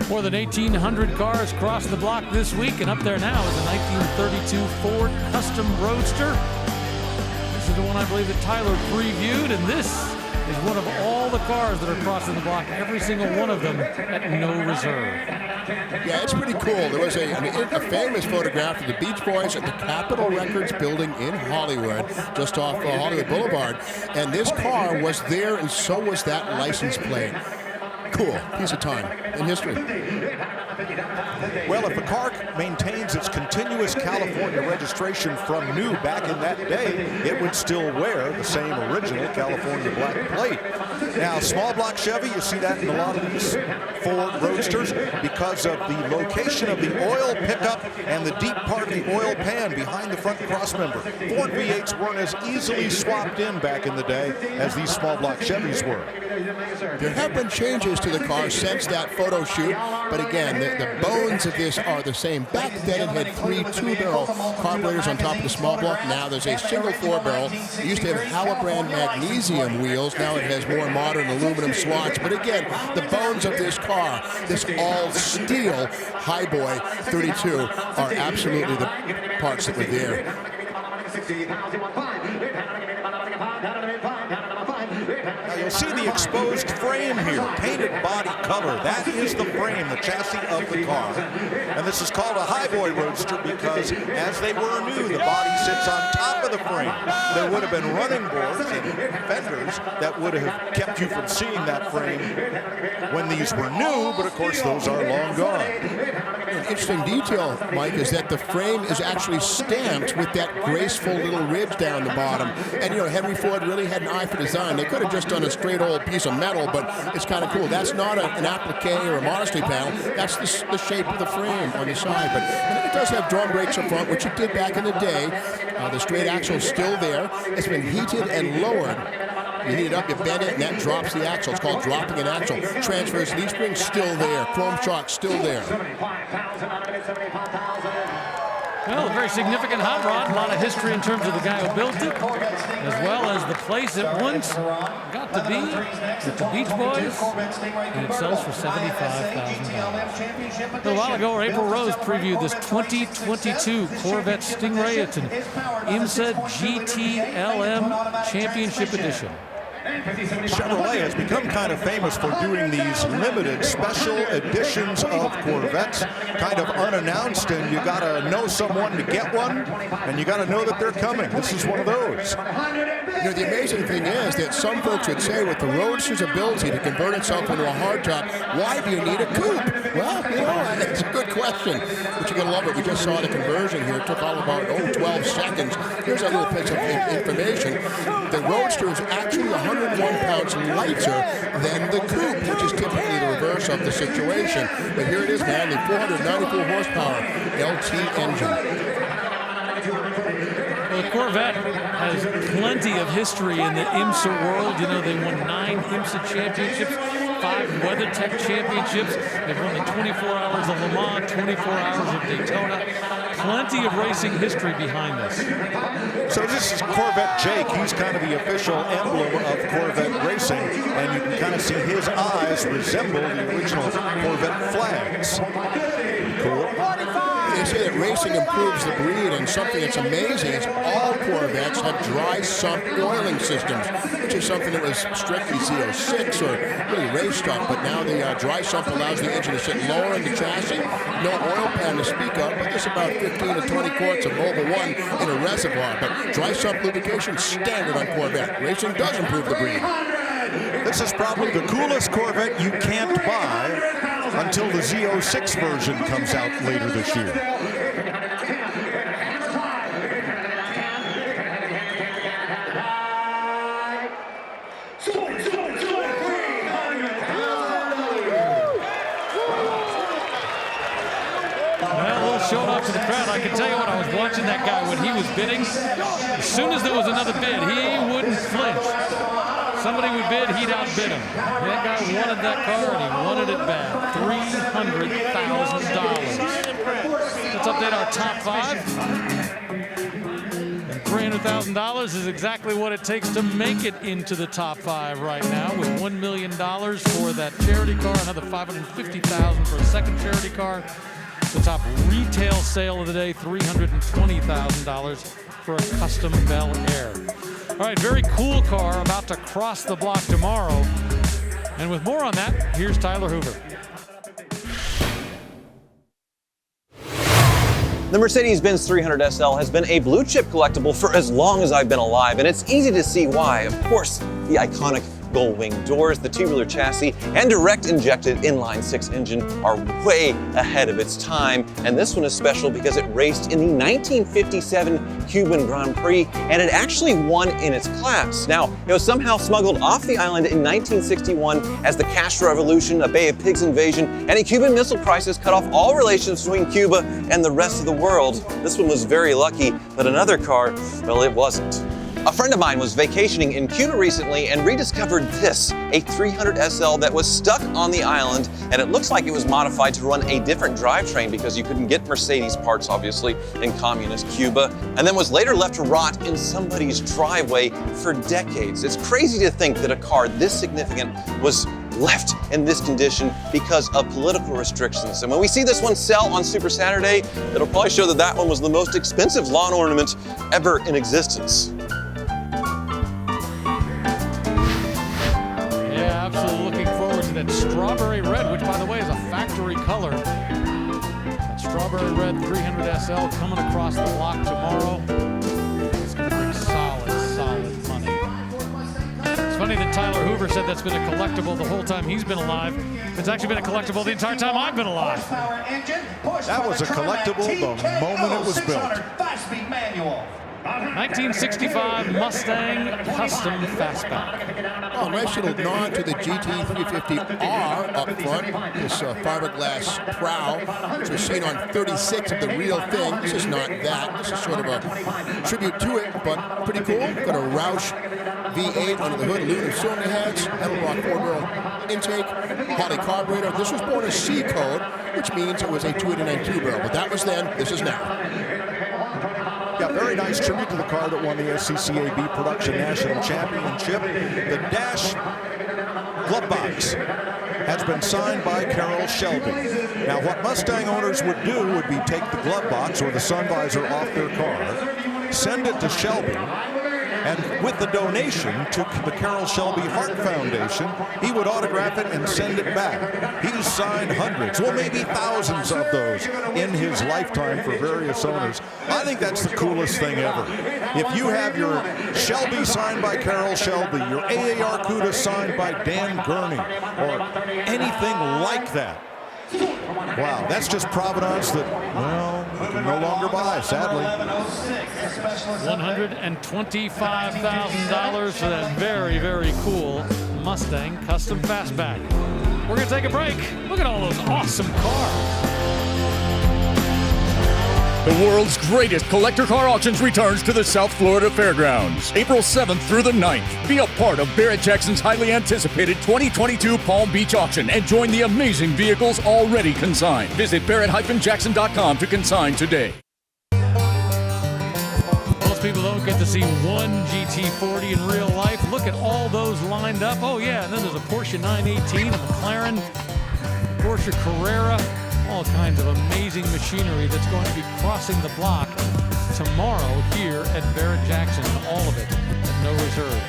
More than 1,800 cars crossed the block this week, and up there now is a 1932 Ford Custom Roadster. This is the one I believe that Tyler previewed, and this is one of all the cars that are crossing the block, every single one of them at no reserve. Yeah, it's pretty cool. There was a famous photograph of the Beach Boys at the Capitol Records building in Hollywood, just off Hollywood Boulevard. And this car was there, and so was that license plate. Cool. Piece of time in history. Well, if a car maintains its continuous California registration from new back in that day, it would still wear the same original California black plate. Now, small block Chevy, you see that in a lot of these Ford Roadsters because of the location of the oil pickup and the deep part of the oil pan behind the front crossmember. Ford V8s weren't as easily swapped in back in the day as these small block Chevys were. There have been changes to the car since that photo shoot, but again, the bones of this are the same. Back then, it had 3 two-barrel carburetors on top of the small block. Now there's a single 4-barrel. It used to have Halibrand magnesium wheels. Now it has more modern aluminum slots. But again, the bones of this car, this all-steel Highboy 32, are absolutely the parts that were there. Now you'll see the exposed frame here, painted body color. That is the frame, the chassis of the car. And this is called a Highboy Roadster because as they were new, the body sits on top of the frame. There would have been running boards and fenders that would have kept you from seeing that frame when these were new, but of course those are long gone. An interesting detail, Mike, is that the frame is actually stamped with that graceful little ridge down the bottom. And, you know, Henry Ford really had an eye for design. They could have just done a straight old piece of metal, but it's kind of cool. That's not an applique or a modesty panel. That's the shape of the frame on the side. But it does have drum brakes up front, which it did back in the day. The straight axle is still there. It's been heated and lowered. You heat it up, you bend it, and that drops the axle. It's called dropping an axle. Transfers leaf spring still there. Chrome shock still there. Well, a very significant hot rod, a lot of history in terms of the guy who built it, as well as the place it once got to be with the Beach Boys, and it sells for $75,000. A while ago, April Rose previewed this 2022 Corvette Stingray. It's an IMSA GT-LM Championship Edition. Chevrolet has become kind of famous for doing these limited special editions of Corvettes, kind of unannounced, and you got to know someone to get one, and you got to know that they're coming. This is one of those. You know, the amazing thing is that some folks would say with the Roadster's ability to convert itself into a hardtop, why do you need a coupe? Well, you know, it's a good question, but you're going to love it. We just saw the conversion here. It took all about 12 seconds. Here's a little piece of information. The Roadster is actually 101 pounds lighter than the coupe, which is typically the reverse of the situation. But here it is, man, the 494 horsepower LT engine. Well, the Corvette has plenty of history in the IMSA world. You know, they won 9 IMSA championships, 5 WeatherTech championships. They've won the 24 Hours of Le Mans, 24 Hours of Daytona. Plenty of racing history behind this. So this is Corvette Jake. He's kind of the official emblem of Corvette racing, and you can kind of see his eyes resemble the original Corvette flags. Cool. They say that racing improves the breed, and something that's amazing is all Corvettes have dry sump oiling systems, which is something that was strictly Z06 or really race stuff, but now the dry sump allows the engine to sit lower in the chassis. No oil pan to speak of, but there's about 15 to 20 quarts of Mobil 1 in a reservoir, but dry sump lubrication standard on Corvette. Racing does improve the breed. This is probably the coolest Corvette you can't buy until the Z06 version comes out later this year. Showing off to the crowd. I can tell you what, I was watching that guy when he was bidding. As soon as there was another bid, he wouldn't flinch. Somebody would bid, he'd outbid him. That guy wanted that car, and he wanted it bad. $300,000. Let's update our top 5. $300,000 is exactly what it takes to make it into the top 5 right now, with $1 million for that charity car, another $550,000 for a second charity car. The top retail sale of the day, $320,000 for a custom Bel Air. All All right, very cool car about to cross the block tomorrow. And with more on that, here's Tyler Hoover. The Mercedes-Benz 300 SL has been a blue chip collectible for as long as I've been alive, and it's easy to see why. Of course, the iconic gull-wing doors, the tubular chassis, and direct-injected inline-6 engine are way ahead of its time. And this one is special because it raced in the 1957 Cuban Grand Prix, and it actually won in its class. Now, it was somehow smuggled off the island in 1961 as the Castro Revolution, a Bay of Pigs invasion, and a Cuban Missile Crisis cut off all relations between Cuba and the rest of the world. This one was very lucky, but another car, well, it wasn't. A friend of mine was vacationing in Cuba recently and rediscovered this, a 300 SL that was stuck on the island, and it looks like it was modified to run a different drivetrain because you couldn't get Mercedes parts, obviously, in communist Cuba, and then was later left to rot in somebody's driveway for decades. It's crazy to think that a car this significant was left in this condition because of political restrictions. And when we see this one sell on Super Saturday, it'll probably show that that one was the most expensive lawn ornament ever in existence. That strawberry red, which by the way is a factory color. That strawberry red 300 SL coming across the block tomorrow. It's going to bring solid money. It's funny that Tyler Hoover said that's been a collectible the whole time he's been alive. It's actually been a collectible the entire time I've been alive. That was a collectible the moment it was built. 1965 Mustang Custom Fastback. Oh, nice little nod to the GT350R up front. This fiberglass prow, which was seen on 36 of the real thing. This is not that. This is sort of a tribute to it, but pretty cool. Got a Roush V8 under the hood, aluminum cylinder heads, Edelbrock 4-barrel intake, Holley carburetor. This was born a C code, which means it was a 289 2-barrel, but that was then, this is now. Yeah, very nice tribute to the car that won the SCCAB Production National Championship. The dash glove box has been signed by Carroll Shelby. Now, what Mustang owners would do would be take the glove box or the sun visor off their car, send it to Shelby, and with the donation to the Carroll Shelby Heart Foundation, he would autograph it and send it back. He's signed hundreds, well, maybe thousands of those in his lifetime for various owners. I think that's the coolest thing ever. If you have your Shelby signed by Carroll Shelby, your AAR Cuda signed by Dan Gurney, or anything like that, wow, that's just provenance that, well, we can no longer buy, sadly. $125,000 for that very, very cool Mustang Custom Fastback. We're going to take a break. Look at all those awesome cars. The world's greatest collector car auctions returns to the South Florida Fairgrounds, April 7th through the 9th. Be a part of Barrett-Jackson's highly anticipated 2022 Palm Beach auction and join the amazing vehicles already consigned. Visit Barrett-Jackson.com to consign today. Most people don't get to see one GT40 in real life. Look at all those lined up. Oh yeah, and then there's a Porsche 918, a McLaren, Porsche Carrera. All kinds of amazing machinery that's going to be crossing the block tomorrow here at Barrett-Jackson. All of it at No Reserve.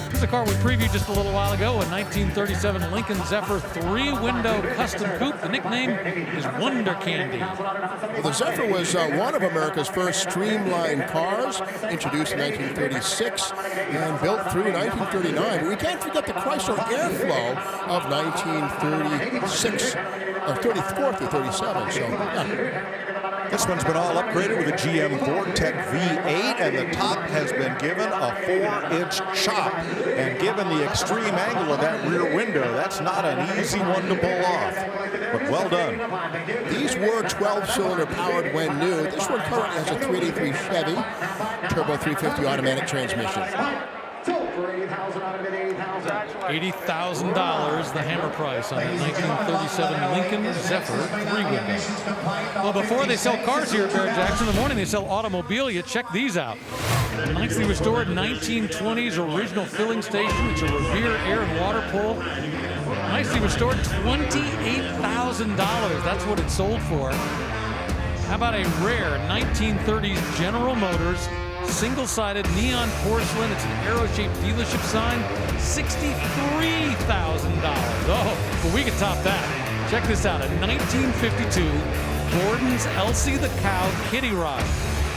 This is a car we previewed just a little while ago, a 1937 Lincoln Zephyr 3-window custom coupe. The nickname is Wonder Candy. Well, the Zephyr was one of America's first streamlined cars, introduced in 1936 and built through 1939. But we can't forget the Chrysler Airflow of 1936, or 34 through 37. So, yeah. This one's been all upgraded with a GM Vortec V8, and the top has been given a 4-inch chop. And given the extreme angle of that rear window, that's not an easy one to pull off. But well done. These were 12-cylinder powered when new. This one currently has a 383 Chevy Turbo 350 automatic transmission. $80,000, the hammer price on that 1937 Lincoln Zephyr 3-window. Well, before they sell cars here at Barrett-Jackson, in the morning they sell automobilia. Check these out. A nicely restored 1920s original filling station. It's a Revere air and water pull. Nicely restored, $28,000. That's what it sold for. How about a rare 1930s General Motors single-sided neon porcelain. It's an arrow-shaped dealership sign, $63,000. Oh, but we can top that. Check this out, a 1952 Gordon's Elsie the Cow Kitty Ride.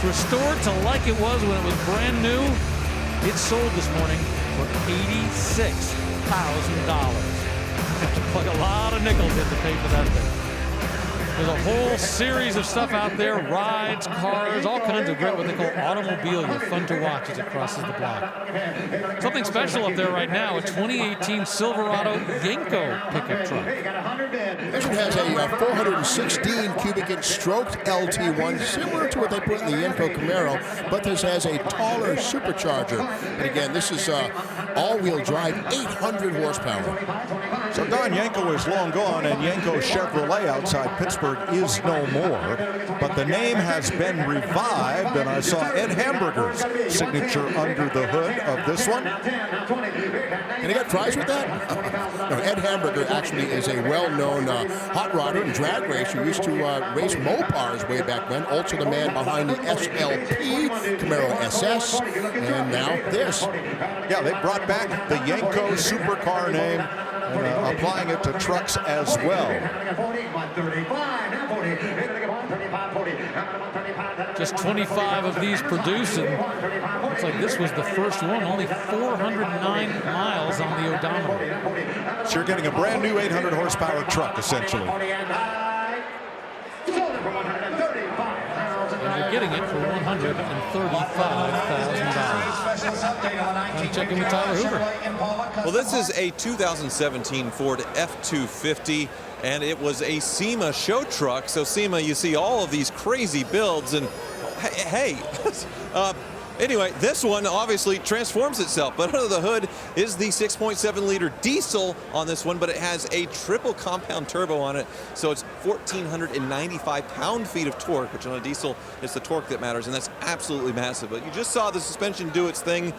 Restored to like it was when it was brand new, it sold this morning for $86,000. Have to plug a lot of nickels in to pay for that thing. There's a whole series of stuff out there, rides, cars, all kinds of great what they call automobilia, fun to watch as it crosses the block. Something special up there right now, a 2018 Silverado Yenko pickup truck. This one has a 416 cubic inch stroked LT1, similar to what they put in the Yenko Camaro, but this has a taller supercharger. And again, this is all-wheel drive, 800 horsepower. So Don Yenko is long gone, and Yenko Chevrolet outside Pittsburgh is no more. But the name has been revived, and I saw Ed Hamburger's signature under the hood of this one. Can he get prize with that? No, Ed Hamburger actually is a well-known hot rodder and drag racer who used to race Mopars way back when. Also the man behind the SLP, Camaro SS, and now this. Yeah, they brought back the Yenko supercar name and applying it to trucks as well. Just 25 of these produced, and looks like this was the first one. Only 409 miles on the odometer. So you're getting a brand new 800 horsepower truck, essentially. And you're getting it for $135,000. I'm checking with Tyler Hoover. Well, this is a 2017 Ford F-250, and it was a SEMA show truck. So SEMA, you see all of these crazy builds, and hey, anyway, this one obviously transforms itself, but under the hood is the 6.7 liter diesel on this one, but it has a triple compound turbo on it, so it's 1,495 pound-feet of torque, which on a diesel is the torque that matters, and that's absolutely massive. But you just saw the suspension do its thing.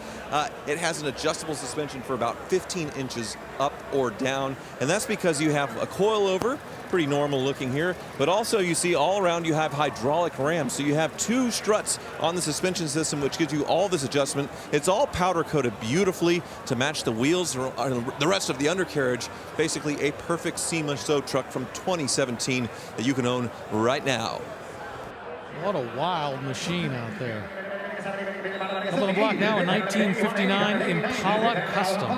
It has an adjustable suspension for about 15 inches up or down, and that's because you have a coilover, pretty normal looking here, but also you see all around you have hydraulic rams, so you have two struts on the suspension system, which gives you all this adjustment. It's all powder coated beautifully to match the wheels or the rest of the undercarriage. Basically a perfect SEMA show truck from 2017 that you can own right now. What a wild machine out there. Up on the block now, a 1959 Impala Custom.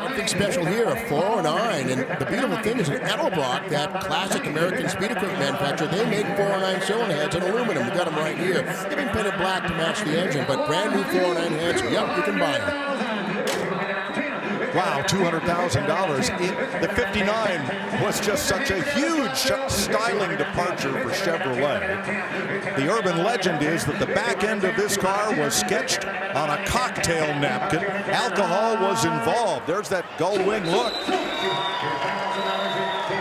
Something special here, a 409, and the beautiful thing is an Edelbrock, that classic American speed equipment manufacturer, they make 409 cylinder heads in aluminum. We got them right here. They've been painted black to match the engine, but brand new 409 heads, yep, you can buy them. Wow, $200,000. The 59 was just such a huge styling departure for Chevrolet. The urban legend is that the back end of this car was sketched on a cocktail napkin. Alcohol was involved. There's that gull wing look.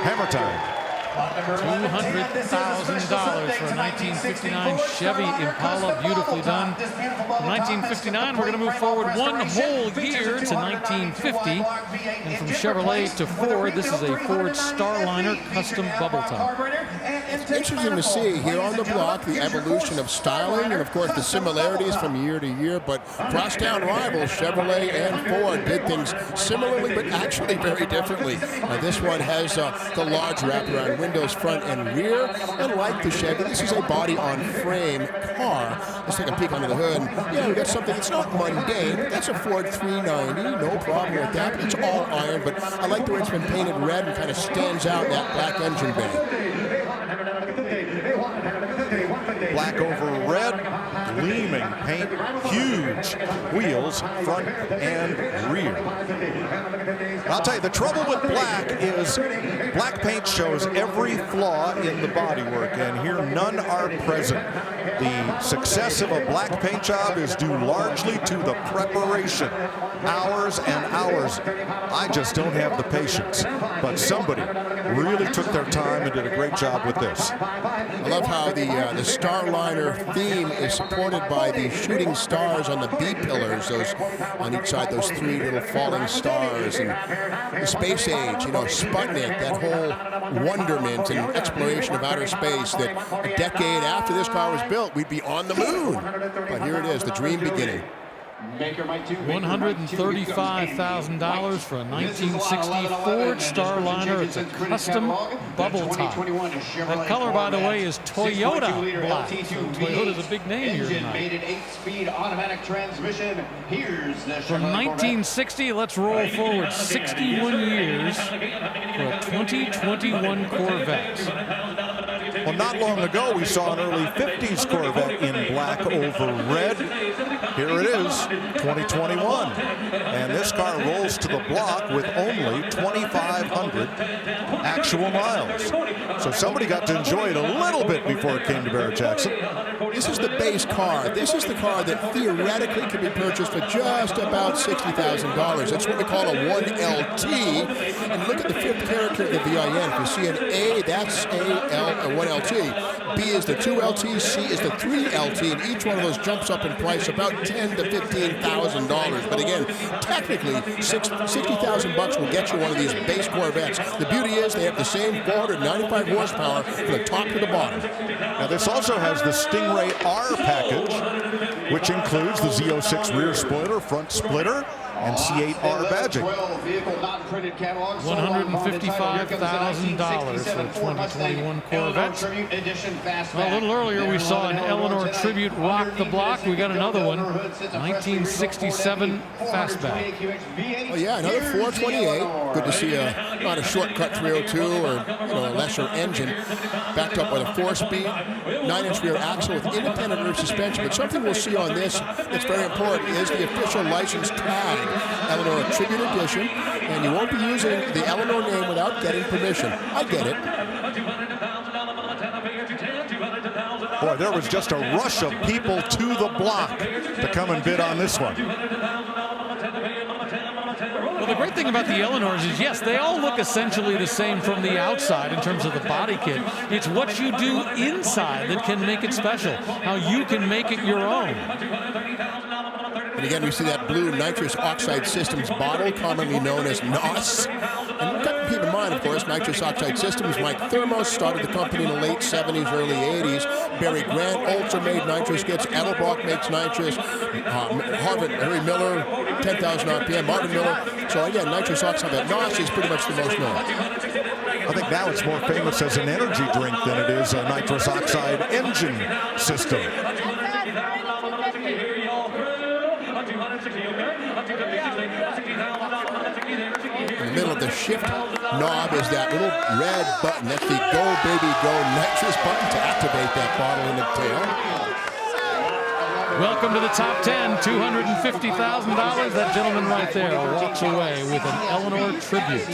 Hammer time. $200,000 for a 1959 Chevy Impala, beautifully done. From 1959, we're going to move forward one whole year to 1950. And from Chevrolet to Ford, this is a Ford Starliner custom bubble top. It's interesting to see here on the block the evolution of styling and, of course, the similarities from year to year, but crosstown rivals Chevrolet and Ford did things similarly but actually very differently. This one has the large wraparound windows front and rear, and like the Chevy, this is a body-on-frame car. Let's take a peek under the hood. Yeah, we got something that's not mundane. That's a Ford 390, no problem with that. It's all iron, but I like the way it's been painted red and kind of stands out in that black engine bay. Black over red, gleaming paint, huge wheels, front and rear. I'll tell you, the trouble with black is black paint shows every flaw in the bodywork, and here none are present. The success of a black paint job is due largely to the preparation. Hours and hours. I just don't have the patience, but somebody really took their time and did a great job with this. I love how the Starliner theme is supported by the shooting stars on the B-pillars, those on each side, those three little falling stars, and the space age, you know, Sputnik, that whole wonderment and exploration of outer space that a decade after this car was built, thought we'd be on the moon. But here it is, the dream beginning. $135,000 for a 1960 Ford Starliner. It's a custom bubble top. That color, by the way, is Toyota black. So Toyota's a big name here tonight. From 1960, let's roll forward 61 years for a 2021 Corvette. Well, not long ago, we saw an early 50s Corvette in black over red. Here it is, 2021. And this car rolls to the block with only 2,500 actual miles. So somebody got to enjoy it a little bit before it came to Barrett-Jackson. This is the base car. This is the car that theoretically can be purchased for just about $60,000. That's what we call a 1LT. And look at the fifth character of the VIN. If you see an A, that's a 1LT. B is the 2LT, C is the 3LT, and each one of those jumps up in price about $10,000 to $15,000. But again, technically, $60,000 will get you one of these base Corvettes. The beauty is they have the same 495 horsepower from the top to the bottom. Now this also has the Stingray R package, which includes the Z06 rear spoiler, front splitter, and C8R badging. $155,000 for a 2021 Corvette. Well, a little earlier we saw an Eleanor Tribute rock the block. We got another one, 1967 Fastback. Oh yeah, another 428. Good to see not a shortcut 302 or a lesser engine, backed up with a 4-speed, 9-inch rear axle with independent rear suspension. But something we'll see on this that's very important is the official license tag. Eleanor Tribute Edition, and you won't be using the Eleanor name without getting permission. I get it. Boy, there was just a rush of people to the block to come and bid on this one. Well, the great thing about the Eleanors is, yes, they all look essentially the same from the outside in terms of the body kit. It's what you do inside that can make it special, how you can make it your own. And again, we see that blue nitrous oxide systems bottle, commonly known as NOS. And you've got to keep in mind, of course, nitrous oxide systems. Mike Thermos started the company in the late 70s, early 80s. Barry Grant also made nitrous kits. Edelbrock makes nitrous. Harry Miller, 10,000 RPM. Marvin Miller. So again, nitrous oxide at NOS is pretty much the most known. I think now it's more famous as an energy drink than it is a nitrous oxide engine system. In the middle of the shift knob is that little red button. That's the Go Baby Go nitrous button to activate that bottle in the tail. Welcome to the top 10, $250,000. That gentleman right there walks away with an Eleanor Tribute.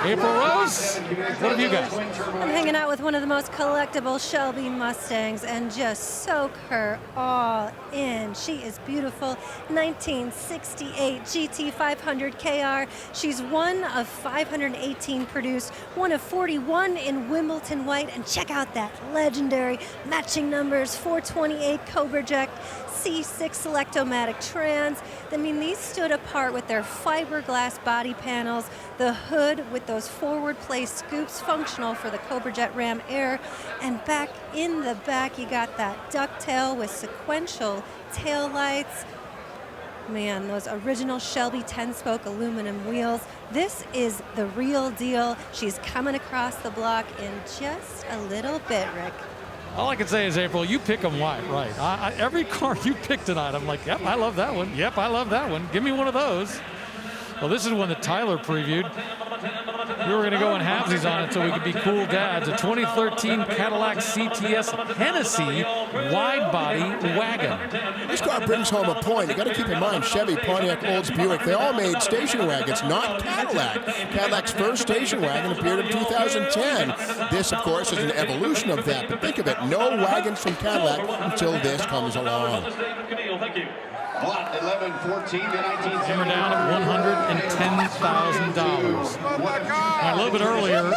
April Rose, what have you got? I'm hanging out with one of the most collectible Shelby Mustangs and just soak her all in. She is beautiful. 1968 GT 500 KR. She's one of 518 produced, one of 41 in Wimbledon white. And check out that legendary matching numbers, 428 Cobra Jet, C6 Selectomatic trans. I mean, these stood apart with their fiberglass body panels, the hood with those forward play scoops functional for the Cobra Jet Ram Air, and back in the back you got that ducktail with sequential tail lights. Man, those original Shelby 10-spoke aluminum wheels. This is the real deal. She's coming across the block in just a little bit, Rick. All I can say is, April, you pick them right. Every car you pick tonight, I'm like, yep, I love that one. Yep, I love that one. Give me one of those. Well, this is one that Tyler previewed. We were going to go in halvesies on it so we could be cool dads. A 2013 Cadillac CTS Hennessy wide-body wagon. This car brings home a point. You got to keep in mind, Chevy, Pontiac, Olds, Buick, they all made station wagons, not Cadillac. Cadillac's first station wagon appeared in 2010. This, of course, is an evolution of that. But think of it, no wagons from Cadillac until this comes along. Lot 1114 to 19. We're down at $110,000. A little bit earlier,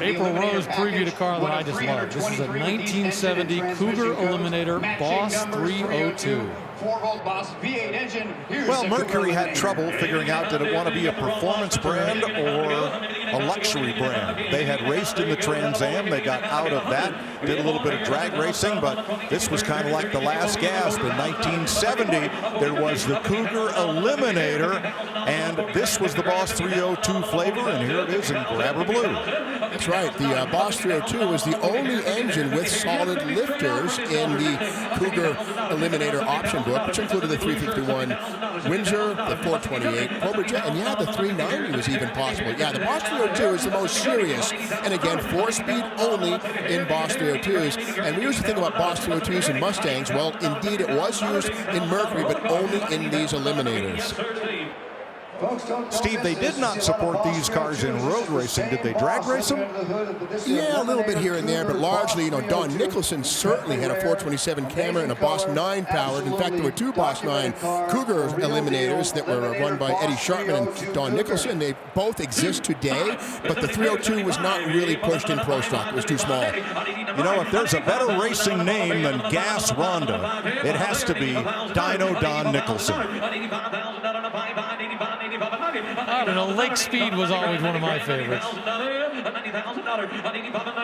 April Rose previewed a car that I just love. This is a 1970 Cougar Eliminator Boss 302. 4-volt Boss V8 engine. Well, Mercury had trouble figuring out did it want to be a performance brand or a a luxury brand. They had raced in the Trans Am. They got out of that, did a little bit of drag racing, but this was kind of like the last gasp. In 1970, there was the Cougar Eliminator, and this was the Boss 302 flavor, and here it is in Grabber Blue. That's right. The Boss 302 was the only engine with solid lifters in the Cougar Eliminator option book, which included the 351 Windsor, the 428 Cobra Jet, and yeah, the 390 was even possible. Yeah, the Boss 302 is the most serious, and again, 4-speed only in Boss 302s. And we used to think about Boss 302s and Mustangs. Well, indeed, it was used in Mercury, but only in these Eliminators. Steve, they did not support these cars in road racing. Did they drag race them? Yeah, a little bit here and there, but largely, Don Nicholson certainly had a 427 Camry and a Boss 9 powered. In fact, there were two Boss 9 Cougar Eliminators that were run by Eddie Sharpman and Don Nicholson. They both exist today, but the 302 was not really pushed in pro stock. It was too small. If there's a better racing name than Gas Ronda, it has to be Dyno Don Nicholson. I don't know, Lake Speed was always one of my favorites.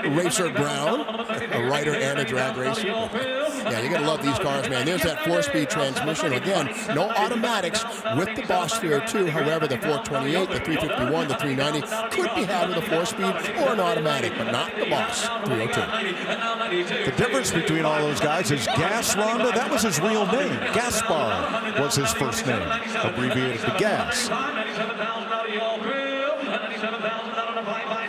Racer Brown, a rider and a drag racer. Yeah, you gotta love these cars, man. There's that 4-speed transmission. Again, no automatics with the Boss 302. However, the 428, the 351, the 390 could be had with a 4-speed or an automatic, but not the Boss 302. The difference between all those guys is Gas Ronda, that was his real name. Gaspar was his first name, abbreviated to Gas.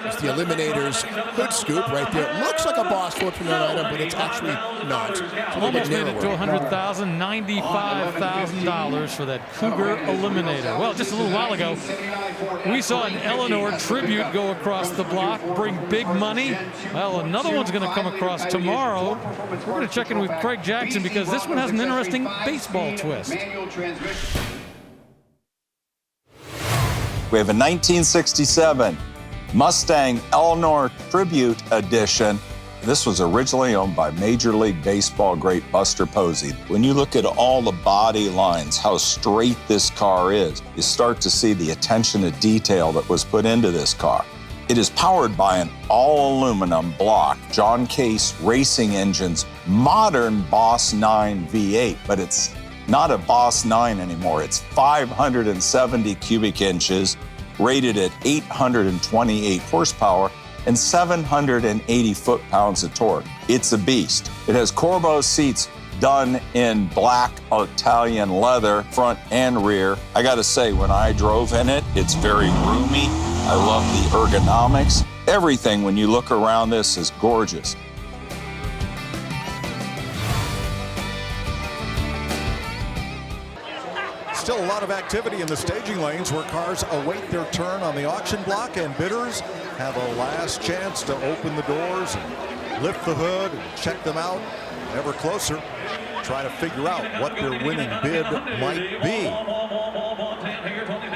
It's the Eliminator's hood scoop right there. It looks like a Boss 429 item, but it's actually not. It's almost made it to $100,000, $95,000 for that Cougar Eliminator. Well, just a little while ago, we saw an Eleanor tribute go across the block, bring big money. Well, another one's going to come across tomorrow. We're going to check in with Craig Jackson because this one has an interesting baseball twist. We have a 1967 Mustang Eleanor Tribute Edition. This was originally owned by Major League Baseball great Buster Posey. When you look at all the body lines, how straight this car is, you start to see the attention to detail that was put into this car. It is powered by an all-aluminum block John Case Racing Engines modern Boss 9 V8, but it's not a Boss 9 anymore. It's 570 cubic inches, rated at 828 horsepower and 780 foot-pounds of torque. It's a beast. It has Corbeau seats done in black Italian leather, front and rear. I gotta say, when I drove in it, it's very roomy. I love the ergonomics. Everything when you look around this is gorgeous. Still a lot of activity in the staging lanes where cars await their turn on the auction block, and bidders have a last chance to open the doors and lift the hood and check them out ever closer, try to figure out what their winning bid might be.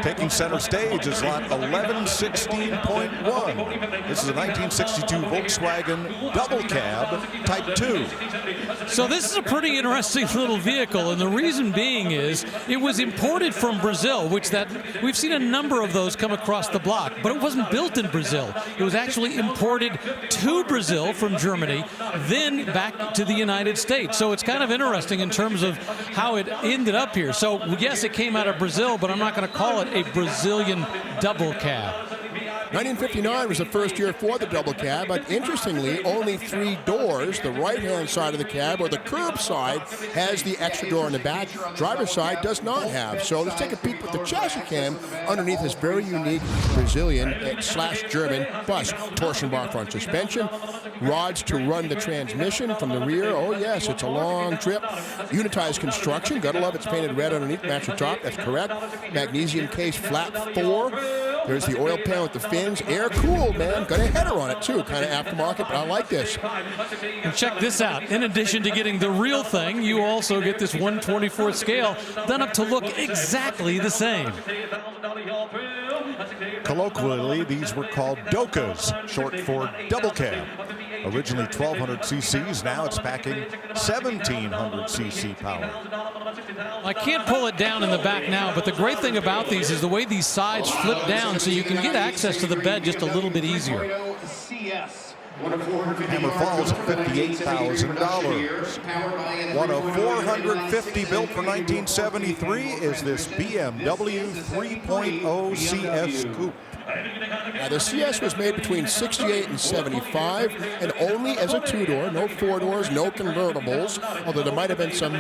Taking center stage is lot 1116.1. This is a 1962 Volkswagen double cab Type 2. So this is a pretty interesting little vehicle, and the reason being is it was imported from Brazil, which we've seen a number of those come across the block, but it wasn't built in Brazil. It was actually imported to Brazil from Germany, then back to the United States. So it's kind of interesting in terms of how it ended up here. So yes, it came out of Brazil, but I'm not going to call it a Brazilian double cab. 1959 was the first year for the double cab, but interestingly, only 3 doors. The right-hand side of the cab, or the curb side, has the extra door in the back. Driver's side does not have. So let's take a peek with the chassis cam underneath this very unique Brazilian/German bus. Torsion bar front suspension, rods to run the transmission from the rear. Oh yes, it's a long trip. Unitized construction. Gotta love it's painted red underneath, match the top. That's correct. Magnesium case, flat 4. There's the oil pan with the fins. Air cooled, man. Got a header on it too. Kind of aftermarket, but I like this. And check this out. In addition to getting the real thing, you also get this 1/24 scale done up to look exactly the same. Colloquially, these were called Dokas, short for double cab. Originally 1,200 cc's, now it's packing 1,700 cc power. I can't pull it down in the back now, but the great thing about these is the way these sides flip down so you can get access to the bed just a little bit easier. Hammer Falls at $58,000. One of 450 built for 1973 is this BMW 3.0 CS Coupe. Now, the CS was made between 68 and 75, and only as a two-door, no four-doors, no convertibles, although there might have been some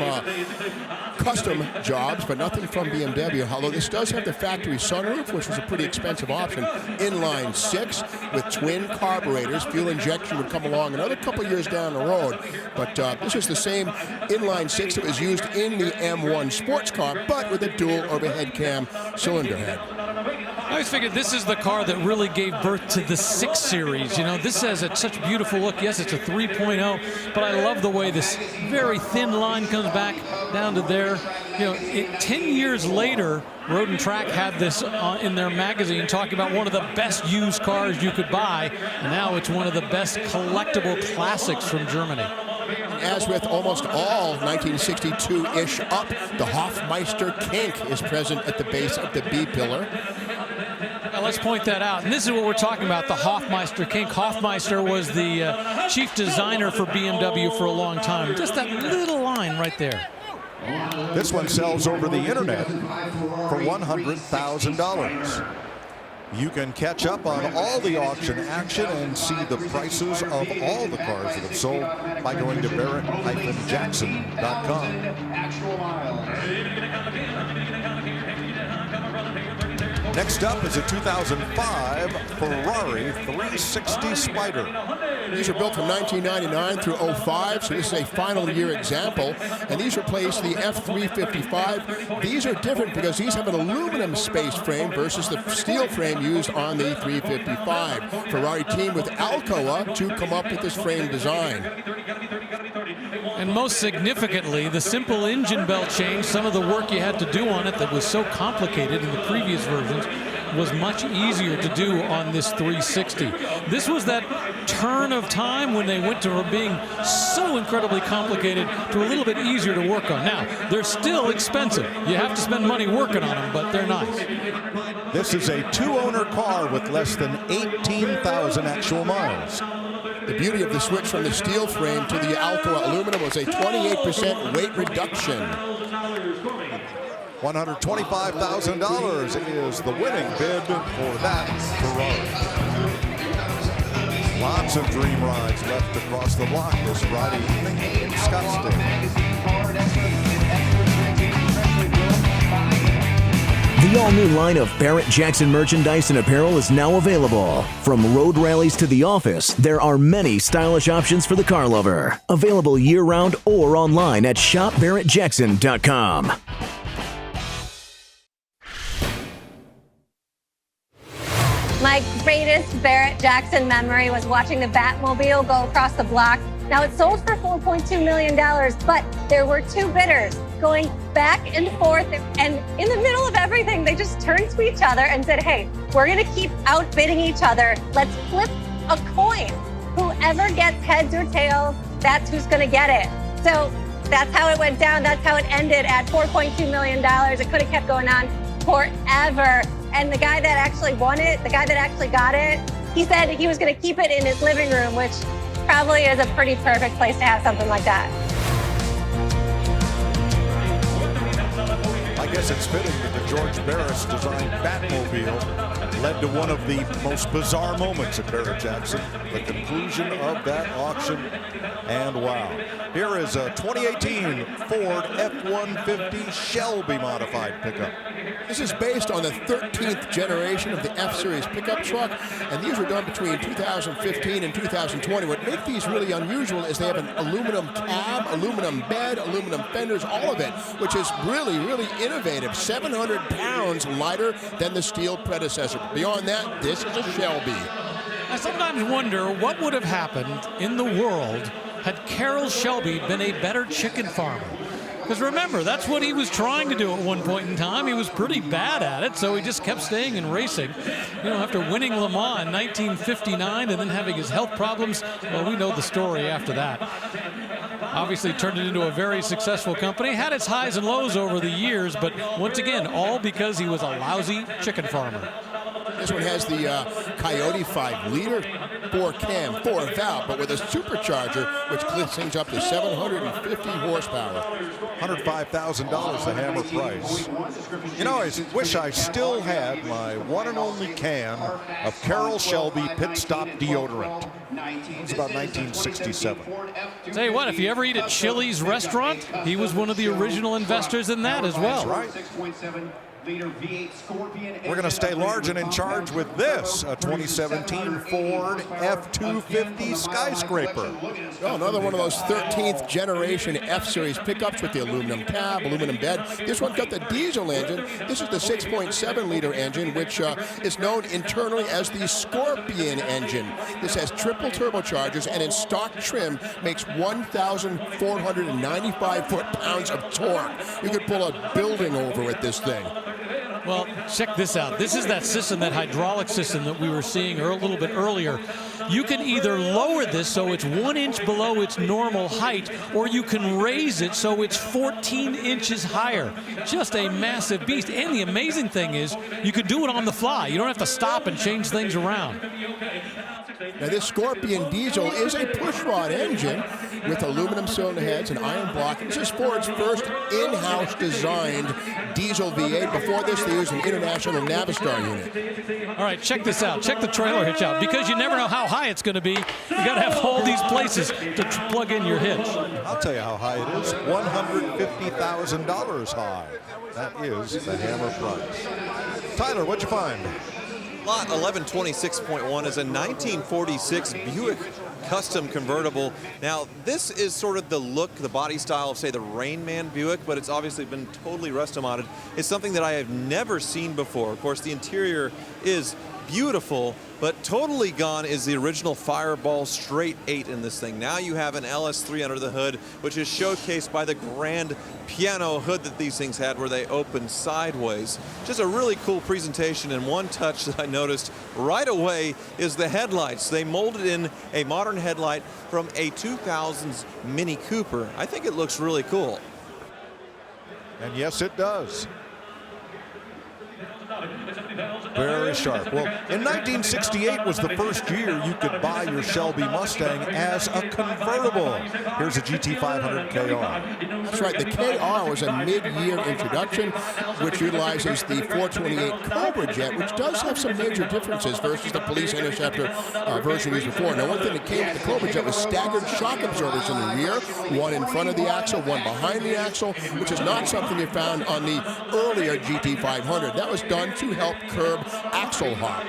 custom jobs, but nothing from BMW. Although this does have the factory sunroof, which was a pretty expensive option. Inline 6 with twin carburetors. Fuel injection would come along another couple years down the road, but this is the same inline 6 that was used in the M1 sports car, but with a dual overhead cam cylinder head. I always figured this is the car that really gave birth to the 6 Series. You know, this has such a beautiful look. Yes, it's a 3.0, but I love the way this very thin line comes back down to there. You know, 10 years later, Road and Track had this in their magazine talking about one of the best used cars you could buy, and now it's one of the best collectible classics from Germany. As with almost all 1962-ish up, the Hofmeister kink is present at the base of the B-pillar. Now let's point that out. And this is what we're talking about, the Hofmeister kink. Hofmeister was the chief designer for BMW for a long time. Just that little line right there. This one sells over the internet for $100,000. You can catch up on all the auction action and see the prices of all the cars that have sold by going to Barrett-Jackson.com. Next up is a 2005 Ferrari 360 Spider. These are built from 1999 through 05, so this is a final year example. And these replace the F355. These are different because these have an aluminum space frame versus the steel frame used on the 355. Ferrari teamed with Alcoa to come up with this frame design. And most significantly, the simple engine belt change, some of the work you had to do on it that was so complicated in the previous versions, was much easier to do on this 360. This was that turn of time when they went to being so incredibly complicated to a little bit easier to work on. Now, they're still expensive. You have to spend money working on them, but they're nice. This is a two-owner car with less than 18,000 actual miles. The beauty of the switch from the steel frame to the Alcoa aluminum was a 28% weight reduction. $125,000 is the winning bid for that Ferrari. Lots of dream rides left across the block this Friday evening in Scottsdale. The all-new line of Barrett-Jackson merchandise and apparel is now available. From road rallies to the office, there are many stylish options for the car lover. Available year-round or online at shopbarrettjackson.com. My greatest Barrett-Jackson memory was watching the Batmobile go across the block. Now, it sold for $4.2 million, but there were two bidders going back and forth. And in the middle of everything, they just turned to each other and said, hey, we're going to keep outbidding each other. Let's flip a coin. Whoever gets heads or tails, that's who's going to get it. So that's how it went down. That's how it ended at $4.2 million. It could have kept going on forever. And the guy that actually won it, the guy that actually got it, he said he was going to keep it in his living room, which probably is a pretty perfect place to have something like that. I guess it's fitting that the George Barris designed Batmobile led to one of the most bizarre moments at Barrett-Jackson, the conclusion of that auction. And wow, here is a 2018 Ford F-150 Shelby modified pickup. This is based on the 13th generation of the F-Series pickup truck, and these were done between 2015 and 2020. What makes these really unusual is they have an aluminum cab, aluminum bed, aluminum fenders, all of it, which is really, really innovative. 700 pounds lighter than the steel predecessor. Beyond that, this is a Shelby. I sometimes wonder what would have happened in the world had Carroll Shelby been a better chicken farmer. Because remember, that's what he was trying to do at one point in time. He was pretty bad at it, so he just kept staying in racing. You know, after winning Le Mans in 1959 and then having his health problems, well, we know the story after that. Obviously turned it into a very successful company, had its highs and lows over the years, but once again, all because he was a lousy chicken farmer. This one has the Coyote 5-liter 4-cam, 4-valve, but with a supercharger, which clips things up to 750 horsepower. $105,000 the Hammer price. You know, I wish I still had my one and only can of Carroll Shelby Pit Stop deodorant. It's about 1967. Tell you what, if you ever eat at Chili's restaurant, he was one of the original investors in that as well. That's right. We're going to stay large and in charge with this, a 2017 Ford F-250 Skyscraper. Oh, another one of those 13th generation F-Series pickups with the aluminum cab, aluminum bed. This one got the diesel engine. This is the 6.7-liter engine, which is known internally as the Scorpion engine. This has triple turbochargers and in stock trim makes 1,495 foot-pounds of torque. You could pull a building over with this thing. Well, check this out. This is that system, that hydraulic system that we were seeing a little bit earlier. You can either lower this so it's 1 inch below its normal height, or you can raise it so it's 14 inches higher. Just a massive beast. And the amazing thing is, you could do it on the fly. You don't have to stop and change things around. Now, this Scorpion diesel is a pushrod engine with aluminum cylinder heads and iron block. This is Ford's first in-house designed diesel V8. Before this, they used an International Navistar unit. All right, check this out. Check the trailer hitch out. Because you never know how high it's going to be, you got to have all these places to plug in your hitch. I'll tell you how high it is. $150,000 high. That is the Hammer price. Tyler, what'd you find? Lot 1126.1 is a 1946 Buick custom convertible. Now, this is sort of the look, the body style of, say, the Rain Man Buick, but it's obviously been totally resto-modded. It's something that I have never seen before. Of course, the interior is beautiful, but totally gone is the original Fireball straight 8 in this thing. Now you have an LS3 under the hood, which is showcased by the grand piano hood that these things had where they open sideways. Just a really cool presentation, and one touch that I noticed right away is the headlights. They molded in a modern headlight from a 2000s Mini Cooper. I think it looks really cool. And yes, it does. Very sharp. Well, in 1968 was the first year you could buy your Shelby Mustang as a convertible. Here's a GT500 KR. That's right, the KR was a mid-year introduction, which utilizes the 428 Cobra jet, which does have some major differences versus the Police Interceptor version used before. Now, one thing that came with the Cobra jet was staggered shock absorbers in the rear, one in front of the axle, one behind the axle, which is not something you found on the earlier GT500. That was done to help curb axle hop.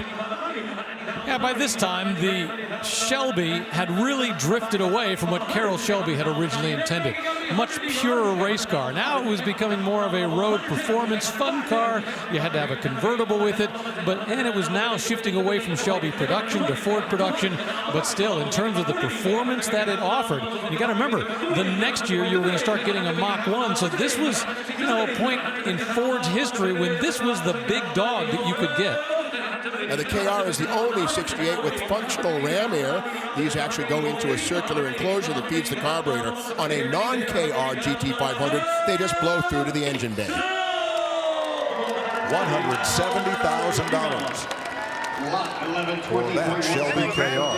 Yeah, by this time, the Shelby had really drifted away from what Carroll Shelby had originally intended. A much purer race car. Now it was becoming more of a road performance fun car. You had to have a convertible with it, and it was now shifting away from Shelby production to Ford production. But still, in terms of the performance that it offered, you got to remember, the next year you were going to start getting a Mach 1. So this was, a point in Ford's history when this was the big dog that you could get. Now, the KR is the only 68 with functional ram air. These actually go into a circular enclosure that feeds the carburetor. On a non-KR GT500, they just blow through to the engine bay. $170,000 for that Shelby KR.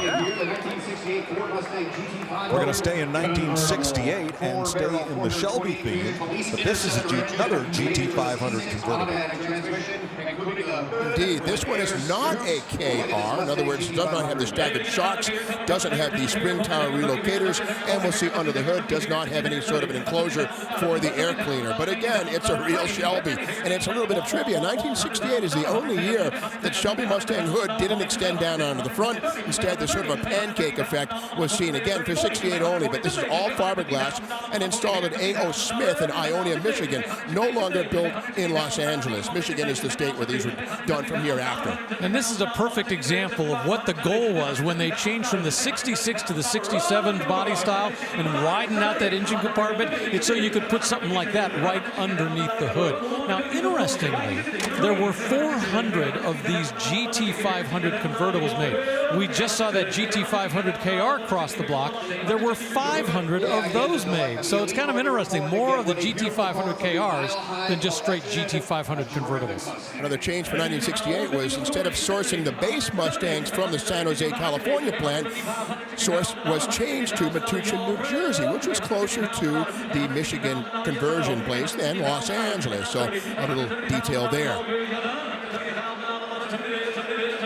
We're going to stay in 1968 and stay in the Shelby theme, but this is another GT500 convertible. Indeed, this one is not a KR. In other words, it does not have the staggered shocks, doesn't have the spring tower relocators, and we'll see under the hood does not have any sort of an enclosure for the air cleaner. But again, it's a real Shelby, and it's a little bit of trivia. 1968 is the only year that Shelby Mustangs hood didn't extend down onto the front. Instead, the sort of a pancake effect was seen again for 68 only, but this is all fiberglass and installed at A.O. Smith in Ionia, Michigan, no longer built in Los Angeles. Michigan is the state where these were done from here after. And this is a perfect example of what the goal was when they changed from the 66 to the 67 body style and widened out that engine compartment. It's so you could put something like that right underneath the hood. Now, interestingly, there were 400 of these GT500 convertibles made. We just saw that GT500 KR cross the block. There were 500 of those made. So it's kind of interesting. More of the GT500 KRs than just straight GT500 convertibles. Another change for 1968 was instead of sourcing the base Mustangs from the San Jose, California plant, source was changed to Metuchen, New Jersey, which was closer to the Michigan conversion place than Los Angeles. So a little detail there.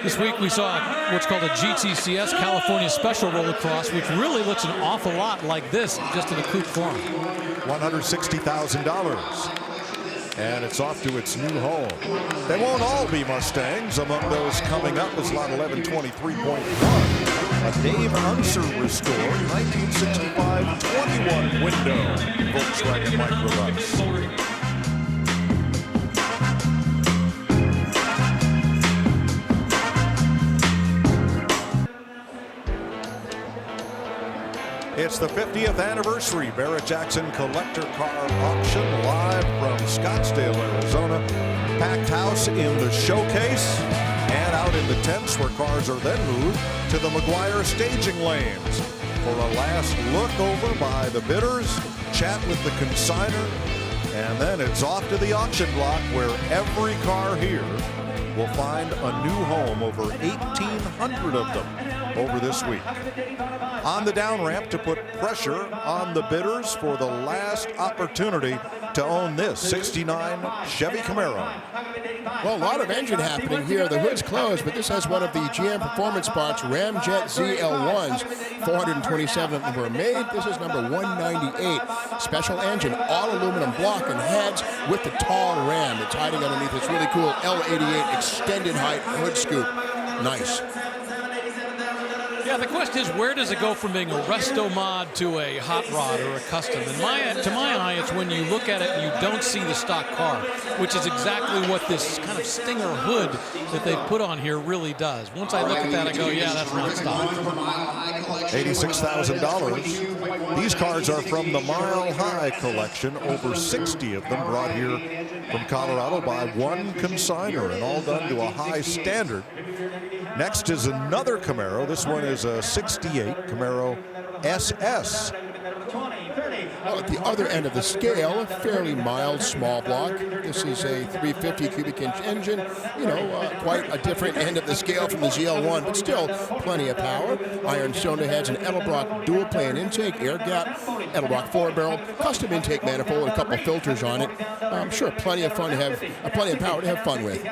This week we saw what's called a GTCS California Special Roller Cross, which really looks an awful lot like this, just in a coupe form. $160,000. And it's off to its new home. They won't all be Mustangs. Among those coming up is lot 1123.1. A Dave Unser restored 1965 21 window Volkswagen Microbus. It's the 50th anniversary Barrett-Jackson Collector Car Auction live from Scottsdale, Arizona. Packed house in the showcase and out in the tents where cars are then moved to the McGuire staging lanes for a last look over by the bidders, chat with the consignor, and then it's off to the auction block where every car here will find a new home, over 1,800 of them over this week. On the down ramp to put pressure on the bidders for the last opportunity to own this 69 Chevy Camaro. Well, a lot of engine happening here. The hood's closed, but this has one of the GM Performance parts, Ramjet ZL1s. 427 of them were made. This is number 198. Special engine, all aluminum block and heads with the tall ram. It's hiding underneath this really cool L88 extended height hood scoop. Nice. Yeah, the question is, where does it go from being a resto mod to a hot rod or a custom? And to my eye, it's when you look at it and you don't see the stock car, which is exactly what this kind of Stinger hood that they've put on here really does. Once I look at that, I go, yeah, that's not stock. $86,000. These cars are from the Mile High collection. Over 60 of them brought here from Colorado by one consignor, and all done to a high standard. Next is another Camaro. This one is a 68 Camaro SS. Well, at the other end of the scale, a fairly mild small block. This is a 350 cubic inch engine. You know, quite a different end of the scale from the ZL1, but still plenty of power. Iron cylinder heads, an Edelbrock dual plane intake, air gap, Edelbrock 4-barrel, custom intake manifold, and a couple filters on it. I'm sure plenty of fun to have, plenty of power to have fun with.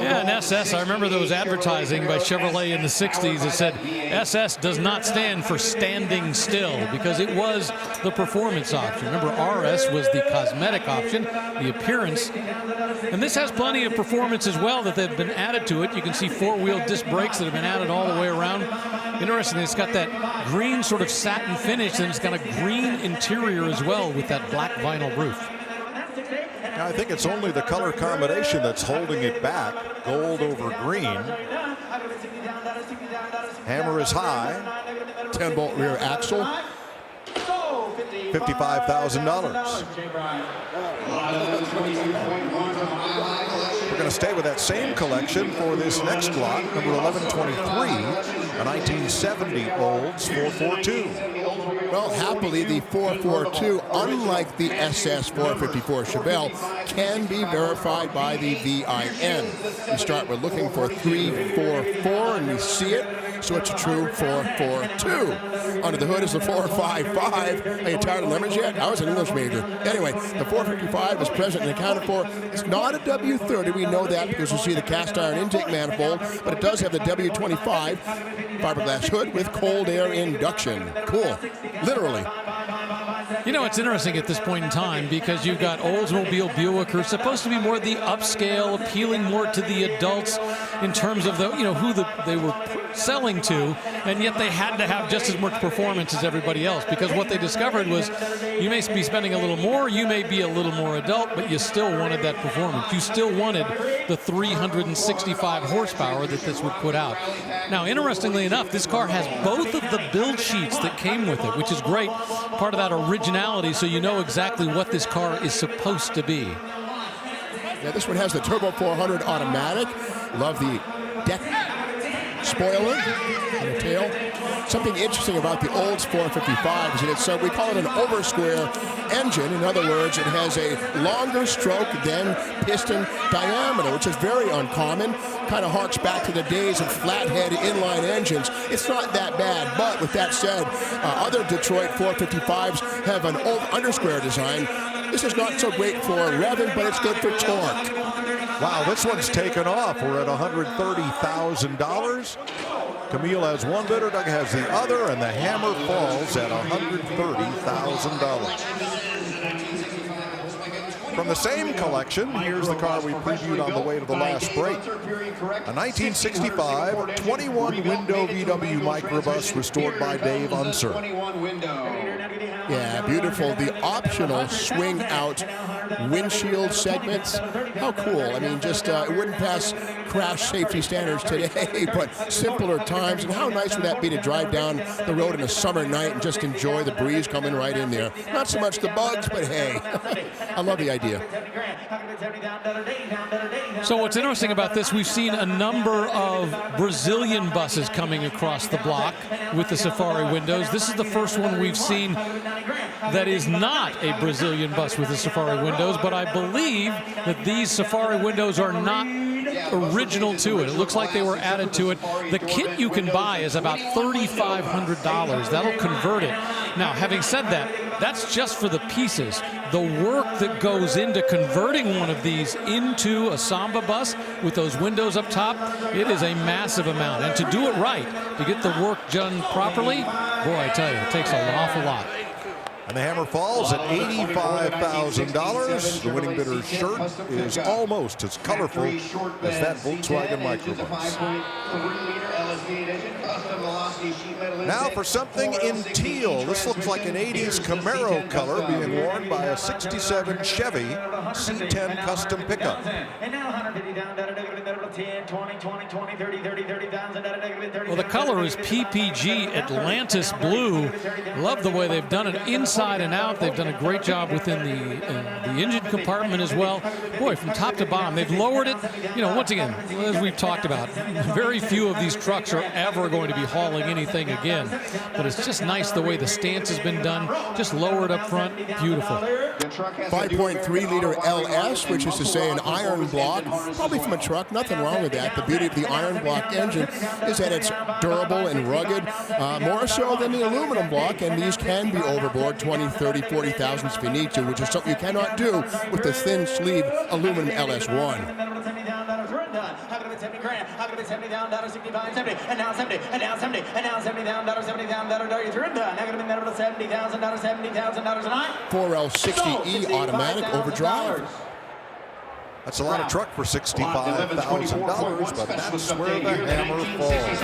Yeah, an SS. I remember those advertising by Chevrolet in the 60s that said SS does not stand for standing still, because it was the performance option. Remember, RS was the cosmetic option, the appearance. And this has plenty of performance as well that have been added to it. You can see four-wheel disc brakes that have been added all the way around. Interesting, it's got that green sort of satin finish, and it's got a green interior as well with that black vinyl roof. I think it's only the color combination that's holding it back. Gold over green. Hammer is high. 10-bolt rear axle. $55,000. We're going to stay with that same collection for this next lot, number 1123, a 1970 Olds 442. Well, happily, the 442, unlike the SS 454 Chevelle, can be verified by the VIN. We start with looking for 344, and we see it, so it's a true 442. Under the hood is the 455. Are you tired of lemons yet? I was an English major. Anyway, the 455 is present and accounted for. It's not a W30. We know that because we see the cast iron intake manifold, but it does have the W25 fiberglass hood with cold air induction. Cool. Literally. You know, it's interesting at this point in time because you've got Oldsmobile Buick, who are supposed to be more the upscale, appealing more to the adults in terms of the, who they were selling to, and yet they had to have just as much performance as everybody else, because what they discovered was you may be spending a little more, you may be a little more adult, but you still wanted that performance. You still wanted the 365 horsepower that this would put out. Now, interestingly enough, this car has both of the build sheets that came with it, which is great, part of that originality, so you know exactly what this car is supposed to be. Yeah, this one has the Turbo 400 automatic. Love the deck spoiler on the tail. Something interesting about the Olds 455 is that it's we call it an over-square engine. In other words, it has a longer stroke than piston diameter, which is very uncommon. Kind of harks back to the days of flathead inline engines. It's not that bad, but with that said, other Detroit 455s have an old undersquare design. This is not so great for revving, but it's good for torque. Wow, this one's taken off. We're at $130,000. Camille has one bidder, Doug has the other, and the hammer falls at $130,000. From the same collection, here's the car we previewed on the way to the last break. A 1965 21-window VW microbus restored by Dave Unser. Yeah, beautiful. The optional swing out windshield segments. How cool. I mean, just it wouldn't pass crash safety standards today, but simpler times. And how nice would that be to drive down the road in a summer night and just enjoy the breeze coming right in there? Not so much the bugs, but hey, I love the idea. So what's interesting about this, we've seen a number of Brazilian buses coming across the block with the Safari windows. This is the first one we've seen that is not a Brazilian bus with the Safari windows, but I believe that these Safari windows are not original to it. It looks like they were added to it. The kit you can buy is about $3,500. That'll convert it. Now, having said that, that's just for the pieces. The work that goes into converting one of these into a Samba bus with those windows up top, it is a massive amount. And to do it right, to get the work done properly, boy, I tell you, it takes an awful lot. And the hammer falls at $85,000. The winning bidder's shirt is almost as colorful as that Volkswagen microbus. Now for something in teal. This looks like an 80s Camaro color being worn by a 67 Chevy C10 custom pickup. Well, the color is PPG Atlantis blue. Love the way they've done it inside and out. They've done a great job within the engine compartment as well. Boy, from top to bottom, they've lowered it. You know, once again, as we've talked about, very few of these trucks are ever going to be hauling anything again. But it's just nice the way the stance has been done. Just lowered up front. Beautiful. 5.3-liter LS, which is to say an iron block, probably from a truck. Nothing wrong with that. The beauty of the iron block engine is that it's durable and rugged, more so than the aluminum block, and these can be overboard 20, 30, 40 thousandths if you need to, which is something you cannot do with the thin sleeve aluminum LS1. And now 70, and now 70, and now $70,000, $70,000, you're done. Now going to be $70,000, $70,000 a night. 4L60E automatic overdrive. That's a lot of truck for $65,000, but that's where the hammer falls.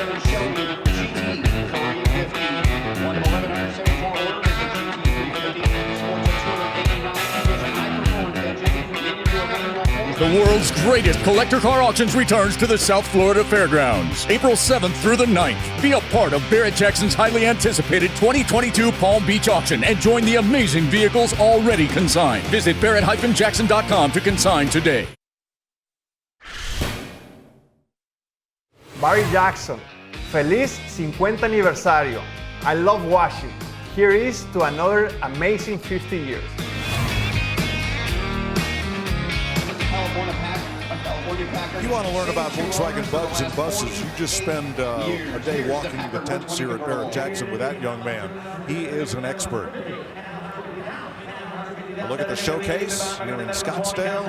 The world's greatest collector car auctions returns to the South Florida Fairgrounds, April 7th through the 9th. Be a part of Barrett-Jackson's highly anticipated 2022 Palm Beach auction and join the amazing vehicles already consigned. Visit barrett-jackson.com to consign today. Barry Jackson, feliz 50 aniversario. I love washing. Here is to another amazing 50 years. You want to learn about Volkswagen bugs and buses, you just spend a day walking the tents here at Barrett-Jackson with that young man. He is an expert. A look at the showcase here in Scottsdale,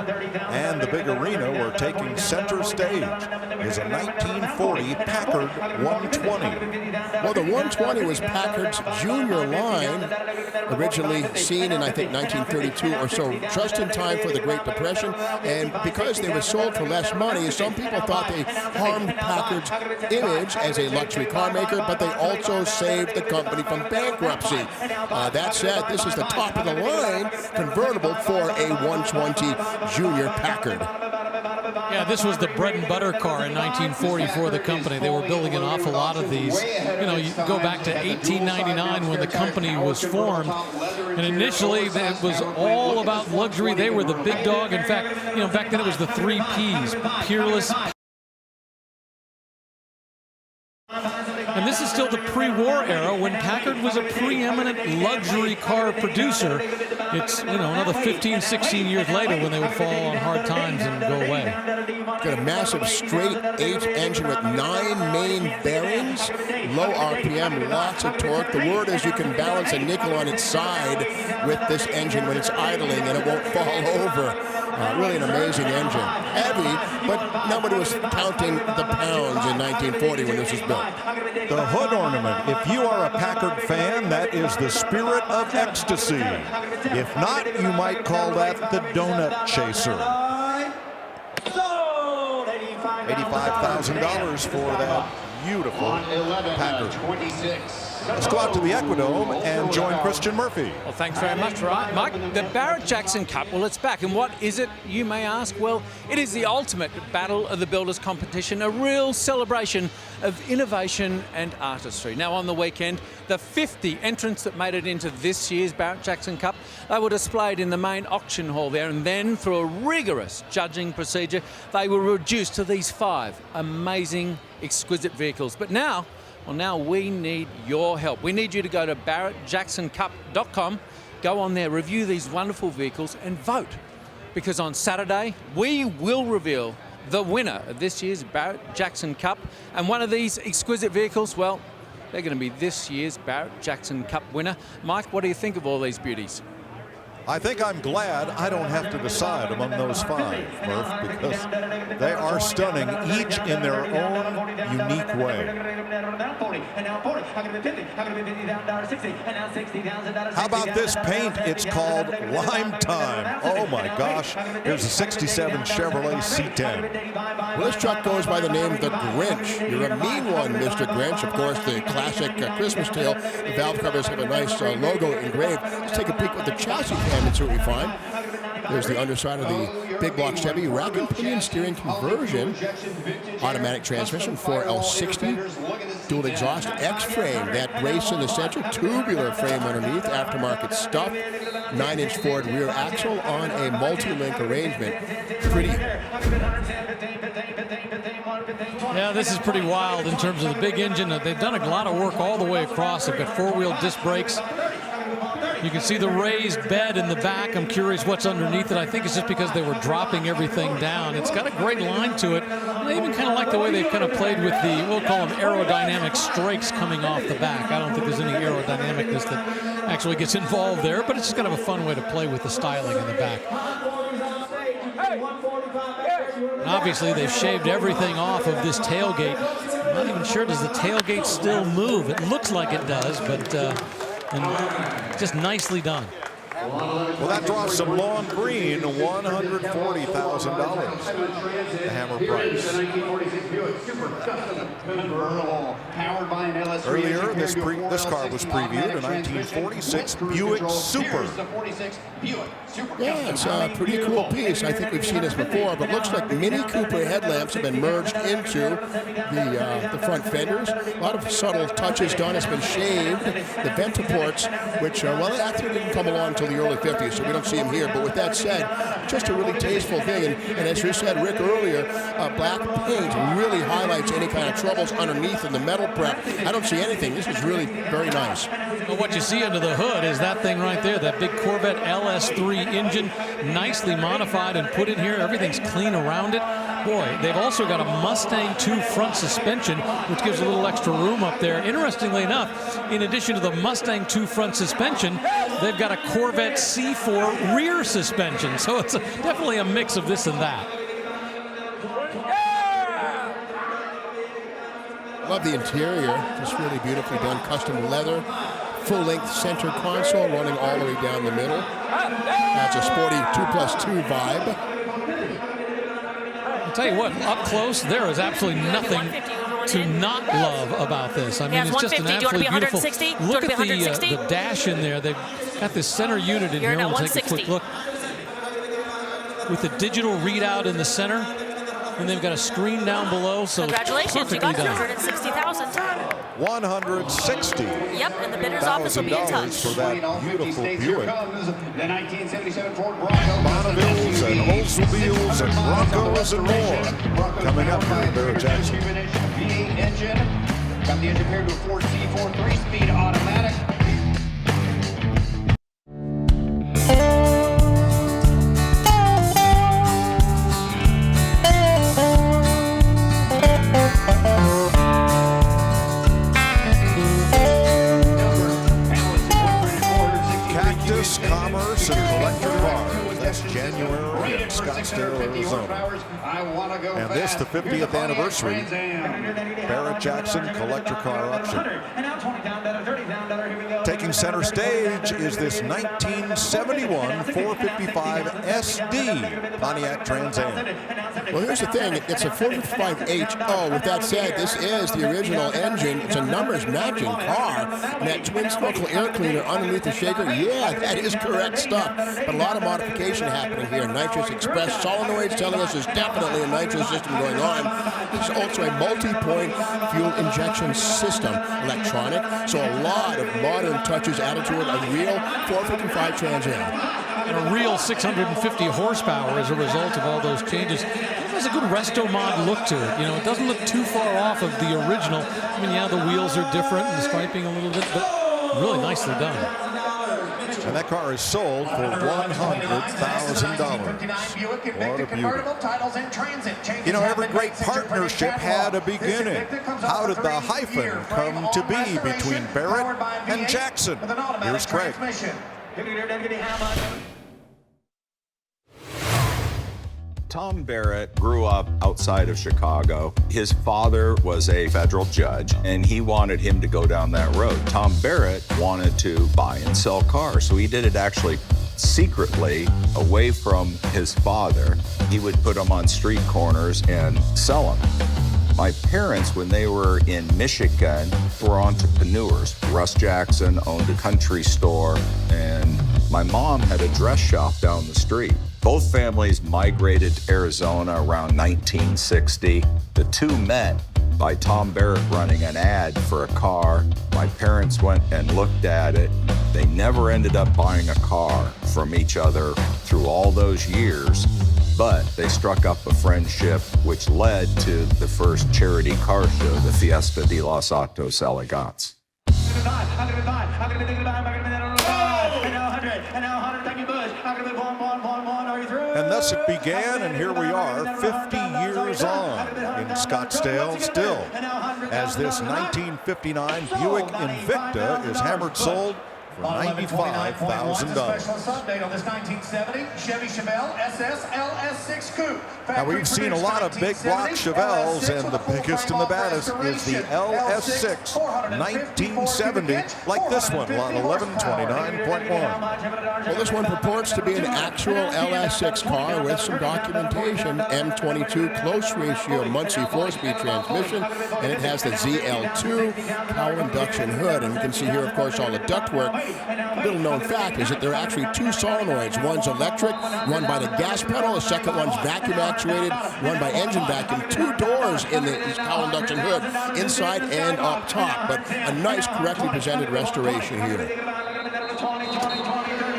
and the big arena where taking center stage is a 1940 Packard 120. Well, the 120 was Packard's junior line, originally seen in, I think, 1932 or so, just in time for the Great Depression. And because they were sold for less money, some people thought they harmed Packard's image as a luxury car maker, but they also saved the company from bankruptcy. That said, this is the top of the line convertible for a 120 Junior Packard. Yeah, this was the bread and butter car in 1940 for the company. They were building an awful lot of these. You know, you go back to 1899 when the company was formed, and initially it was all about luxury. They were the big dog. In fact, you know, back then it was the 3 Ps: peerless. And this is still the pre-war era when Packard was a preeminent luxury car producer. It's, you know, another 15, 16 years later when they would fall on hard times and go away. Got a massive straight 8 engine with 9 main bearings, low RPM, lots of torque. The word is you can balance a nickel on its side with this engine when it's idling and it won't fall over. Really an amazing engine. Heavy, but nobody was counting the pounds in 1940 when this was built. The hood ornament, if you are a Packard fan, that is the Spirit of Ecstasy. If not, you might call that the Donut Chaser. $85,000 for that beautiful Packard. Let's go out to the Equidome and join Christian Murphy. Well, thanks very much, Mike. The Barrett-Jackson Cup, well, it's back. And what is it, you may ask? Well, it is the ultimate Battle of the Builders competition, a real celebration of innovation and artistry. Now, on the weekend, the 50 entrants that made it into this year's Barrett-Jackson Cup, they were displayed in the main auction hall there, and then through a rigorous judging procedure, they were reduced to these 5 amazing, exquisite vehicles. But now, well, now we need your help. We need you to go to BarrettJacksonCup.com, go on there, review these wonderful vehicles and vote. Because on Saturday, we will reveal the winner of this year's Barrett-Jackson Cup. And one of these exquisite vehicles, well, they're going to be this year's Barrett-Jackson Cup winner. Mike, what do you think of all these beauties? I think I'm glad I don't have to decide among those 5, Murph, because they are stunning, each in their own unique way. How about this paint? It's called Lime Time. Oh my gosh. Here's a 67 Chevrolet C10. Well, this truck goes by the name The Grinch. You're a mean one, Mr. Grinch. Of course, the classic Christmas tale. The valve covers have a nice logo engraved. Let's take a peek with the chassis cam and see what we find. There's the underside of the big block Chevy, rack and pinion steering conversion, automatic transmission, 4L60, dual exhaust, X-frame, that brace in the center, tubular frame underneath, aftermarket stuff, 9-inch Ford rear axle on a multi-link arrangement. Pretty. Yeah, this is pretty wild in terms of the big engine. They've done a lot of work all the way across. They've got 4-wheel disc brakes. You can see the raised bed in the back. I'm curious what's underneath it. I think it's just because they were dropping everything down. It's got a great line to it. I even kind of like the way they've kind of played with the, we'll call them aerodynamic strakes coming off the back. I don't think there's any aerodynamicness that actually gets involved there, but it's just kind of a fun way to play with the styling in the back. And obviously, they've shaved everything off of this tailgate. I'm not even sure, does the tailgate still move? It looks like it does, but and just nicely done. Well, that draws some lawn green, $140,000. The hammer price. Earlier, this car was previewed, a 1946 Buick Super. Yeah, it's a pretty cool piece. I think we've seen this before, but looks like Mini Cooper headlamps have been merged into the front fenders. A lot of subtle touches done. It's been shaved. The Ventaports, which, well, they actually didn't come along until the early 50s, so we don't see them here. But with that said, just a really tasteful thing. And as you said, Rick, earlier, black paint really highlights any kind of troubles underneath in the metal prep. I don't see anything. This is really very nice. Well, what you see under the hood is that thing right there, that big Corvette LS3 engine, nicely modified and put in here. Everything's clean around it. Boy, they've also got a Mustang 2 front suspension, which gives a little extra room up there. Interestingly enough, in addition to the Mustang 2 front suspension, they've got a Corvette Chevrolet C4 rear suspension. So it's definitely a mix of this and that. Love the interior, just really beautifully done. Custom leather, full-length center console running all the way down the middle. That's a sporty 2+2 vibe. I'll tell you what, up close, there is absolutely nothing to not love about this. I mean, it's just an absolutely beautiful. Look at the dash in there. They've got this center unit in here. We'll take a quick look. With the digital readout in the center, and they've got a screen down below. So congratulations, you got 260,000. 160. Yep, and the bidder's office will be in touch. For that beautiful Buick. The 1977 Ford Bronco. Bonnevilles and Oldsmobiles and Broncos and more coming up here at Barrett-Jackson. V8 engine. Got the engine paired to a Ford C4 3-speed automatic. Cactus, Commerce, and Collector Cars. That's January in Scottsdale, Arizona. And this, the 50th anniversary Barrett-Jackson Collector Car Auction. Taking center stage is this 1971 455 SD Pontiac Trans Am. Well, here's the thing. It's a 455H. With that said, this is the original engine. It's a numbers-matching car. And that twin snorkel air cleaner underneath the shaker, yeah, that is correct stuff. But a lot of modification happening here. Nitrous Express solenoids telling us there's definitely a nitrous system going on. There's also a multi-point fuel injection system, electronic. So a lot of modern touches added to it. A real 455 Trans Am. And a real 650 horsepower as a result of all those changes. It has a good resto mod look to it. You know, it doesn't look too far off of the original. I mean, yeah, the wheels are different and the striping a little bit, but really nicely done. And that car is sold for $100,000. What a beauty. You know, every great partnership had a beginning. How did the hyphen come to be between Barrett and Jackson? Here's Craig. Tom Barrett grew up outside of Chicago. His father was a federal judge, and he wanted him to go down that road. Tom Barrett wanted to buy and sell cars, so he did it actually secretly away from his father. He would put them on street corners and sell them. My parents, when they were in Michigan, were entrepreneurs. Russ Jackson owned a country store, and my mom had a dress shop down the street. Both families migrated to Arizona around 1960. The two met by Tom Barrett running an ad for a car. My parents went and looked at it. They never ended up buying a car from each other through all those years, but they struck up a friendship which led to the first charity car show, the Fiesta de los Autos Elegantes. And thus it began, and here we are, 50 years on in Scottsdale still, as this 1959 Buick Invicta is hammered sold for $95,000. Update on this 1970 Chevy Chevelle SS LS6 Coupe. Now we've seen a lot of big block Chevelles, and the biggest and the baddest is the LS6 1970, like this one, lot 1129.1. Well, this one purports to be an actual LS6 car with some documentation, M22 close ratio Muncie 4-speed transmission, and it has the ZL2 cowl induction hood, and you can see here, of course, all the ductwork. Little known fact is that there are actually two solenoids. One's electric, one by the gas pedal. The second one's vacuum actuated, one by engine vacuum. Two doors in the cowl induction hood, inside and up top. But a nice, correctly presented restoration here.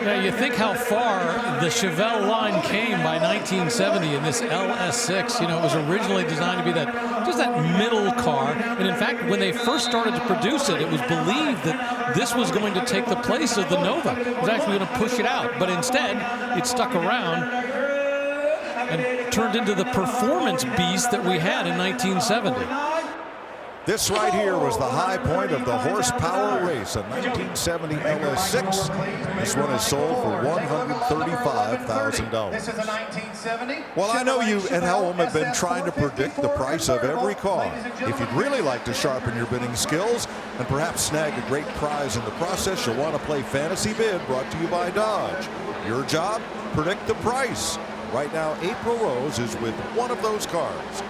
Now you think how far the Chevelle line came by 1970 in this LS6. You know, it was originally designed to be just that middle car. And in fact, when they first started to produce it, it was believed that this was going to take the place of the Nova. It was actually going to push it out. But instead, it stuck around and turned into the performance beast that we had in 1970. This right here was the high point of the horsepower race, a 1970 LS6. This one is sold for $135,000. This is a 1970. Well, I know you at home have been trying to predict the price of every car. If you'd really like to sharpen your bidding skills and perhaps snag a great prize in the process, you'll want to play Fantasy Bid, brought to you by Dodge. Your job? Predict the price. Right now, April Rose is with one of those cars.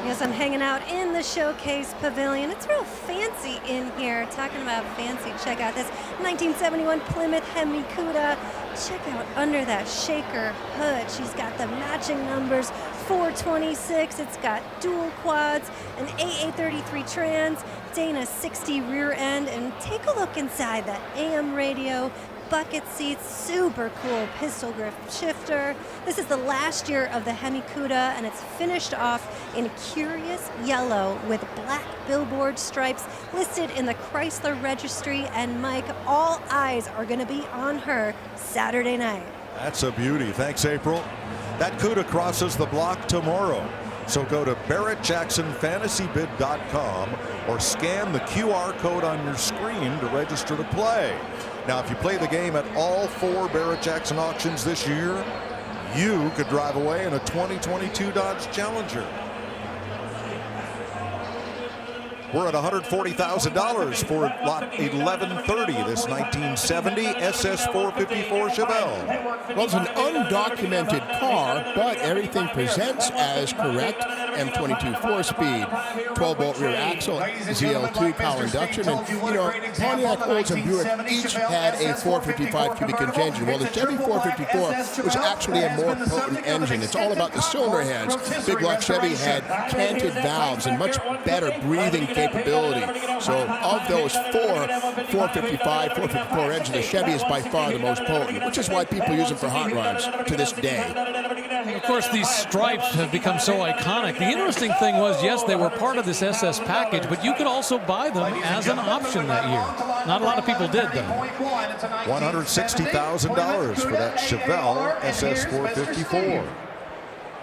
Yes, I'm hanging out in the Showcase Pavilion. It's real fancy in here. Talking about fancy, check out this 1971 Plymouth Hemi Cuda. Check out under that shaker hood. She's got the matching numbers 426. It's got dual quads, an AA33 trans, Dana 60 rear end, and take a look inside that AM radio, bucket seats, super cool pistol grip shifter. This is the last year of the Hemi Cuda, and it's finished off in curious yellow with black billboard stripes, listed in the Chrysler registry. And Mike, all eyes are going to be on her Saturday night. That's a beauty. Thanks, April. That Cuda crosses the block tomorrow. So go to BarrettJacksonFantasyBid.com or scan the QR code on your screen to register to play. Now, if you play the game at all 4 Barrett-Jackson auctions this year, you could drive away in a 2022 Dodge Challenger. We're at $140,000 for lot 1130, this 1970 SS454 Chevelle. Well, it's an undocumented car, but everything presents as correct. M22 4-speed, 12-bolt rear axle, ZL2 power induction, and you know, Pontiac, Olds, and Buick each had a 455 cubic inch engine. Well, the Chevy 454 was actually a more potent engine. It's all about the cylinder heads. Big Block Chevy had canted valves and much better breathing capability. So of those 455, 454 engines, the Chevy is by far the most potent, which is why people use them for hot rods to this day. Of course, these stripes have become so iconic. The interesting thing was, yes, they were part of this SS package, but you could also buy them as an option that year. Not a lot of people did, though. $160,000 for that Chevelle SS454.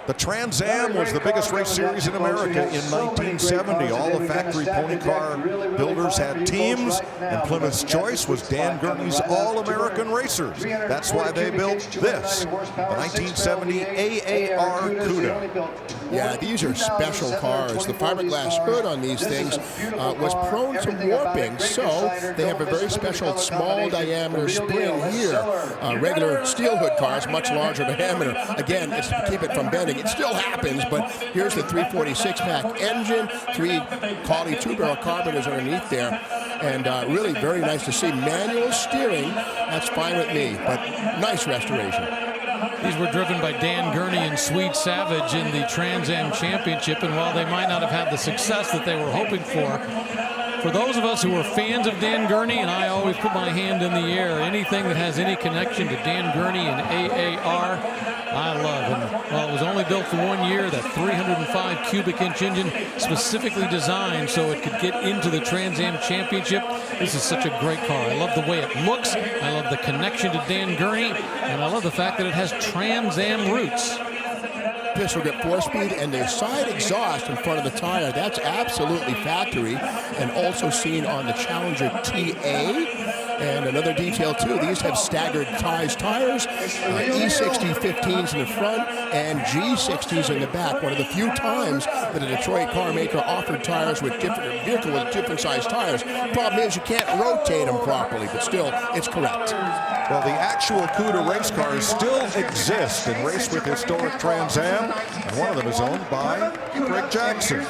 The Trans Am was the biggest race series in America in 1970. All the factory pony car builders had teams, and Plymouth's choice was Dan Gurney's All-American Racers. That's why they built this, the 1970 AAR Cuda. Yeah, these are special cars. The fiberglass hood on these things was prone to warping, so they have a very special small diameter spring here. Regular steel hood cars, much larger diameter. Again, it's to keep it from bending. It still happens, but here's the 346 pack engine, 3 quality 2-barrel carburetors underneath there, and really very nice to see. Manual steering, that's fine with me, but nice restoration. These were driven by Dan Gurney and Swede Savage in the Trans Am Championship, and while they might not have had the success that they were hoping for those of us who are fans of Dan Gurney, and I always put my hand in the air, anything that has any connection to Dan Gurney and AAR, I love. And while it was only built for 1 year, that 305 cubic inch engine specifically designed so it could get into the Trans Am Championship. This is such a great car. I love the way it looks. I love the connection to Dan Gurney, and I love the fact that it has Trans Am roots. Pistol grip 4-speed, and the side exhaust in front of the tire, that's absolutely factory, and also seen on the Challenger TA. And another detail too, these have staggered tires, E60 15s in the front and G60s in the back. One of the few times that a Detroit car maker offered tires with different size tires. Problem is you can't rotate them properly, but still, it's correct. Well, the actual Cuda race cars still exist and race with historic Trans Am, and one of them is owned by Greg Jackson.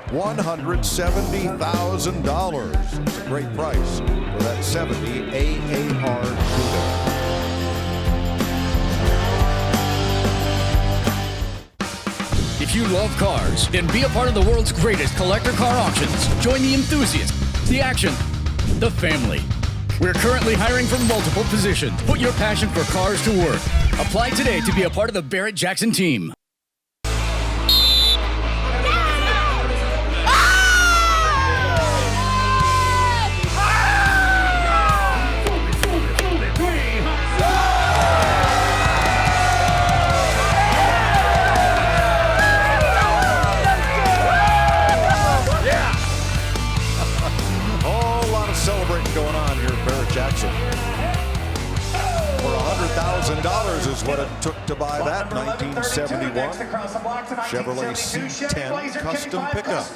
$170,000. It's a great price for that 70 AAR Cuda. If you love cars, then be a part of the world's greatest collector car auctions. Join the enthusiasts, the action, the family. We're currently hiring for multiple positions. Put your passion for cars to work. Apply today to be a part of the Barrett-Jackson team. took to buy that 1971 Chevrolet C10 custom pickup.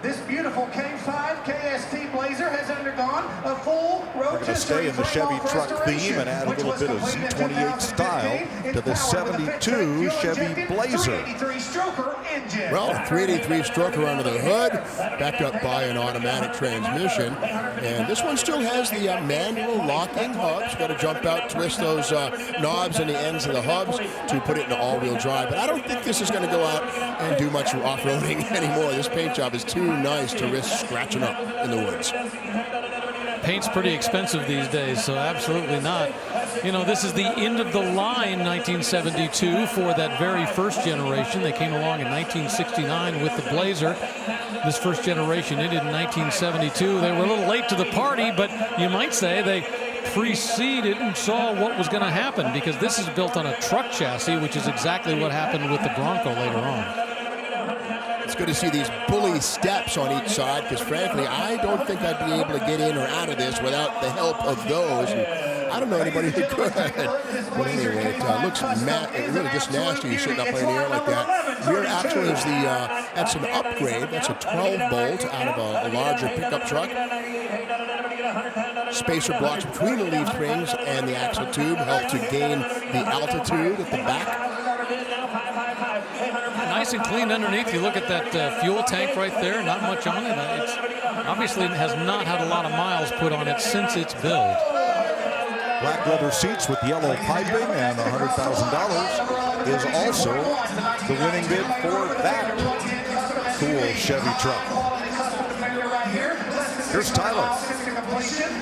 This beautiful K5 KST Blazer has undergone a full road We're going to stay in the Chevy truck theme and add a little bit of Z28 style to the 72 Chevy Blazer. Well, a 383 stroker under the hood, backed up by an automatic transmission. And this one still has the manual locking hubs. Got to jump out, twist those knobs in the ends of the hubs to put it into all-wheel drive. But I don't think this is going to go out and do much off-roading anymore. This paint job is too nice to risk scratching up in the woods. Paint's pretty expensive these days, so absolutely not. You know, this is the end of the line 1972 for that very first generation. They came along in 1969 with the Blazer. This first generation ended in 1972. They were a little late to the party, but you might say they preceded and saw what was going to happen, because this is built on a truck chassis, which is exactly what happened with the Bronco later on. It's good to see these bully steps on each side, because frankly, I don't think I'd be able to get in or out of this without the help of those. And I don't know anybody who could. But anyway, it looks really just nasty sitting up in the air like that. Rear axle is that's an upgrade. That's a 12 bolt out of a larger pickup truck. Spacer blocks between the leaf springs and the axle tube help to gain the altitude at the back. Nice and clean underneath. You look at that fuel tank right there, not much on it. It's obviously has not had a lot of miles put on it since its build. Black leather seats with yellow piping and $100,000 is also the winning bid for that cool Chevy truck. Here's Tyler.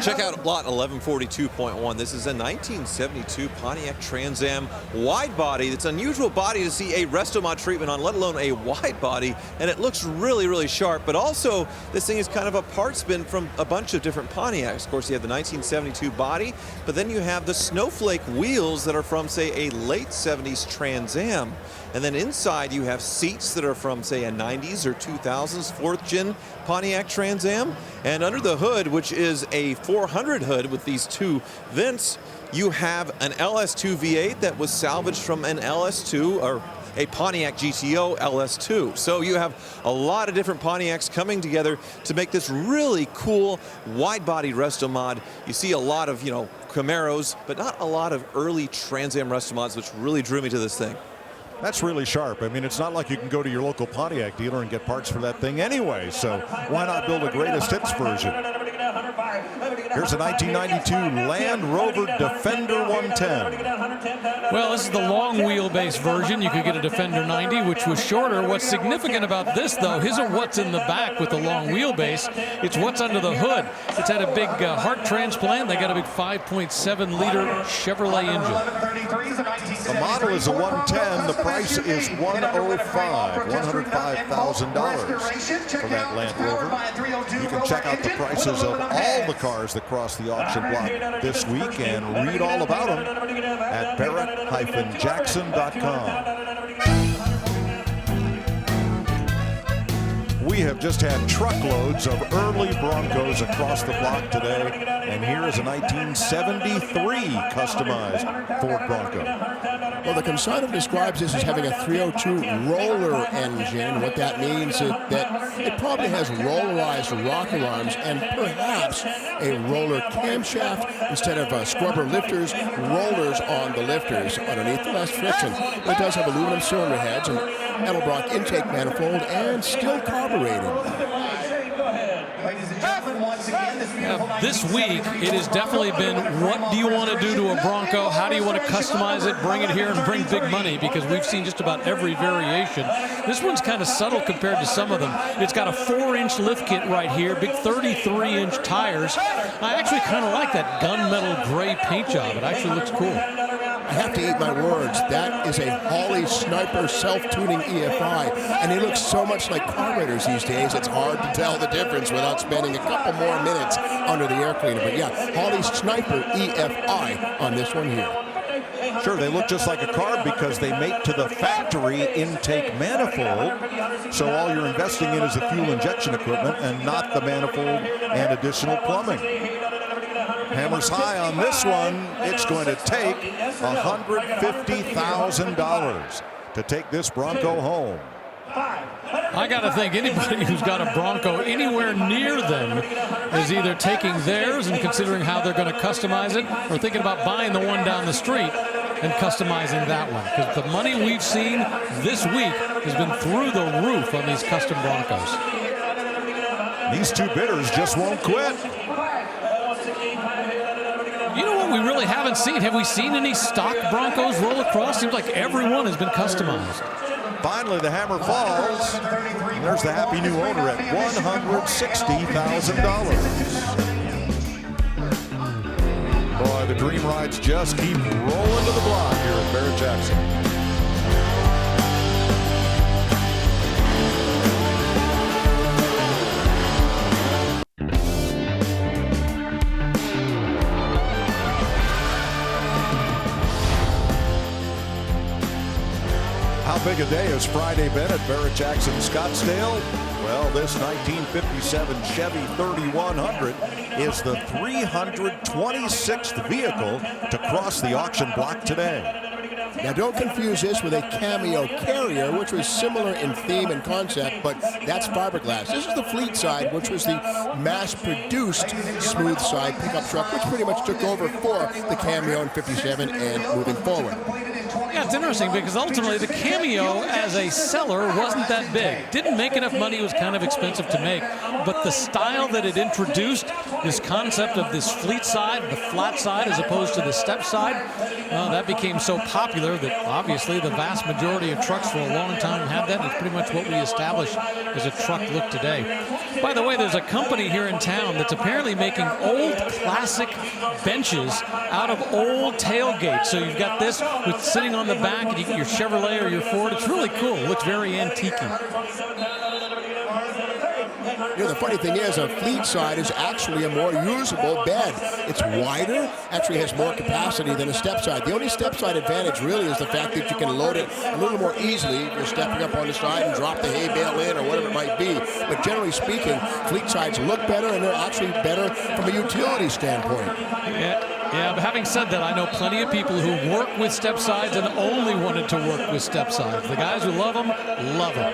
Check out lot 1142.1. This is a 1972 Pontiac Trans Am wide body. It's an unusual body to see a Restomod treatment on, let alone a wide body, and it looks really, really sharp. But also, this thing is kind of a parts bin from a bunch of different Pontiacs. Of course, you have the 1972 body, but then you have the snowflake wheels that are from, say, a late 70s Trans Am. And then inside you have seats that are from, say, a 90s or 2000s 4th gen Pontiac Trans Am. And under the hood, which is a 400 hood with these two vents, you have an LS2 V8 that was salvaged from an LS2 or a Pontiac GTO LS2. So you have a lot of different Pontiacs coming together to make this really cool wide-body Restomod. You see a lot of, Camaros, but not a lot of early Trans Am Restomods, which really drew me to this thing. That's really sharp. I mean, it's not like you can go to your local Pontiac dealer and get parts for that thing anyway, so why not build a greatest hits version? Here's a 1992 Land Rover Defender 110. Well, this is the long wheelbase version. You could get a Defender 90, which was shorter. What's significant about this, though, isn't what's in the back with the long wheelbase. It's what's under the hood. It's had a big heart transplant. They got a big 5.7-liter Chevrolet engine. The model is a 110. The price is $105,000 for that Land Rover. You can check out the prices of all the cars that cross the auction block this week and read all about them at Barrett-Jackson.com. We have just had truckloads of early Broncos across the block today, and here is a 1973 customized Ford Bronco. Well, the consignment describes this as having a 302 roller engine. What that means is that it probably has rollerized rocker arms and perhaps a roller camshaft instead of scrubber lifters, rollers on the lifters underneath, less friction. But it does have aluminum cylinder heads and Edelbrock intake manifold and still carbureted. This week, it has definitely been, what do you want to do to a Bronco? How do you want to customize it, bring it here, and bring big money? Because we've seen just about every variation. This one's kind of subtle compared to some of them. It's got a 4-inch lift kit right here, big 33-inch tires. I actually kind of like that gunmetal gray paint job. It actually looks cool. I have to eat my words. That is a Holley Sniper self-tuning EFI, and they look so much like carburetors these days, it's hard to tell the difference without spending a couple more minutes under the air cleaner. But yeah, Holley Sniper EFI on this one here. Sure, they look just like a car because they mate to the factory intake manifold. So all you're investing in is the fuel injection equipment and not the manifold and additional plumbing. Hammers high on this one. It's going to take $150,000 to take this Bronco home. I got to think anybody who's got a Bronco anywhere near them is either taking theirs and considering how they're going to customize it, or thinking about buying the one down the street and customizing that one. Because the money we've seen this week has been through the roof on these custom Broncos. These two bidders just won't quit. You know what we really haven't seen? Have we seen any stock Broncos roll across? Seems like everyone has been customized. Finally, the hammer falls. And there's the happy new owner at $160,000. Boy, the dream rides just keep rolling to the block here at Barrett-Jackson. How big a day has Friday been at Barrett-Jackson Scottsdale? Well, this 1957 Chevy 3100 is the 326th vehicle to cross the auction block today. Now, don't confuse this with a Cameo Carrier, which was similar in theme and concept, but that's fiberglass. This is the fleet side, which was the mass-produced smooth side pickup truck, which pretty much took over for the Cameo in 57 and moving forward. Yeah, it's interesting because ultimately the Cameo as a seller wasn't that big. Didn't make enough money, it was kind of expensive to make. But the style that it introduced, this concept of this fleet side, the flat side as opposed to the step side, that became so popular that obviously the vast majority of trucks for a long time had that. It's pretty much what we established as a truck look today. By the way, there's a company here in town that's apparently making old classic benches out of old tailgates. So you've got this with sitting on the back, and you get your Chevrolet or your Ford. It's really cool. It looks very antique-y. You know, the funny thing is, a fleet side is actually a more usable bed. It's wider, actually has more capacity than a step side. The only step side advantage really is the fact that you can load it a little more easily if you're stepping up on the side and drop the hay bale in or whatever it might be. But generally speaking, fleet sides look better, and they're actually better from a utility standpoint. Yeah, but having said that, I know plenty of people who work with step sides and only wanted to work with step sides. The guys who love them, love them.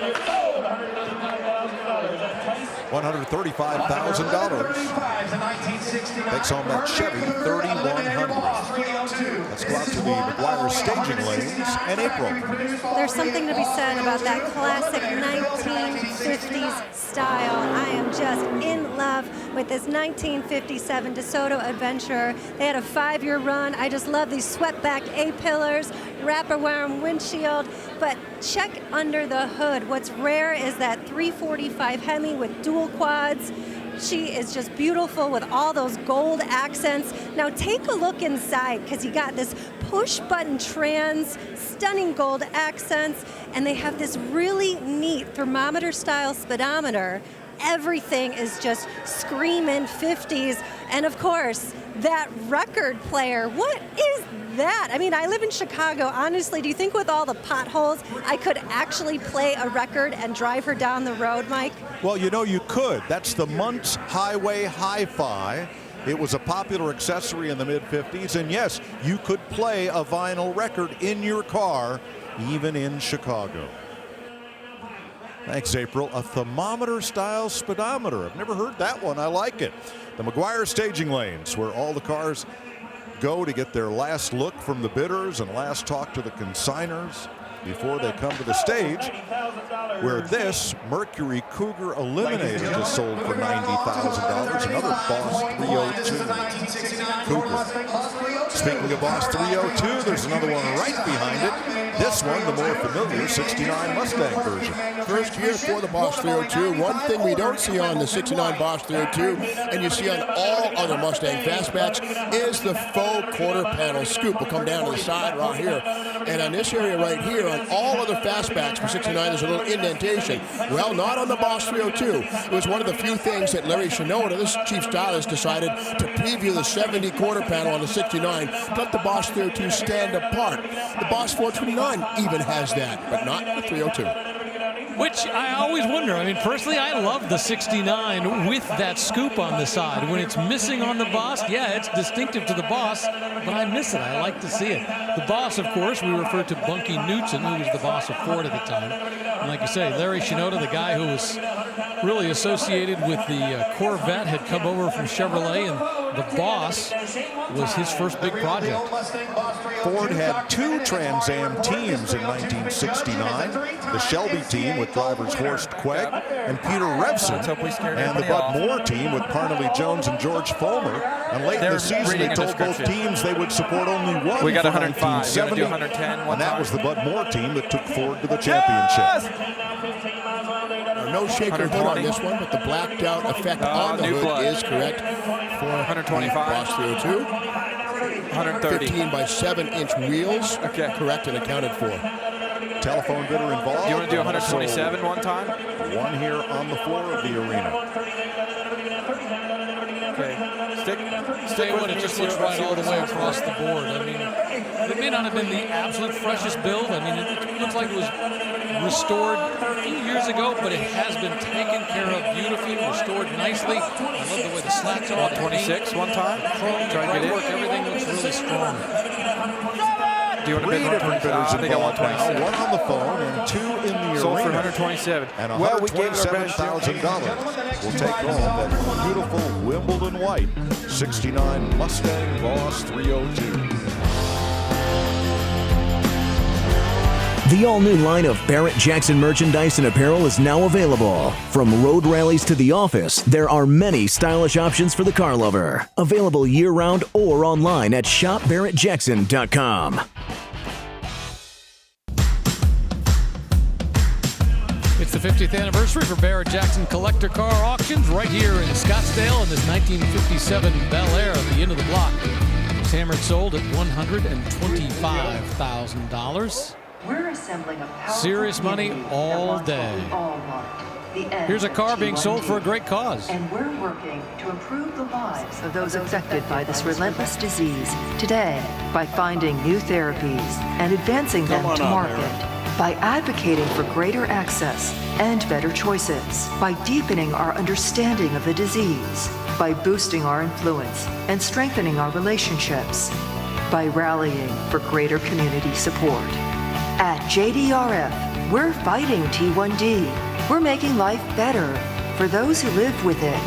$135,000. Takes home that Chevy 3100. Let's go out to the McGuire staging lanes and April. There's something to be said about that classic 1950s style. I am just in love with this 1957 DeSoto Adventurer. They had a 5-year run. I just love these swept-back A-pillars, wrap-around windshield. But check under the hood. What's rare is that 345 Hemi with dual quads. She is just beautiful with all those gold accents. Now take a look inside, because you got this push-button trans, stunning gold accents, and they have this really neat thermometer-style speedometer. Everything is just screaming 50s. And of course, that record player, what is that? I mean, I live in Chicago. Honestly, do you think with all the potholes, I could actually play a record and drive her down the road, Mike? Well, you know you could. That's the Muntz Highway Hi-Fi. It was a popular accessory in the mid-50s, and yes, you could play a vinyl record in your car, even in Chicago. Thanks, April. A thermometer-style speedometer. I've never heard that one. I like it. The McGuire staging lanes, where all the cars go to get their last look from the bidders and last talk to the consigners before they come to the stage, where this Mercury Cougar Eliminator is sold for $90,000. Another Boss 302 Cougar. Speaking of Boss 302, there's another one right behind it. This one, the more familiar 69 Mustang version. First year for the Boss 302. One thing we don't see on the 69 Boss 302, and you see on all other Mustang fastbacks, is the faux quarter panel scoop. We'll come down to the side right here. And on this area right here, on all other fastbacks for 69, there's a little indentation. Well, not on the Boss 302. It was one of the few things that Larry Shinoda, this chief stylist, decided to preview the 70 quarter panel on the 69, let the Boss 302 stand apart. The Boss 429 even has that, but not the 302. Which I always wonder. I mean, personally, I love the 69 with that scoop on the side. When it's missing on the Boss, yeah, it's distinctive to the Boss, but I miss it. I like to see it. The Boss, of course, we refer to Bunky Knudsen, who was the boss of Ford at the time. And like you say, Larry Shinoda, the guy who was really associated with the Corvette, had come over from Chevrolet, and the Boss was his first big project. Ford had two Trans Am teams in 1969, the Shelby team with drivers Horst Quegg and Peter Revson, and the Bud Moore team with Parnelly Jones and George Fulmer. And late in the season, they told both teams they would support only one. We got for 105. You want to do 1970, 110? and that was the Bud Moore team that took Ford to the championship. No shaker hood on this one, but the blacked out effect on the hood is correct for 125. Boss 302. 130. 15 by 7-inch wheels, correct and accounted for. Telephone bidder involved. You want to do 127 one time? One here on the floor of the arena. Okay. Stick with it. Just looks right all the way across the board. I mean, it may not have been the absolute freshest build. I mean, it looks like it was restored a few years ago, but it has been taken care of beautifully, restored nicely. I love the way the slats are. 126 one time? Chrome, Try to get work, everything looks really strong. Do you want to Three bid different bidders involved now, 127? one on the phone and two in the Sold for arena. 127. And Well, we gave it our best. $127,000 will take home that beautiful Wimbledon white 69 Mustang Boss 302. The all-new line of Barrett-Jackson merchandise and apparel is now available. From road rallies to the office, there are many stylish options for the car lover. Available year-round or online at shopbarrettjackson.com. It's the 50th anniversary for Barrett-Jackson Collector Car Auctions right here in Scottsdale in this 1957 Bel Air at the end of the block. It was hammered sold at $125,000. We're assembling a powerful Serious money community all that wants day. what we all want, the end Here's a of car being sold T1D. for a great cause. And we're working to improve the lives of those affected by this relentless disease today by finding new therapies and advancing them Come on to up, market. By advocating for greater access and better choices. By deepening our understanding of the disease. By boosting our influence and strengthening our relationships. By rallying for greater community support. At JDRF, we're fighting T1D. We're making life better for those who live with it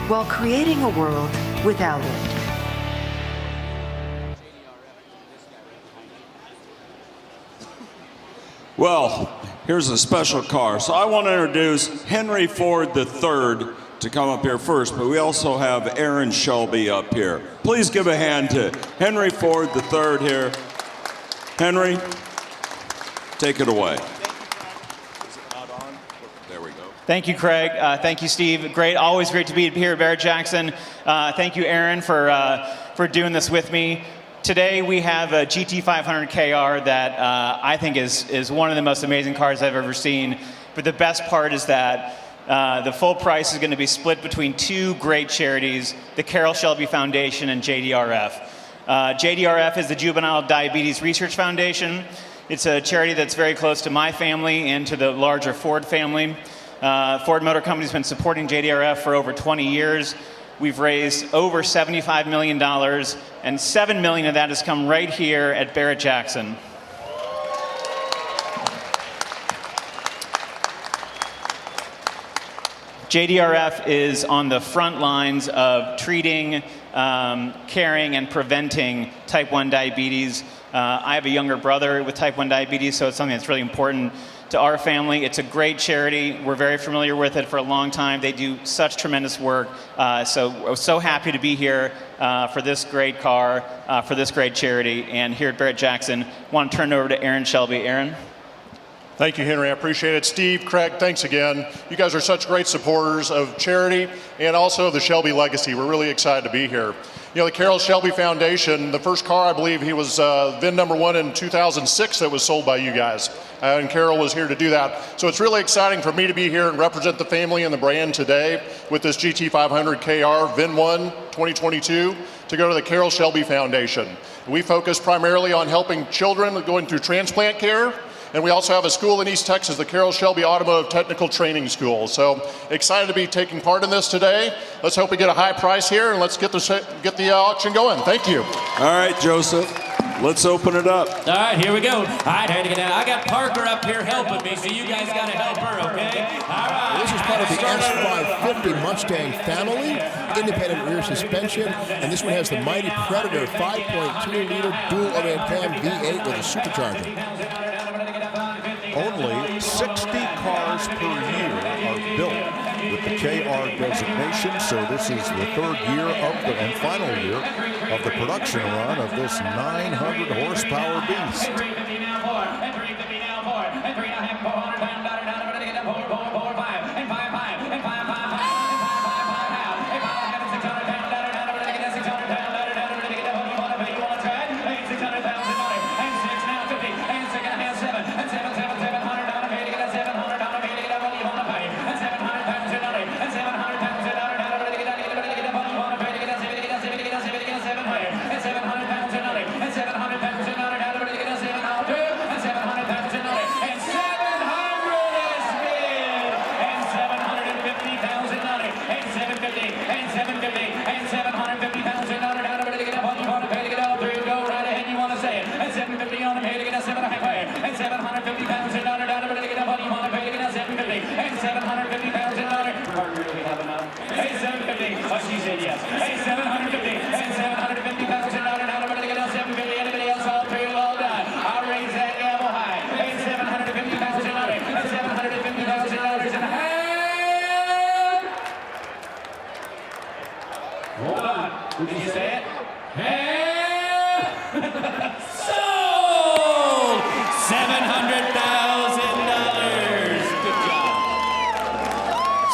while creating a world without it. Well, here's a special car. So I want to introduce Henry Ford III to come up here first, but we also have Aaron Shelby up here. Please give a hand to Henry Ford III here. Henry, take it away. There we go. Thank you, Craig. Thank you, Steve. Great, always great to be here at Barrett-Jackson. Thank you, Aaron, for doing this with me. Today we have a GT500 KR that I think is one of the most amazing cars I've ever seen. But the best part is that the full price is going to be split between two great charities, the Carroll Shelby Foundation and JDRF. JDRF is the Juvenile Diabetes Research Foundation. It's a charity that's very close to my family and to the larger Ford family. Ford Motor Company's been supporting JDRF for over 20 years. We've raised over $75 million, and $7 million of that has come right here at Barrett-Jackson. JDRF is on the front lines of treating, caring, and preventing type 1 diabetes. I have a younger brother with type 1 diabetes, so it's something that's really important to our family. It's a great charity. We're very familiar with it for a long time. They do such tremendous work. So we're so happy to be here for this great car, for this great charity. And here at Barrett-Jackson, I want to turn it over to Aaron Shelby. Aaron? Thank you, Henry. I appreciate it. Steve, Craig, thanks again. You guys are such great supporters of charity and also the Shelby legacy. We're really excited to be here. You know, the Carroll Shelby Foundation, the first car, I believe he was VIN number 1 in 2006 that was sold by you guys. And Carroll was here to do that. So it's really exciting for me to be here and represent the family and the brand today with this GT500 KR VIN 1 2022 to go to the Carroll Shelby Foundation. We focus primarily on helping children going through transplant care And we also have a school in East Texas, the Carroll Shelby Automotive Technical Training School. So excited to be taking part in this today. Let's hope we get a high price here, and let's get the auction going. Thank you. All right, Joseph. Let's open it up. All right, here we go. All right, I got Parker up here helping me, so you guys got to help her, okay? All right. This is part of the S550 Mustang family, independent rear suspension, and this one has the mighty Predator 5.2-liter dual overhead cam V8 with a supercharger. Only 60 cars per year are built with the KR designation, so this is the third year and final year of the production run of this 900 horsepower beast.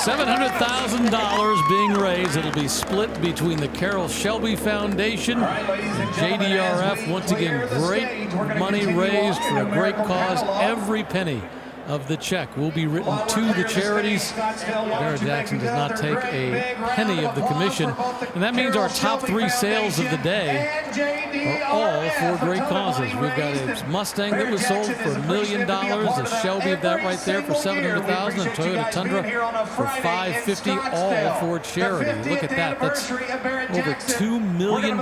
$700,000 being raised. It'll be split between the Carroll Shelby Foundation and JDRF. Once again, great money raised for a great cause. Every penny of the check will be written to the charities. Barrett Jackson does not take a penny of the commission. And that means our top three sales of the day are all for great causes. We've got a Mustang that was sold for $1 million, a Shelby of that right there for $700,000, a Toyota Tundra for $550,000, all for charity. Look at that. That's over $2 million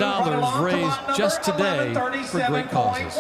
raised just today for great causes.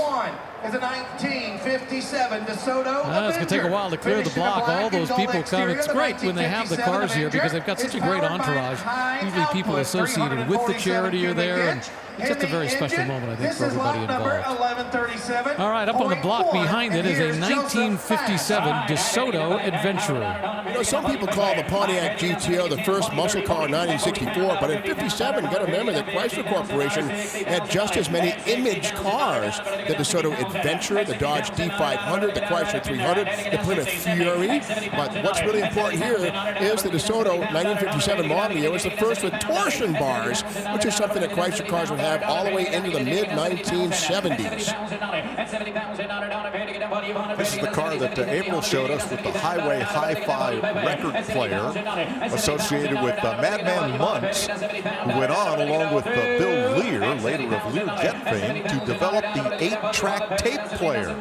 Is a 1957 DeSoto. It's going to take a while to clear the block. All those people come. It's great when they have the cars here because they've got such a great entourage. Usually people associated with the charity are there, and it's just a very special moment, I think, for everybody involved. All right, up on the block behind it is a 1957 DeSoto Adventurer. You know, some people call the Pontiac GTO the first muscle car in 1964, but in 57, got to remember that Chrysler Corporation had just as many image cars: the DeSoto Adventurer, the Dodge D500, the Chrysler 300, the Plymouth Fury. But what's really important here is the DeSoto 1957 model year was the first with torsion bars, which is something that Chrysler cars would have all the way into the mid-1970s. This is the car that April showed us with the Highway Hi-Fi record player associated with Madman Muntz, who went on, along with Bill Lear, later of Learjet fame, to develop the 8-track tape player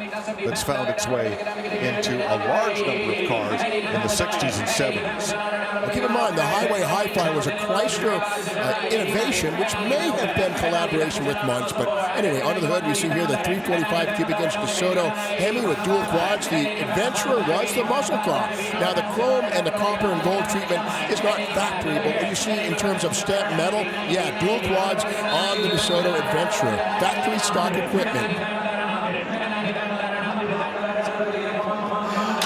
that's found its way into a large number of cars in the 60s and 70s. Now, keep in mind, the Highway Hi-Fi was a Chrysler innovation, which may have been collaboration with Muntz, but anyway, under the hood we see here the 345 cubic inch DeSoto Hemi with dual quads. The Adventurer was the muscle car. Now the chrome and the copper and gold treatment is not factory, but what you see in terms of stamped metal, yeah, dual quads on the DeSoto Adventurer. Factory stock equipment.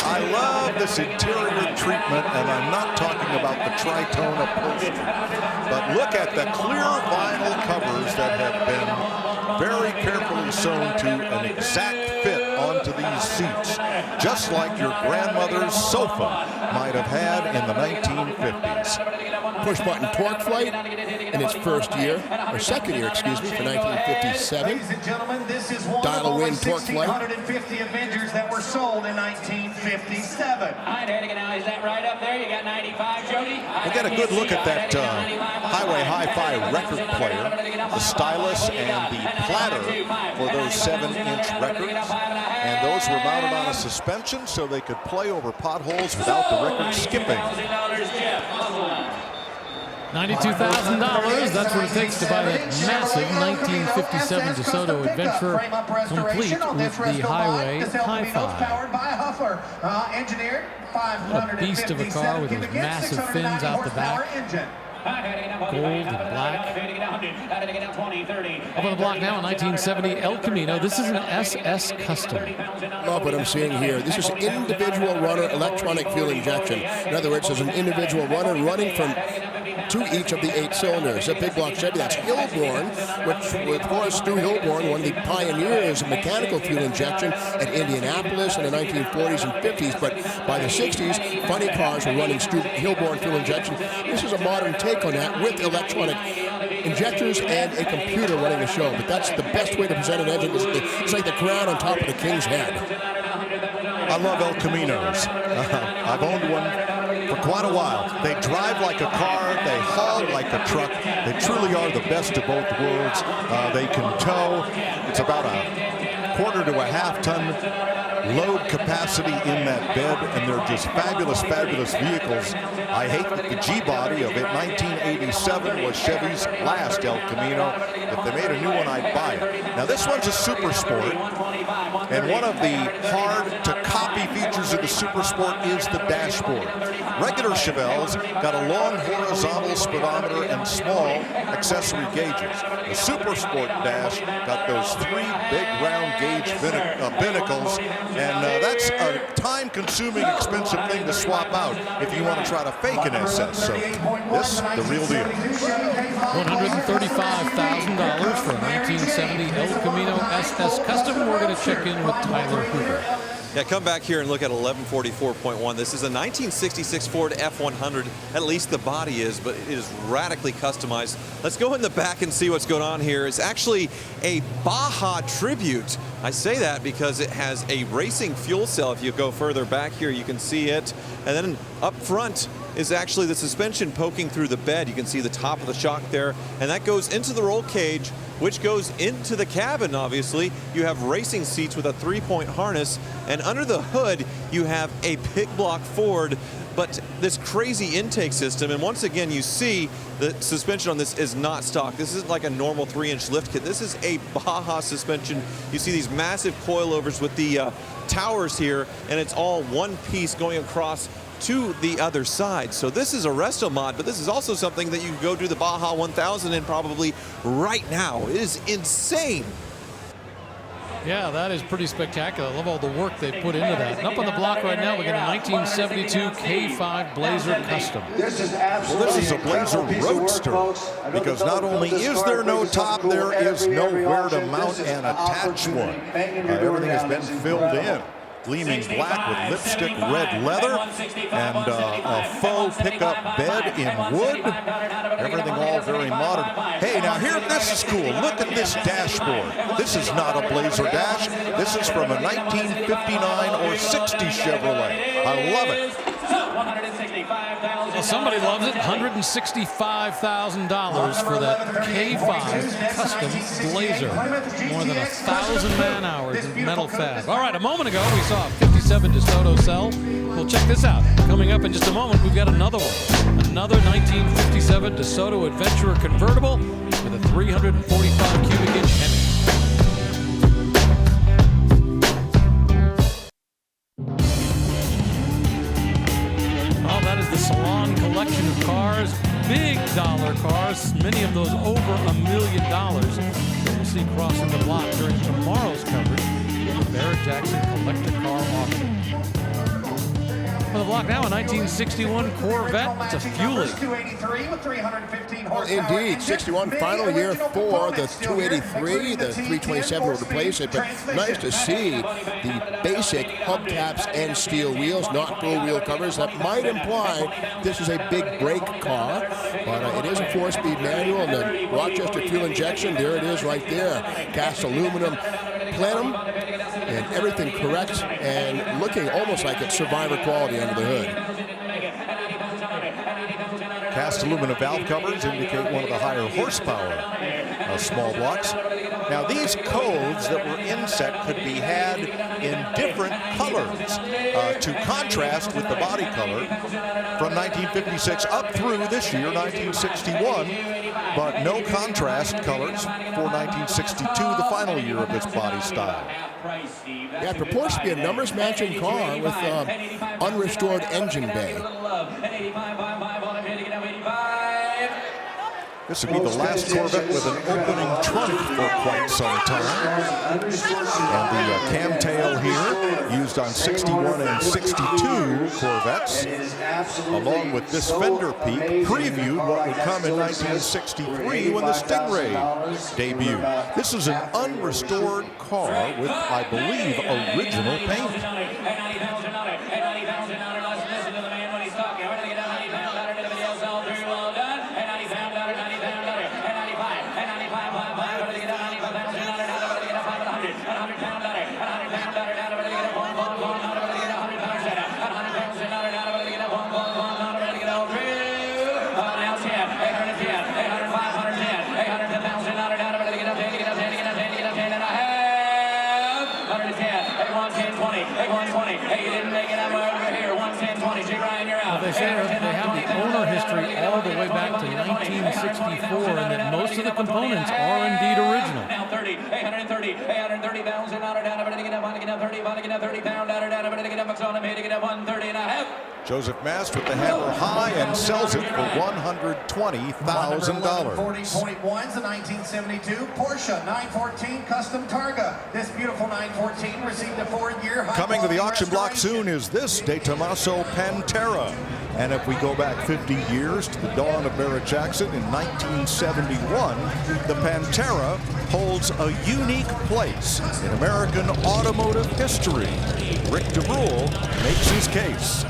I love this interior treatment, and I'm not talking about the Tritone upholstery, but look at the clear vinyl covers that have been very carefully sewn to an exact fit onto these seats, just like your grandmother's sofa might have had in the 1950s. Push-button torque flight in its first year, or second year, excuse me, for 1957. Ladies and gentlemen, this is one Dial-a-win torque flight. 150 Avengers that were sold in 1950. 257. All right, Hennigan, now is that right up there? You got 95, Jody? We'll get a good look at that Highway Hi-Fi record player, the stylus and the platter for those 7-inch records. And those were mounted on a suspension so they could play over potholes without the record skipping. $92,000, that's what it takes to buy that massive 1957 DeSoto Adventurer, complete with the Highway Hi-Fi. What a beast of a car with those massive fins out the back. Gold and black. Up on the block now, a 1970 El Camino. This is an SS Custom. Love what I'm seeing here. This is individual runner electronic fuel injection. In other words, there's an individual runner running from to each of the 8 cylinders. A big block Chevy, that's Hilborn, which, of course, Stu Hilborn, one of the pioneers of mechanical fuel injection at Indianapolis in the 1940s and 50s. But by the 60s, funny cars were running Stu Hilborn fuel injection. This is a modern take on that with electronic injectors and a computer running the show. But that's the best way to present an engine. It's like the crown on top of the king's head. I love El Caminos. I've owned one for quite a while. They drive like a car, they haul like a truck. They truly are the best of both worlds. They can tow. It's about a quarter to a half ton load capacity in that bed, and they're just fabulous, fabulous vehicles. I hate that the G-body of it, 1987, was Chevy's last El Camino. If they made a new one, I'd buy it. Now, this one's a Super Sport, and one of the hard-to-copy features of the Super Sport is the dashboard. Regular Chevelles got a long horizontal speedometer and small accessory gauges. The Super Sport dash got those 3 big round gauge binnacles, and that's a time-consuming, expensive thing to swap out if you want to try to fake an SS. So this, the real deal. $135,000 for a 1970 El Camino SS Custom. We're going to check in with Tyler Hoover. Yeah, come back here and look at 1144.1. This is a 1966 Ford F100. At least the body is, but it is radically customized. Let's go in the back and see what's going on here. It's actually a Baja tribute. I say that because it has a racing fuel cell. If you go further back here, you can see it. And then up front is actually the suspension poking through the bed. You can see the top of the shock there, and that goes into the roll cage, which goes into the cabin. Obviously, you have racing seats with a 3-point harness, and under the hood, you have a pig block Ford, but this crazy intake system. And once again, you see the suspension on this is not stock. This isn't like a normal 3-inch lift kit. This is a Baja suspension. You see these massive coilovers with the towers here, and it's all one piece going across to the other side. So this is a resto mod, but this is also something that you can go do the Baja 1000 in probably right now. It is insane. Yeah, that is pretty spectacular. I love all the work they put into that. And up on the block right now, we got a 1972 K5 Blazer Custom. This is a Blazer Roadster, because not only is there no top, there is nowhere to mount and attach one. Everything has been filled in. Gleaming black with lipstick red leather and a faux pickup bed in wood. Everything all very modern. Hey, now here, this is cool. Look at this dashboard. This is not a Blazer dash. This is from a 1959 or 60 Chevrolet. I love it. Well, somebody loves it. $165,000 for that K5 Custom Blazer. More than 1,000 man-hours in metal fab. All right, a moment ago, we saw a 57 DeSoto cell. Well, check this out. Coming up in just a moment, we've got another one. Another 1957 DeSoto Adventurer convertible with a 345 cubic inch Hemi. Salon collection of cars, big dollar cars, many of those over $1 million that we'll see crossing the block during tomorrow's coverage of the Barrett-Jackson Collector Car Auction. On the block now, a 1961 Corvette. It's a Fueling. Indeed, 61 final year for the 283. The 327 will replace it, but nice to see the basic hubcaps and steel wheels, not full wheel covers. That might imply this is a big brake car, but it is a 4-speed manual, and the Rochester fuel injection, there it is right there. Cast aluminum plenum and everything correct and looking almost like it's Survivor quality under the hood. Cast aluminum valve covers indicate one of the higher horsepower small blocks. Now these codes that were inset could be had in different colors to contrast with the body color from 1956 up through this year, 1961, but no contrast colors for 1962, the final year of this body style. Yeah, it purports to be a numbers matching car with unrestored engine bay. This would be the last Corvette with an opening trunk for quite some time. And the camtail here, used on 61 and 62 Corvettes, along with this fender peak, previewed what would come in 1963 when the Stingray debuted. This is an unrestored car with, I believe, original paint. They say they have the owner history all the way back to 1964, and that most of the components are indeed original. Now 30, 830, 830,000 down, to get up, want to get up 30, want to get up 30 pound, down, to get up, on him, to get up 130 and a half. Joseph Mast with the hammer high and sells it for $120,000. 40.1's a 1972 Porsche 914 Custom Targa. This beautiful 914 received a 4-year high. Coming to the auction block soon is this De Tomaso Pantera. And if we go back 50 years to the dawn of Barrett-Jackson in 1971, the Pantera holds a unique place in American automotive history. Rick DeBrule makes his case.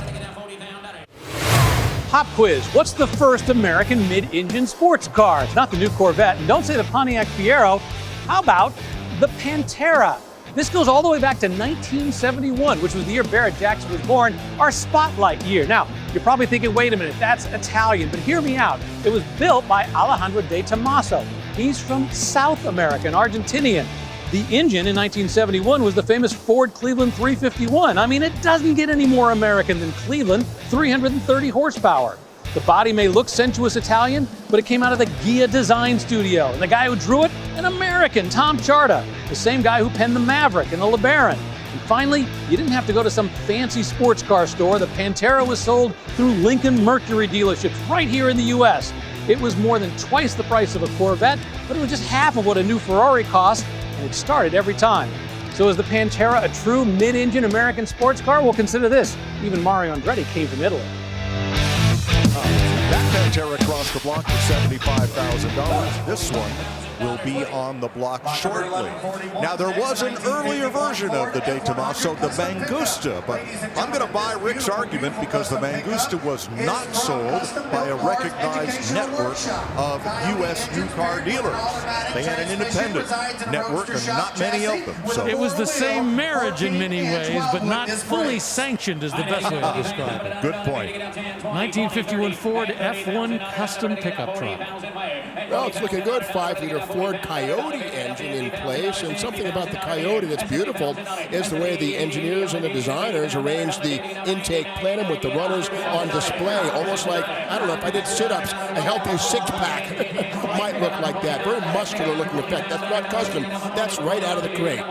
Pop quiz. What's the first American mid-engine sports car? It's not the new Corvette. And don't say the Pontiac Fiero. How about the Pantera? This goes all the way back to 1971, which was the year Barrett-Jackson was born, our spotlight year. Now, you're probably thinking, wait a minute, that's Italian, but hear me out. It was built by Alejandro De Tomaso. He's from South America, an Argentinian. The engine in 1971 was the famous Ford Cleveland 351. I mean, it doesn't get any more American than Cleveland, 330 horsepower. The body may look sensuous Italian, but it came out of the Ghia Design Studio. And the guy who drew it, an American, Tom Charta, the same guy who penned the Maverick and the LeBaron. And finally, you didn't have to go to some fancy sports car store. The Pantera was sold through Lincoln Mercury dealerships right here in the US. It was more than twice the price of a Corvette, but it was just half of what a new Ferrari cost, and it started every time. So is the Pantera a true mid-engine American sports car? Well, consider this. Even Mario Andretti came from Italy. That Pantera crossed the block for $75,000. This one will be on the block shortly. Now, there was an earlier version of the De Tomaso, the Mangusta, but I'm going to buy Rick's argument because the Mangusta was not sold by a recognized network of U.S. new car dealers. They had an independent network and not many of them. So it was the same marriage in many ways, but not fully sanctioned is the best way to describe it. Good point. 1951 Ford F1 custom pickup truck. Well, it's looking good. 5-liter Ford Coyote engine in place, and something about the Coyote that's beautiful is the way the engineers and the designers arranged the intake plenum with the runners on display, almost like, I don't know, if I did sit-ups, a healthy six-pack might look like that. Very muscular looking effect. That's not custom. That's right out of the crate.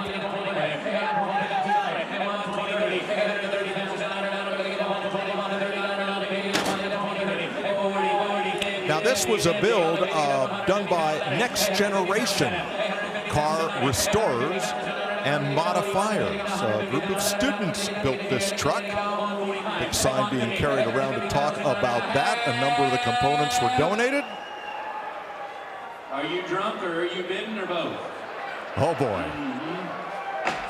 Now, this was a build done by Next Generation Car Restorers and Modifiers. A group of students built this truck. Big sign being carried around to talk about that. A number of the components were donated. Are you drunk or are you bidding or both? Oh, boy.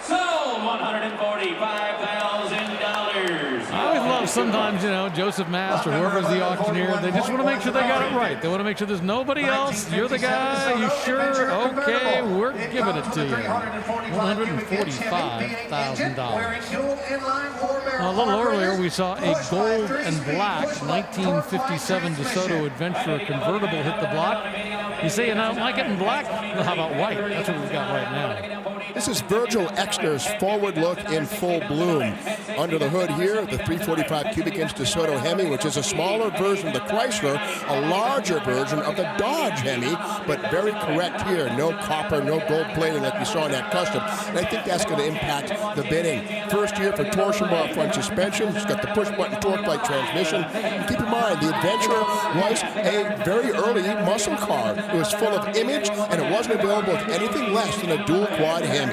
Sold $145,000. I always love sometimes, you know, Joseph Mast or whoever's the auctioneer, they just want to make sure they got it right. They want to make sure there's nobody else. You're the guy. You sure? Okay, we're giving it to you. $145,000. A little earlier, we saw a gold and black 1957 DeSoto Adventure convertible hit the block. You say you don't like it in black? Well, how about white? That's what we've got right now. This is Virgil Exner's forward look in full bloom. Under the hood here, the 345 cubic inch DeSoto Hemi, which is a smaller version of the Chrysler, a larger version of the Dodge Hemi, but very correct here. No copper, no gold plating like we saw in that Custom. And I think that's going to impact the bidding. First year for torsion bar front suspension. It's got the push button torque light transmission. And keep in mind, the Adventurer was a very early muscle car. It was full of image, and it wasn't available with anything less than a dual quad Hemi.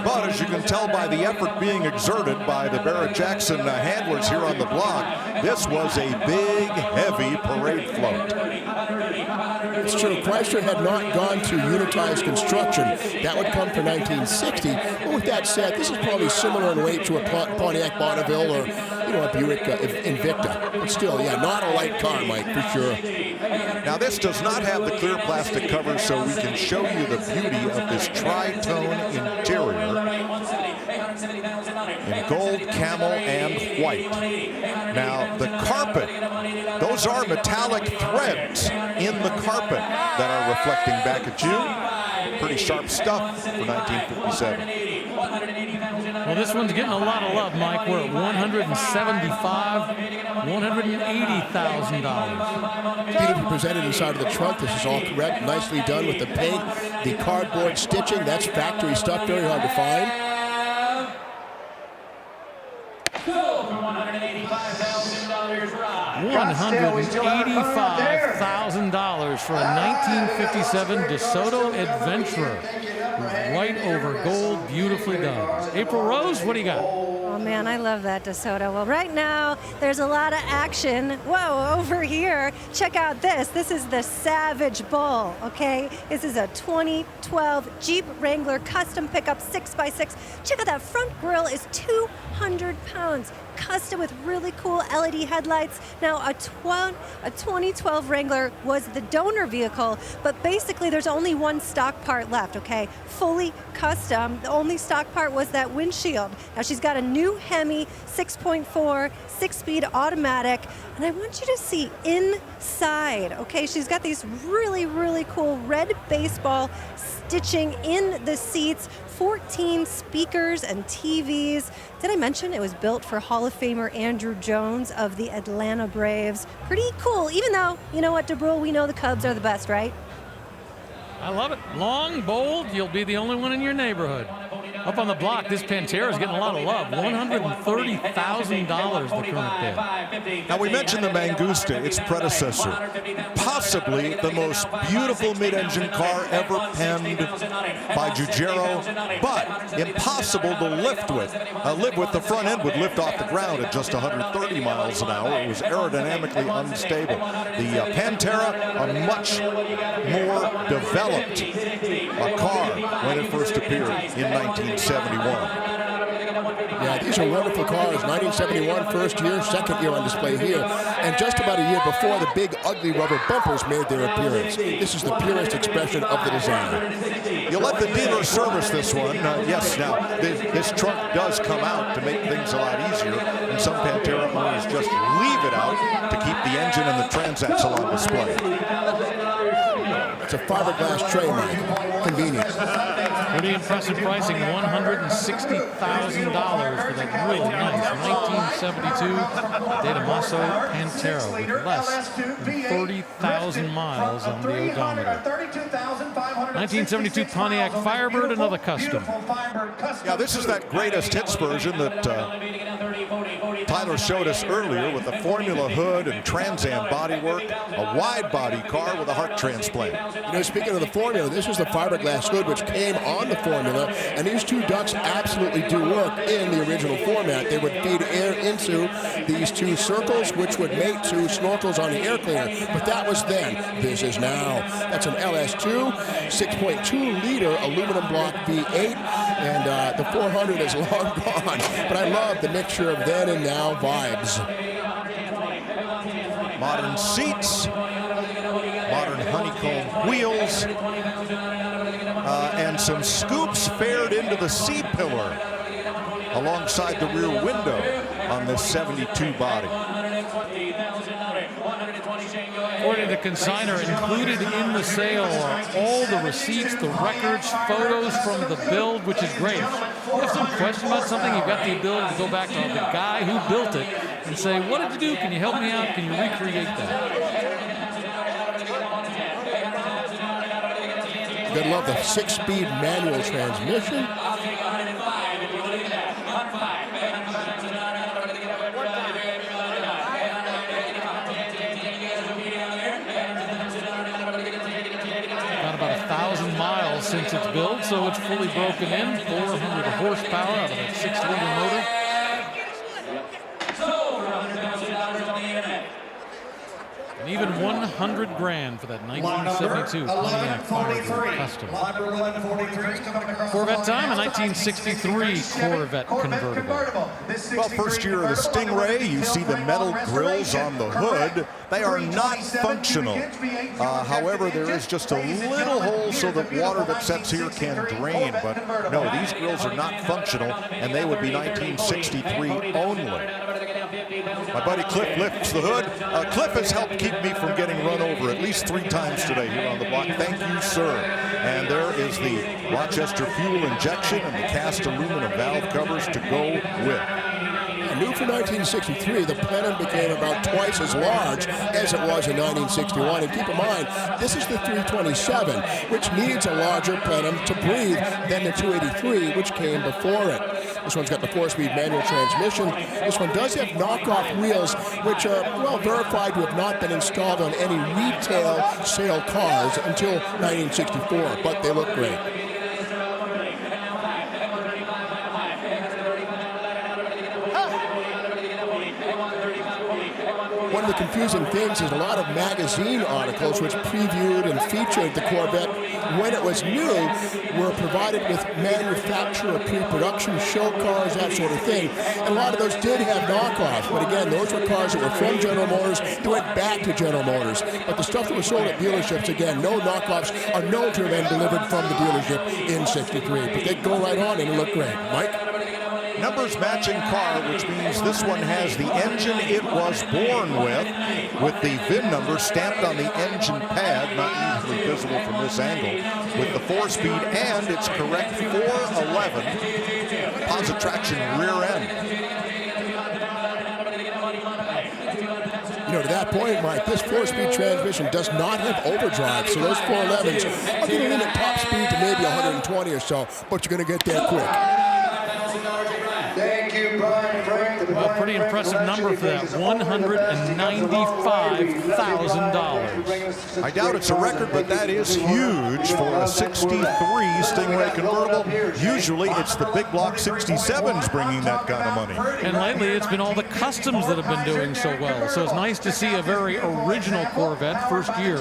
But as you can tell by the effort being exerted by the Barrett-Jackson handlers here on the block, this was a big, heavy parade float. It's true. Chrysler had not gone to unitized construction. That would come for 1960. But with that said, this is probably similar in weight to a Pontiac Bonneville or, you know, a Buick Invicta. But still, yeah, not a light car, Mike, for sure. Now, this does not have the clear plastic cover, so we can show you the beauty of this tri-tone interior in gold, camel, and white. Now, the carpet, those are metallic threads in the carpet that are reflecting back at you. Pretty sharp stuff for 1957. Well, this one's getting a lot of love, Mike. We're at $180,000. Beautifully presented inside of the trunk. This is all correct. Nicely done with the paint, the cardboard stitching. That's factory stuff. Very hard to find. $185,000 for a 1957 DeSoto Adventurer. White over gold, beautifully done. April Rose, what do you got? Oh man, I love that DeSoto. Well, right now, there's a lot of action. Whoa, over here, check out this. This is the Savage Bull, okay? This is a 2012 Jeep Wrangler custom pickup 6x6. Check out that front grille is 200 pounds. Custom with really cool LED headlights. Now, a 2012 Wrangler was the donor vehicle, but basically there's only one stock part left, okay? Fully custom. The only stock part was that windshield. Now, she's got a new Hemi 6.4 6-speed automatic, and I want you to see inside, okay? She's got these really, really cool red baseball stitching in the seats, 14 speakers and TVs. Did I mention it was built for Hall of Famer Andrew Jones of the Atlanta Braves? Pretty cool, even though, you know what, DeBrule, we know the Cubs are the best, right? I love it. Long, bold, you'll be the only one in your neighborhood. Up on the block, this Pantera is getting a lot of love. $130,000 the current bid. Now, we mentioned the Mangusta, its predecessor. Possibly the most beautiful mid-engine car ever penned by Giugiaro, but impossible to live with. The front end would lift off the ground at just 130 miles an hour. It was aerodynamically unstable. The Pantera, a much more developed car when it first appeared in 1971. Yeah, these are wonderful cars. 1971, first year, second year on display here. And just about a year before, the big, ugly rubber bumpers made their appearance. This is the purest expression of the design. You let the dealer service this one. Yes, now, this trunk does come out to make things a lot easier, and some Pantera owners just leave it out to keep the engine and the transaxle on display. It's a fiberglass tray, Mike. Convenient. Pretty impressive pricing, $160,000 for that really nice 1972 Damaso Pantera with less than 30,000 miles on the odometer. 1972 Pontiac Firebird, another custom. Yeah, this is that greatest hits version that Tyler showed us earlier with the Formula hood and Trans Am bodywork, a wide body car with a heart transplant. You know, speaking of the Formula, this was the fiberglass hood which came on the Formula, and these two ducts absolutely do work in the original format. They would feed air into these two circles, which would mate to snorkels on the air cleaner, but that was then. This is now. That's an LS2. 6.2-liter aluminum block V8, and the 400 is long gone. But I love the mixture of then and now vibes. Modern seats, modern honeycomb wheels, and some scoops fared into the C-pillar alongside the rear window on this 72 body. According to the consignor, included in the sale are all the receipts, the records, photos from the build, which is great. If you have some question about something, you've got the ability to go back to the guy who built it and say, what did you do? Can you help me out? Can you recreate that? Good love the 6-speed manual transmission. Got about 1,000 miles since its build, so it's fully broken in. 400 horsepower out of that 6-liter motor. And even 100 grand for that 1972 Pontiac Firebird Custom. Corvette time, a 1963 Corvette convertible. Well, first year of the Stingray, you see the metal grills on the hood. They are not functional. However, there is just a little hole so that water that sets here can drain. But no, these grills are not functional, and they would be 1963 only. My buddy Cliff lifts the hood. Cliff has helped keep me from getting run over at least 3 times today here on the block. Thank you, sir. And there is the Rochester fuel injection and the cast aluminum valve covers to go with. New for 1963, the plenum became about twice as large as it was in 1961. And keep in mind, this is the 327, which needs a larger plenum to breathe than the 283, which came before it. This one's got the 4-speed manual transmission. This one does have knockoff wheels, which are, well, verified to have not been installed on any retail sale cars until 1964, but they look great. One of the confusing things is a lot of magazine articles which previewed and featured the Corvette when it was new were provided with manufacturer pre-production show cars, that sort of thing. And a lot of those did have knockoffs, but again, those were cars that were from General Motors that went back to General Motors. But the stuff that was sold at dealerships, again, no knockoffs are known to have been delivered from the dealership in 63, but they go right on and look great. Mike? Numbers matching car, which means this one has the engine it was born with the VIN number stamped on the engine pad, not easily visible from this angle, with the 4-speed and its correct 411 posit traction rear end. You know, to that point, Mike, this 4-speed transmission does not have overdrive, so those 411s are getting in at top speed to maybe 120 or so, but you're going to get there quick. Thank you, Brian Frank. Well, pretty impressive number for that, $195,000. I doubt it's a record, but that is huge for a 63 Stingray convertible. Usually it's the big block 67s bringing that kind of money. And lately it's been all the customs that have been doing so well. So it's nice to see a very original Corvette, first year,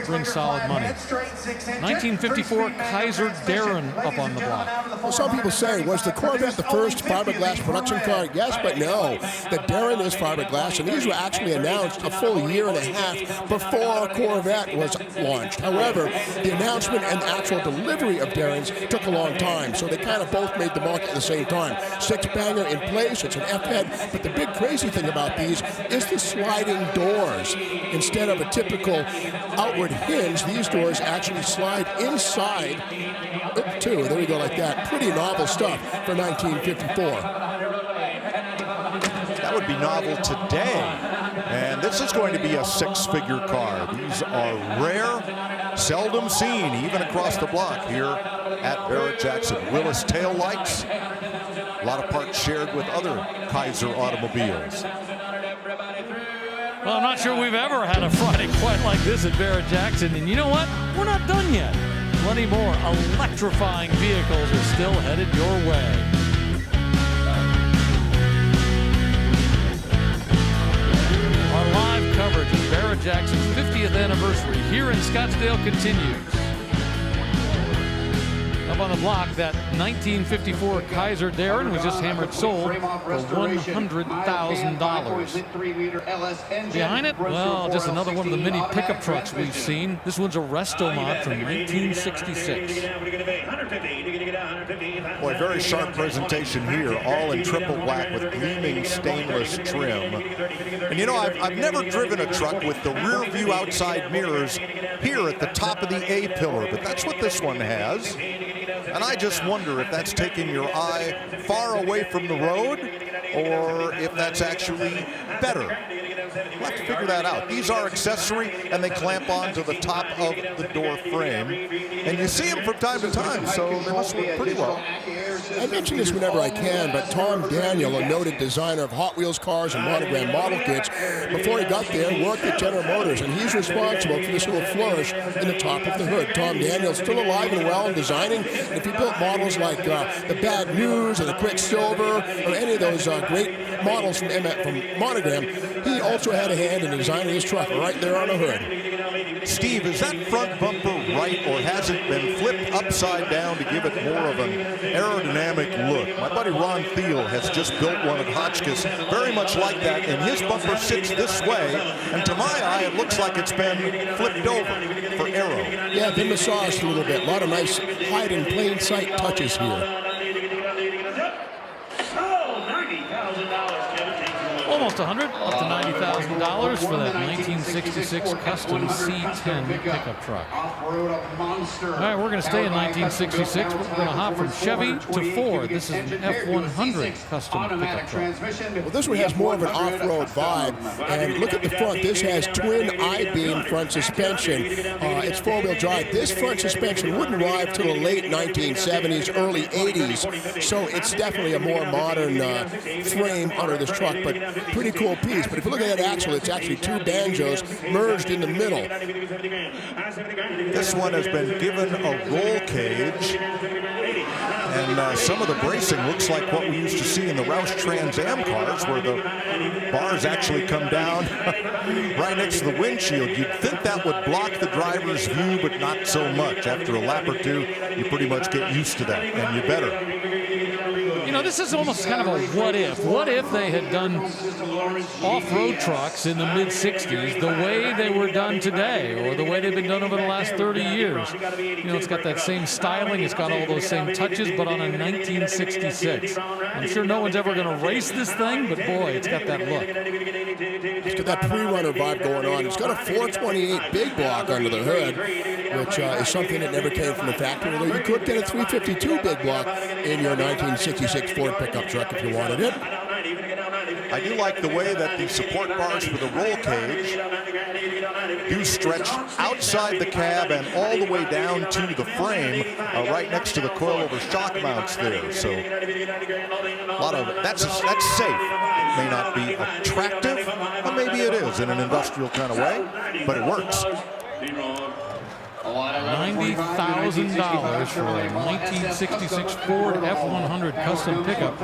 bring solid money. 1954 Kaiser Darren up on the block. Well, some people say, was the Corvette the first fiberglass production car? Yes, but no. The Darren is fiberglass, and these were actually announced a full year and a half before Corvette was launched. However, the announcement and actual delivery of Darrens took a long time, so they kind of both made the market at the same time. 6-banger in place, it's an F-head, but the big crazy thing about these is the sliding doors. Instead of a typical outward hinge, these doors actually slide inside, too. There we go, like that. Pretty novel stuff for 1954. That would be novel today. And this is going to be a 6-figure car. These are rare, seldom seen, even across the block here at Barrett-Jackson. Willis taillights, a lot of parts shared with other Kaiser automobiles. Well, I'm not sure we've ever had a Friday quite like this at Barrett-Jackson. And you know what? We're not done yet. Plenty more electrifying vehicles are still headed your way. Our live coverage of Barrett-Jackson's 50th anniversary here in Scottsdale continues. Up on the block, that 1954 Kaiser Darren was just hammered sold for $100,000. Behind it, well, just another one of the many pickup trucks we've seen. This one's a Resto Mod from 1966. Boy, very sharp presentation here, all in triple black with gleaming stainless trim. And you know, I've never driven a truck with the rear view outside mirrors here at the top of the A-pillar, but that's what this one has. And I just wonder if that's taking your eye far away from the road or if that's actually better. We'll have to figure that out. These are accessory, and they clamp onto the top of the door frame. And you see them from time to time, so they must work pretty well. I mention this whenever I can, but Tom Daniel, a noted designer of Hot Wheels cars and monogram model kits, before he got there, worked at General Motors, and he's responsible for this little flourish in the top of the hood. Tom Daniel's still alive and well and designing, and if he built models like the Bad News or the Quicksilver or any of those great models from Monogram, he also had a hand in designing this truck right there on the hood. Steve, is that front bumper right, or has it been flipped upside down to give it more of an aerodynamic look? My buddy Ron Thiel has just built one at Hotchkiss, very much like that, and his bumper sits this way, and to my eye, it looks like it's been flipped over for aero. Yeah, been massaged a little bit. A lot of nice hide in plain sight touches here. Almost $100,000, up to $90,000 for that 1966 custom C10 pickup truck. All right, we're going to stay in 1966. We're going to hop from Chevy to Ford. This is an F100 custom pickup truck. Well, this one has more of an off-road vibe. And look at the front. This has twin I-beam front suspension. It's four-wheel drive. This front suspension wouldn't arrive till the late 1970s, early 80s. So it's definitely a more modern frame under this truck, but pretty cool piece. But if you look at that axle, it's actually two banjos merged in the middle. This one has been given a roll cage, and some of the bracing looks like what we used to see in the Roush Trans Am cars, where the bars actually come down right next to the windshield. You'd think that would block the driver's view, but not so much. After a lap or two, you pretty much get used to that, and you better. You know, this is almost kind of a what if. What if they had done off-road trucks in the mid-60s the way they were done today, or the way they've been done over the last 30 years? You know, it's got that same styling, it's got all those same touches, but on a 1966. I'm sure no one's ever going to race this thing, but boy, it's got that look. It's got that pre-runner vibe going on. It's got a 428 big block under the hood, which is something that never came from the factory, although you could get a 352 big block in your 1966 Ford pickup truck if you wanted it. I do like the way that the support bars for the roll cage do stretch outside the cab and all the way down to the frame, right next to the coilover shock mounts there. So a lot of that's safe. It may not be attractive, but maybe it is in an industrial kind of way, but it works. $90,000 for a 1966 Ford F100 custom pickup,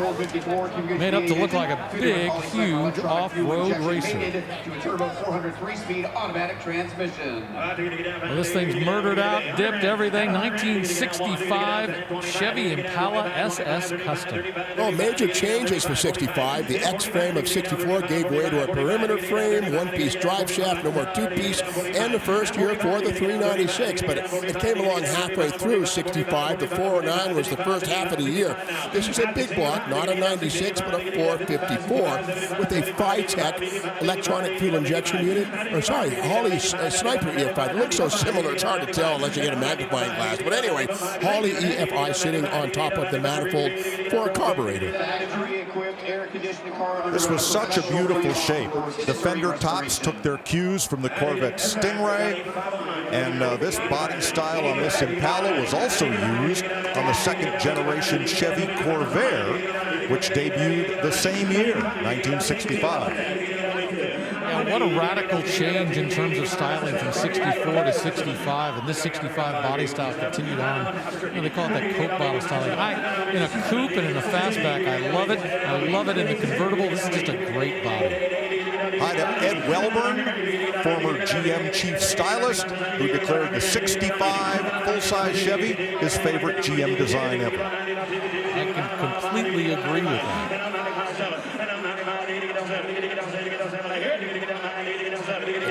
made up to look like a big, huge off-road racer. Well, this thing's murdered out, dipped everything. 1965 Chevy Impala SS Custom. Oh, major changes for 65. The X frame of 64 gave way to a perimeter frame, one-piece drive shaft, no more two-piece, and the first year for the 396. But it came along halfway through 65. The 409 was the first half of the year. This is a big block, not a 96, but a 454 with a Phi-Tech electronic fuel injection unit. Or sorry, Holley Sniper EFI. It looks so similar, it's hard to tell unless you get a magnifying glass. But anyway, Holley EFI sitting on top of the manifold for a carburetor. This was such a beautiful shape. The fender tops took their cues from the Corvette Stingray, and this body style on this Impala was also used on the second generation Chevy Corvair, which debuted the same year, 1965. Yeah, what a radical change in terms of styling from 64 to 65, and this 65 body style continued on. They call it that Coke bottle styling. In a coupe and in a fastback, I love it. I love it in the convertible. This is just a great body. Hi to Ed Welburn, former GM chief stylist, who declared the 65 full-size Chevy his favorite GM design ever. I can completely agree with that.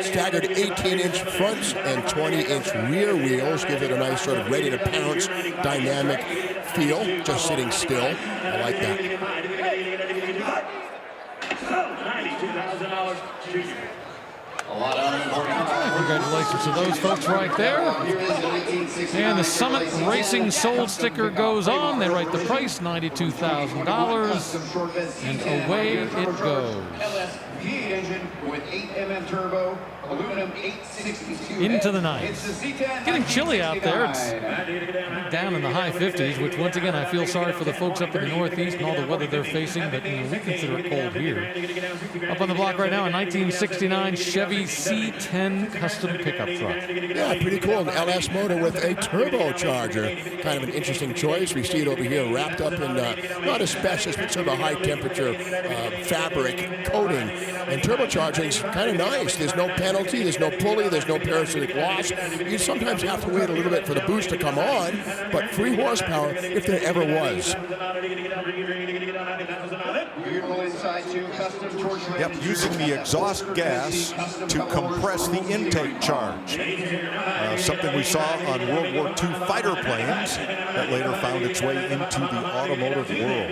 Staggered 18-inch fronts and 20-inch rear wheels give it a nice sort of ready-to-pounce dynamic feel, just sitting still. I like that. Congratulations to those folks right there. And the Summit Racing sold sticker goes on. They write the price, $92,000. And away it goes. engine with 8mm turbo, aluminum 862. Into the night. Getting chilly out there. It's down in the high 50s, which once again I feel sorry for the folks up in the Northeast and all the weather they're facing, but we consider it cold here. Up on the block right now, a 1969 Chevy C10 custom pickup truck. Yeah, pretty cool. An LS motor with a turbocharger. Kind of an interesting choice. We see it over here wrapped up in not asbestos, but sort of a high temperature fabric coating. And turbocharging's kind of nice. There's no penalty, there's no pulley, there's no parasitic loss. You sometimes have to wait a little bit for the boost to come on, but 3 horsepower if there ever was. Yep, using the exhaust gas to compress the intake charge. Something we saw on World War II fighter planes that later found its way into the automotive world.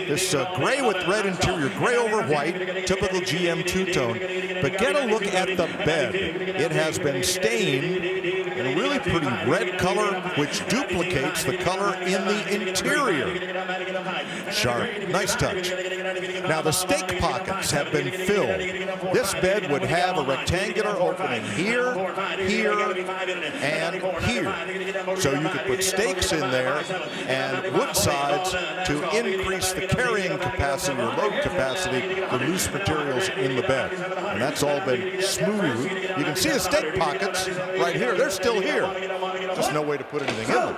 This gray with red interior, gray over white, typical GM two-tone. But get a look at the bed. It has been stained in a really pretty red color, which duplicates the color in the interior. Sharp, nice touch. Now the stake pockets have been filled. This bed would have a rectangular opening here, here, and here. So you could put stakes in there and wood sides to increase the carrying capacity or load capacity for loose materials in the bed. And that's all been smooth. You can see the stake pockets right here. They're still here. Just no way to put anything in them.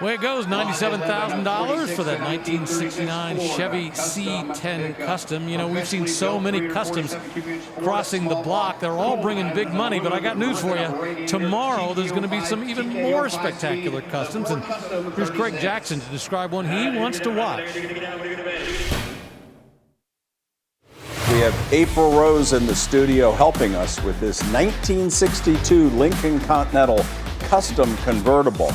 Way it goes, $97,000 for that 1969 Chevy C10 Custom. You know, we've seen so many customs crossing the block. They're all bringing big money, but I got news for you. Tomorrow, there's going to be some even more spectacular customs, and here's Craig Jackson to describe one he wants to watch. We have April Rose in the studio helping us with this 1962 Lincoln Continental Custom Convertible.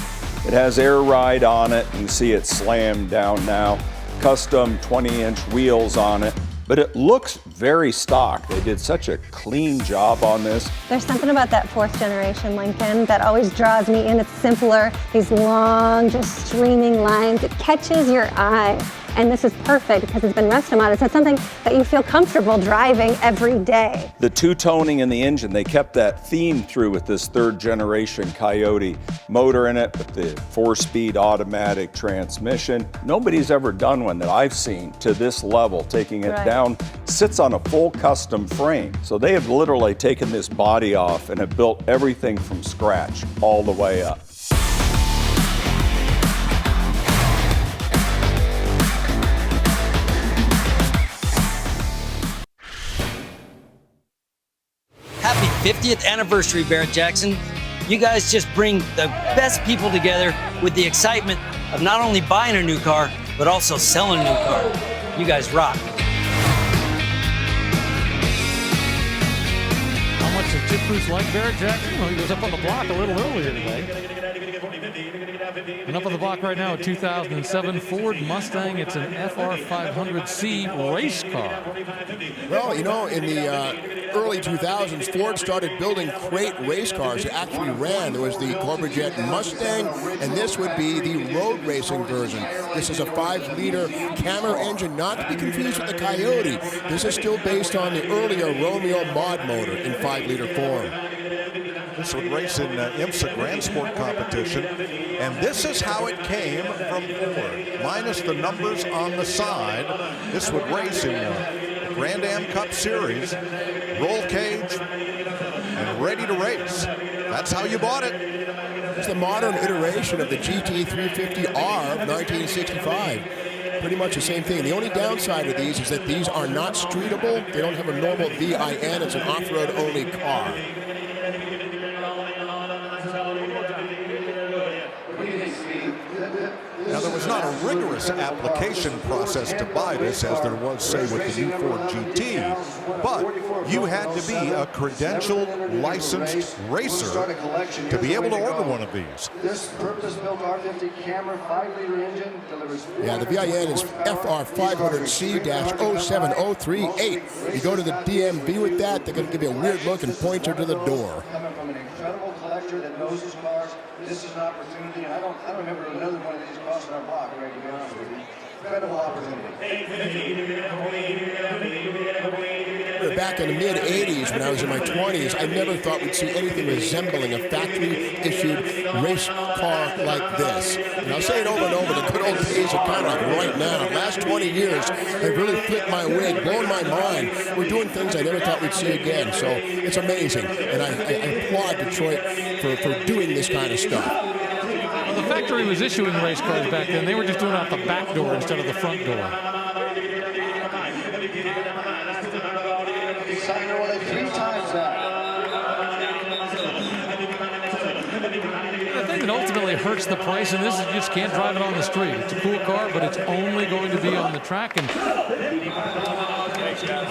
It has air ride on it. You see it slammed down now. Custom 20-inch wheels on it. But it looks very stock. They did such a clean job on this. There's something about that 4th generation Lincoln that always draws me in. It's simpler, these long, just streaming lines. It catches your eye. And this is perfect because it's been rusted modded. So it's something that you feel comfortable driving every day. The two-toning in the engine, they kept that theme through with this 3rd generation Coyote motor in it with the 4-speed automatic transmission. Nobody's ever done one that I've seen to this level, taking it down. Sits on a full custom frame. So they have literally taken this body off and have built everything from scratch all the way up. Happy 50th anniversary, Barrett Jackson. You guys just bring the best people together with the excitement of not only buying a new car, but also selling a new car. You guys rock. How much does Chip Bruce like Barrett Jackson? Well, he was up on the block a little earlier today. And up on the block right now, a 2007 Ford Mustang. It's an FR500C race car. Well, you know, in the early 2000s, Ford started building crate race cars that actually ran. There was the Corvajet Mustang, and this would be the road racing version. This is a 5-liter Cammer engine, not to be confused with the Coyote. This is still based on the earlier Romeo mod motor in 5-liter form. This would race in IMSA Grand Sport competition, and this is how it came from Ford. Minus the numbers on the side, this would race in Grand Am Cup Series, roll cage, and ready to race. That's how you bought it. It's the modern iteration of the GT350R of 1965. Pretty much the same thing. The only downside of these is that these are not streetable. They don't have a normal VIN. It's an off-road only car. Now, there was not a rigorous application process to buy this as there was, say, with the new Ford GT, but you had to be a credentialed, licensed racer to be able to order one of these. This purpose-built R50 camera 5-liter engine delivers... Yeah, the VIN is FR500C-07038. You go to the DMV with that, they're going to give you a weird look and point you to the door. Coming from an incredible collector that knows his cars, this is an opportunity, and I don't remember another one of these crossing our block, right, to be honest with you. Incredible opportunity. Back in the mid-'80s, when I was in my 20s, I never thought we'd see anything resembling a factory-issued race car like this. And I'll say it over and over, the good old days are kind of like right now. The last 20 years have really flipped my wig, blown my mind. We're doing things I never thought we'd see again, so it's amazing. And I applaud Detroit for doing this kind of stuff. Well, the factory was issuing race cars back then. They were just doing it out the back door instead of the front door. The thing that ultimately hurts the price in this is you just can't drive it on the street. It's a cool car, but it's only going to be on the track, and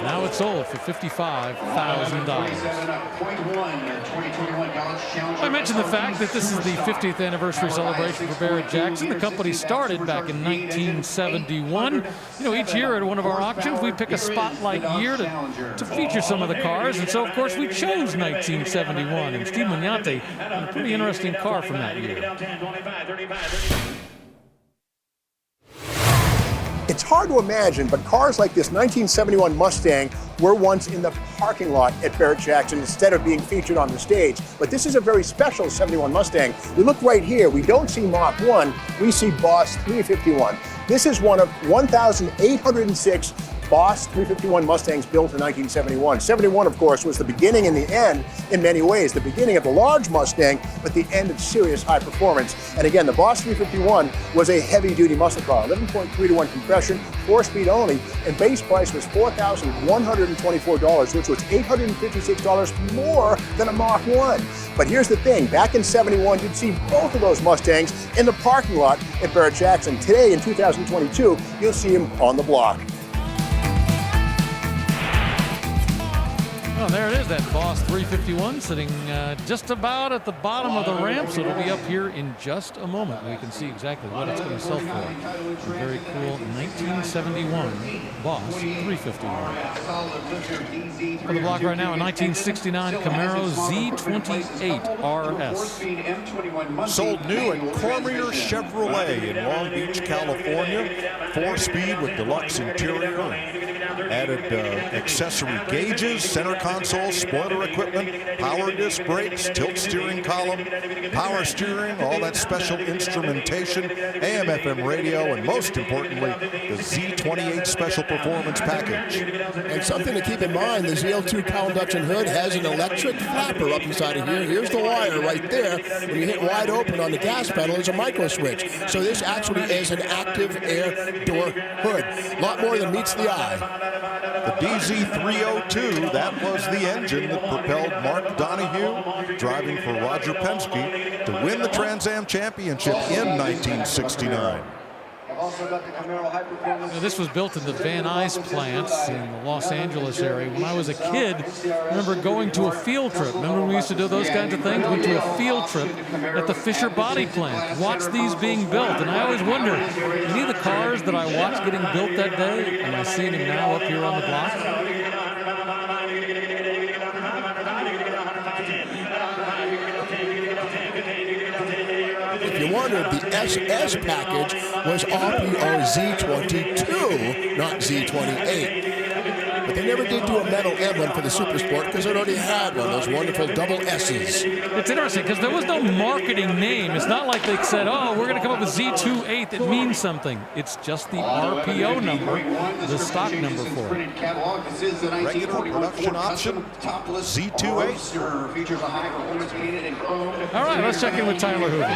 now it's sold for $55,000. I mentioned the fact that this is the 50th anniversary celebration for Barrett-Jackson. The company started back in 1971. You know, each year at one of our auctions, we pick a spotlight year to feature some of the cars. And so, of course, we chose 1971. And Steve Magnante had a pretty interesting car from that year. It's hard to imagine, but cars like this 1971 Mustang were once in the parking lot at Barrett-Jackson instead of being featured on the stage. But this is a very special 71 Mustang. We look right here, we don't see Mach 1, we see Boss 351. This is one of 1,806 Boss 351 Mustangs built in 1971. 71, of course, was the beginning and the end in many ways. The beginning of the large Mustang, but the end of serious high performance. And again, the Boss 351 was a heavy-duty muscle car, 11.3-to-1 compression, 4-speed only, and base price was $4,124, which was $856 more than a Mach 1. But here's the thing, back in 71, you'd see both of those Mustangs in the parking lot at Barrett-Jackson. Today, in 2022, you'll see them on the block. Well, there it is, that Boss 351 sitting just about at the bottom of the ramp, so it'll be up here in just a moment. We can see exactly what it's going to sell for. A very cool 1971 Boss 351. On the block right now, a 1969 Camaro Z28 RS. Sold new at Cormier Chevrolet in Long Beach, California. 4-speed with deluxe interior. Added accessory gauges, center console, spoiler equipment, power disc brakes, tilt steering column, power steering, all that special instrumentation, AM/FM radio, and most importantly, the Z28 Special Performance Package. And something to keep in mind, the ZL2 cowl induction hood has an electric flapper up inside of here. Here's the wire right there. When you hit wide open on the gas pedal, there's a micro switch. So this actually is an active air door hood. A lot more than meets the eye. The DZ302, that was the engine that propelled Mark Donohue, driving for Roger Penske, to win the Trans Am Championship in 1969. Now, this was built in the Van Nuys plants in the Los Angeles area. When I was a kid, I remember going to a field trip. Remember when we used to do those kinds of things? Went to a field trip at the Fisher Body Plant. Watched these being built, and I always wonder, any of the cars that I watched getting built that day, am I seeing them now up here on the block? If you wondered, the SS package was RPO Z22, not Z28. But they never did do a metal emblem for the Super Sport because it already had one of those wonderful double S's. It's interesting because there was no marketing name. It's not like they said, oh, we're going to come up with Z28 that means something. It's just the RPO number, the stock number for it. Regular production option, Z28. All right, let's check in with Tyler Hoover.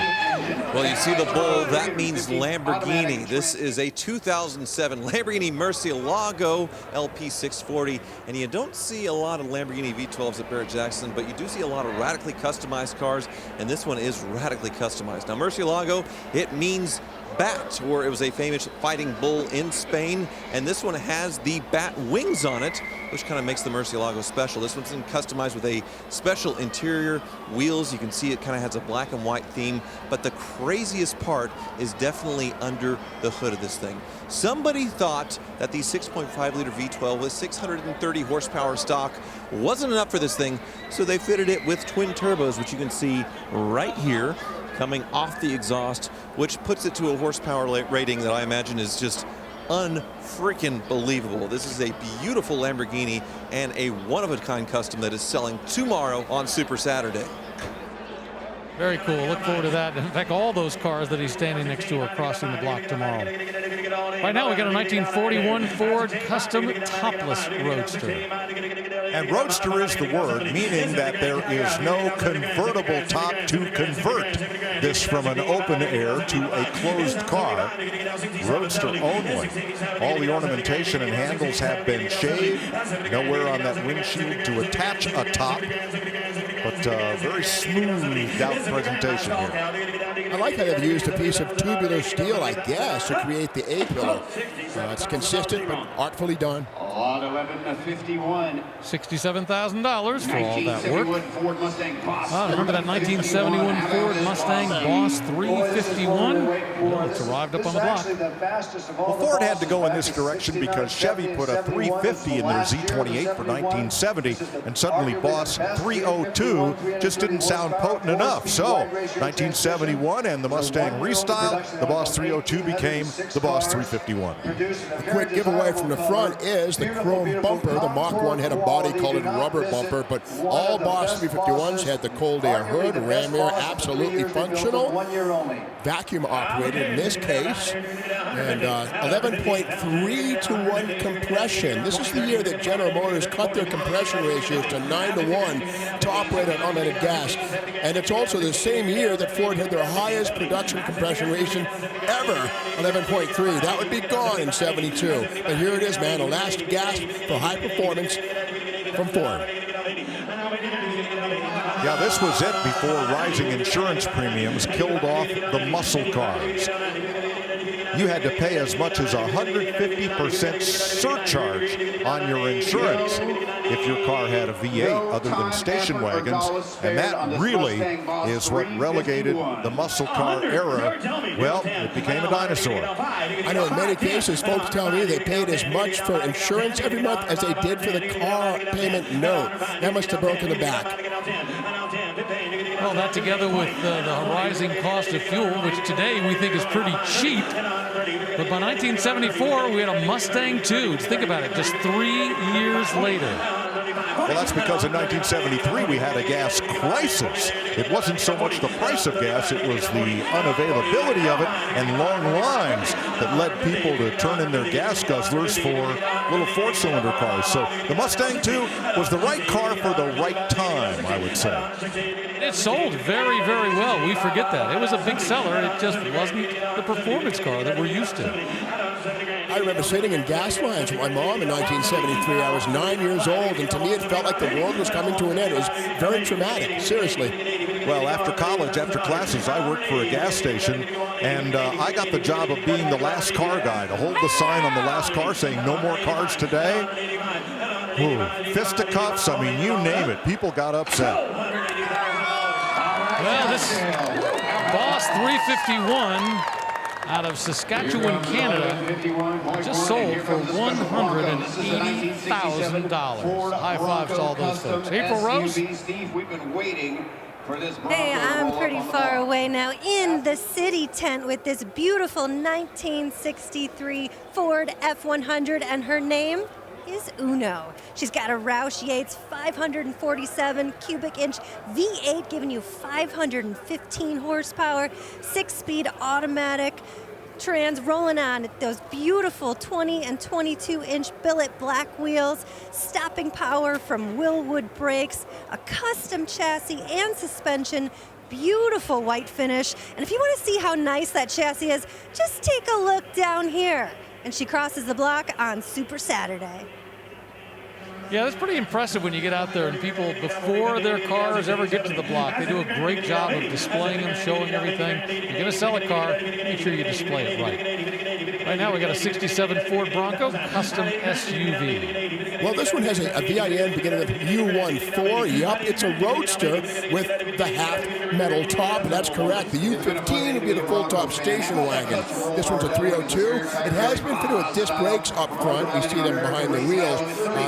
Well, you see the bull, that means Lamborghini. This is a 2007 Lamborghini Murcielago LP640, and you don't see a lot of Lamborghini V12s at Barrett-Jackson, but you do see a lot of radically customized cars, and this one is radically customized. Now, Murcielago, it means bat, or it was a famous fighting bull in Spain, and this one has the bat wings on it, which kind of makes the Murcielago special. This one's customized with a special interior, wheels. You can see it kind of has a black and white theme, but the craziest part is definitely under the hood of this thing. Somebody thought that the 6.5-liter V12 with 630 horsepower stock wasn't enough for this thing, so they fitted it with twin turbos, which you can see right here, coming off the exhaust, which puts it to a horsepower rating that I imagine is just unfreaking believable. This is a beautiful Lamborghini and a one-of-a-kind custom that is selling tomorrow on Super Saturday. Very cool. Look forward to that. In fact, all those cars that he's standing next to are crossing the block tomorrow. Right now, we got a 1941 Ford Custom Topless Roadster. And Roadster is the word, meaning that there is no convertible top to convert this from an open air to a closed car. Roadster only. All the ornamentation and handles have been shaved. Nowhere on that windshield to attach a top. But very smoothed out presentation here. I like how they've used a piece of tubular steel, I guess, to create the A-pillar. It's consistent, but artfully done. On 11:51. $67,000 for all that work. Remember that 1971 Ford Mustang Boss 351? Well, it's arrived up on the block. Well, Ford had to go in this direction because Chevy put a 350 in their Z28 for 1970, and suddenly Boss 302 just didn't sound potent enough. So 1971 and the Mustang restyle, the Boss 302 became the Boss 351. A quick giveaway from the front is the chrome bumper. The Mach 1 had a body-colored rubber bumper, but all Boss 351s had the cold air hood, ram air, absolutely functional, vacuum operated in this case, and 11.3 to 1 compression. This is the year that General Motors cut their compression ratios to 9 to 1 to operate on unleaded gas, and it's also the same year that Ford had their highest production compression ratio ever, 11.3. That would be gone in 72, but here it is, man, a last gasp for high performance from Ford. Yeah, this was it before rising insurance premiums killed off the muscle cars. You had to pay as much as 150% surcharge on your insurance if your car had a V8 other than station wagons, and that really is what relegated the muscle car era. Well, it became a dinosaur. I know in many cases, folks tell me they paid as much for insurance every month as they did for the car payment note. That must have broken the back. Well, that together with the rising cost of fuel, which today we think is pretty cheap. But by 1974, we had a Mustang II. Think about it, just 3 years later. Well, that's because in 1973 we had a gas crisis. It wasn't so much the price of gas, it was the unavailability of it and long lines that led people to turn in their gas guzzlers for little four-cylinder cars. So the Mustang II was the right car for the right time, I would say. It sold very, very well. We forget that. It was a big seller. It just wasn't the performance car that we're used to. I remember sitting in gas lines with my mom in 1973. I was 9 years old, and to me it felt like the world was coming to an end. It was very traumatic, seriously. Well, after college, after classes, I worked for a gas station, and I got the job of being the last car guy, to hold the sign on the last car saying, "No more cars today." Ooh, fisticuffs, I mean, you name it. People got upset. Well, this Boss 351 out of Saskatchewan, Canada, just sold for $180,000. High fives to all those folks. April Rose? Steve, we've been waiting Hey, I'm pretty far away now in the city tent with this beautiful 1963 Ford F100, and her name is Uno. She's got a Roush Yates 547 cubic inch V8 giving you 515 horsepower, 6-speed automatic trans, rolling on those beautiful 20 and 22 inch billet black wheels, stopping power from Willwood brakes, a custom chassis and suspension, beautiful white finish. And if you want to see how nice that chassis is, just take a look down here. And she crosses the block on Super Saturday. Yeah, that's pretty impressive when you get out there and people, before their cars ever get to the block, they do a great job of displaying them, showing everything. You're going to sell a car, make sure you display it right. Right now we got a 67 Ford Bronco Custom SUV. Well, this one has a VIN beginning with U14. Yup, it's a roadster with the half metal top, and that's correct. The U15 would be the full top station wagon. This one's a 302. It has been fitted with disc brakes up front. You see them behind the wheels.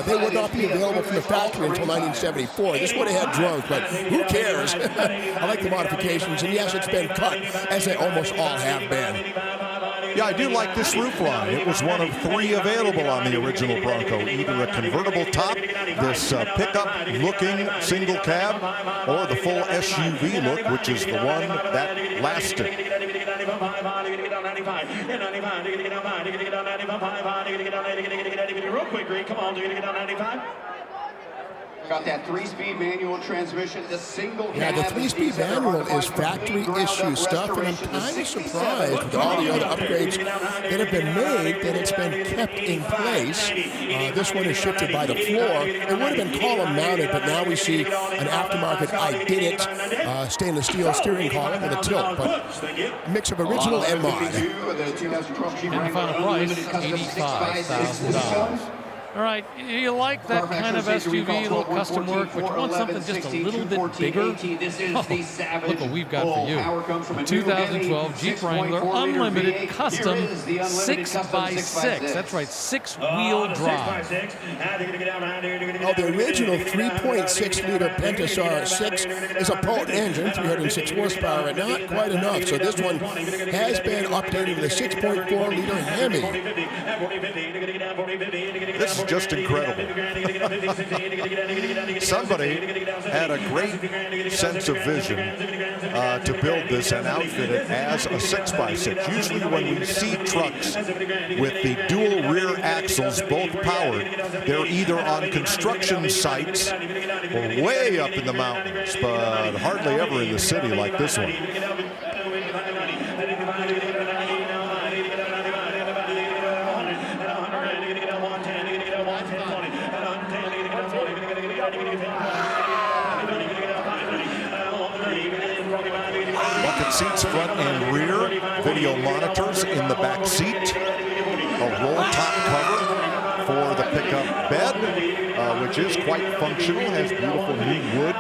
They would not be available from the factory until 1974. This would have had drunk, but who cares? I like the modifications, and yes, it's been cut, as they almost all have been. Yeah, I do like this roof line. It was one of 3 available on the original Bronco, either a convertible top, this pickup-looking single cab, or the full SUV look, which is the one that lasted. Real quick, Green, come on, do you get down 95? Got that 3-speed manual transmission, the single Yeah, the 3-speed manual is factory issue stuff, and I'm kind of surprised with all the other upgrades that have been made that it's been kept in place. This one is shifted by the floor. It would have been column mounted, but now we see an aftermarket I Did It stainless steel steering column with a tilt, but a mix of original and mod. And the final price, $85,000. All right, you like that kind of SUV, a little custom work, but you want something just a little bit bigger? Oh, look what we've got for you. 2012 Jeep Wrangler Unlimited Custom 6x6. That's right, 6-wheel drive. Oh, the original 3.6-liter Pentasar 6 is a potent engine, 306 horsepower, and not quite enough. So this one has been updated with a 6.4-liter Hemi. This is just incredible. Somebody had a great sense of vision to build this and outfit it as a 6x6. Usually when we see trucks with the dual rear axles, both powered, they're either on construction sites or way up in the mountains, but hardly ever in the city like this one. Bucket seats front and rear, video monitors in the back seat, a roll top cover for the pickup bed, which is quite functional, has beautiful new wood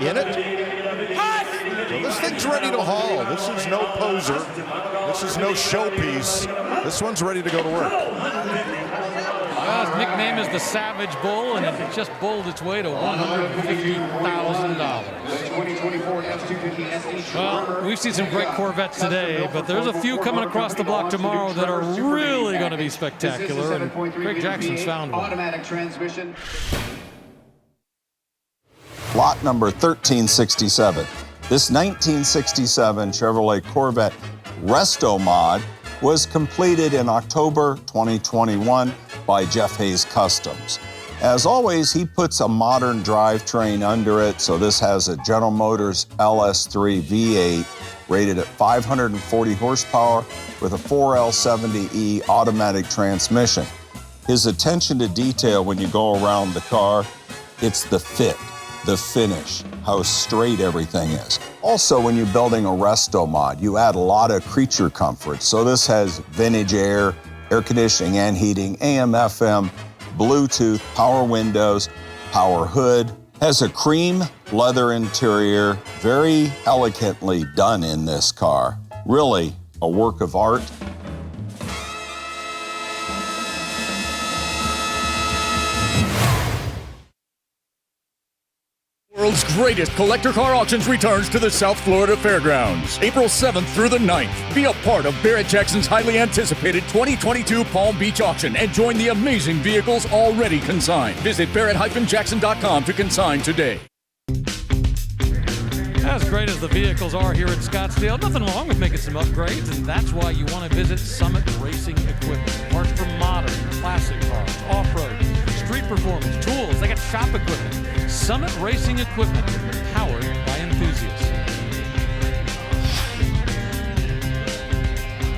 in it. So this thing's ready to haul. This is no poser. This is no showpiece. This one's ready to go to work. Well, his nickname is the Savage Bull, and it just bowled its way to $150,000. Well, we've seen some great Corvettes today, but there's a few coming across the block tomorrow that are really going to be spectacular, and Craig Jackson's found one. Automatic transmission. Lot number 1367. This 1967 Chevrolet Corvette Resto Mod was completed in October 2021 by Jeff Hayes Customs. As always, he puts a modern drivetrain under it, so this has a General Motors LS3 V8 rated at 540 horsepower with a 4L70E automatic transmission. His attention to detail when you go around the car, it's the fit, the finish, how straight everything is. Also, when you're building a Resto Mod, you add a lot of creature comfort. So this has vintage air conditioning and heating, AM, FM, Bluetooth, power windows, power hood, has a cream leather interior, very elegantly done in this car. Really a work of art. world's greatest collector car auctions returns to the South Florida Fairgrounds, April 7th through the 9th. Be a part of Barrett-Jackson's highly anticipated 2022 Palm Beach auction and join the amazing vehicles already consigned. Visit Barrett-Jackson.com to consign today. As great as the vehicles are here in Scottsdale, nothing wrong with making some upgrades, and that's why you want to visit Summit Racing Equipment. Parts for modern, classic cars, off-road, street performance, tools. They got shop equipment. Summit Racing Equipment, powered by enthusiasts.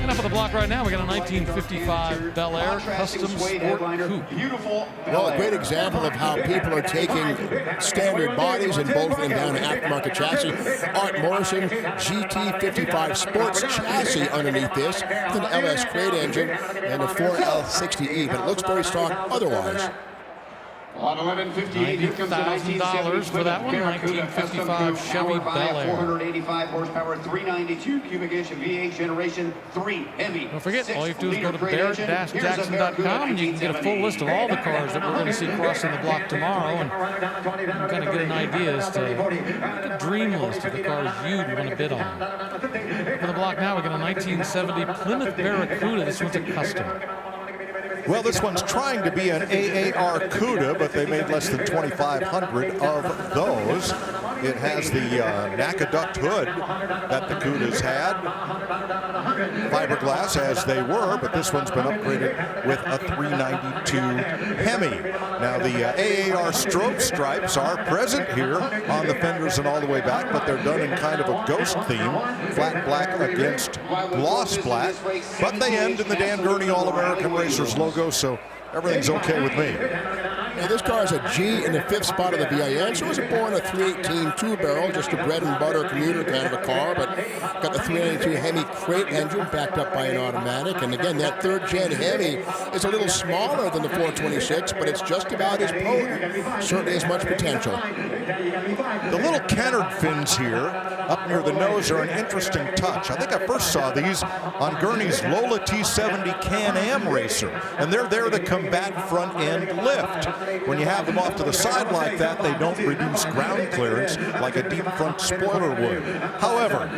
And up on the block right now, we got a 1955 Bel Air Custom Sport Coupe. Well, a great example of how people are taking standard bodies and bolting them down to aftermarket chassis. Art Morrison GT55 Sports chassis underneath this, with an LS crate engine and a 4L60E, but it looks very stock otherwise. On 11:58, here comes the $90,000 for that one, 1955 Chevy Bel Air. 485 horsepower, 392 cubic inch V8 generation 3 Hemi. Don't forget, all you have to do is go to Barrett-Jackson.com and you can get a full list of all the cars that we're going to see crossing the block tomorrow and kind of get an idea as to a dream list of the cars you'd want to bid on. For the block now, we got a 1970 Plymouth Barracuda. This one's a custom. Well, this one's trying to be an AAR CUDA, but they made less than 2,500 of those. It has the NACA duct hood that the CUDAs had. Fiberglass as they were, but this one's been upgraded with a 392 Hemi. Now, the AAR strobe stripes are present here on the fenders and all the way back, but they're done in kind of a ghost theme, flat black against gloss black, but they end in the Dan Gurney All-American Racers logo, so everything's okay with me. Now, this car is a G in the 5th spot of the VIN, so it was born a 318 two-barrel, just a bread and butter commuter kind of a car, but got the 392 Hemi crate engine backed up by an automatic. And again, that 3rd-gen Hemi is a little smaller than the 426, but it's just about as potent. Certainly has much potential. The little canard fins here up near the nose are an interesting touch. I think I first saw these on Gurney's Lola T70 Can-Am racer, and they're there to combat front-end lift. When you have them off to the side like that, they don't reduce ground clearance like a deep front spoiler would. However,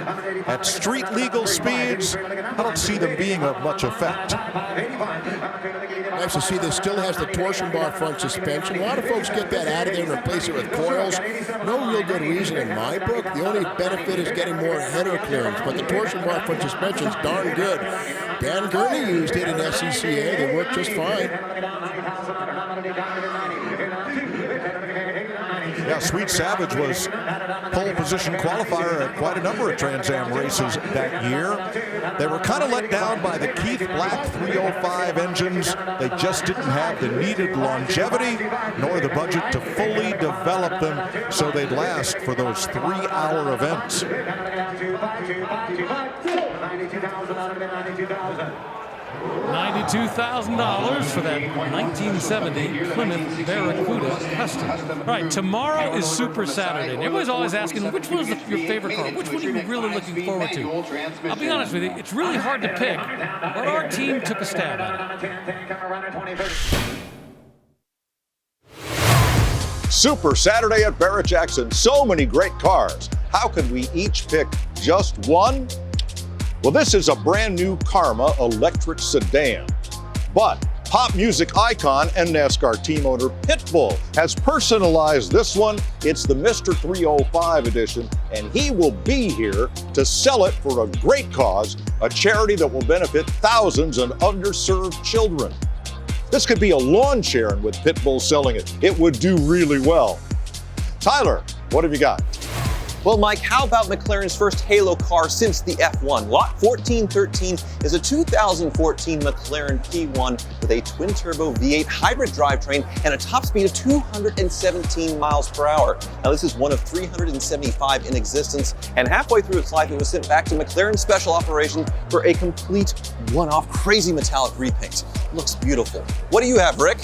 at street legal speeds, I don't see them being of much effect. Nice to see this still has the torsion bar front suspension. A lot of folks get that out of there and replace it with coils. No real good reason in my book. The only benefit is getting more header clearance, but the torsion bar front suspension is darn good. Dan Gurney used it in SCCA. They worked just fine. Yeah, Sweet Savage was pole position qualifier at quite a number of Trans Am races that year. They were kind of let down by the Keith Black 305 engines. They just didn't have the needed longevity nor the budget to fully develop them so they'd last for those 3-hour events. $92,000 for that 1970 Plymouth Barracuda Custom. All right, tomorrow is Super Saturday. And everybody's always asking, which one is your favorite car? Which one are you really looking forward to? I'll be honest with you, it's really hard to pick, but our team took a stab at it. Super Saturday at Barrett-Jackson. So many great cars. How could we each pick just one? Well, this is a brand new Karma electric sedan. But pop music icon and NASCAR team owner Pitbull has personalized this one. It's the Mr. 305 edition, and he will be here to sell it for a great cause, a charity that will benefit thousands of underserved children. This could be a lawn chair, and with Pitbull selling it, it would do really well. Tyler, what have you got? Well, Mike, how about McLaren's first Halo car since the F1? Lot 1413 is a 2014 McLaren P1 with a twin-turbo V8 hybrid drivetrain and a top speed of 217 miles per hour. Now, this is one of 375 in existence, and halfway through its life, it was sent back to McLaren Special Operations for a complete one-off crazy metallic repaint. It looks beautiful. What do you have, Rick?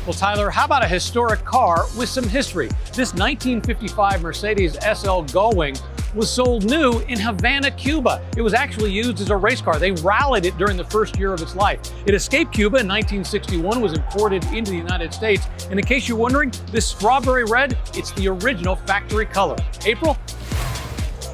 Well, Tyler, how about a historic car with some history? This 1955 Mercedes SL Gullwing was sold new in Havana, Cuba. It was actually used as a race car. They rallied it during the first year of its life. It escaped Cuba in 1961, was imported into the United States. And in case you're wondering, this strawberry red, it's the original factory color. April?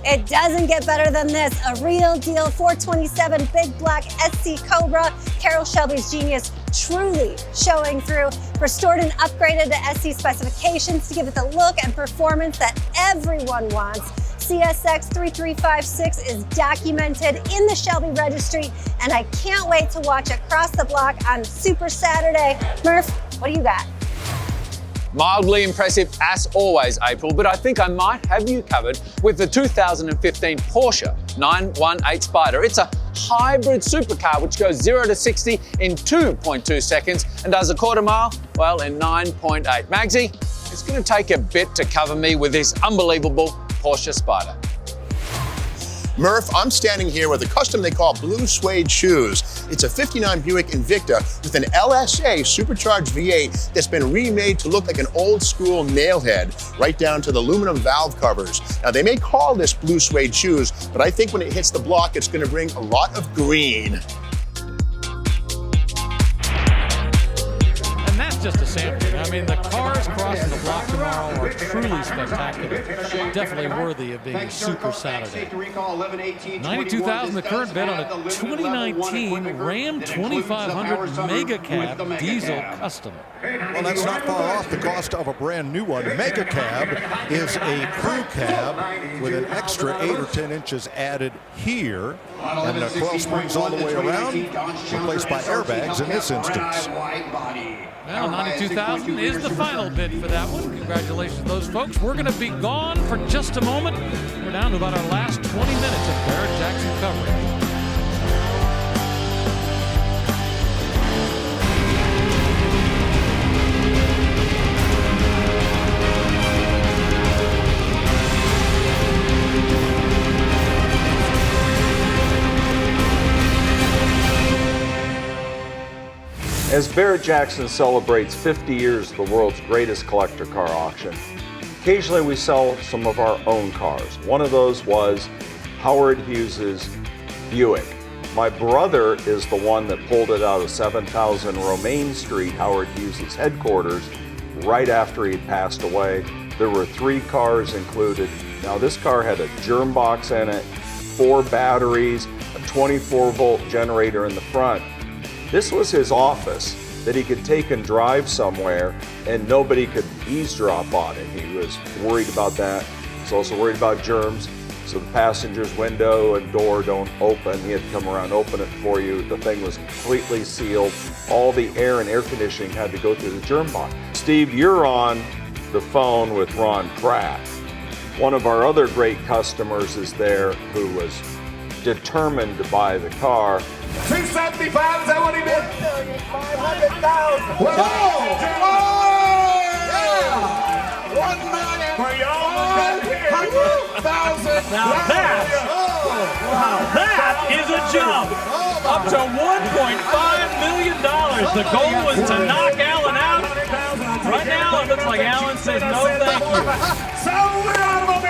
It doesn't get better than this. A real deal 427 Big Black SC Cobra. Carroll Shelby's genius truly showing through. Restored and upgraded to SC specifications to give it the look and performance that everyone wants. CSX 3356 is documented in the Shelby registry, and I can't wait to watch it cross the block on Super Saturday. Murph, what do you got? Mildly impressive as always, April, but I think I might have you covered with the 2015 Porsche 918 Spider. It's a hybrid supercar which goes 0 to 60 in 2.2 seconds and does a quarter mile, well, in 9.8. Magsy, it's going to take a bit to cover me with this unbelievable Porsche Spider. Murph, I'm standing here with a custom they call Blue Suede Shoes. It's a 59 Buick Invicta with an LSA supercharged V8 that's been remade to look like an old school nailhead, right down to the aluminum valve covers. Now, they may call this Blue Suede Shoes, but I think when it hits the block, it's going to bring a lot of green. And that's just a sampling. I mean, the cars crossing the block tomorrow are truly spectacular. Definitely worthy of being a Super Saturday. $92,000 the current bid on a 2019 Ram 2500 Mega Cab Diesel Custom. Well, that's not far off the cost of a brand new one. Mega Cab is a crew cab with an extra 8 or 10 inches added here, and the coil springs all the way around, replaced by airbags in this instance. Well, $92,000 is the final bid for that one. Congratulations to those folks. We're going to be gone for just a moment. We're down to about our last 20 minutes of Barrett-Jackson coverage. As Barrett-Jackson celebrates 50 years of the world's greatest collector car auction, occasionally we sell some of our own cars. One of those was Howard Hughes's Buick. My brother is the one that pulled it out of 7000 Romaine Street, Howard Hughes's headquarters, right after he had passed away. There were 3 cars included. Now, this car had a germ box in it, 4 batteries, a 24-volt generator in the front. This was his office that he could take and drive somewhere and nobody could eavesdrop on it. He was worried about that. He's also worried about germs, so the passenger's window and door don't open. He had to come around, open it for you. The thing was completely sealed. All the air and air conditioning had to go through the germ box. Steve, you're on the phone with Ron Pratt. One of our other great customers is there who was determined to buy the car. 275, is that what he did? 500,000. Whoa! That is a jump. Up to $1.5 million. The goal was to knock Allen out. Right now, it looks like Allen says no thank you. So we're out of a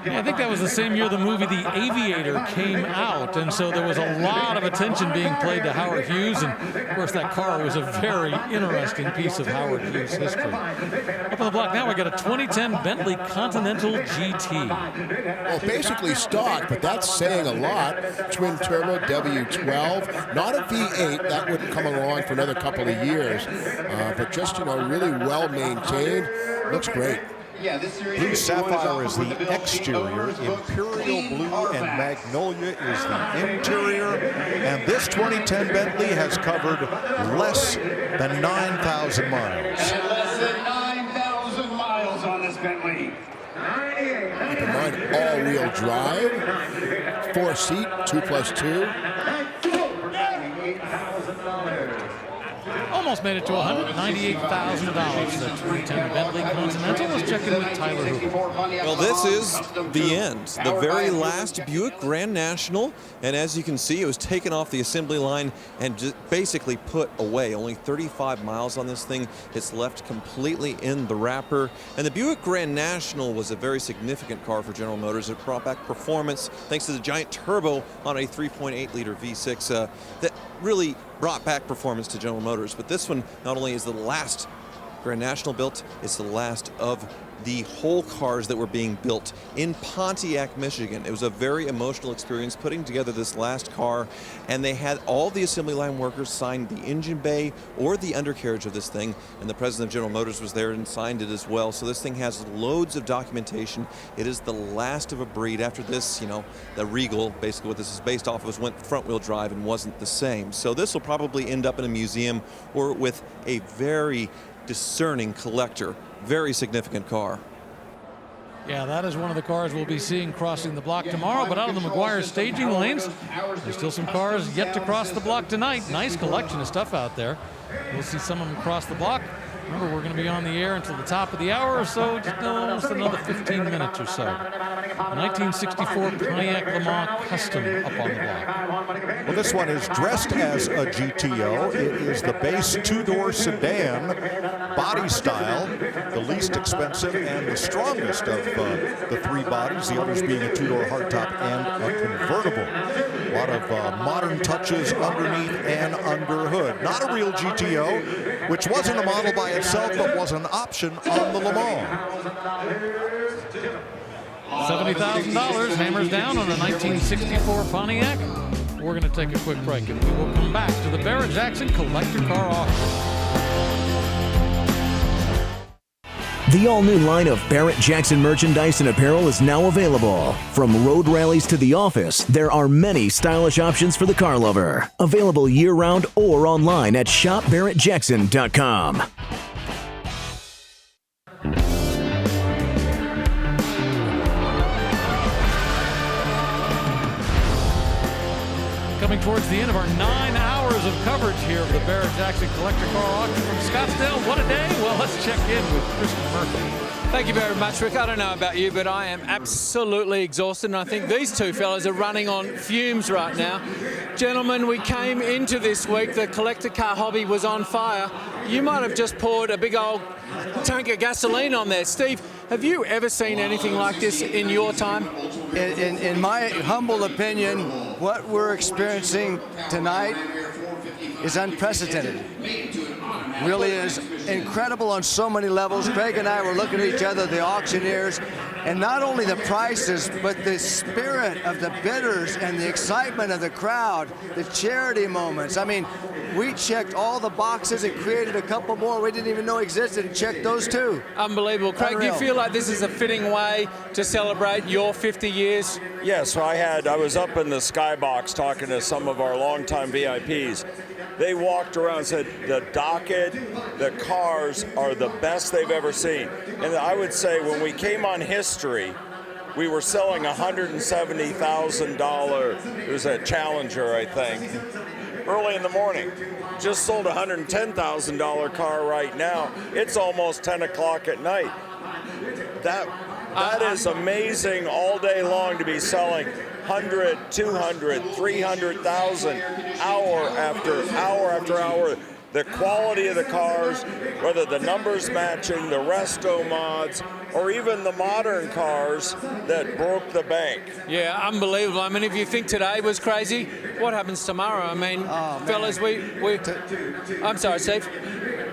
Yeah, I think that was the same year the movie The Aviator came out, and so there was a lot of attention being played to Howard Hughes, and of course that car was a very interesting piece of Howard Hughes history. Up on the block now, we got a 2010 Bentley Continental GT. Well, basically stock, but that's saying a lot. Twin turbo W12, not a V8, that wouldn't come along for another couple of years, but just, really well maintained. Looks great. Blue Sapphire is the exterior, Imperial Blue and Magnolia is the interior, and this 2010 Bentley has covered less than 9,000 miles. Less than 9,000 miles on this Bentley. Keep in mind, all-wheel drive, 4-seat, 2+2. almost made it to $198,000. The 2010 Bentley Continental. Let's check in with Tyler Hoover. Well, this is the end, the very last Buick Grand National, and as you can see, it was taken off the assembly line and just basically put away. Only 35 miles on this thing. It's left completely in the wrapper, and the Buick Grand National was a very significant car for General Motors. It brought back performance thanks to the giant turbo on a 3.8-liter V6 that really brought back performance to General Motors. But this one not only is the last Grand National built, it's the last of the whole cars that were being built in Pontiac, Michigan. It was a very emotional experience putting together this last car, and they had all the assembly line workers sign the engine bay or the undercarriage of this thing, and the president of General Motors was there and signed it as well. So this thing has loads of documentation. It is the last of a breed. After this, you know, the Regal, basically what this is based off of, went front-wheel drive and wasn't the same. So this will probably end up in a museum or with a very discerning collector. Very significant car. Yeah, that is one of the cars we'll be seeing crossing the block tomorrow, but out of the McGuire staging lanes, there's still some cars yet to cross the block tonight. Nice collection of stuff out there. We'll see some of them cross the block. Remember, we're going to be on the air until the top of the hour or so, just almost another 15 minutes or so. 1964 Pontiac Le Mans Custom up on the block. Well, this one is dressed as a GTO. It is the base two-door sedan body style, the least expensive and the strongest of the three bodies, the others being a two-door hardtop and a convertible. A lot of modern touches underneath and under hood. Not a real GTO, which wasn't a model by itself, but was an option on the Le Mans. $70,000 hammers down on a 1964 Pontiac. We're going to take a quick break, and we will come back to the Barrett-Jackson Collector Car Auction. The all-new line of Barrett-Jackson merchandise and apparel is now available. From road rallies to the office, there are many stylish options for the car lover. Available year-round or online at shopbarrettjackson.com. Coming towards the end of our 9 hours of coverage here of the Barrett-Jackson Collector Car Auction from Scottsdale. What a day. Well, let's check in with Christian Murphy. Thank you very much, Rick. I don't know about you, but I am absolutely exhausted, and I think these two fellas are running on fumes right now. Gentlemen, we came into this week, the collector car hobby was on fire. You might have just poured a big old tank of gasoline on there. Steve, have you ever seen anything like this in your time? In my humble opinion, what we're experiencing tonight is unprecedented. Really is incredible on so many levels. Craig and I were looking at each other, the auctioneers, and not only the prices, but the spirit of the bidders and the excitement of the crowd, the charity moments. I mean, we checked all the boxes and created a couple more we didn't even know existed and checked those too. Unbelievable. Craig, do you feel like this is a fitting way to celebrate your 50 years? Yes, I was up in the skybox talking to some of our longtime VIPs. They walked around and said the docket, the cars are the best they've ever seen. And I would say when we came on History, we were selling $170,000. It was a Challenger, I think, early in the morning. Just sold a $110,000 car right now. It's almost 10 o'clock at night. That is amazing all day long to be selling 100, 200, 300,000 hour after hour after hour. The quality of the cars, whether the numbers matching, the resto mods, or even the modern cars that broke the bank. Yeah, unbelievable. I mean, if you think today was crazy, what happens tomorrow? I mean, fellas, I'm sorry, Steve.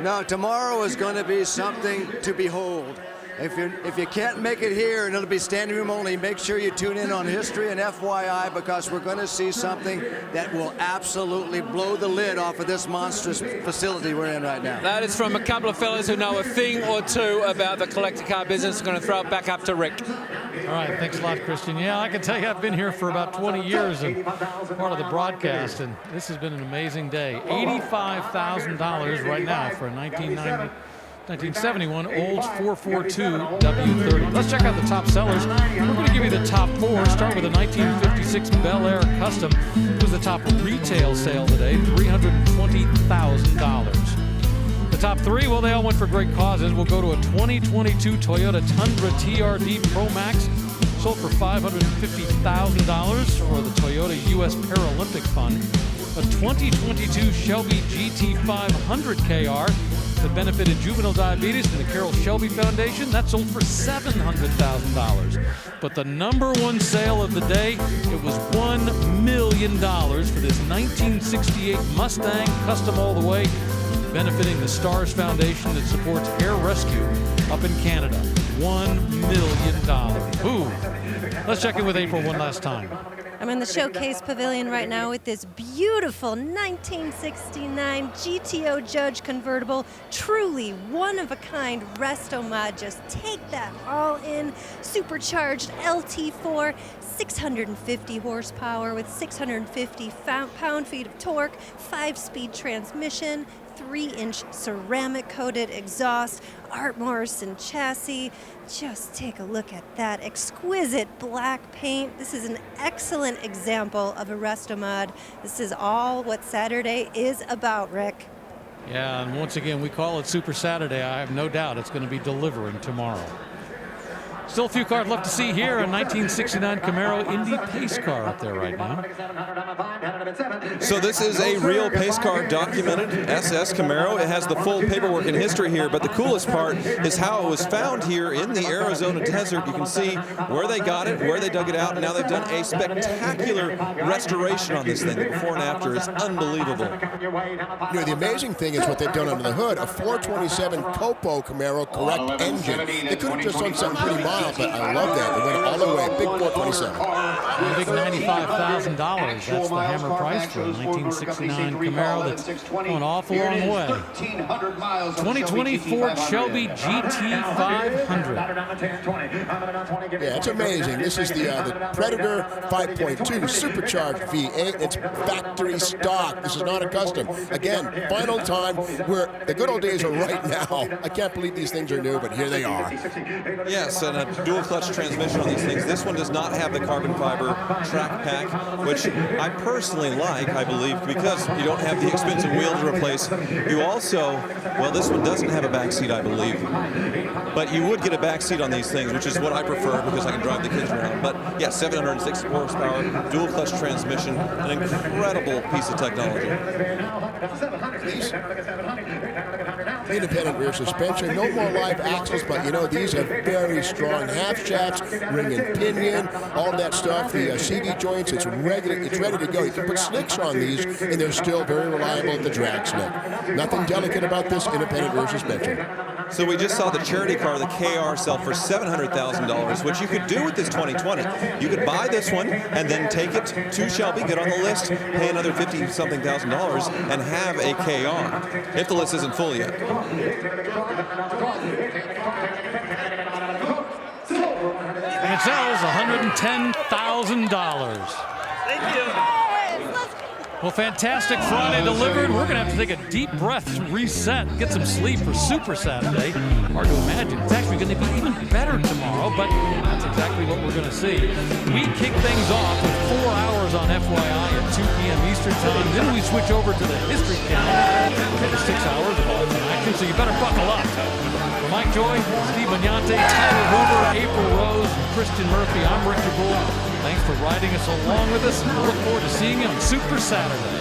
No, tomorrow is going to be something to behold. If you can't make it here, and it'll be standing room only, make sure you tune in on History and FYI, because we're going to see something that will absolutely blow the lid off of this monstrous facility we're in right now. That is from a couple of fellas who know a thing or two about the collector car business. I'm going to throw it back up to Rick. All right, thanks a lot, Christian. Yeah, I can tell you I've been here for about 20 years and part of the broadcast, and this has been an amazing day. $85,000 right now for a 1971 Olds 442 W30. Let's check out the top sellers. We're going to give you the top four. Start with a 1956 Bel Air Custom. It was the top retail sale today, $320,000. top three, well, they all went for great causes. We'll go to a 2022 Toyota Tundra TRD Pro Max, sold for $550,000 for the Toyota U.S. Paralympic Fund. A 2022 Shelby GT500 KR that benefited juvenile diabetes and the Carroll Shelby Foundation, that sold for $700,000. But the number one sale of the day, it was $1 million for this 1968 Mustang, custom all the way, benefiting the Stars Foundation that supports air rescue up in Canada. $1 million. Ooh. Let's check in with April one last time. I'm in the Showcase Pavilion right now with this beautiful 1969 GTO Judge convertible. Truly one-of-a-kind resto mod. Just take that all in. Supercharged LT4, 650 horsepower with 650 pound-feet of torque, 5-speed transmission, 3-inch ceramic-coated exhaust, Art Morrison chassis. Just take a look at that exquisite black paint. This is an excellent example of a resto mod. This is all what Saturday is about, Rick. Yeah, and once again, we call it Super Saturday. I have no doubt it's going to be delivering tomorrow. Still a few cars left to see here. A 1969 Camaro Indy pace car up there right now. So this is a real pace car documented SS Camaro. It has the full paperwork and history here, but the coolest part is how it was found here in the Arizona desert. You can see where they got it, where they dug it out, and now they've done a spectacular restoration on this thing. The before and after is unbelievable. You know, the amazing thing is what they've done under the hood. A 427 Copo Camaro correct engine. They could have just done something pretty mild, but I love that. They went all the way. Big 427. A big $95,000. That's the hammer price for a 1969 Camaro that's going an awful long way. 2020 Ford Shelby GT500. Yeah, it's amazing. This is the Predator 5.2 supercharged V8. It's factory stock. This is not a custom. Again, final time where the good old days are right now. I can't believe these things are new, but here they are. Yes, and a dual clutch transmission on these things. This one does not have the carbon fiber track pack, which I personally like, I believe, because you don't have the expensive wheel to replace. You also, well, this one doesn't have a back seat, I believe, but you would get a back seat on these things, which is what I prefer because I can drive the kids around. But yeah, 760 horsepower, dual clutch transmission, an incredible piece of technology. Independent rear suspension, no more live axles, but you know, these have very strong half shafts, ring and pinion, all that stuff. The CD joints, it's ready to go. You can put slicks on these, and they're still very reliable at the drag slick. Nothing delicate about this independent rear suspension. So we just saw the charity car, the KR, sell for $700,000, which you could do with this 2020. You could buy this one and then take it to Shelby, get on the list, pay another $50-something thousand and have a KR, if the list isn't full yet. And it sells $110,000. Thank you. Well, fantastic Friday delivered. We're going to have to take a deep breath, reset, get some sleep for Super Saturday. Hard to imagine. It's actually going to be even better tomorrow, but that's exactly what we're going to see. We kick things off with 4 hours on FYI at 2 p.m. Eastern Time. Then we switch over to the History Channel for 6 hours of all action, so you better buckle up. For Mike Joy, Steve Magnante, Tyler Hoover, April Rose, and Christian Murphy, I'm Rick DeBruhl. Thanks for riding us along with us. We'll look forward to seeing you on Super Saturday.